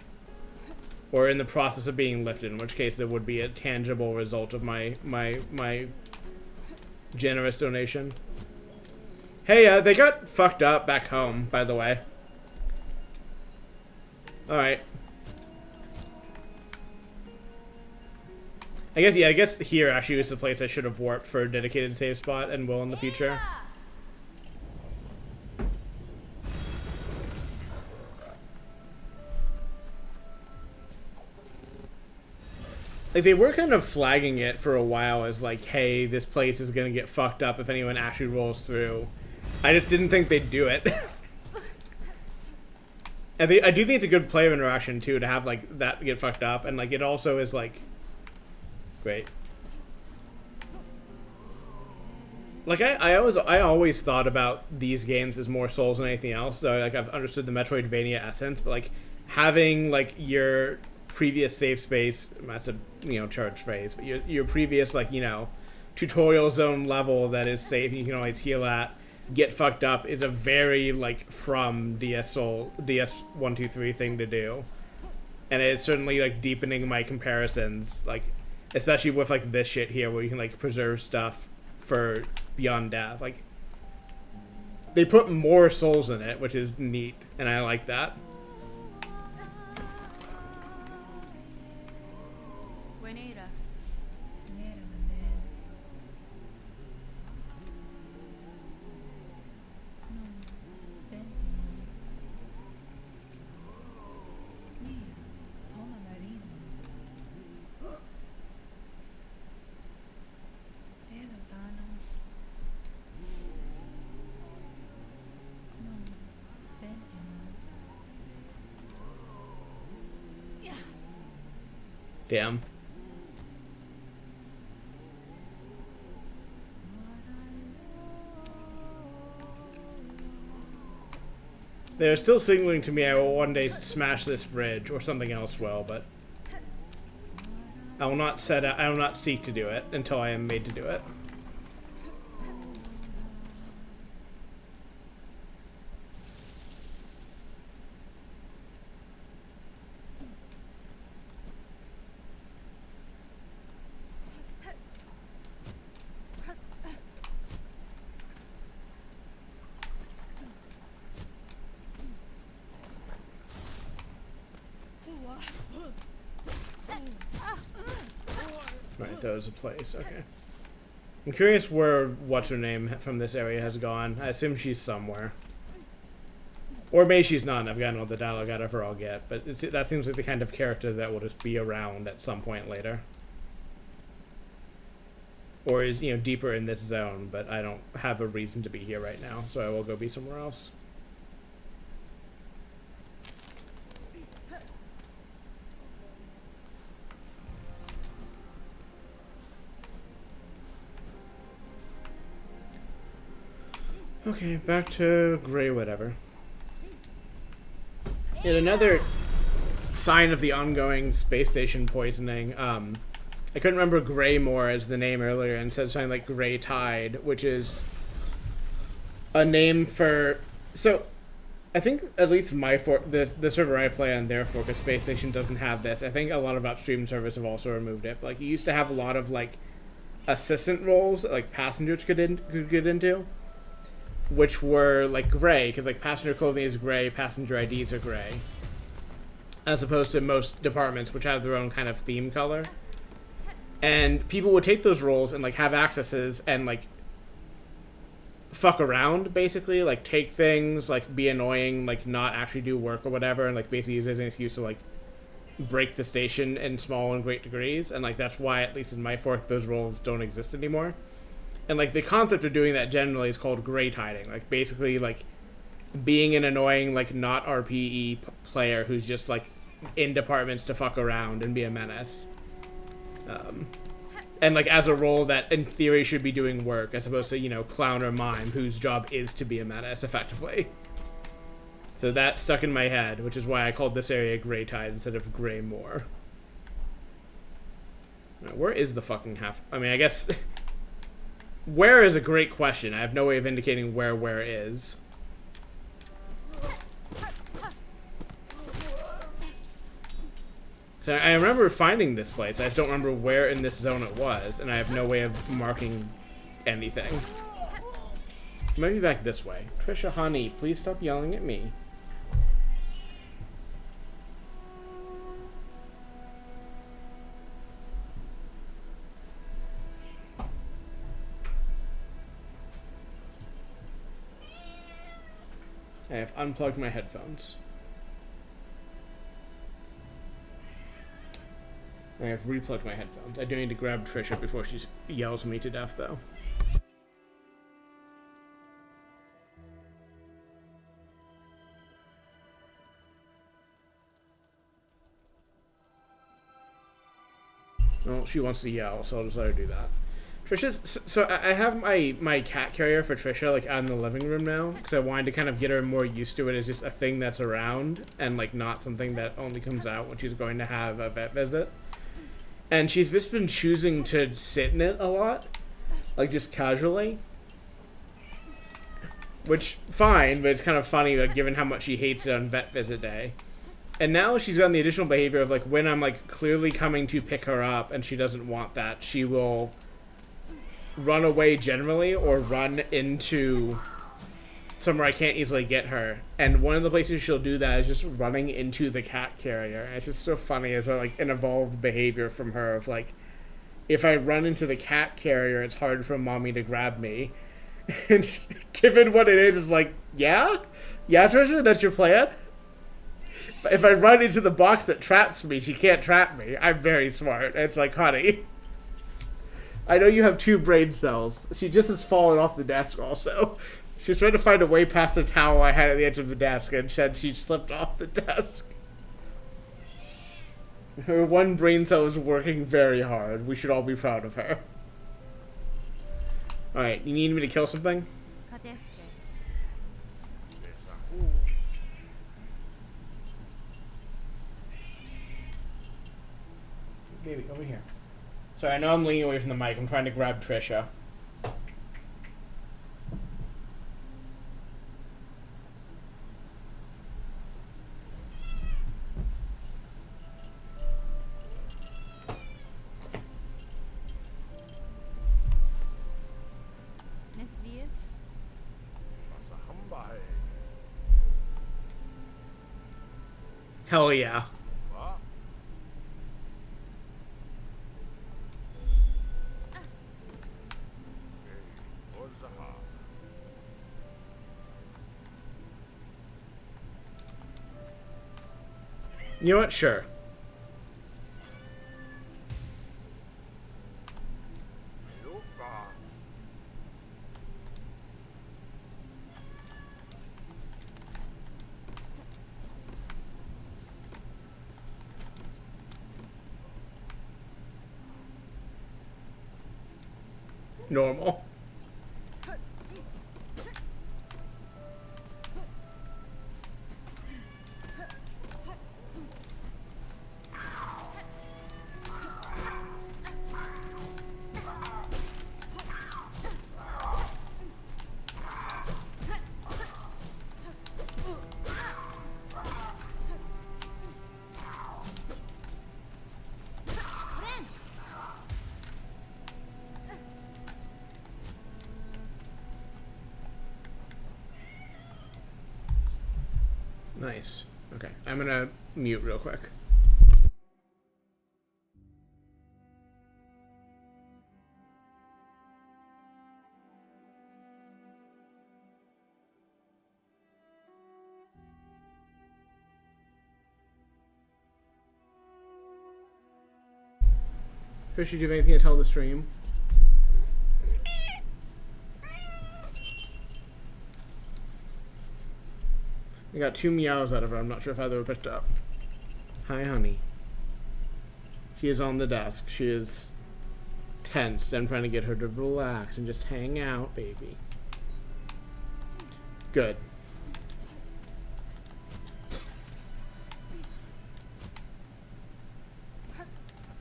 Speaker 1: Or in the process of being lifted, in which case there would be a tangible result of my generous donation. Hey, they got fucked up back home, by the way. Alright. I guess here actually was the place I should have warped for a dedicated save spot and will in the future. Like, they were kind of flagging it for a while as like, hey, this place is gonna get fucked up if anyone actually rolls through. I just didn't think they'd do it. And I do think it's a good player interaction too, to have like that get fucked up, and like it also is like great. Like I always thought about these games as more Souls than anything else. So like I've understood the Metroidvania essence, but like having like your previous save space, that's a charged phrase, but your previous like tutorial zone level that is safe, you can always heal at, get fucked up is a very like from DS 1, 2, 3 thing to do, and it's certainly like deepening my comparisons. Like especially with like this shit here where you can like preserve stuff for beyond death. Like they put more souls in it, which is neat, and I like that.
Speaker 4: Buenera.
Speaker 1: Damn. They're still signaling to me I will one day smash this bridge, or something else will, but I will not seek to do it until I am made to do it. Right, that was a place, okay. I'm curious where what's-her-name from this area has gone. I assume she's somewhere. Or maybe she's not, and I've gotten all the dialogue out of her I'll get, but that seems like the kind of character that will just be around at some point later. Or is, you know, deeper in this zone, but I don't have a reason to be here right now, so I will go be somewhere else. Okay, back to gray whatever. And another sign of the ongoing space station poisoning, I couldn't remember Greymore as the name earlier, and said something like Grey Tide, which is a name for... So, I think at least the server I play on, therefore, because Space Station doesn't have this. I think a lot of upstream servers have also removed it. But, like, you used to have a lot of, like, assistant roles that, like, passengers could get into, which were, like, gray, because, like, passenger clothing is gray, passenger IDs are gray, as opposed to most departments, which have their own kind of theme color. And people would take those roles and, like, have accesses and, like, fuck around, basically. Like, take things, like, be annoying, like, not actually do work or whatever, and, like, basically use it as an excuse to, like, break the station in small and great degrees. And, like, that's why, at least in my fork, those roles don't exist anymore. And, like, the concept of doing that generally is called gray tiding. Like, basically, like, being an annoying, like, not RPE player who's just, like, in departments to fuck around and be a menace. And, like, as a role that, in theory, should be doing work, as opposed to, you know, clown or mime, whose job is to be a menace, effectively. So that stuck in my head, which is why I called this area Grey Tide instead of Greymore. Now, where is the fucking half... I mean, I guess... Where is a great question. I have no way of indicating where is. So I remember finding this place. I just don't remember where in this zone it was, and I have no way of marking anything. Maybe back this way. Trisha, honey, please stop yelling at me. I have unplugged my headphones. I have replugged my headphones. I do need to grab Trisha before she yells me to death, though. Well, she wants to yell, so I'll just let her do that. Trisha's... So I have my cat carrier for Trisha, like, out in the living room now, because I wanted to kind of get her more used to it as just a thing that's around, and, like, not something that only comes out when she's going to have a vet visit. And she's just been choosing to sit in it a lot, like, just casually. Which, fine, but it's kind of funny, like, given how much she hates it on vet visit day. And now she's gotten the additional behavior of, like, when I'm, like, clearly coming to pick her up and she doesn't want that, she will run away generally or run into somewhere I can't easily get her. And one of the places she'll do that is just running into the cat carrier. And it's just so funny as, like, an evolved behavior from her of, like, if I run into the cat carrier, it's hard for mommy to grab me. And just, given what it is, like, yeah? Yeah, Trisha, that's your plan? If I run into the box that traps me, she can't trap me. I'm very smart. It's like, honey, I know you have 2 brain cells. She just has fallen off the desk also. She was trying to find a way past the towel I had at the edge of the desk, and said she slipped off the desk. Her 1 brain cell is working very hard. We should all be proud of her. Alright, you need me to kill something?
Speaker 4: Cadestre.
Speaker 1: Baby, over here. Sorry, I know I'm leaning away from the mic. I'm trying to grab Trisha.
Speaker 4: Nesvir.
Speaker 1: Hell yeah. You know what? Sure. Normal. Nice. Okay, I'm gonna mute real quick. Chris, you do you have anything to tell the stream? I got 2 meows out of her. I'm not sure if either were picked up. Hi, honey. She is on the desk. She is tense. I'm trying to get her to relax and just hang out, baby. Good.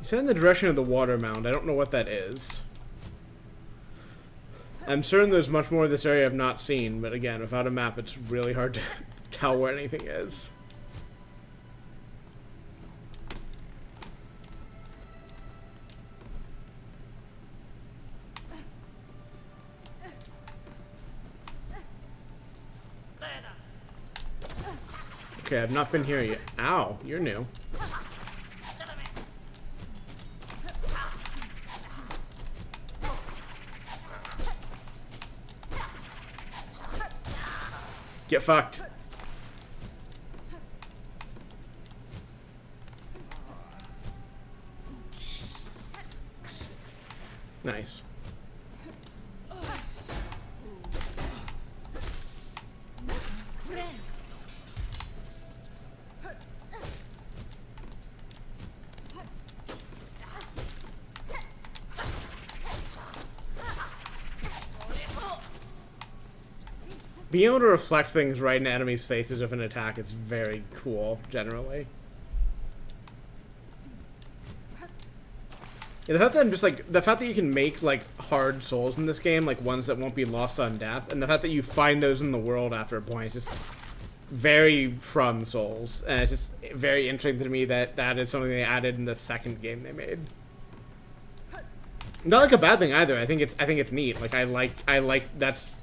Speaker 1: It's in the direction of the water mound. I don't know what that is. I'm certain there's much more of this area I've not seen, but again, without a map, it's really hard to tell where anything is. Okay, I've not been here yet. Ow, you're new. Get fucked. Nice. Being able to reflect things right in enemies' faces with an attack is very cool, generally. Yeah, the fact that I'm just like the fact that you can make like hard souls in this game, like ones that won't be lost on death, and the fact that you find those in the world after a point is just very from Souls, and it's just very interesting to me that that is something they added in the second game they made. Not like a bad thing either. I think it's neat. Like I like that's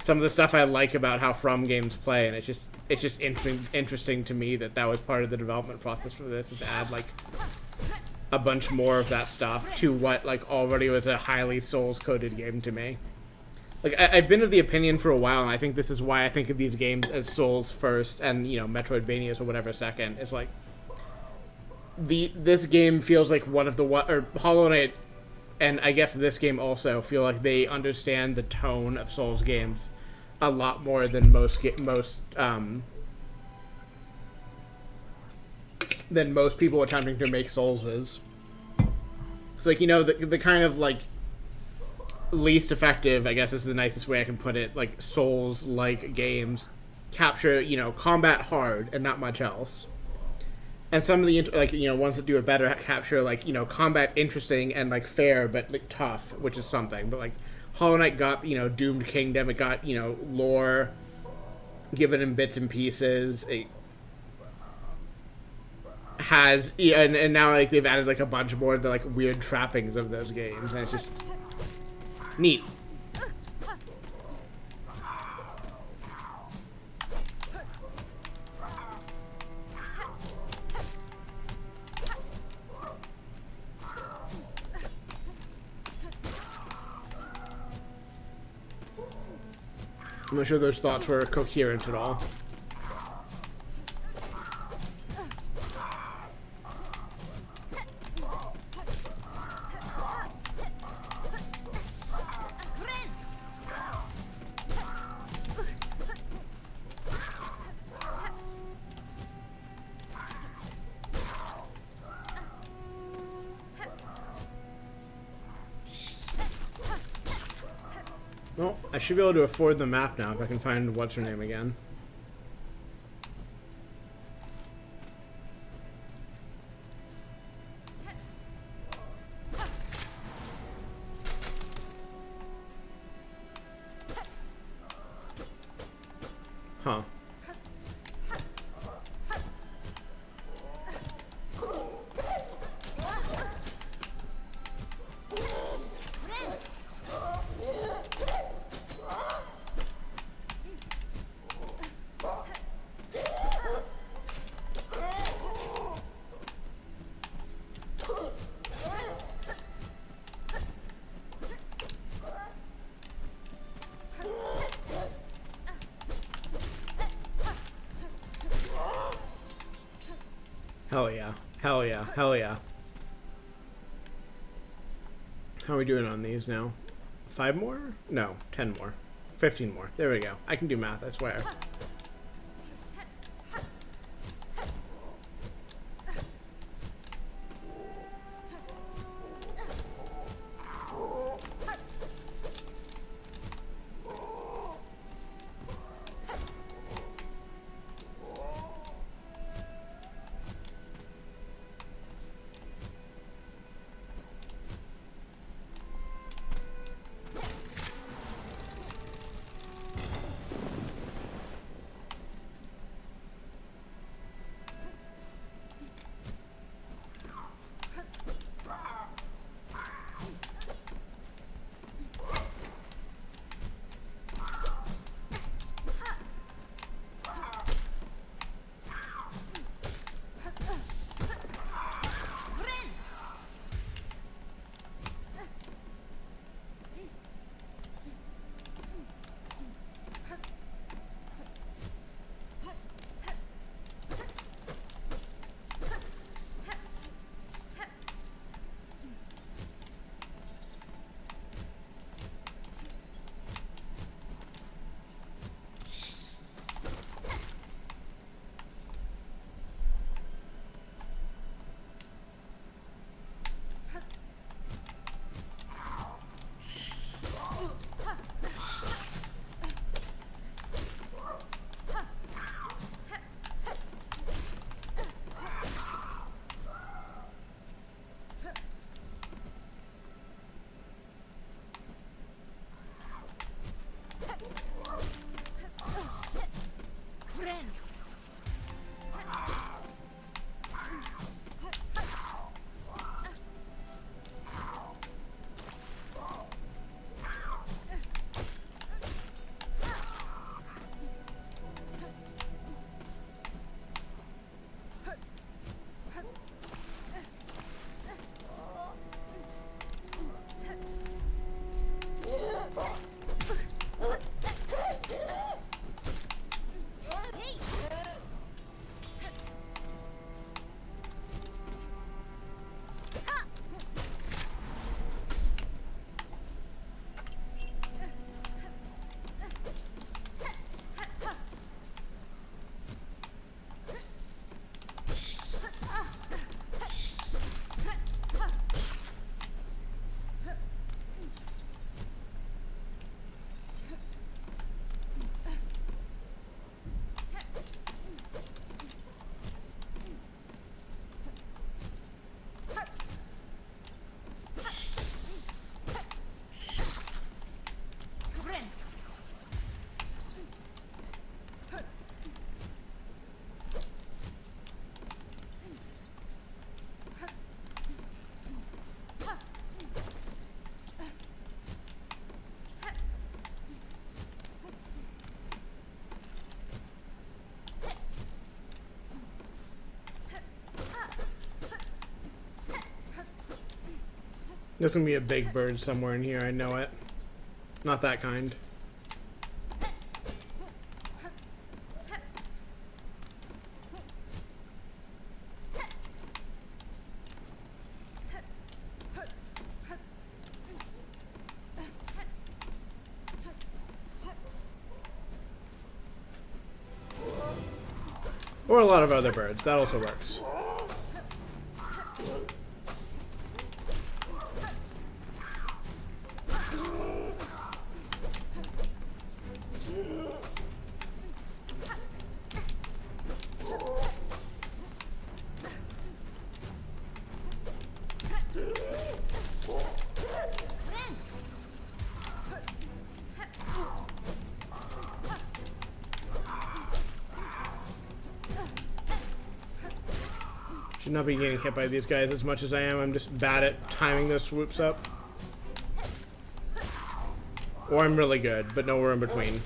Speaker 1: some of the stuff I like about how From games play, and it's just interesting to me that that was part of the development process for this, is to add like a bunch more of that stuff to what like already was a highly Souls coded game to me. Like I've been of the opinion for a while, and I think this is why I think of these games as Souls first, and you know Metroidvanias or whatever second. Is like this game feels like one of the or Hollow Knight, and I guess this game also feel like they understand the tone of Souls games a lot more than most people attempting to make Souls is. It's like, you know, the kind of like least effective, I guess is the nicest way I can put it, like Souls-like games capture, you know, combat hard and not much else. And some of the, like, you know, ones that do it better capture, like, you know, combat interesting and, like, fair, but, like, tough, which is something. But, like, Hollow Knight got, you know, Doomed Kingdom. It got, you know, lore given in bits and pieces. It has, and now, like, they've added, like, a bunch more of the, like, weird trappings of those games. And it's just neat. I'm not sure those thoughts were coherent at all. Well, I should be able to afford the map now if I can find what's her name again. Huh. Hell yeah. Hell yeah. Hell yeah. How are we doing on these now? 5 more? No, 10 more. 15 more. There we go. I can do math, I swear. There's gonna be a big bird somewhere in here, I know it. Not that kind. Or a lot of other birds, that also works. Should not be getting hit by these guys as much as I am. I'm just bad at timing those swoops up. Or I'm really good, but nowhere in between.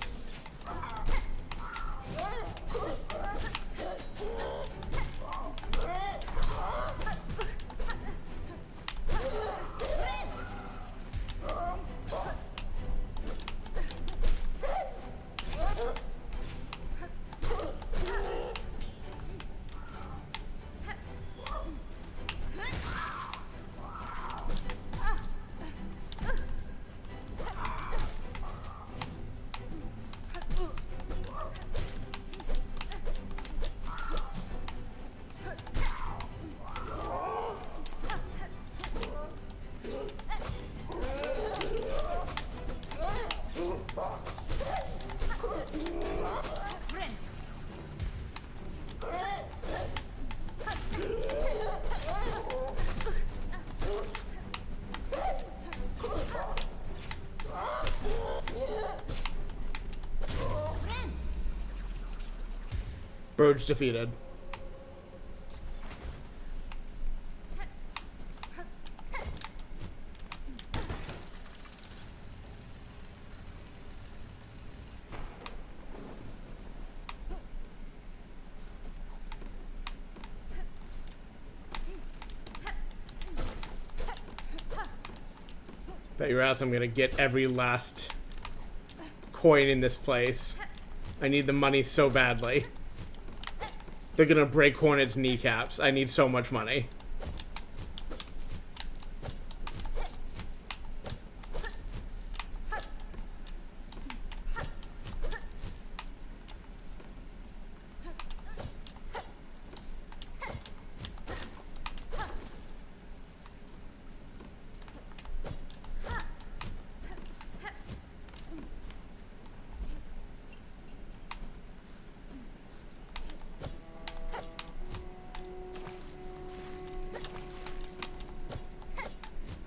Speaker 1: Broge defeated. Bet your ass I'm gonna get every last coin in this place. I need the money so badly. They're gonna break Hornet's kneecaps. I need so much money.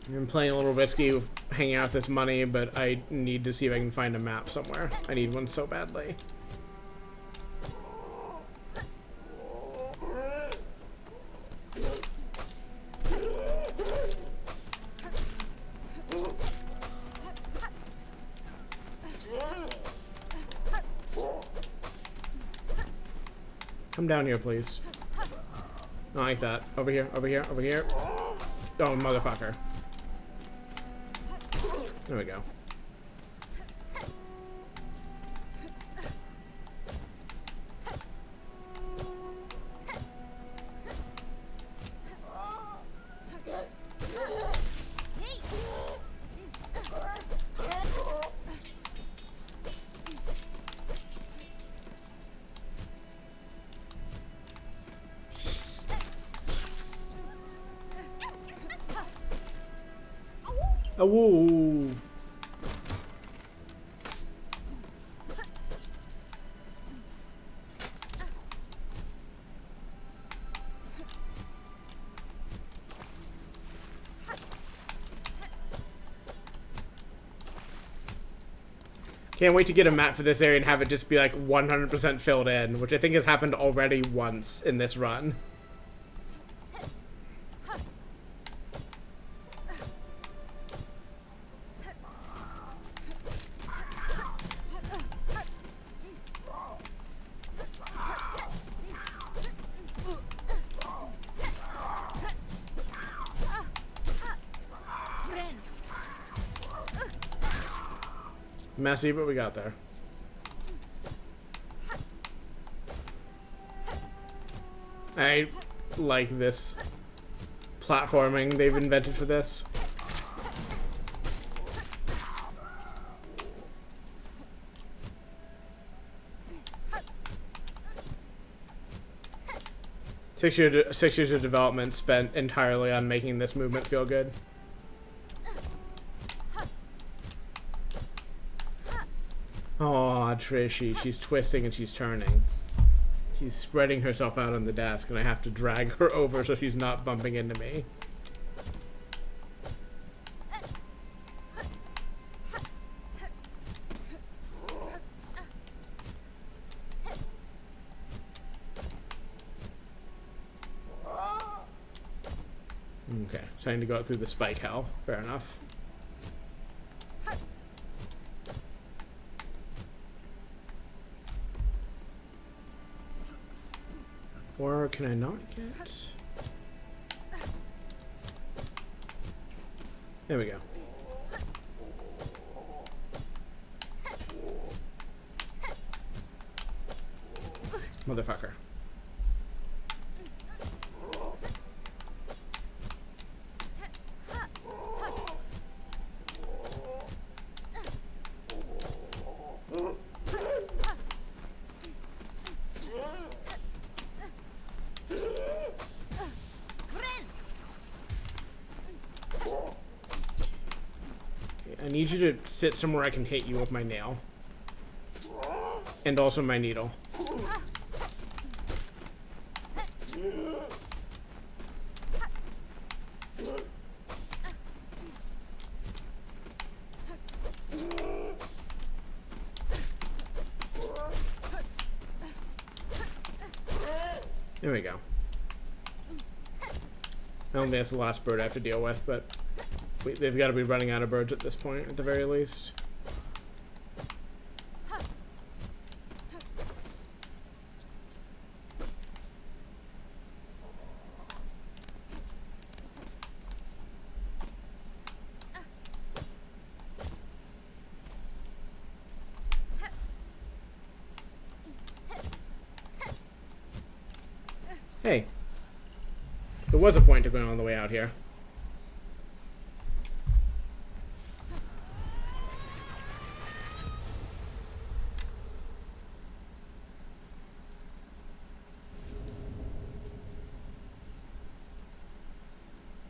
Speaker 1: I'm playing a little risky with hanging out this money, but I need to see if I can find a map somewhere. I need one so badly. Come down here, please. Not like that. Over here, over here, over here. Oh, motherfucker. There we go. Oh, whoa. Can't wait to get a map for this area and have it just be like 100% filled in, which I think has happened already once in this run. Messy, but we got there. I like this platforming they've invented for this. Six years of development spent entirely on making this movement feel good. Oh, Trishy, she's twisting and she's turning. She's spreading herself out on the desk, and I have to drag her over so she's not bumping into me. Okay, trying to go through the spike hell. Fair enough. Or can I not get? There we go. Motherfucker. I need you to sit somewhere I can hit you with my nail. And also my needle. There we go. I don't think that's the last bird I have to deal with, but they've got to be running out of birds at this point, at the very least. Hey, there was a point to going all the way out here.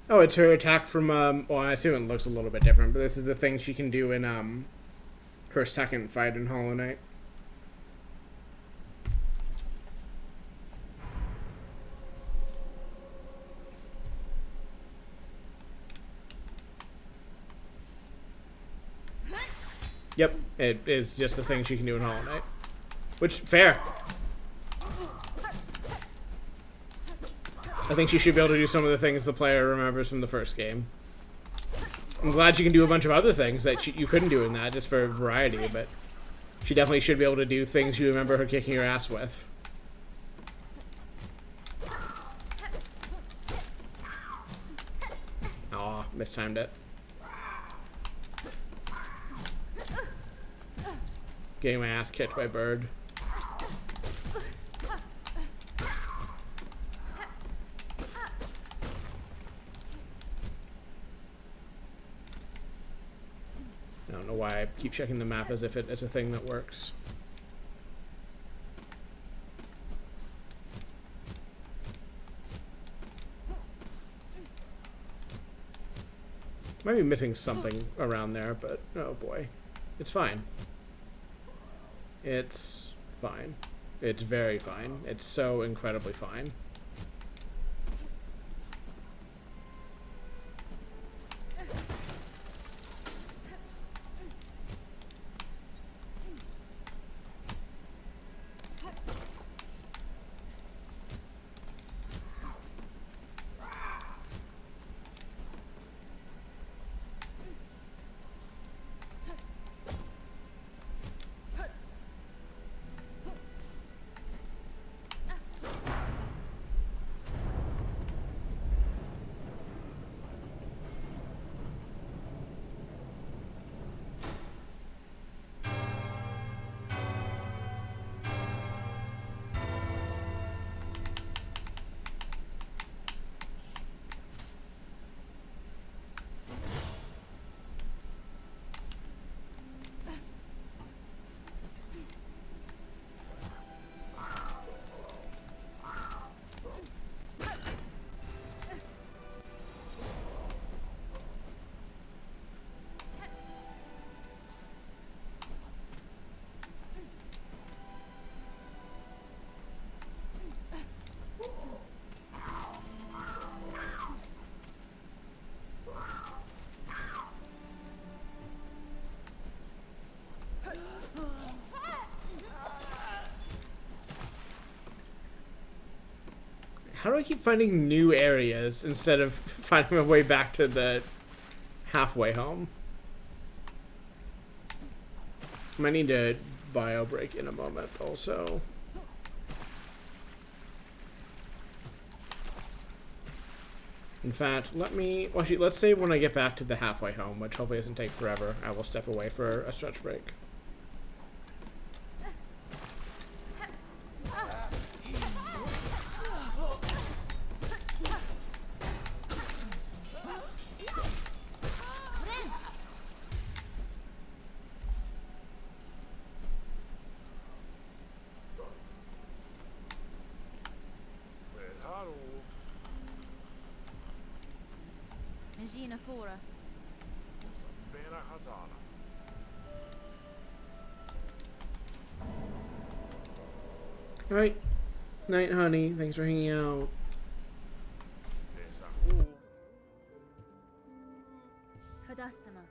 Speaker 1: Oh, it's her attack from, well, I assume it looks a little bit different, but this is the thing she can do in, her second fight in Hollow Knight. Yep, it is just the thing she can do in Hollow Knight. Which, fair. I think she should be able to do some of the things the player remembers from the first game. I'm glad she can do a bunch of other things that you couldn't do in that, just for variety, but she definitely should be able to do things you remember her kicking your ass with. Aw, mistimed it. Getting my ass kicked by bird. I don't know why I keep checking the map as if it's a thing that works. Might be missing something around there, but oh boy. It's fine. It's fine. It's very fine. It's so incredibly fine. How do I keep finding new areas instead of finding my way back to the halfway home? I might need to bio break in a moment also. In fact, well, actually, let's say when I get back to the halfway home, which hopefully doesn't take forever, I will step away for a stretch break.
Speaker 4: Magina Fora.
Speaker 1: Alright. Night, honey. Thanks for hanging out.
Speaker 4: Kadastama.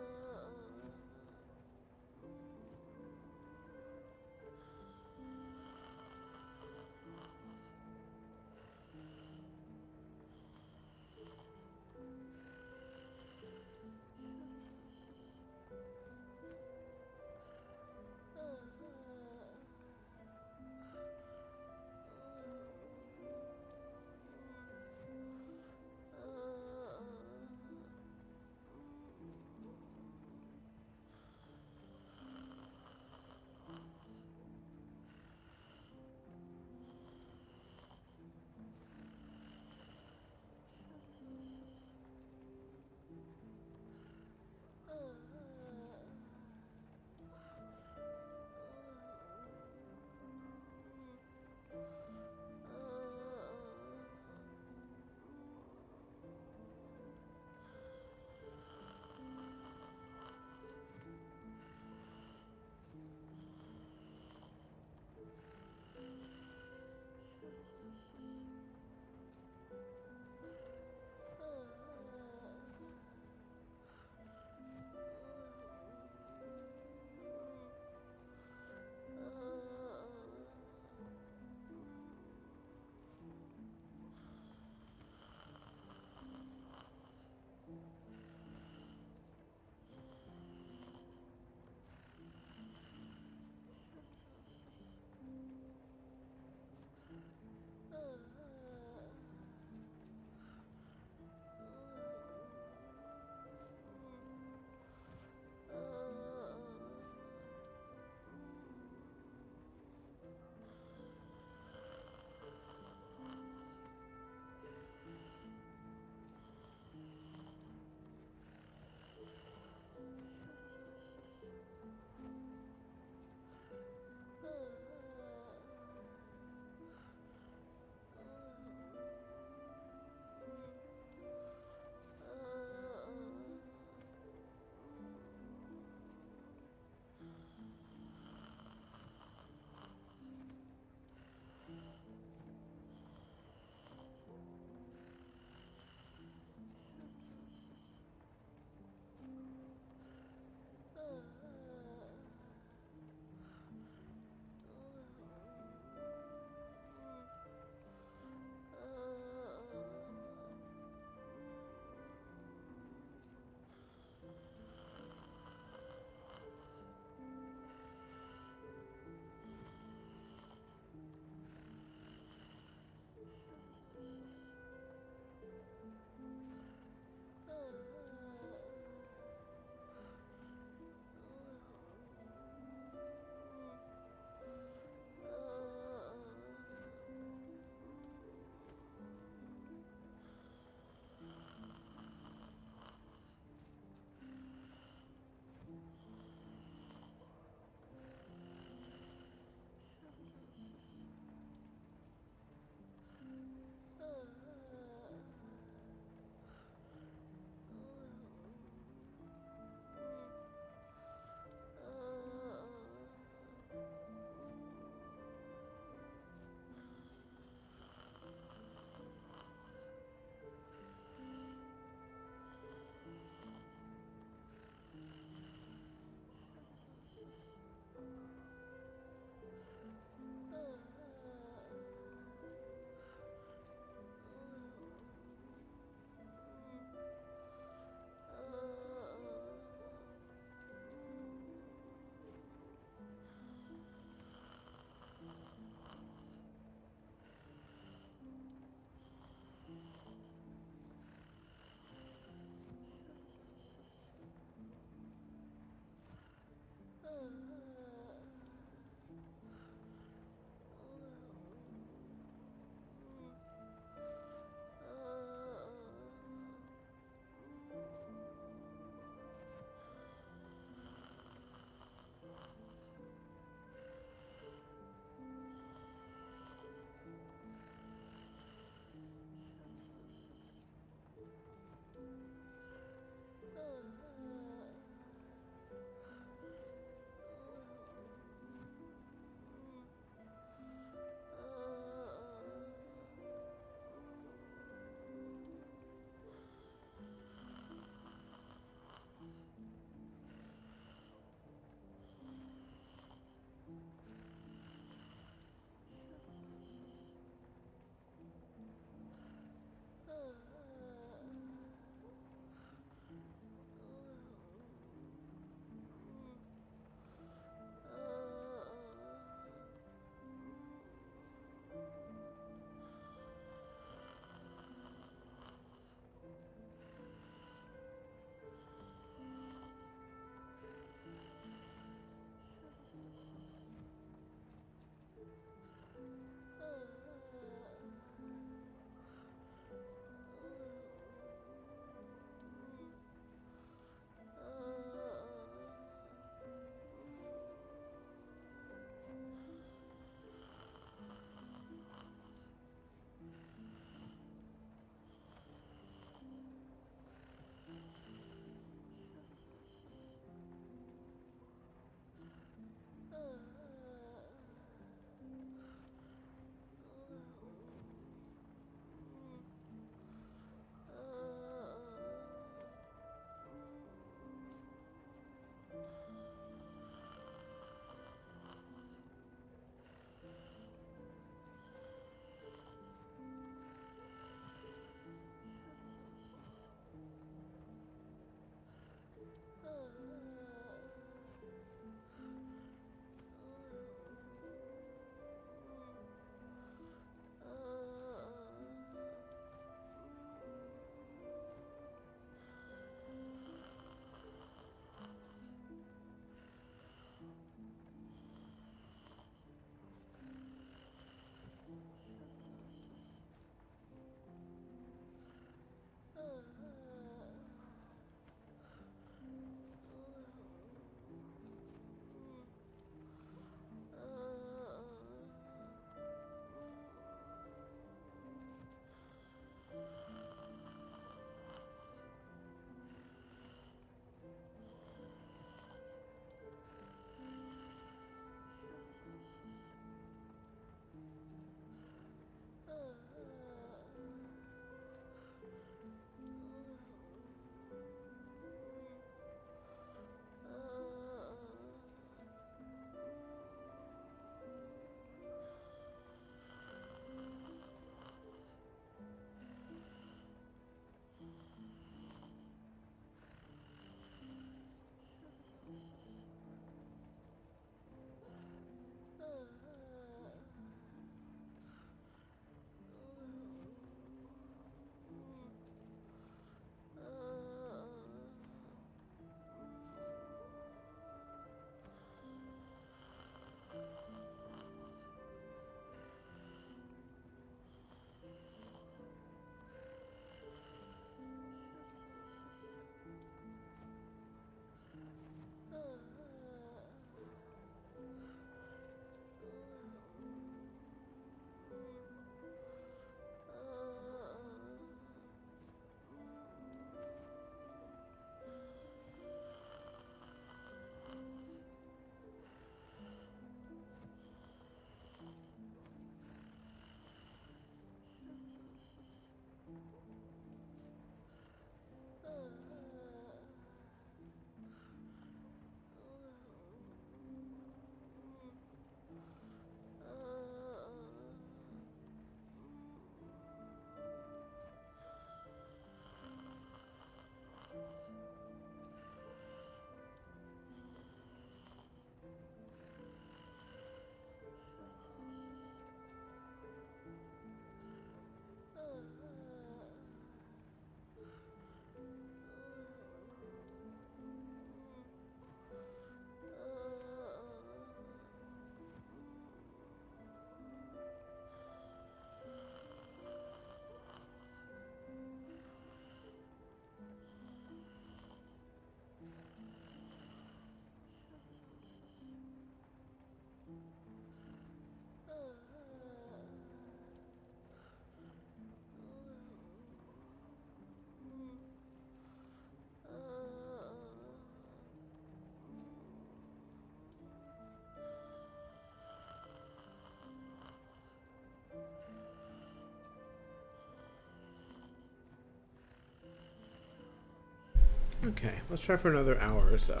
Speaker 1: Okay, let's try for another hour or so.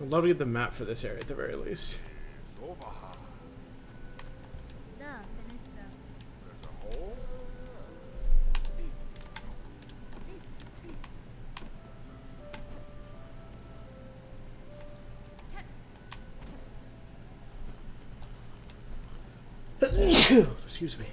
Speaker 1: I'd love to get the map for this area at the very least.
Speaker 4: Da, Finistra.
Speaker 1: Excuse me.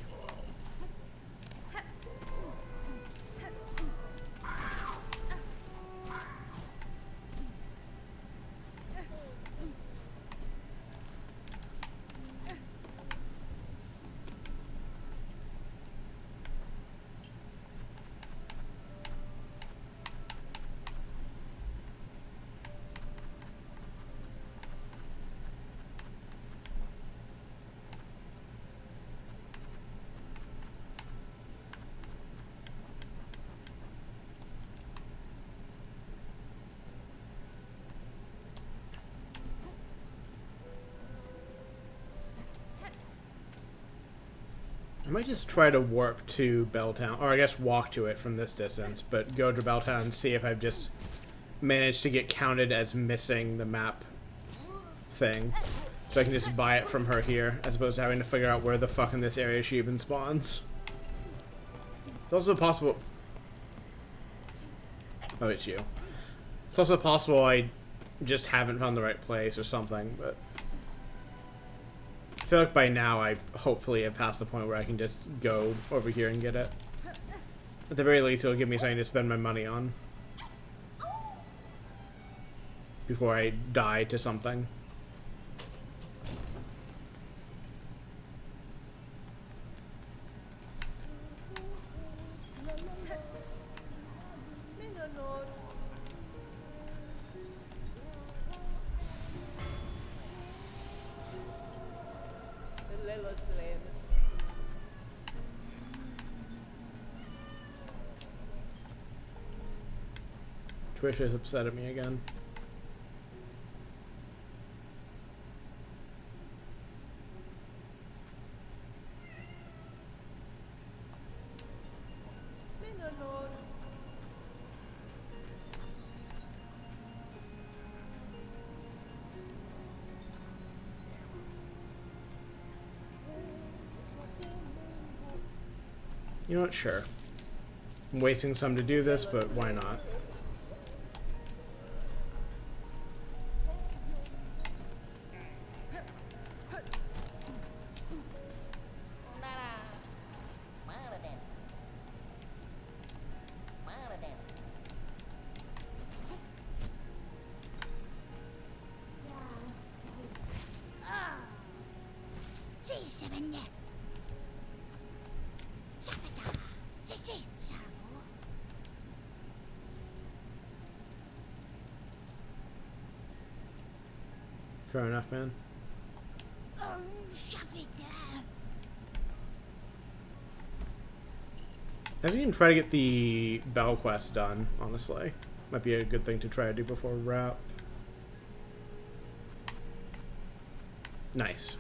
Speaker 1: I might just try to warp to Belltown, or I guess walk to it from this distance, but go to Belltown and see if I've just managed to get counted as missing the map thing. So I can just buy it from her here, as opposed to having to figure out where the fuck in this area she even spawns. It's also possible... Oh, it's you. It's also possible I just haven't found the right place or something, but... I feel like by now I hopefully have passed the point where I can just go over here and get it. At the very least, it'll give me something to spend my money on before I die to something. Trish is upset at me again. You know what? Sure. I'm wasting some to do this, but why not? Fair enough, man. I think you can try to get the Bell quest done, honestly. Might be a good thing to try to do before wrap. Nice.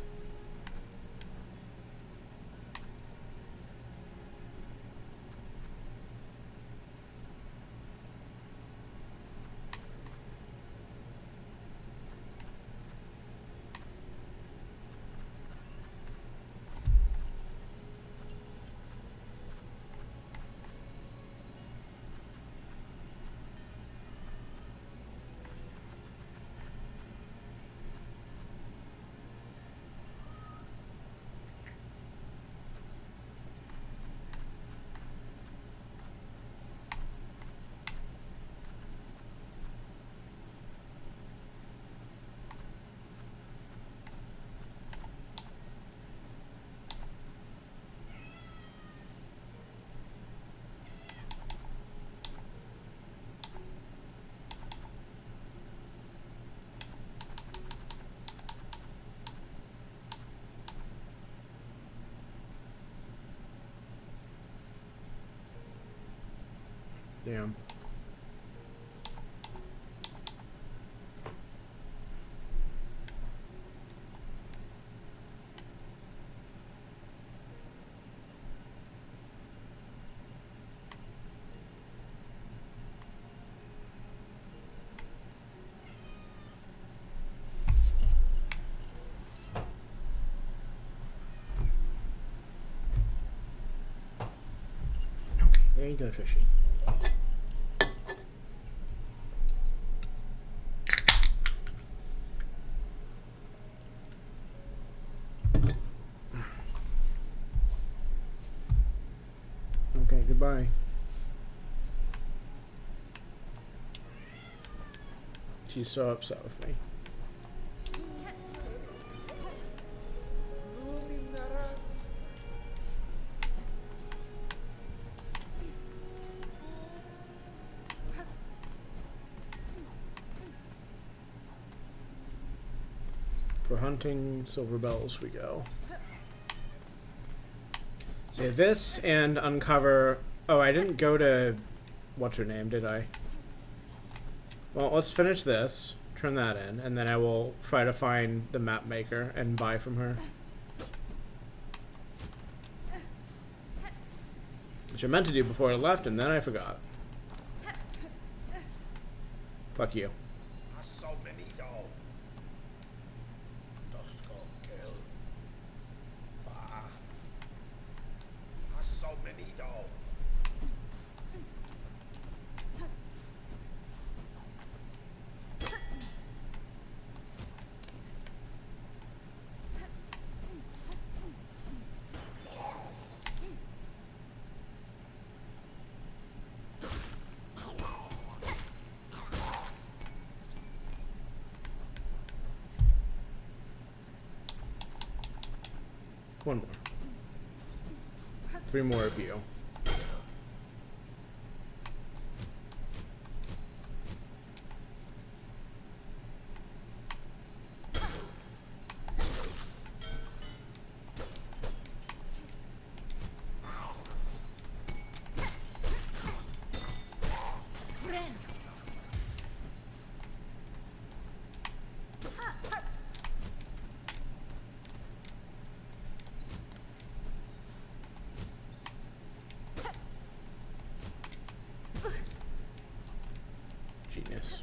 Speaker 1: Damn. There you go, Trishy. Okay, goodbye. She's so upset with me. For hunting silver bells we go. So this and uncover... Oh, I didn't go to... What's her name, did I? Well, let's finish this, turn that in, and then I will try to find the map maker and buy from her. Which I meant to do before I left, and then I forgot. Fuck you.
Speaker 2: I saw many dogs. Dust go kill. Ah. I saw many dogs.
Speaker 1: One more. 3 more of you. Genius.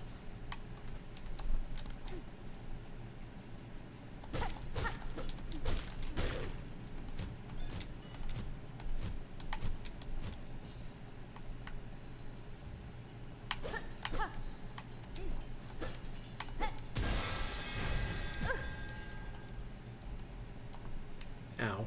Speaker 1: Ow.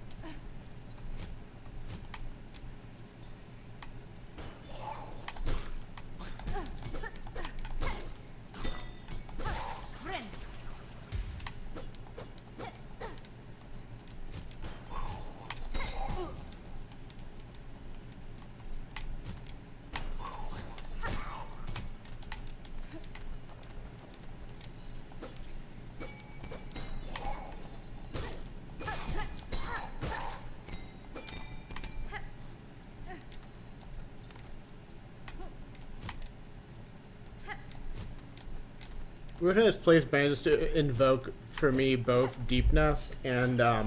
Speaker 1: Weird how this place manages to invoke for me both Deepness and I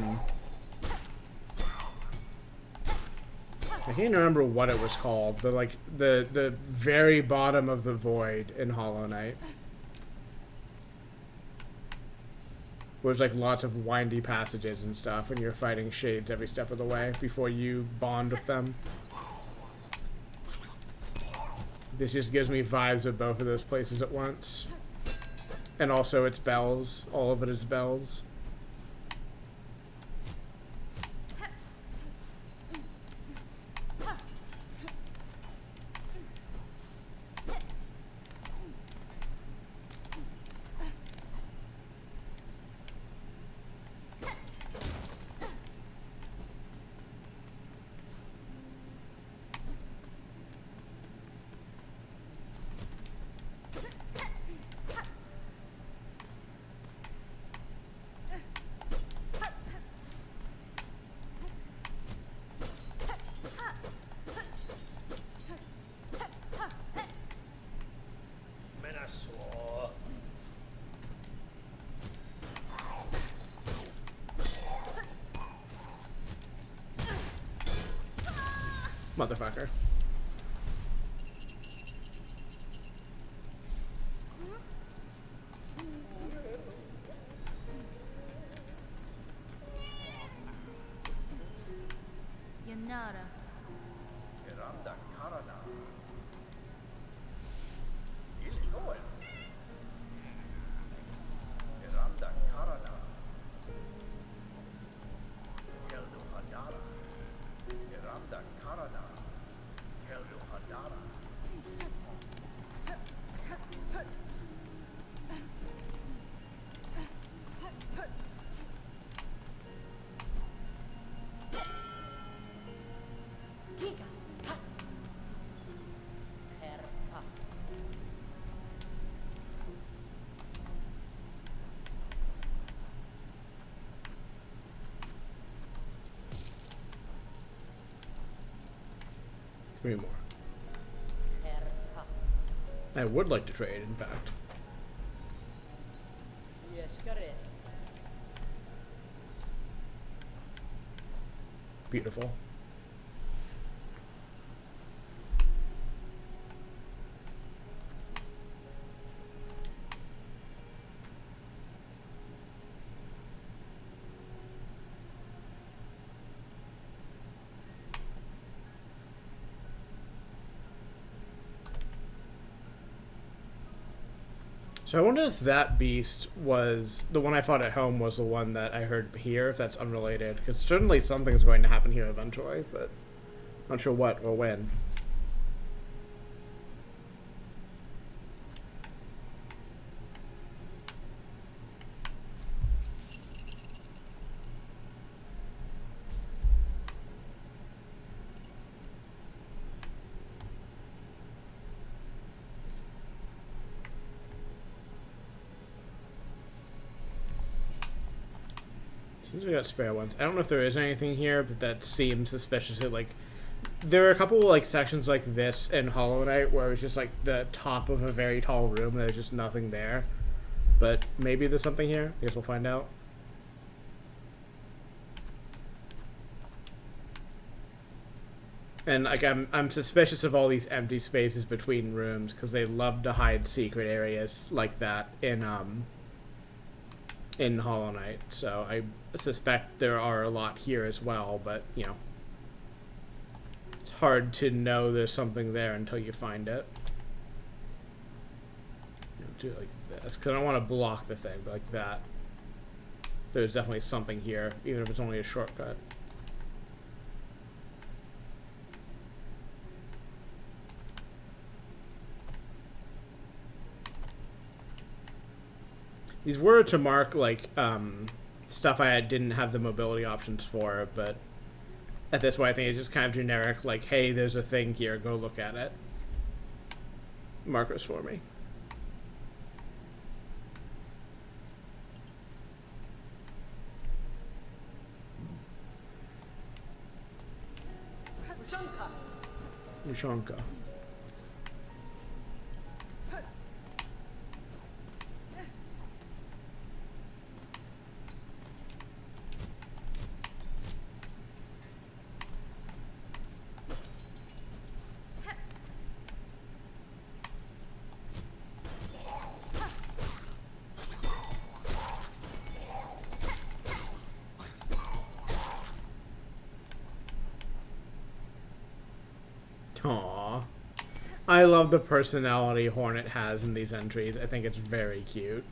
Speaker 1: can't remember what it was called, but like the very bottom of the void in Hollow Knight. Where there's like lots of windy passages and stuff and you're fighting shades every step of the way before you bond with them. This just gives me vibes of both of those places at once. And also it's bells. All of it is bells. Motherfucker.
Speaker 4: Yanara.
Speaker 10: Miranda Karana.
Speaker 1: 3 more.
Speaker 8: Herta.
Speaker 1: I would like to trade, in fact.
Speaker 8: Yeshkares.
Speaker 1: Beautiful. So I wonder if that beast was the one I fought at home was the one that I heard here, if that's unrelated. Because certainly something's going to happen here eventually, but not sure what or when. Seems we got spare ones. I don't know if there is anything here, but that seems suspiciously like... There are a couple like sections like this in Hollow Knight where it's just like the top of a very tall room and there's just nothing there. But maybe there's something here. I guess we'll find out. And like I'm suspicious of all these empty spaces between rooms because they love to hide secret areas like that in Hollow Knight, so I suspect there are a lot here as well, but, you know, it's hard to know there's something there until you find it. You know, do it like this, because I don't want to block the thing, but like that. There's definitely something here, even if it's only a shortcut. These were to mark, like, stuff I didn't have the mobility options for, but at this point I think it's just kind of generic, like, hey, there's a thing here, go look at it. Markers for me. Ushanka. Aww. I love the personality Hornet has in these entries. I think it's very cute.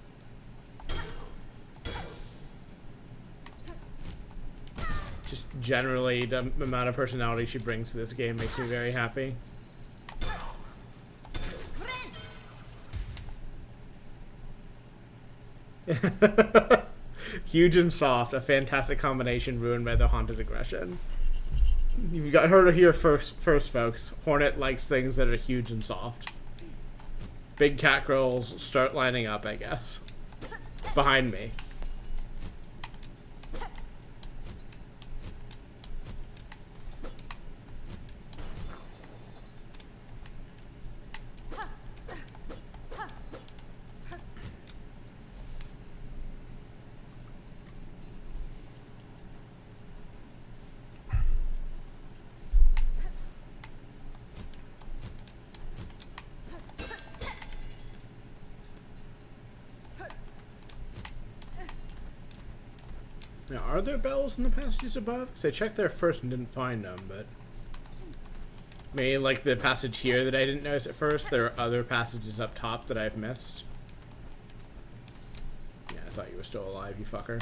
Speaker 1: Just generally, the amount of personality she brings to this game makes me very happy. Huge and soft, a fantastic combination ruined by the haunted aggression. You've got her to hear first, folks. Hornet likes things that are huge and soft. Big cat girls start lining up, I guess. Behind me. Now, are there bells in the passages above? Because I checked there first and didn't find them, but... Maybe like the passage here that I didn't notice at first, there are other passages up top that I've missed. Yeah, I thought you were still alive, you fucker.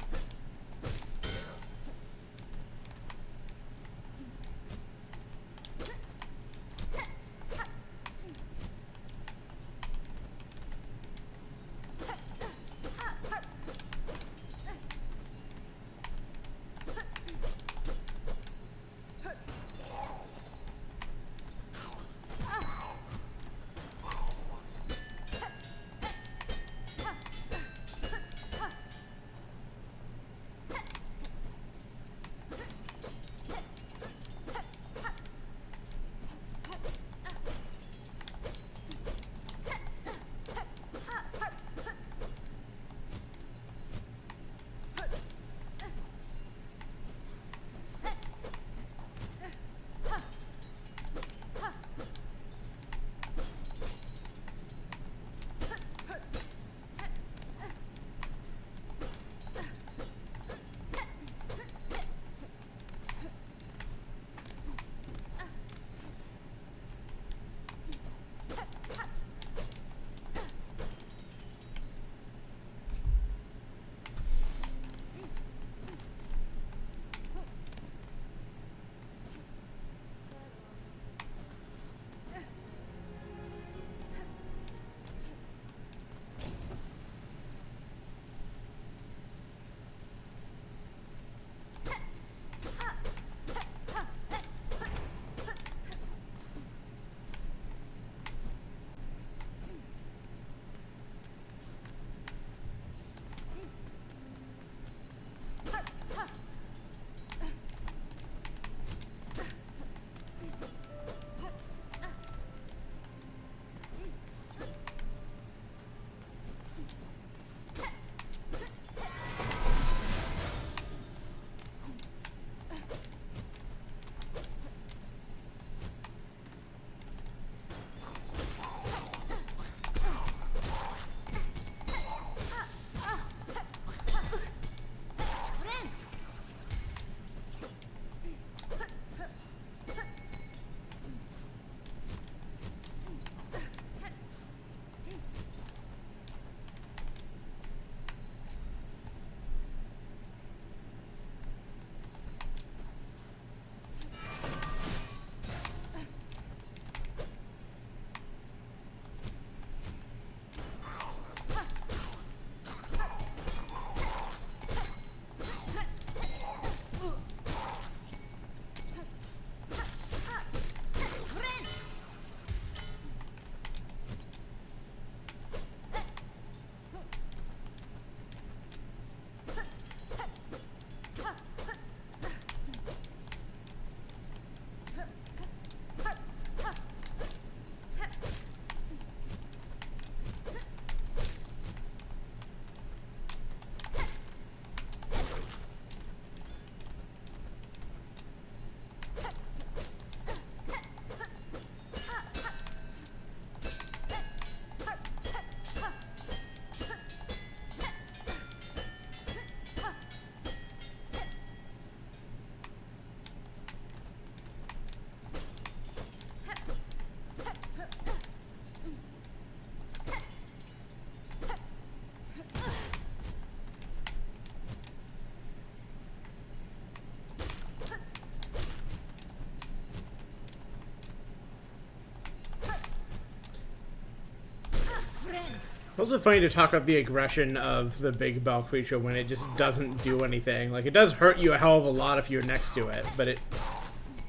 Speaker 1: also funny to talk about the aggression of the big bell creature when it just doesn't do anything. Like, it does hurt you a hell of a lot if you're next to it, but it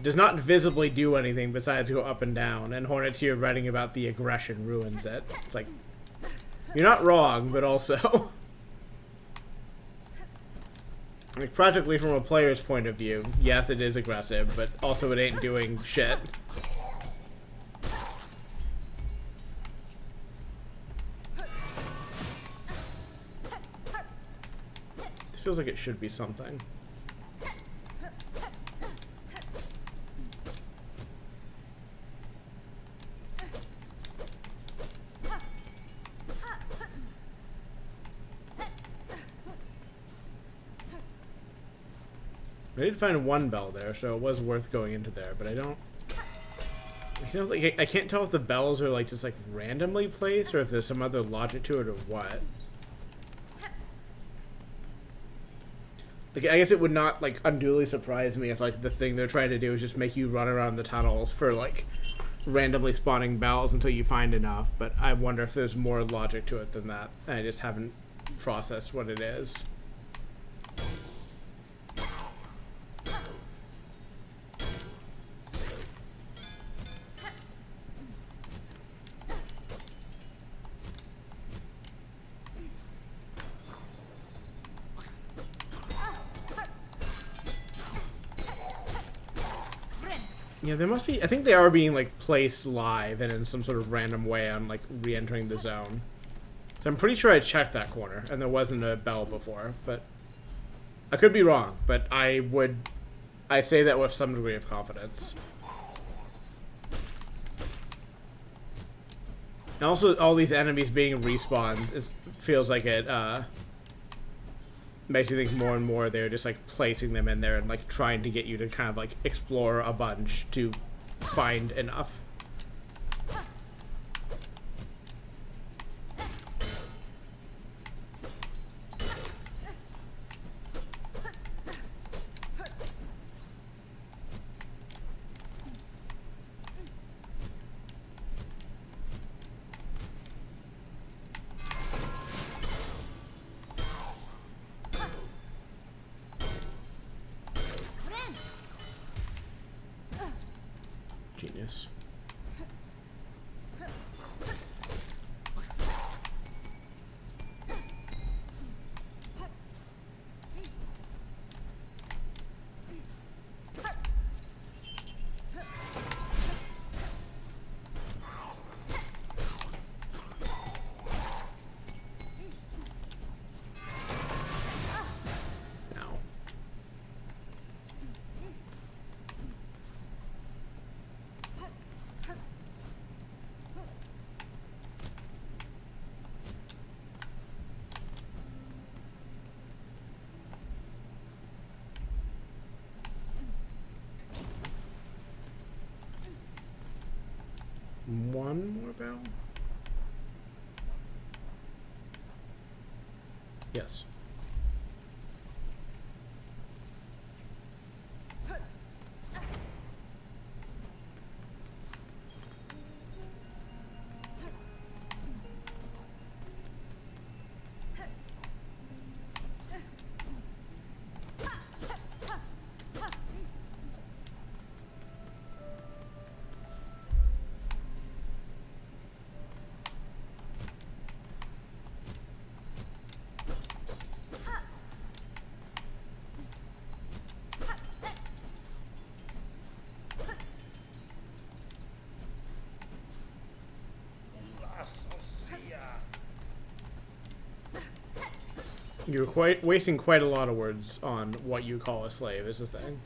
Speaker 1: does not visibly do anything besides go up and down. And Hornet's here writing about the aggression ruins it. It's like, you're not wrong, but also... like, practically from a player's point of view, yes, it is aggressive, but also it ain't doing shit. This feels like it should be something. I did find one bell there, so it was worth going into there, but I don't... I can't tell if the bells are, like, just, like, randomly placed, or if there's some other logic to it, or what. Like, I guess it would not, like, unduly surprise me if, like, the thing they're trying to do is just make you run around the tunnels for, like, randomly spawning bells until you find enough, but I wonder if there's more logic to it than that. I just haven't processed what it is. Yeah, there must be... I think they are being, like, placed live and in some sort of random way on, like, re-entering the zone. So I'm pretty sure I checked that corner, and there wasn't a bell before, but... I could be wrong, but I say that with some degree of confidence. And also, all these enemies being respawned, it feels like it, makes you think more and more they're just, like, placing them in there and, like, trying to get you to kind of, like, explore a bunch to find enough. Genius. One more bell? Yes. You're wasting quite a lot of words on what you call a slave is the thing.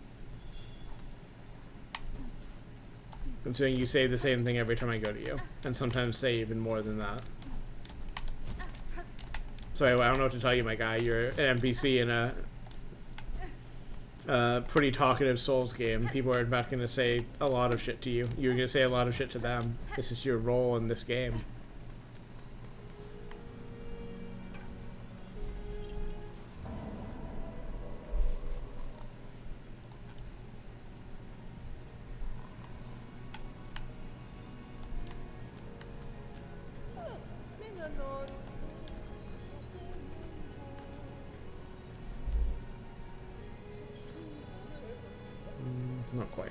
Speaker 1: Considering you say the same thing every time I go to you, and sometimes say even more than that. So I don't know what to tell you, my guy. You're an NPC in a pretty talkative Souls game. People are in fact going to say a lot of shit to you. You're going to say a lot of shit to them. This is your role in this game. Not quite.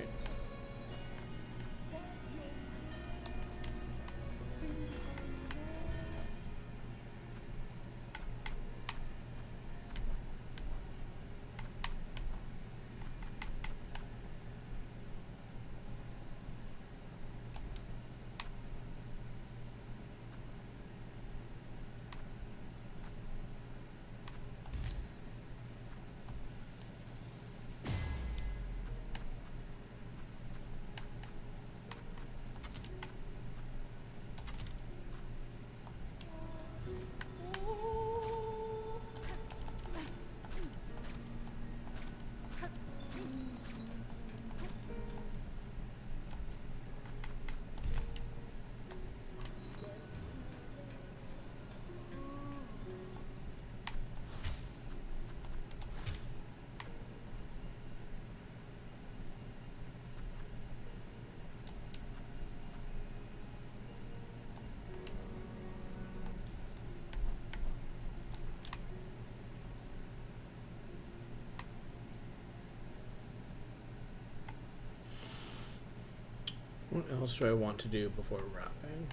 Speaker 1: What else do I want to do before wrapping?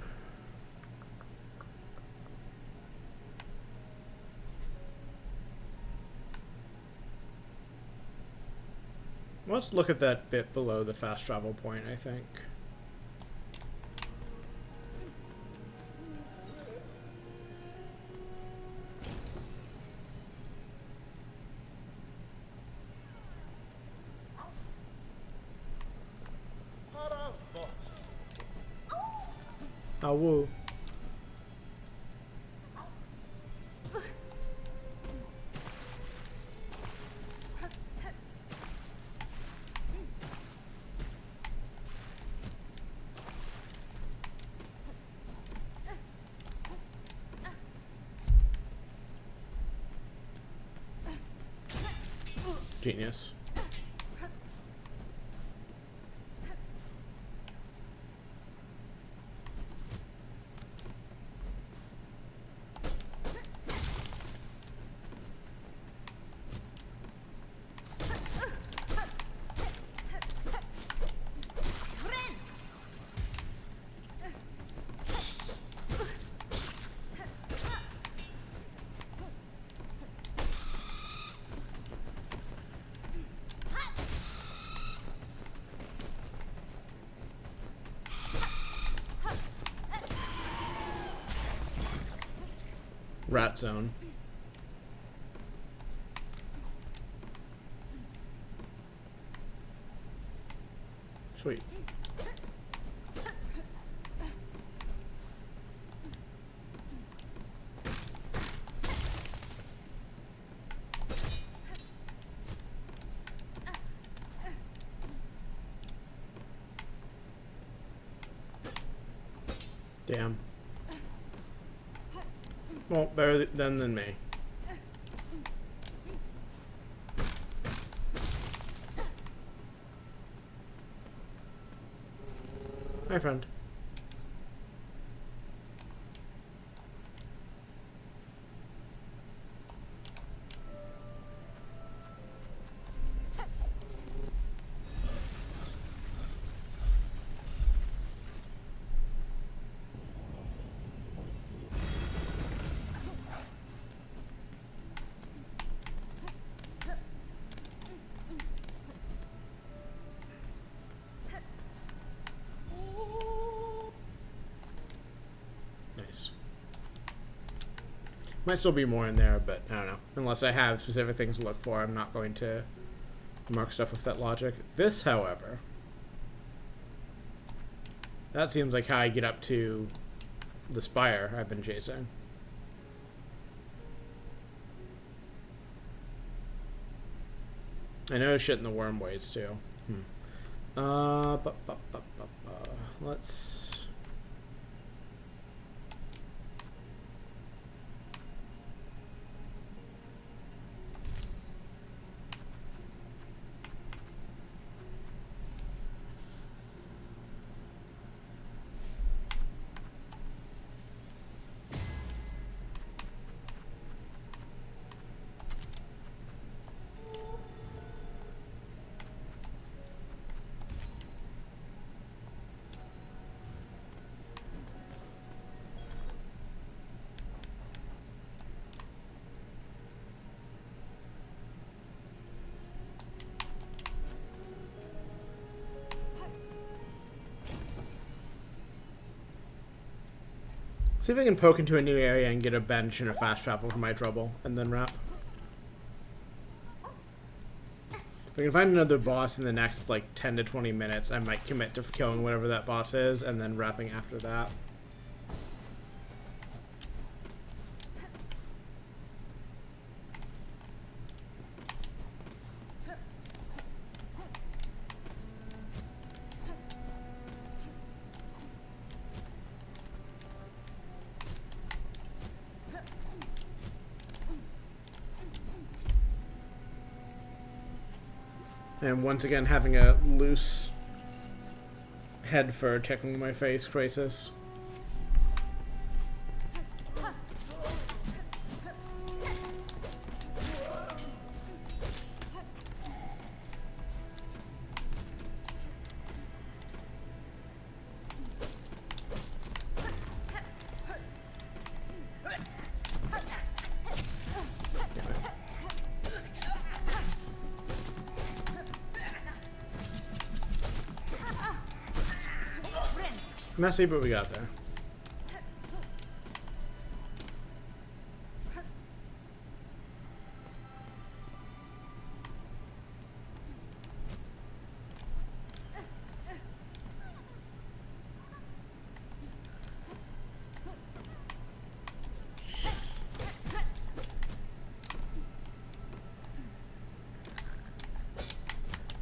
Speaker 1: Let's look at that bit below the fast travel point, I think. Ah, woo. Genius. Rat zone. Sweet. Damn. Well, better than me. Hi, friend. Nice. Might still be more in there, but I don't know. Unless I have specific things to look for, I'm not going to mark stuff with that logic. This, however, that seems like how I get up to the spire I've been chasing. I know shit in the worm ways too. Let's. See if I can poke into a new area and get a bench and a fast travel for my trouble, and then wrap. If I can find another boss in the next, like, 10 to 20 minutes, I might commit to killing whatever that boss is, and then wrapping after that. And once again, having a loose head for tickling my face crisis. Messy, but we got there.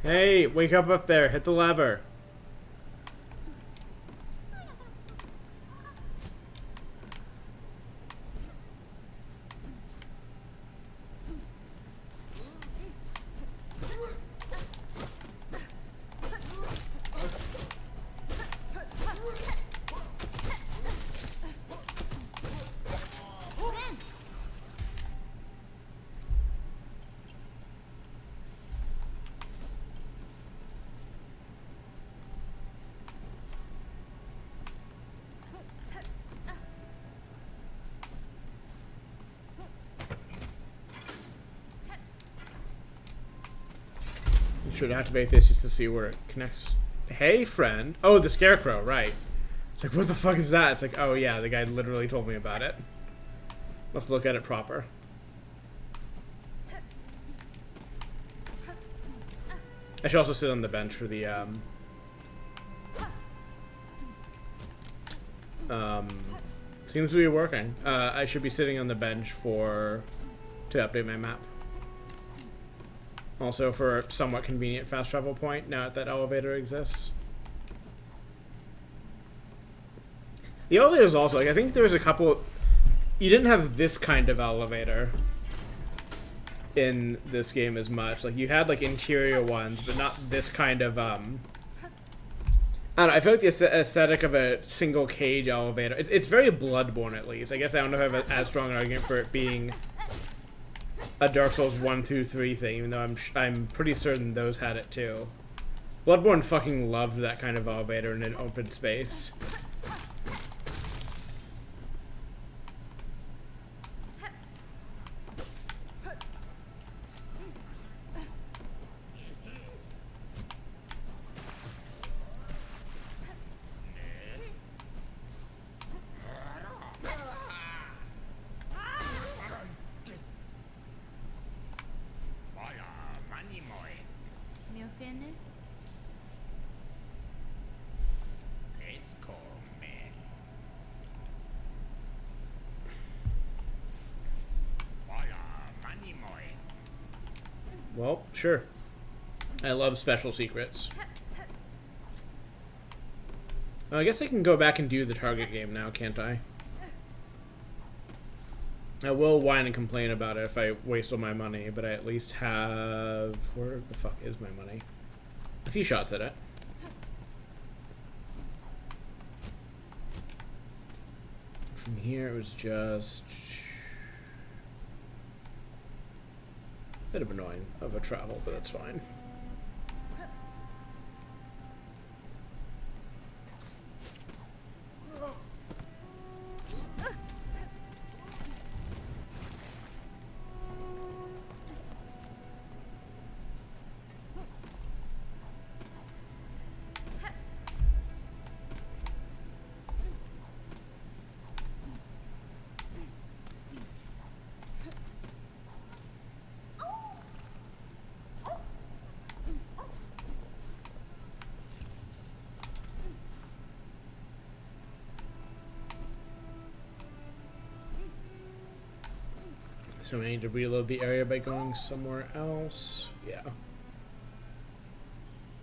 Speaker 1: Hey, wake up there. Hit the lever. Should activate this just to see where it connects. Hey, friend. Oh, the scarecrow, right. It's like, what the fuck is that? It's like, oh yeah, the guy literally told me about it. Let's look at it proper. I should also sit on the bench for the, seems to be working. I should be sitting on the bench to update my map. Also for a somewhat convenient fast travel point, now that that elevator exists. The elevators also, like, I think there was a couple... You didn't have this kind of elevator in this game as much. Like, you had, like, interior ones, but not this kind of, I don't know, I feel like the aesthetic of a single cage elevator... It's very Bloodborne, at least. I guess I don't know if I have as strong an argument for it being a Dark Souls 1 through 3 thing, even though I'm pretty certain those had it too. Bloodborne fucking loved that kind of elevator in an open space.
Speaker 4: Mi offende?
Speaker 1: Well, sure. I love special secrets. I guess I can go back and do the target game now, can't I? I will whine and complain about it if I waste all my money, but I at least have... Where the fuck is my money? A few shots at it. From here, it was just... Bit of annoying of a travel, but that's fine. So we need to reload the area by going somewhere else. Yeah.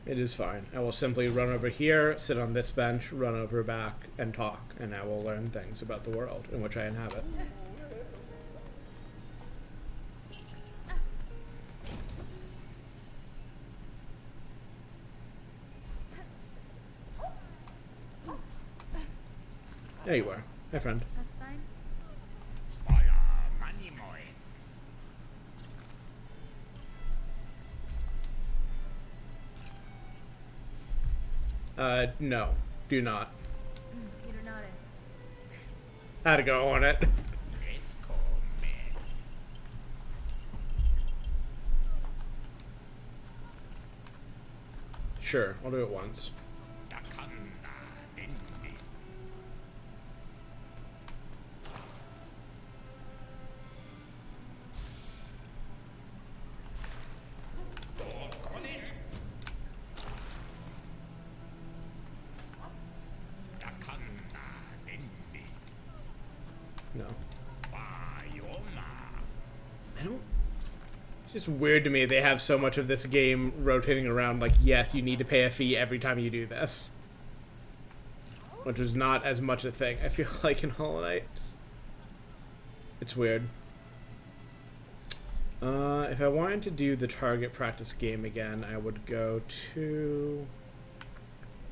Speaker 1: It is fine. I will simply run over here, sit on this bench, run over back, and talk, and I will learn things about the world in which I inhabit. There you are. Hi, friend.
Speaker 4: That's fine.
Speaker 2: Feuer, Manni moi.
Speaker 1: No. Do not.
Speaker 4: You do not.
Speaker 1: Had to go on it.
Speaker 2: Let's go, man.
Speaker 1: Sure, I'll do it once.
Speaker 2: Takanda Dendis. Takanda Dendis.
Speaker 1: No.
Speaker 2: Fayoma.
Speaker 1: I don't... It's just weird to me they have so much of this game rotating around like, yes, you need to pay a fee every time you do this. Which was not as much a thing, I feel like, in Hollow Knight. It's weird. If I wanted to do the target practice game again, I would go to...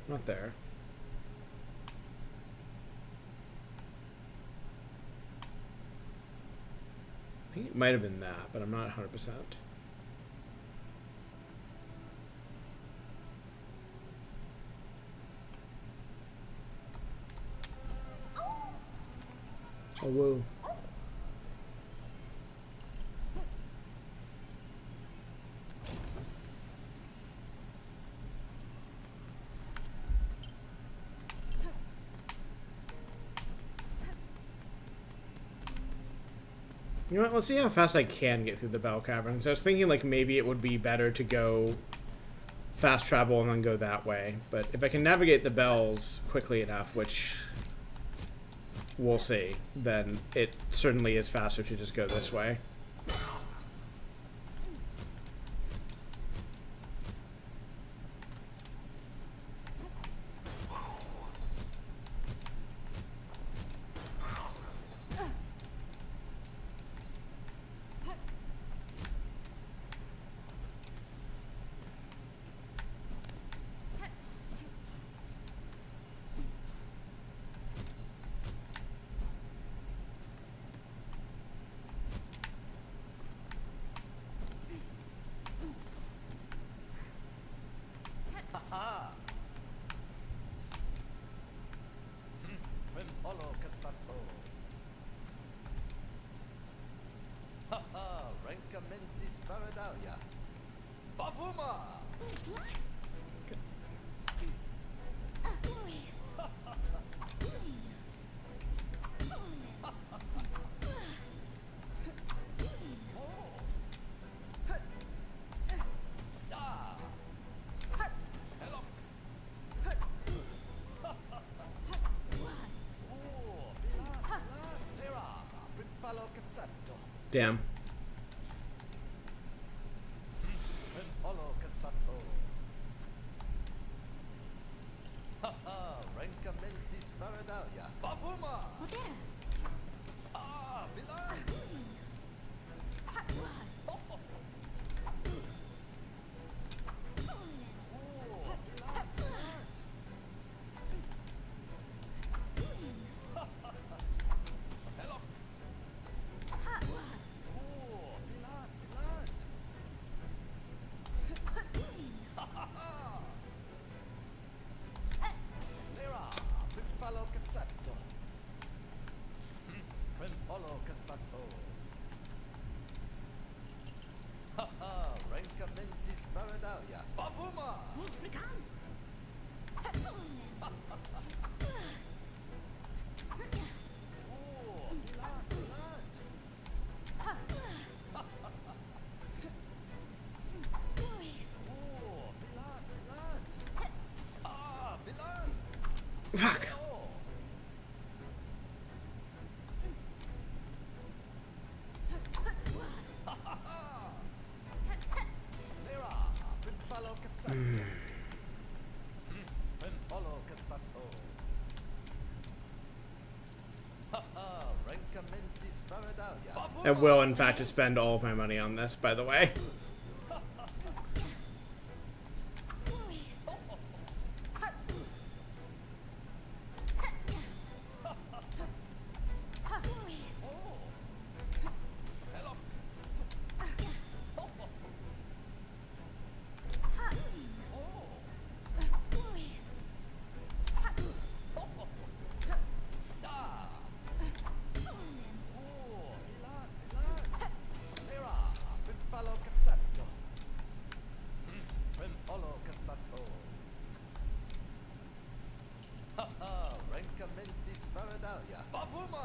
Speaker 1: Not there. I think it might have been that, but I'm not 100%. Oh, whoa. You know what, let's see how fast I can get through the Bell Cavern. So I was thinking like maybe it would be better to go fast travel and then go that way. But if I can navigate the bells quickly enough, which we'll see, then it certainly is faster to just go this way.
Speaker 10: Haha. Rimpolo Casato. Haha. Rancamentis Faradalia. Bavuma!
Speaker 1: Damn.
Speaker 10: Rimpolo Casato. Haha. Rancamentis Faradalia. Bavuma! Ah, Milan! Rancamentis Faradalia. Bavuma!
Speaker 1: Fuck.
Speaker 10: Polo Cassato. Haha, Rancamentis Faradalia.
Speaker 1: I will, in fact, spend all of my money on this, by the way.
Speaker 10: Palo Cassato. Polo Cassato. Haha, Rancamentis Faradalia. Bavuma!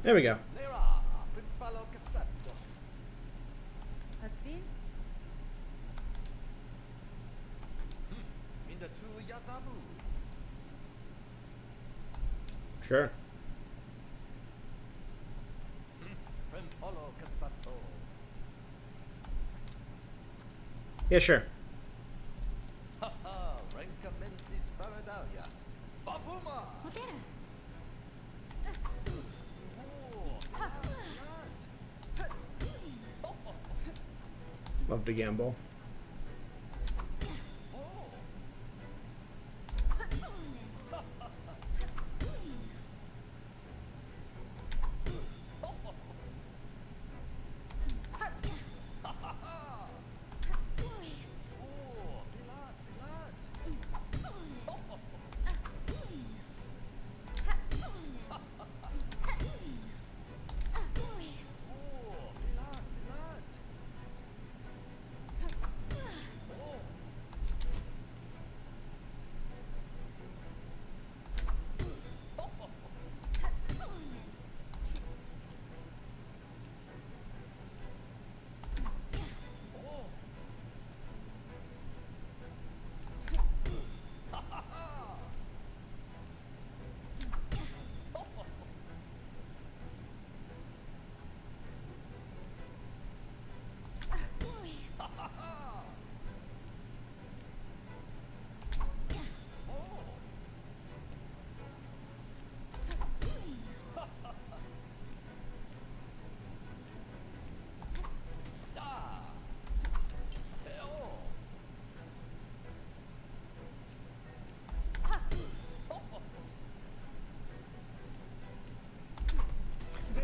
Speaker 1: There we go.
Speaker 10: Lera, Palo Cassato.
Speaker 4: Hasbin?
Speaker 10: In the two Yazabu.
Speaker 1: Sure.
Speaker 10: Polo Cassato.
Speaker 1: Yeah, sure.
Speaker 10: Haha, Rancamentis Faradalia. Bavuma!
Speaker 3: Modera.
Speaker 1: Love to gamble.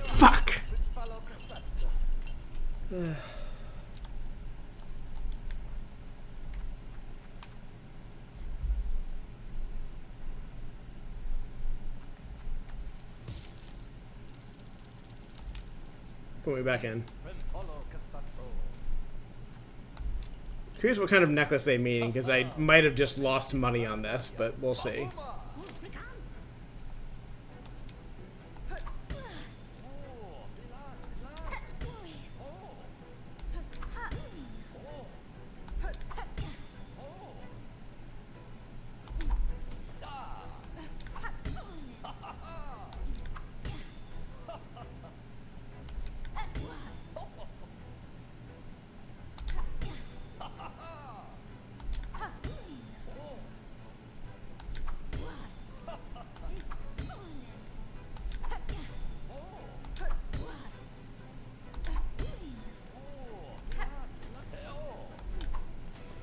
Speaker 1: Fuck!
Speaker 10: Palo Cassato.
Speaker 1: Put me back in.
Speaker 10: Polo Cassato.
Speaker 1: Curious what kind of necklace they mean, because I might have just lost money on this, but we'll see.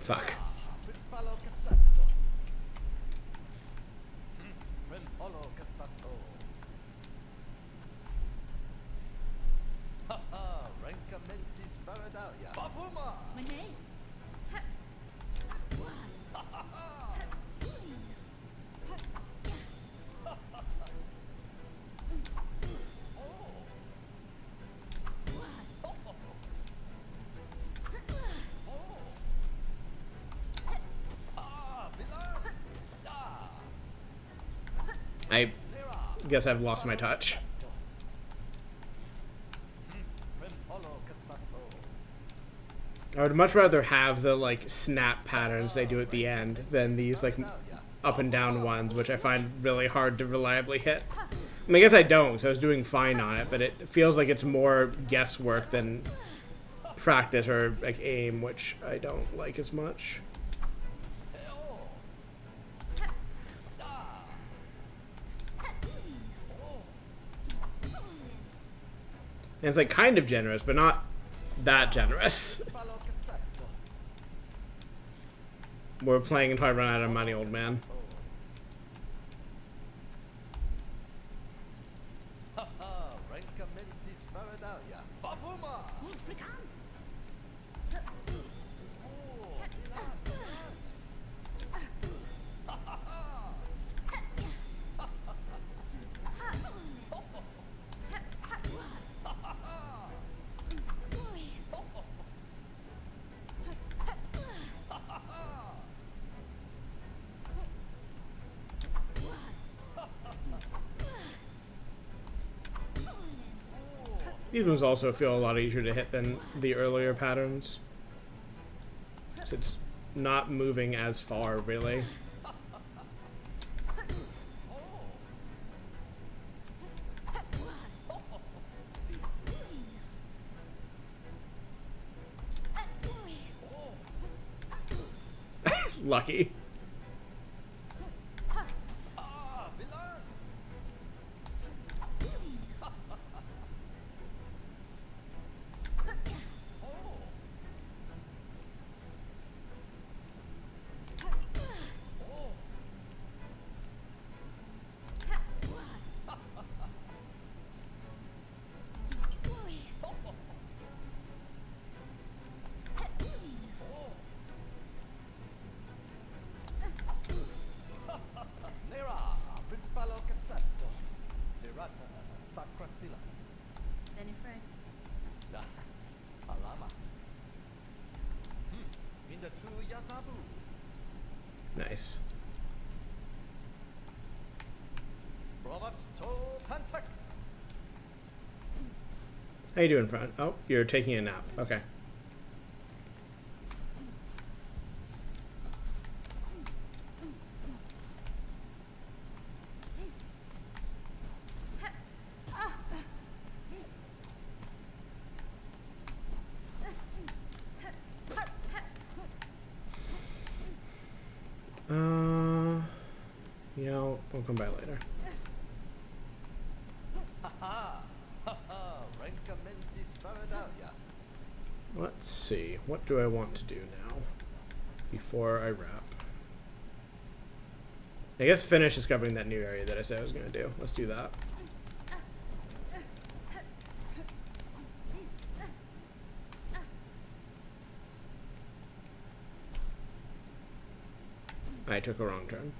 Speaker 1: Fuck.
Speaker 10: Palo Cassato. Polo Cassato.
Speaker 1: I guess I've lost my touch.
Speaker 10: Rimpolo Cassato.
Speaker 1: I would much rather have the like snap patterns they do at the end than these like up and down ones, which I find really hard to reliably hit. I mean, I guess I don't, so I was doing fine on it, but it feels like it's more guesswork than practice or like aim, which I don't like as much. And it's like kind of generous, but not that generous.
Speaker 10: Palo Cassato.
Speaker 1: We're playing until I run out of money, old man.
Speaker 10: Haha, Rancamentis Faradalia. Bavuma!
Speaker 1: These ones also feel a lot easier to hit than the earlier patterns. So it's not moving as far, really. Lucky.
Speaker 10: Ah, villain! Nera, Rimpalo Cassato. Serata, Sacrasila.
Speaker 4: Benefre.
Speaker 10: Alama. Minda tu Yazabu.
Speaker 1: Nice.
Speaker 10: Robert to Tantak.
Speaker 1: How you doing, friend? Oh, you're taking a nap. Okay. Yeah, we'll come by later.
Speaker 10: Haha, haha, Rancamentis Faradalia.
Speaker 1: Let's see. What do I want to do now before I wrap? I guess finish discovering that new area that I said I was going to do. Let's do that. I took a wrong turn.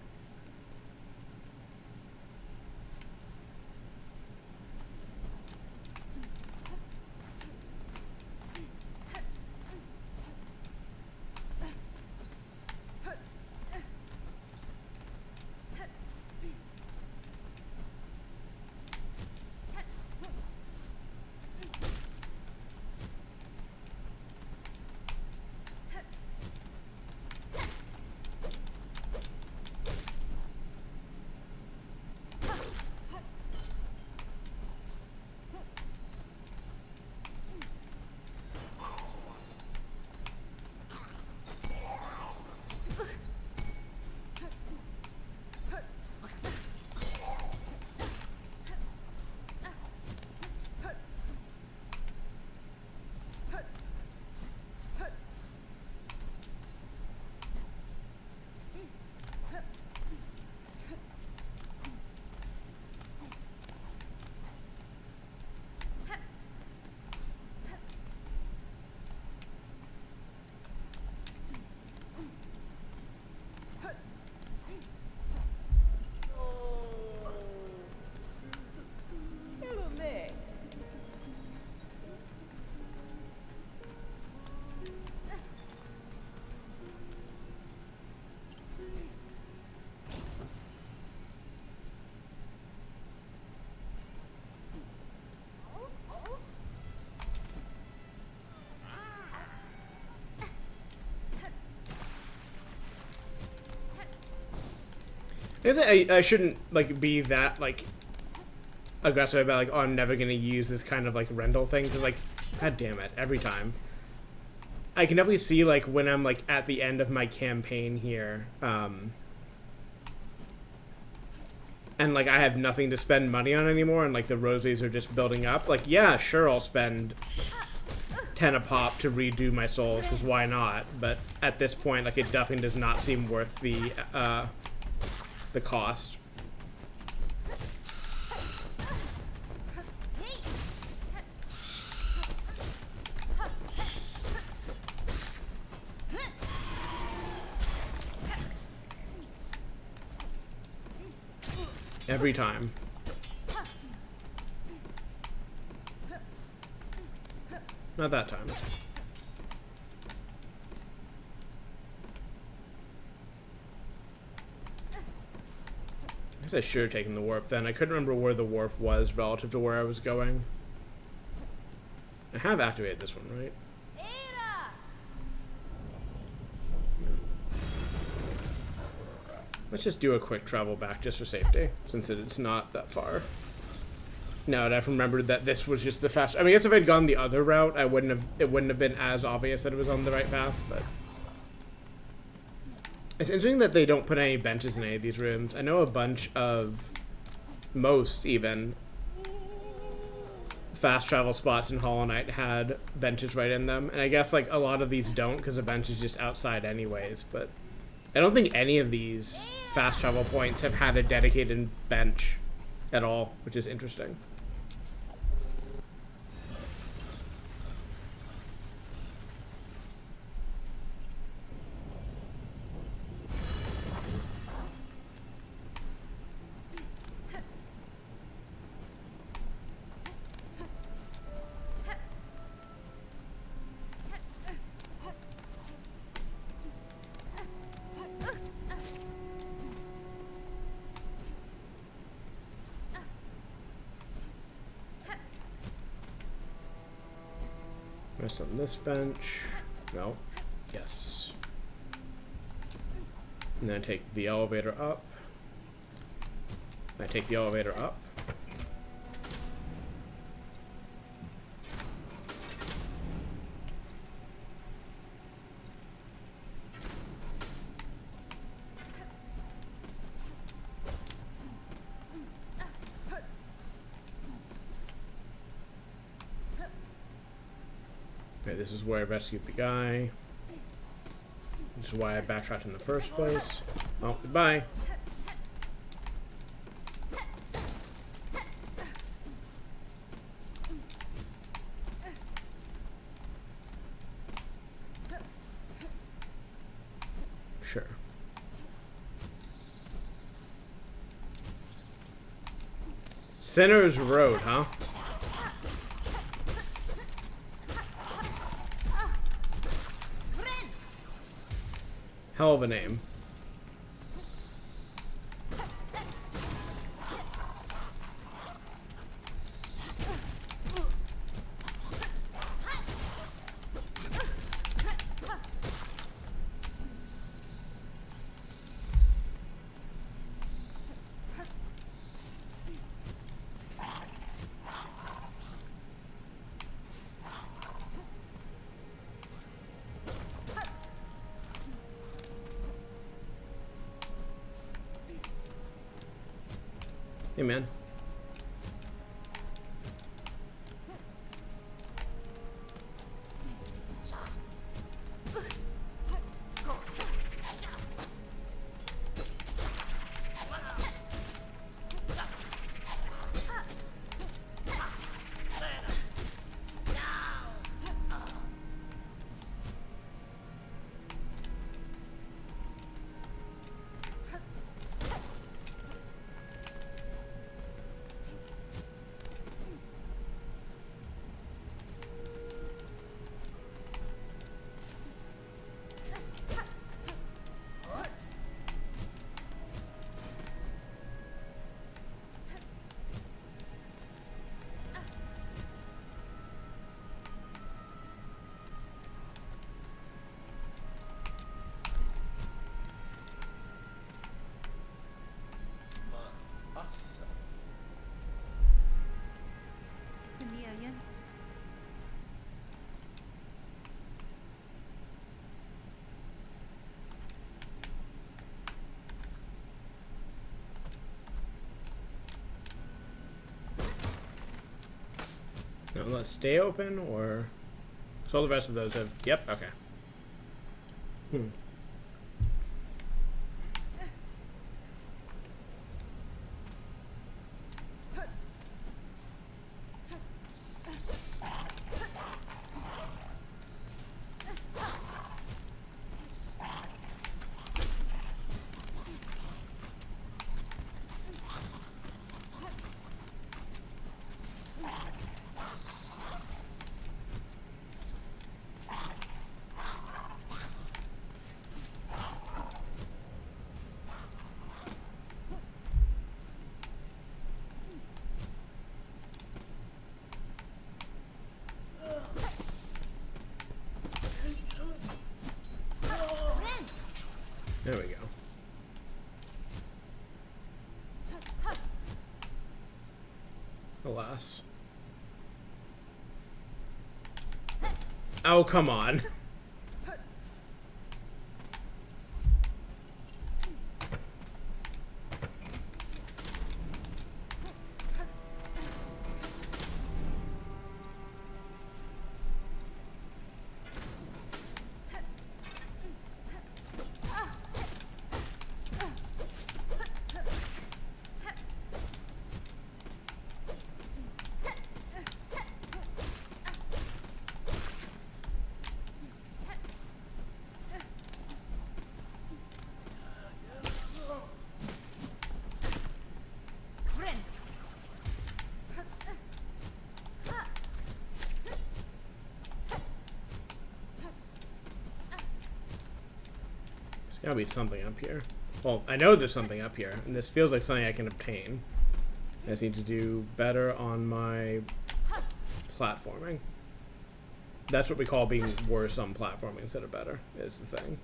Speaker 1: guess I shouldn't like be that like aggressive about like, oh, I'm never gonna use this kind of like rental thing, because like, god damn it, every time. I can definitely see like when I'm like at the end of my campaign here, and like I have nothing to spend money on anymore, and like the rosaries are just building up. Like, yeah, sure, I'll spend 10 a pop to redo my souls, because why not? But at this point, like, it definitely does not seem worth the cost. Every time. Not that time. I guess I should have taken the warp then. I couldn't remember where the warp was relative to where I was going. I have activated this one, right? Let's just do a quick travel back just for safety, since it's not that far. No, I'd have remembered that this was just the fast. I mean, I guess if I'd gone the other route, it wouldn't have been as obvious that it was on the right path, but it's interesting that they don't put any benches in any of these rooms. I know a bunch of, most even, fast travel spots in Hollow Knight had benches right in them, and I guess like a lot of these don't because the bench is just outside anyways, but I don't think any of these fast travel points have had a dedicated bench at all, which is interesting. Rest on this bench. No. Yes. And then I take the elevator up. I take the elevator up. Okay, this is where I rescued the guy. This is why I backtracked in the first place. Oh, goodbye. Sure. Sinner's Road, huh? Hell of a name. Hey, man. Will it stay open, or... So all the rest of those have... Yep, okay. There we go. Alas. Oh, come on. There's gotta be something up here. Well, I know there's something up here, and this feels like something I can obtain. I just need to do better on my platforming. That's what we call being worse on platforming instead of better, is the thing.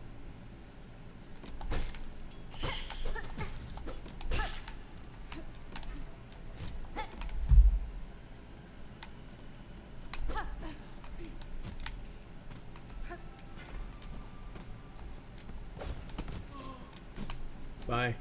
Speaker 1: Bye.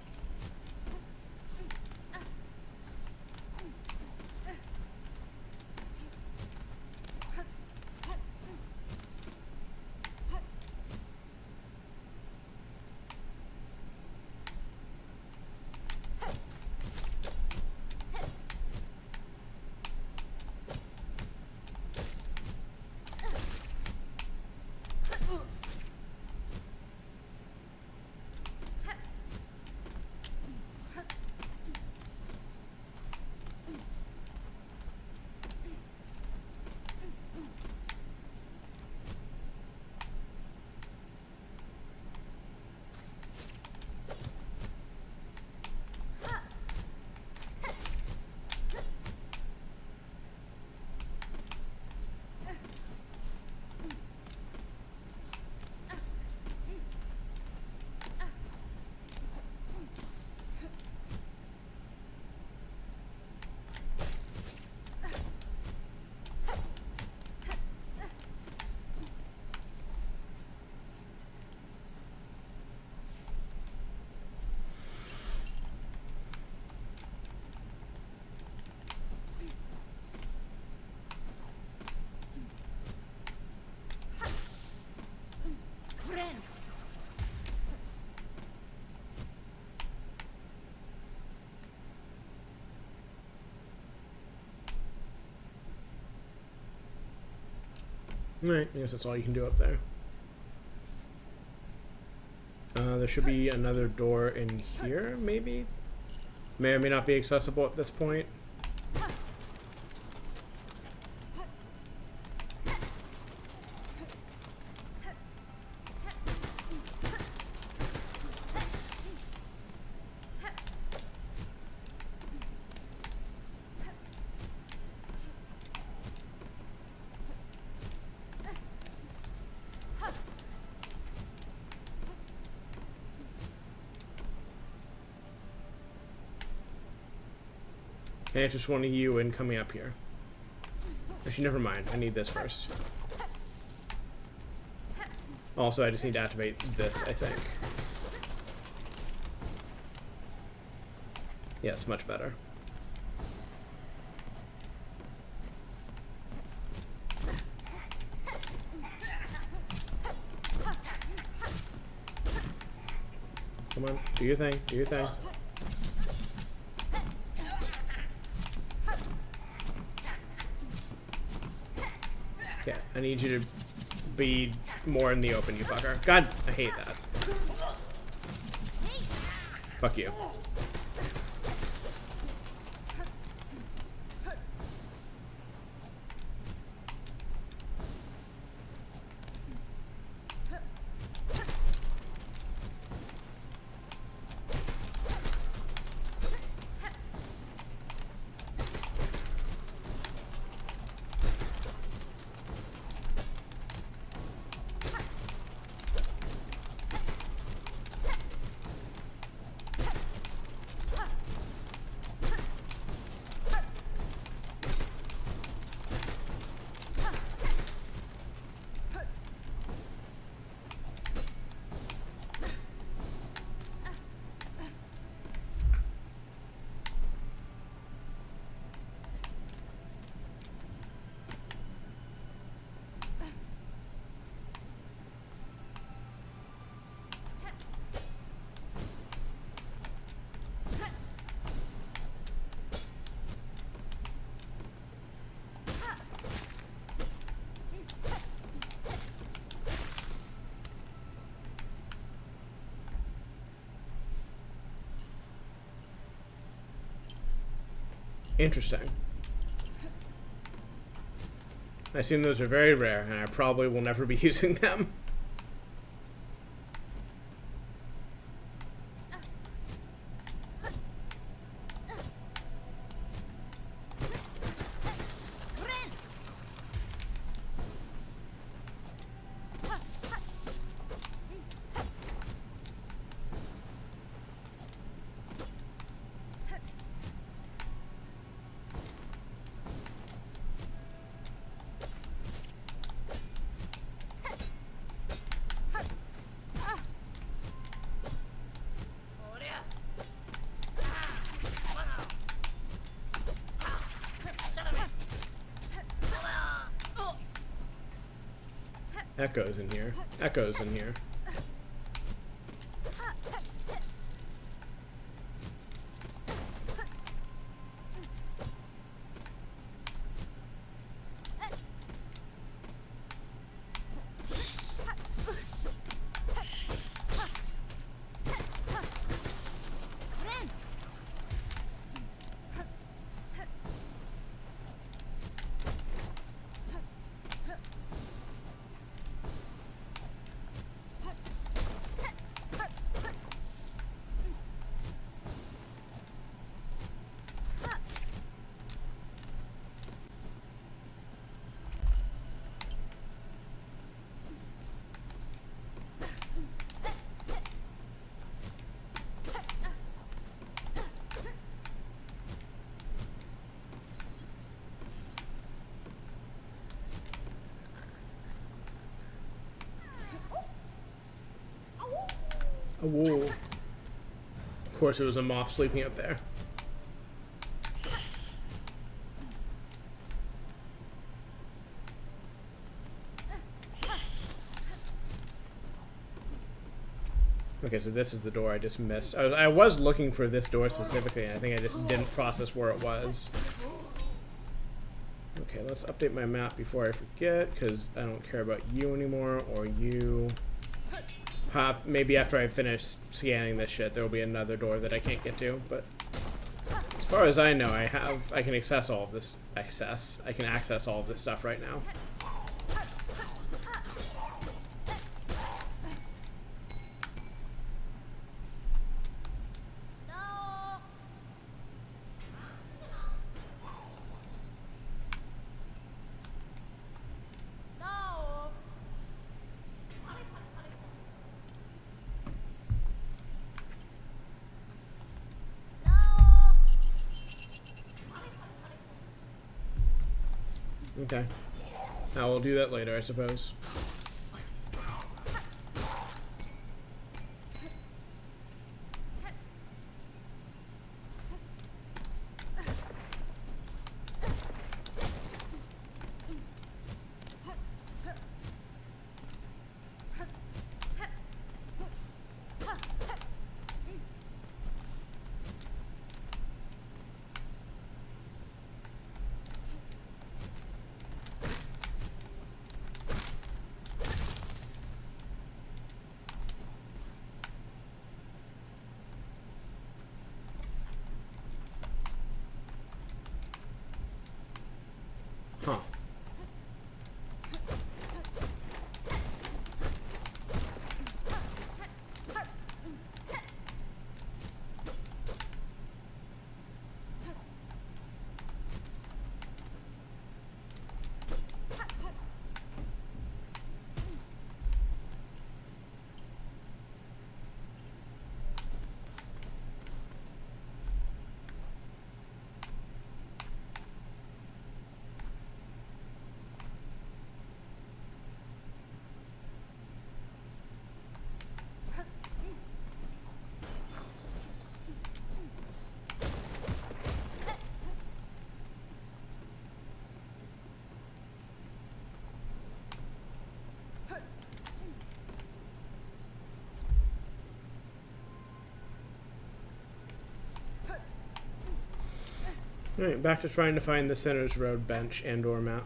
Speaker 1: Alright, I guess that's all you can do up there. There should be another door in here, maybe? May or may not be accessible at this point. And it's just one of you and coming up here. Actually, never mind. I need this first. Also, I just need to activate this, I think. Yes, much better. Come on, do your thing, do your thing. Okay, I need you to be more in the open, you fucker. God, I hate that. Fuck you. Interesting. I assume those are very rare, and I probably will never be using them. Echoes in here. Echoes in here. Whoa. Of course it was a moth sleeping up there. Okay, so this is the door I just missed. I was looking for this door specifically, and I think I just didn't process where it was. Okay, let's update my map before I forget, because I don't care about you anymore, or you. Maybe after I finish scanning this shit, there will be another door that I can't get to, but as far as I know, I can access all of this. I can access all of this stuff right now. Okay. Now we'll do that later, I suppose. Alright, back to trying to find the Center's Road bench and or map.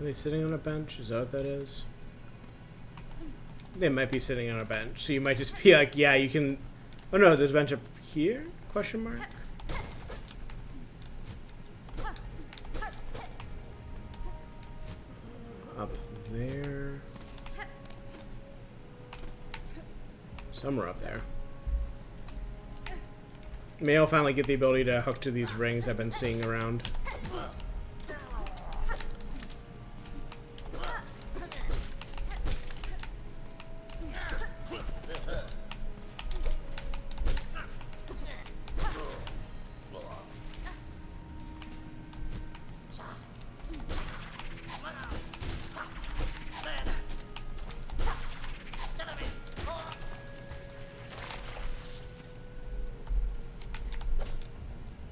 Speaker 1: Are they sitting on a bench? Is that what that is? They might be sitting on a bench, so you might just be like, yeah, you can... Oh no, there's a bench up here? Question mark? Up there. Somewhere up there. Maybe I'll finally get the ability to hook to these rings I've been seeing around.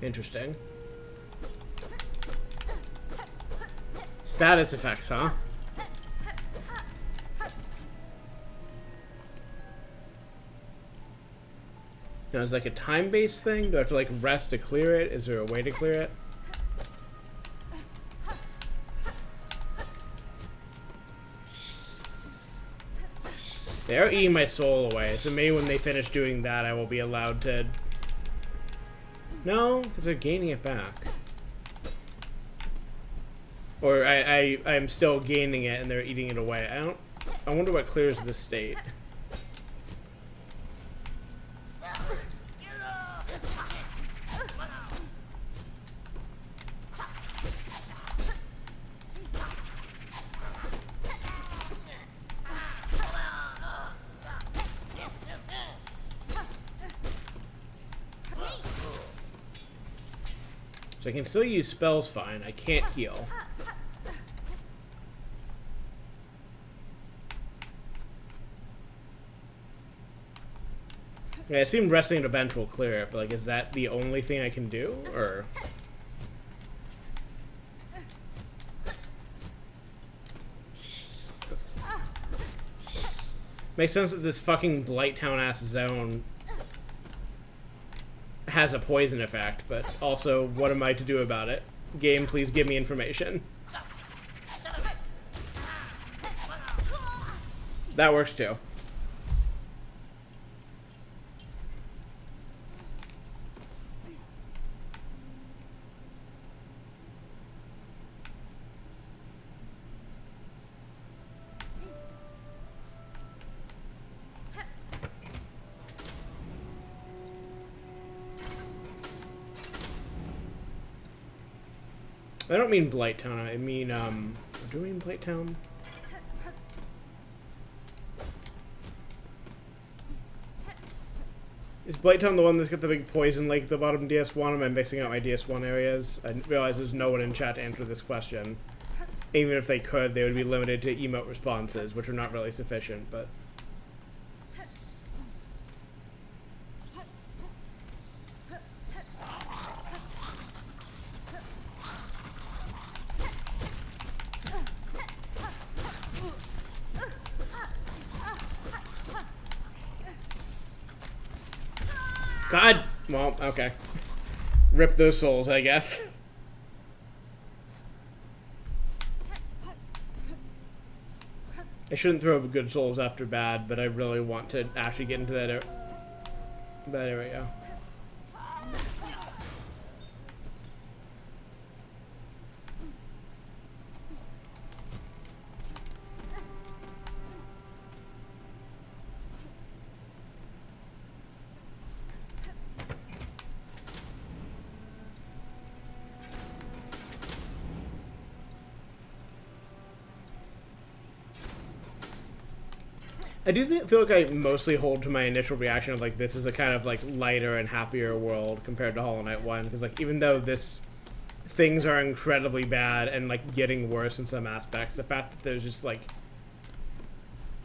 Speaker 1: Interesting. Status effects, huh? Now, is it like a time-based thing? Do I have to like rest to clear it? Is there a way to clear it? They are eating my soul away, so maybe when they finish doing that, I will be allowed to... No, because they're gaining it back. Or I'm still gaining it and they're eating it away. I wonder what clears this state. So I can still use spells fine. I can't heal. Yeah, I assume resting on a bench will clear it, but like, is that the only thing I can do, or? Makes sense that this fucking Blighttown-ass zone has a poison effect, but also, what am I to do about it? Game, please give me information. That works too. I don't mean Blighttown, I mean, do I mean Blighttown? Is Blighttown the one that's got the big poison lake at the bottom DS1? Am I mixing up my DS1 areas? I realize there's no one in chat to answer this question. Even if they could, they would be limited to emote responses, which are not really sufficient, but... God. Well, okay. Rip those souls, I guess. I shouldn't throw good souls after bad, but I really want to actually get into that area. I do feel like I mostly hold to my initial reaction of like this is a kind of like lighter and happier world compared to Hollow Knight 1, because like even though things are incredibly bad and like getting worse in some aspects, the fact that there's just like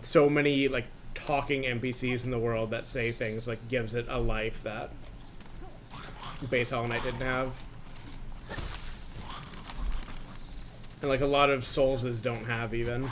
Speaker 1: so many like talking NPCs in the world that say things like gives it a life that base Hollow Knight didn't have. And like a lot of Souls' don't have even.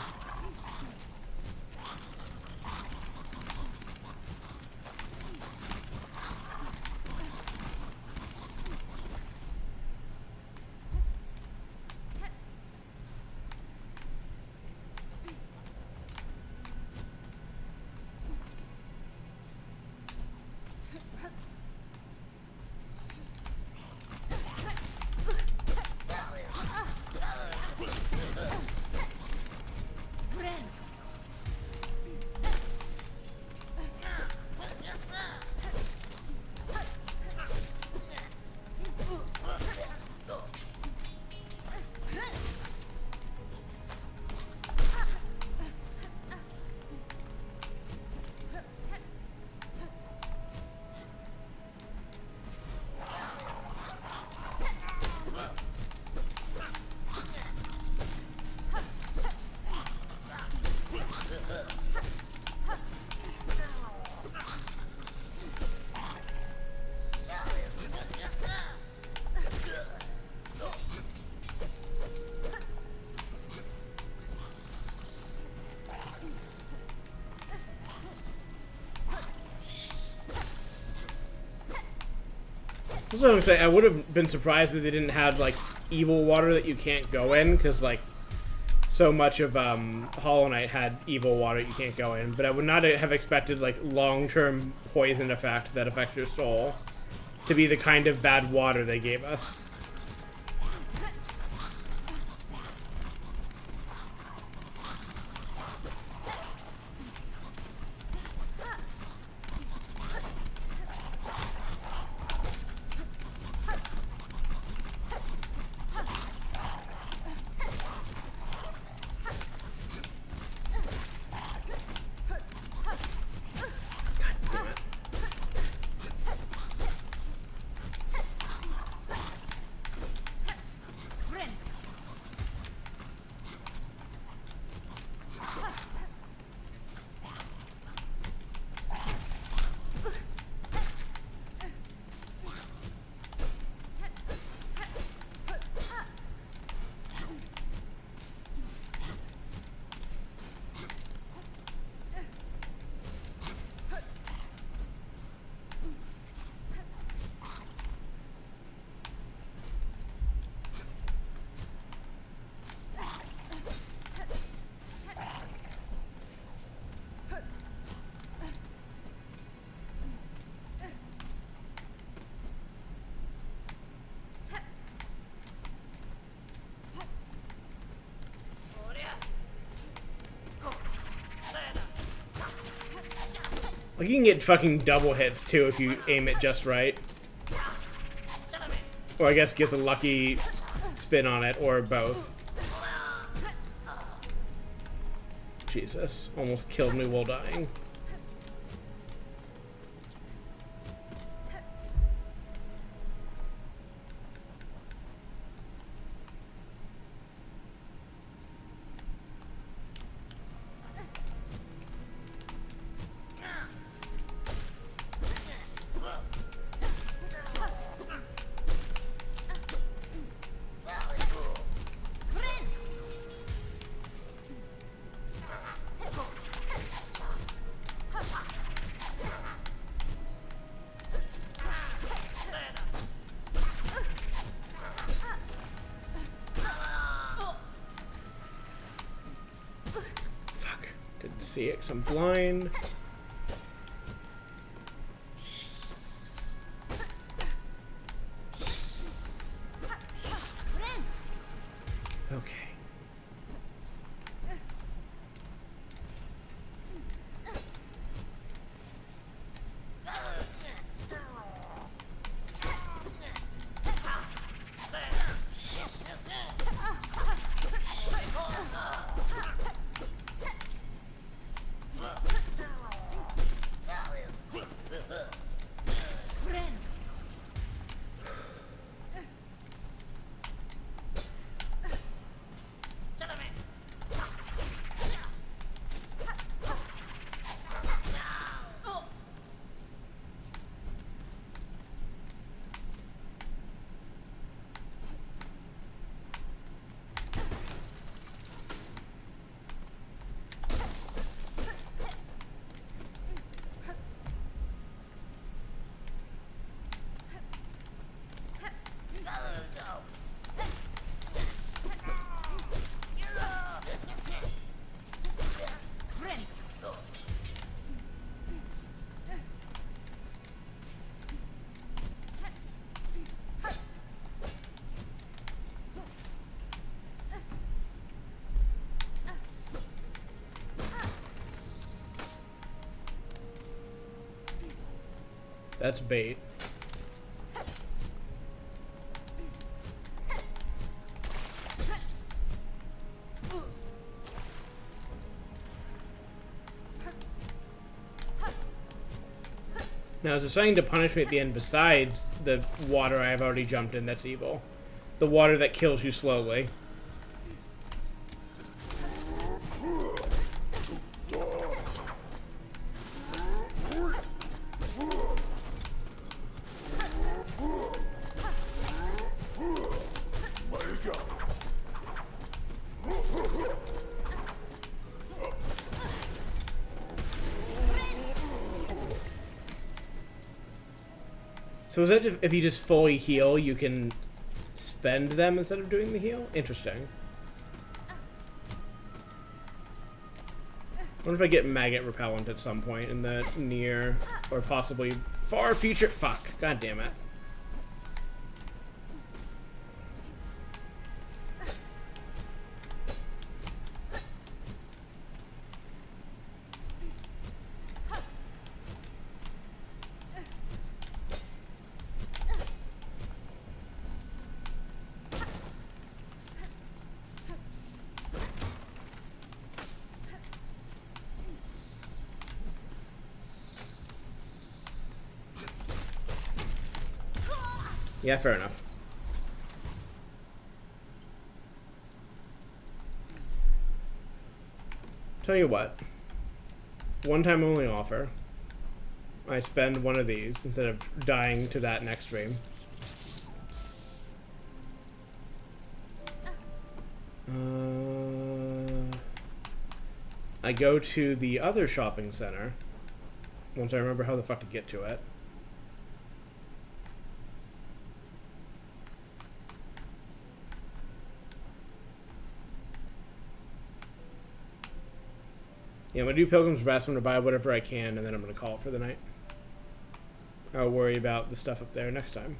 Speaker 1: That's what I'm saying. I would have been surprised that they didn't have like evil water that you can't go in, because like so much of Hollow Knight had evil water you can't go in. But I would not have expected like long-term poison effect that affects your soul to be the kind of bad water they gave us. Like, you can get fucking double hits, too, if you aim it just right. Or I guess get the lucky spin on it, or both. Jesus. Almost killed me while dying. see it 'cause I'm blind. Okay. That's bait. Now, is there something to punish me at the end besides the water I've already jumped in that's evil? The water that kills you slowly. So is that if you just fully heal, you can spend them instead of doing the heal? Interesting. I wonder if I get maggot repellent at some point in the near or possibly far future. Fuck. God damn it. Yeah, fair enough. Tell you what. One time only offer. I spend one of these instead of dying to that next stream. I go to the other shopping center once I remember how the fuck to get to it. Yeah, I'm gonna do Pilgrim's Rest. I'm gonna buy whatever I can, and then I'm gonna call it for the night. I'll worry about the stuff up there next time.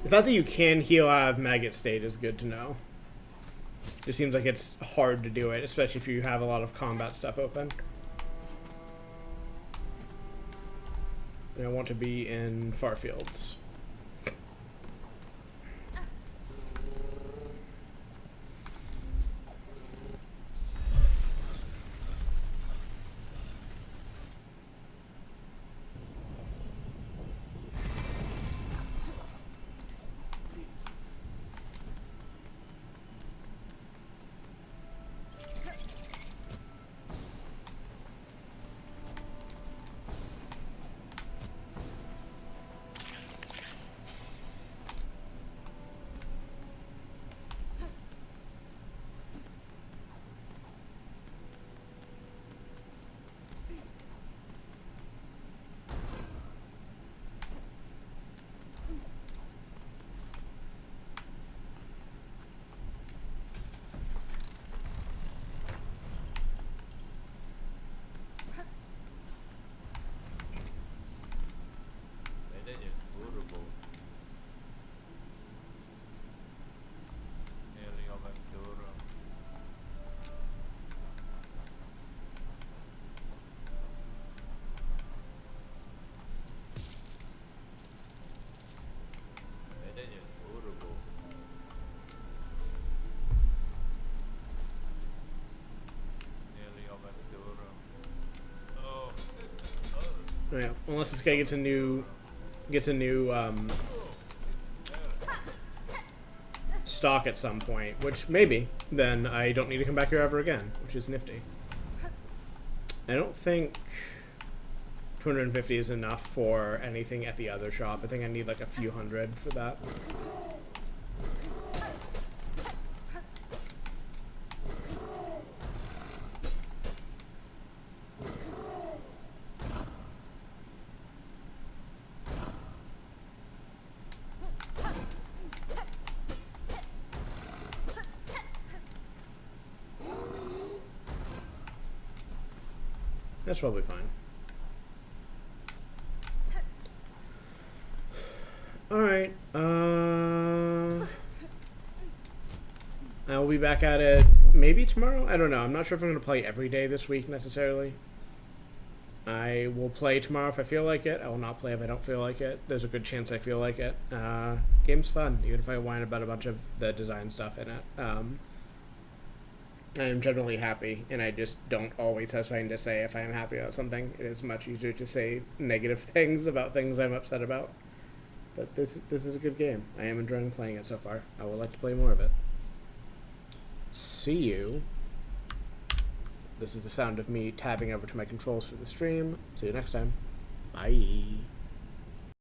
Speaker 1: The fact that you can heal out of maggot state is good to know. It seems like it's hard to do it, especially if you have a lot of combat stuff open. And I want to be in Farfields. Yeah, unless this guy gets a new stock at some point, which maybe, then I don't need to come back here ever again, which is nifty. I don't think 250 is enough for anything at the other shop. I think I need like a few hundred for that. That's probably fine. Alright, I will be back at it maybe tomorrow? I don't know. I'm not sure if I'm going to play every day this week necessarily. I will play tomorrow if I feel like it. I will not play if I don't feel like it. There's a good chance I feel like it. Game's fun, even if I whine about a bunch of the design stuff in it. I am generally happy, and I just don't always have something to say if I am happy about something. It is much easier to say negative things about things I'm upset about. But this is a good game. I am enjoying playing it so far. I would like to play more of it. See you. This is the sound of me tabbing over to my controls for the stream. See you next time. Bye.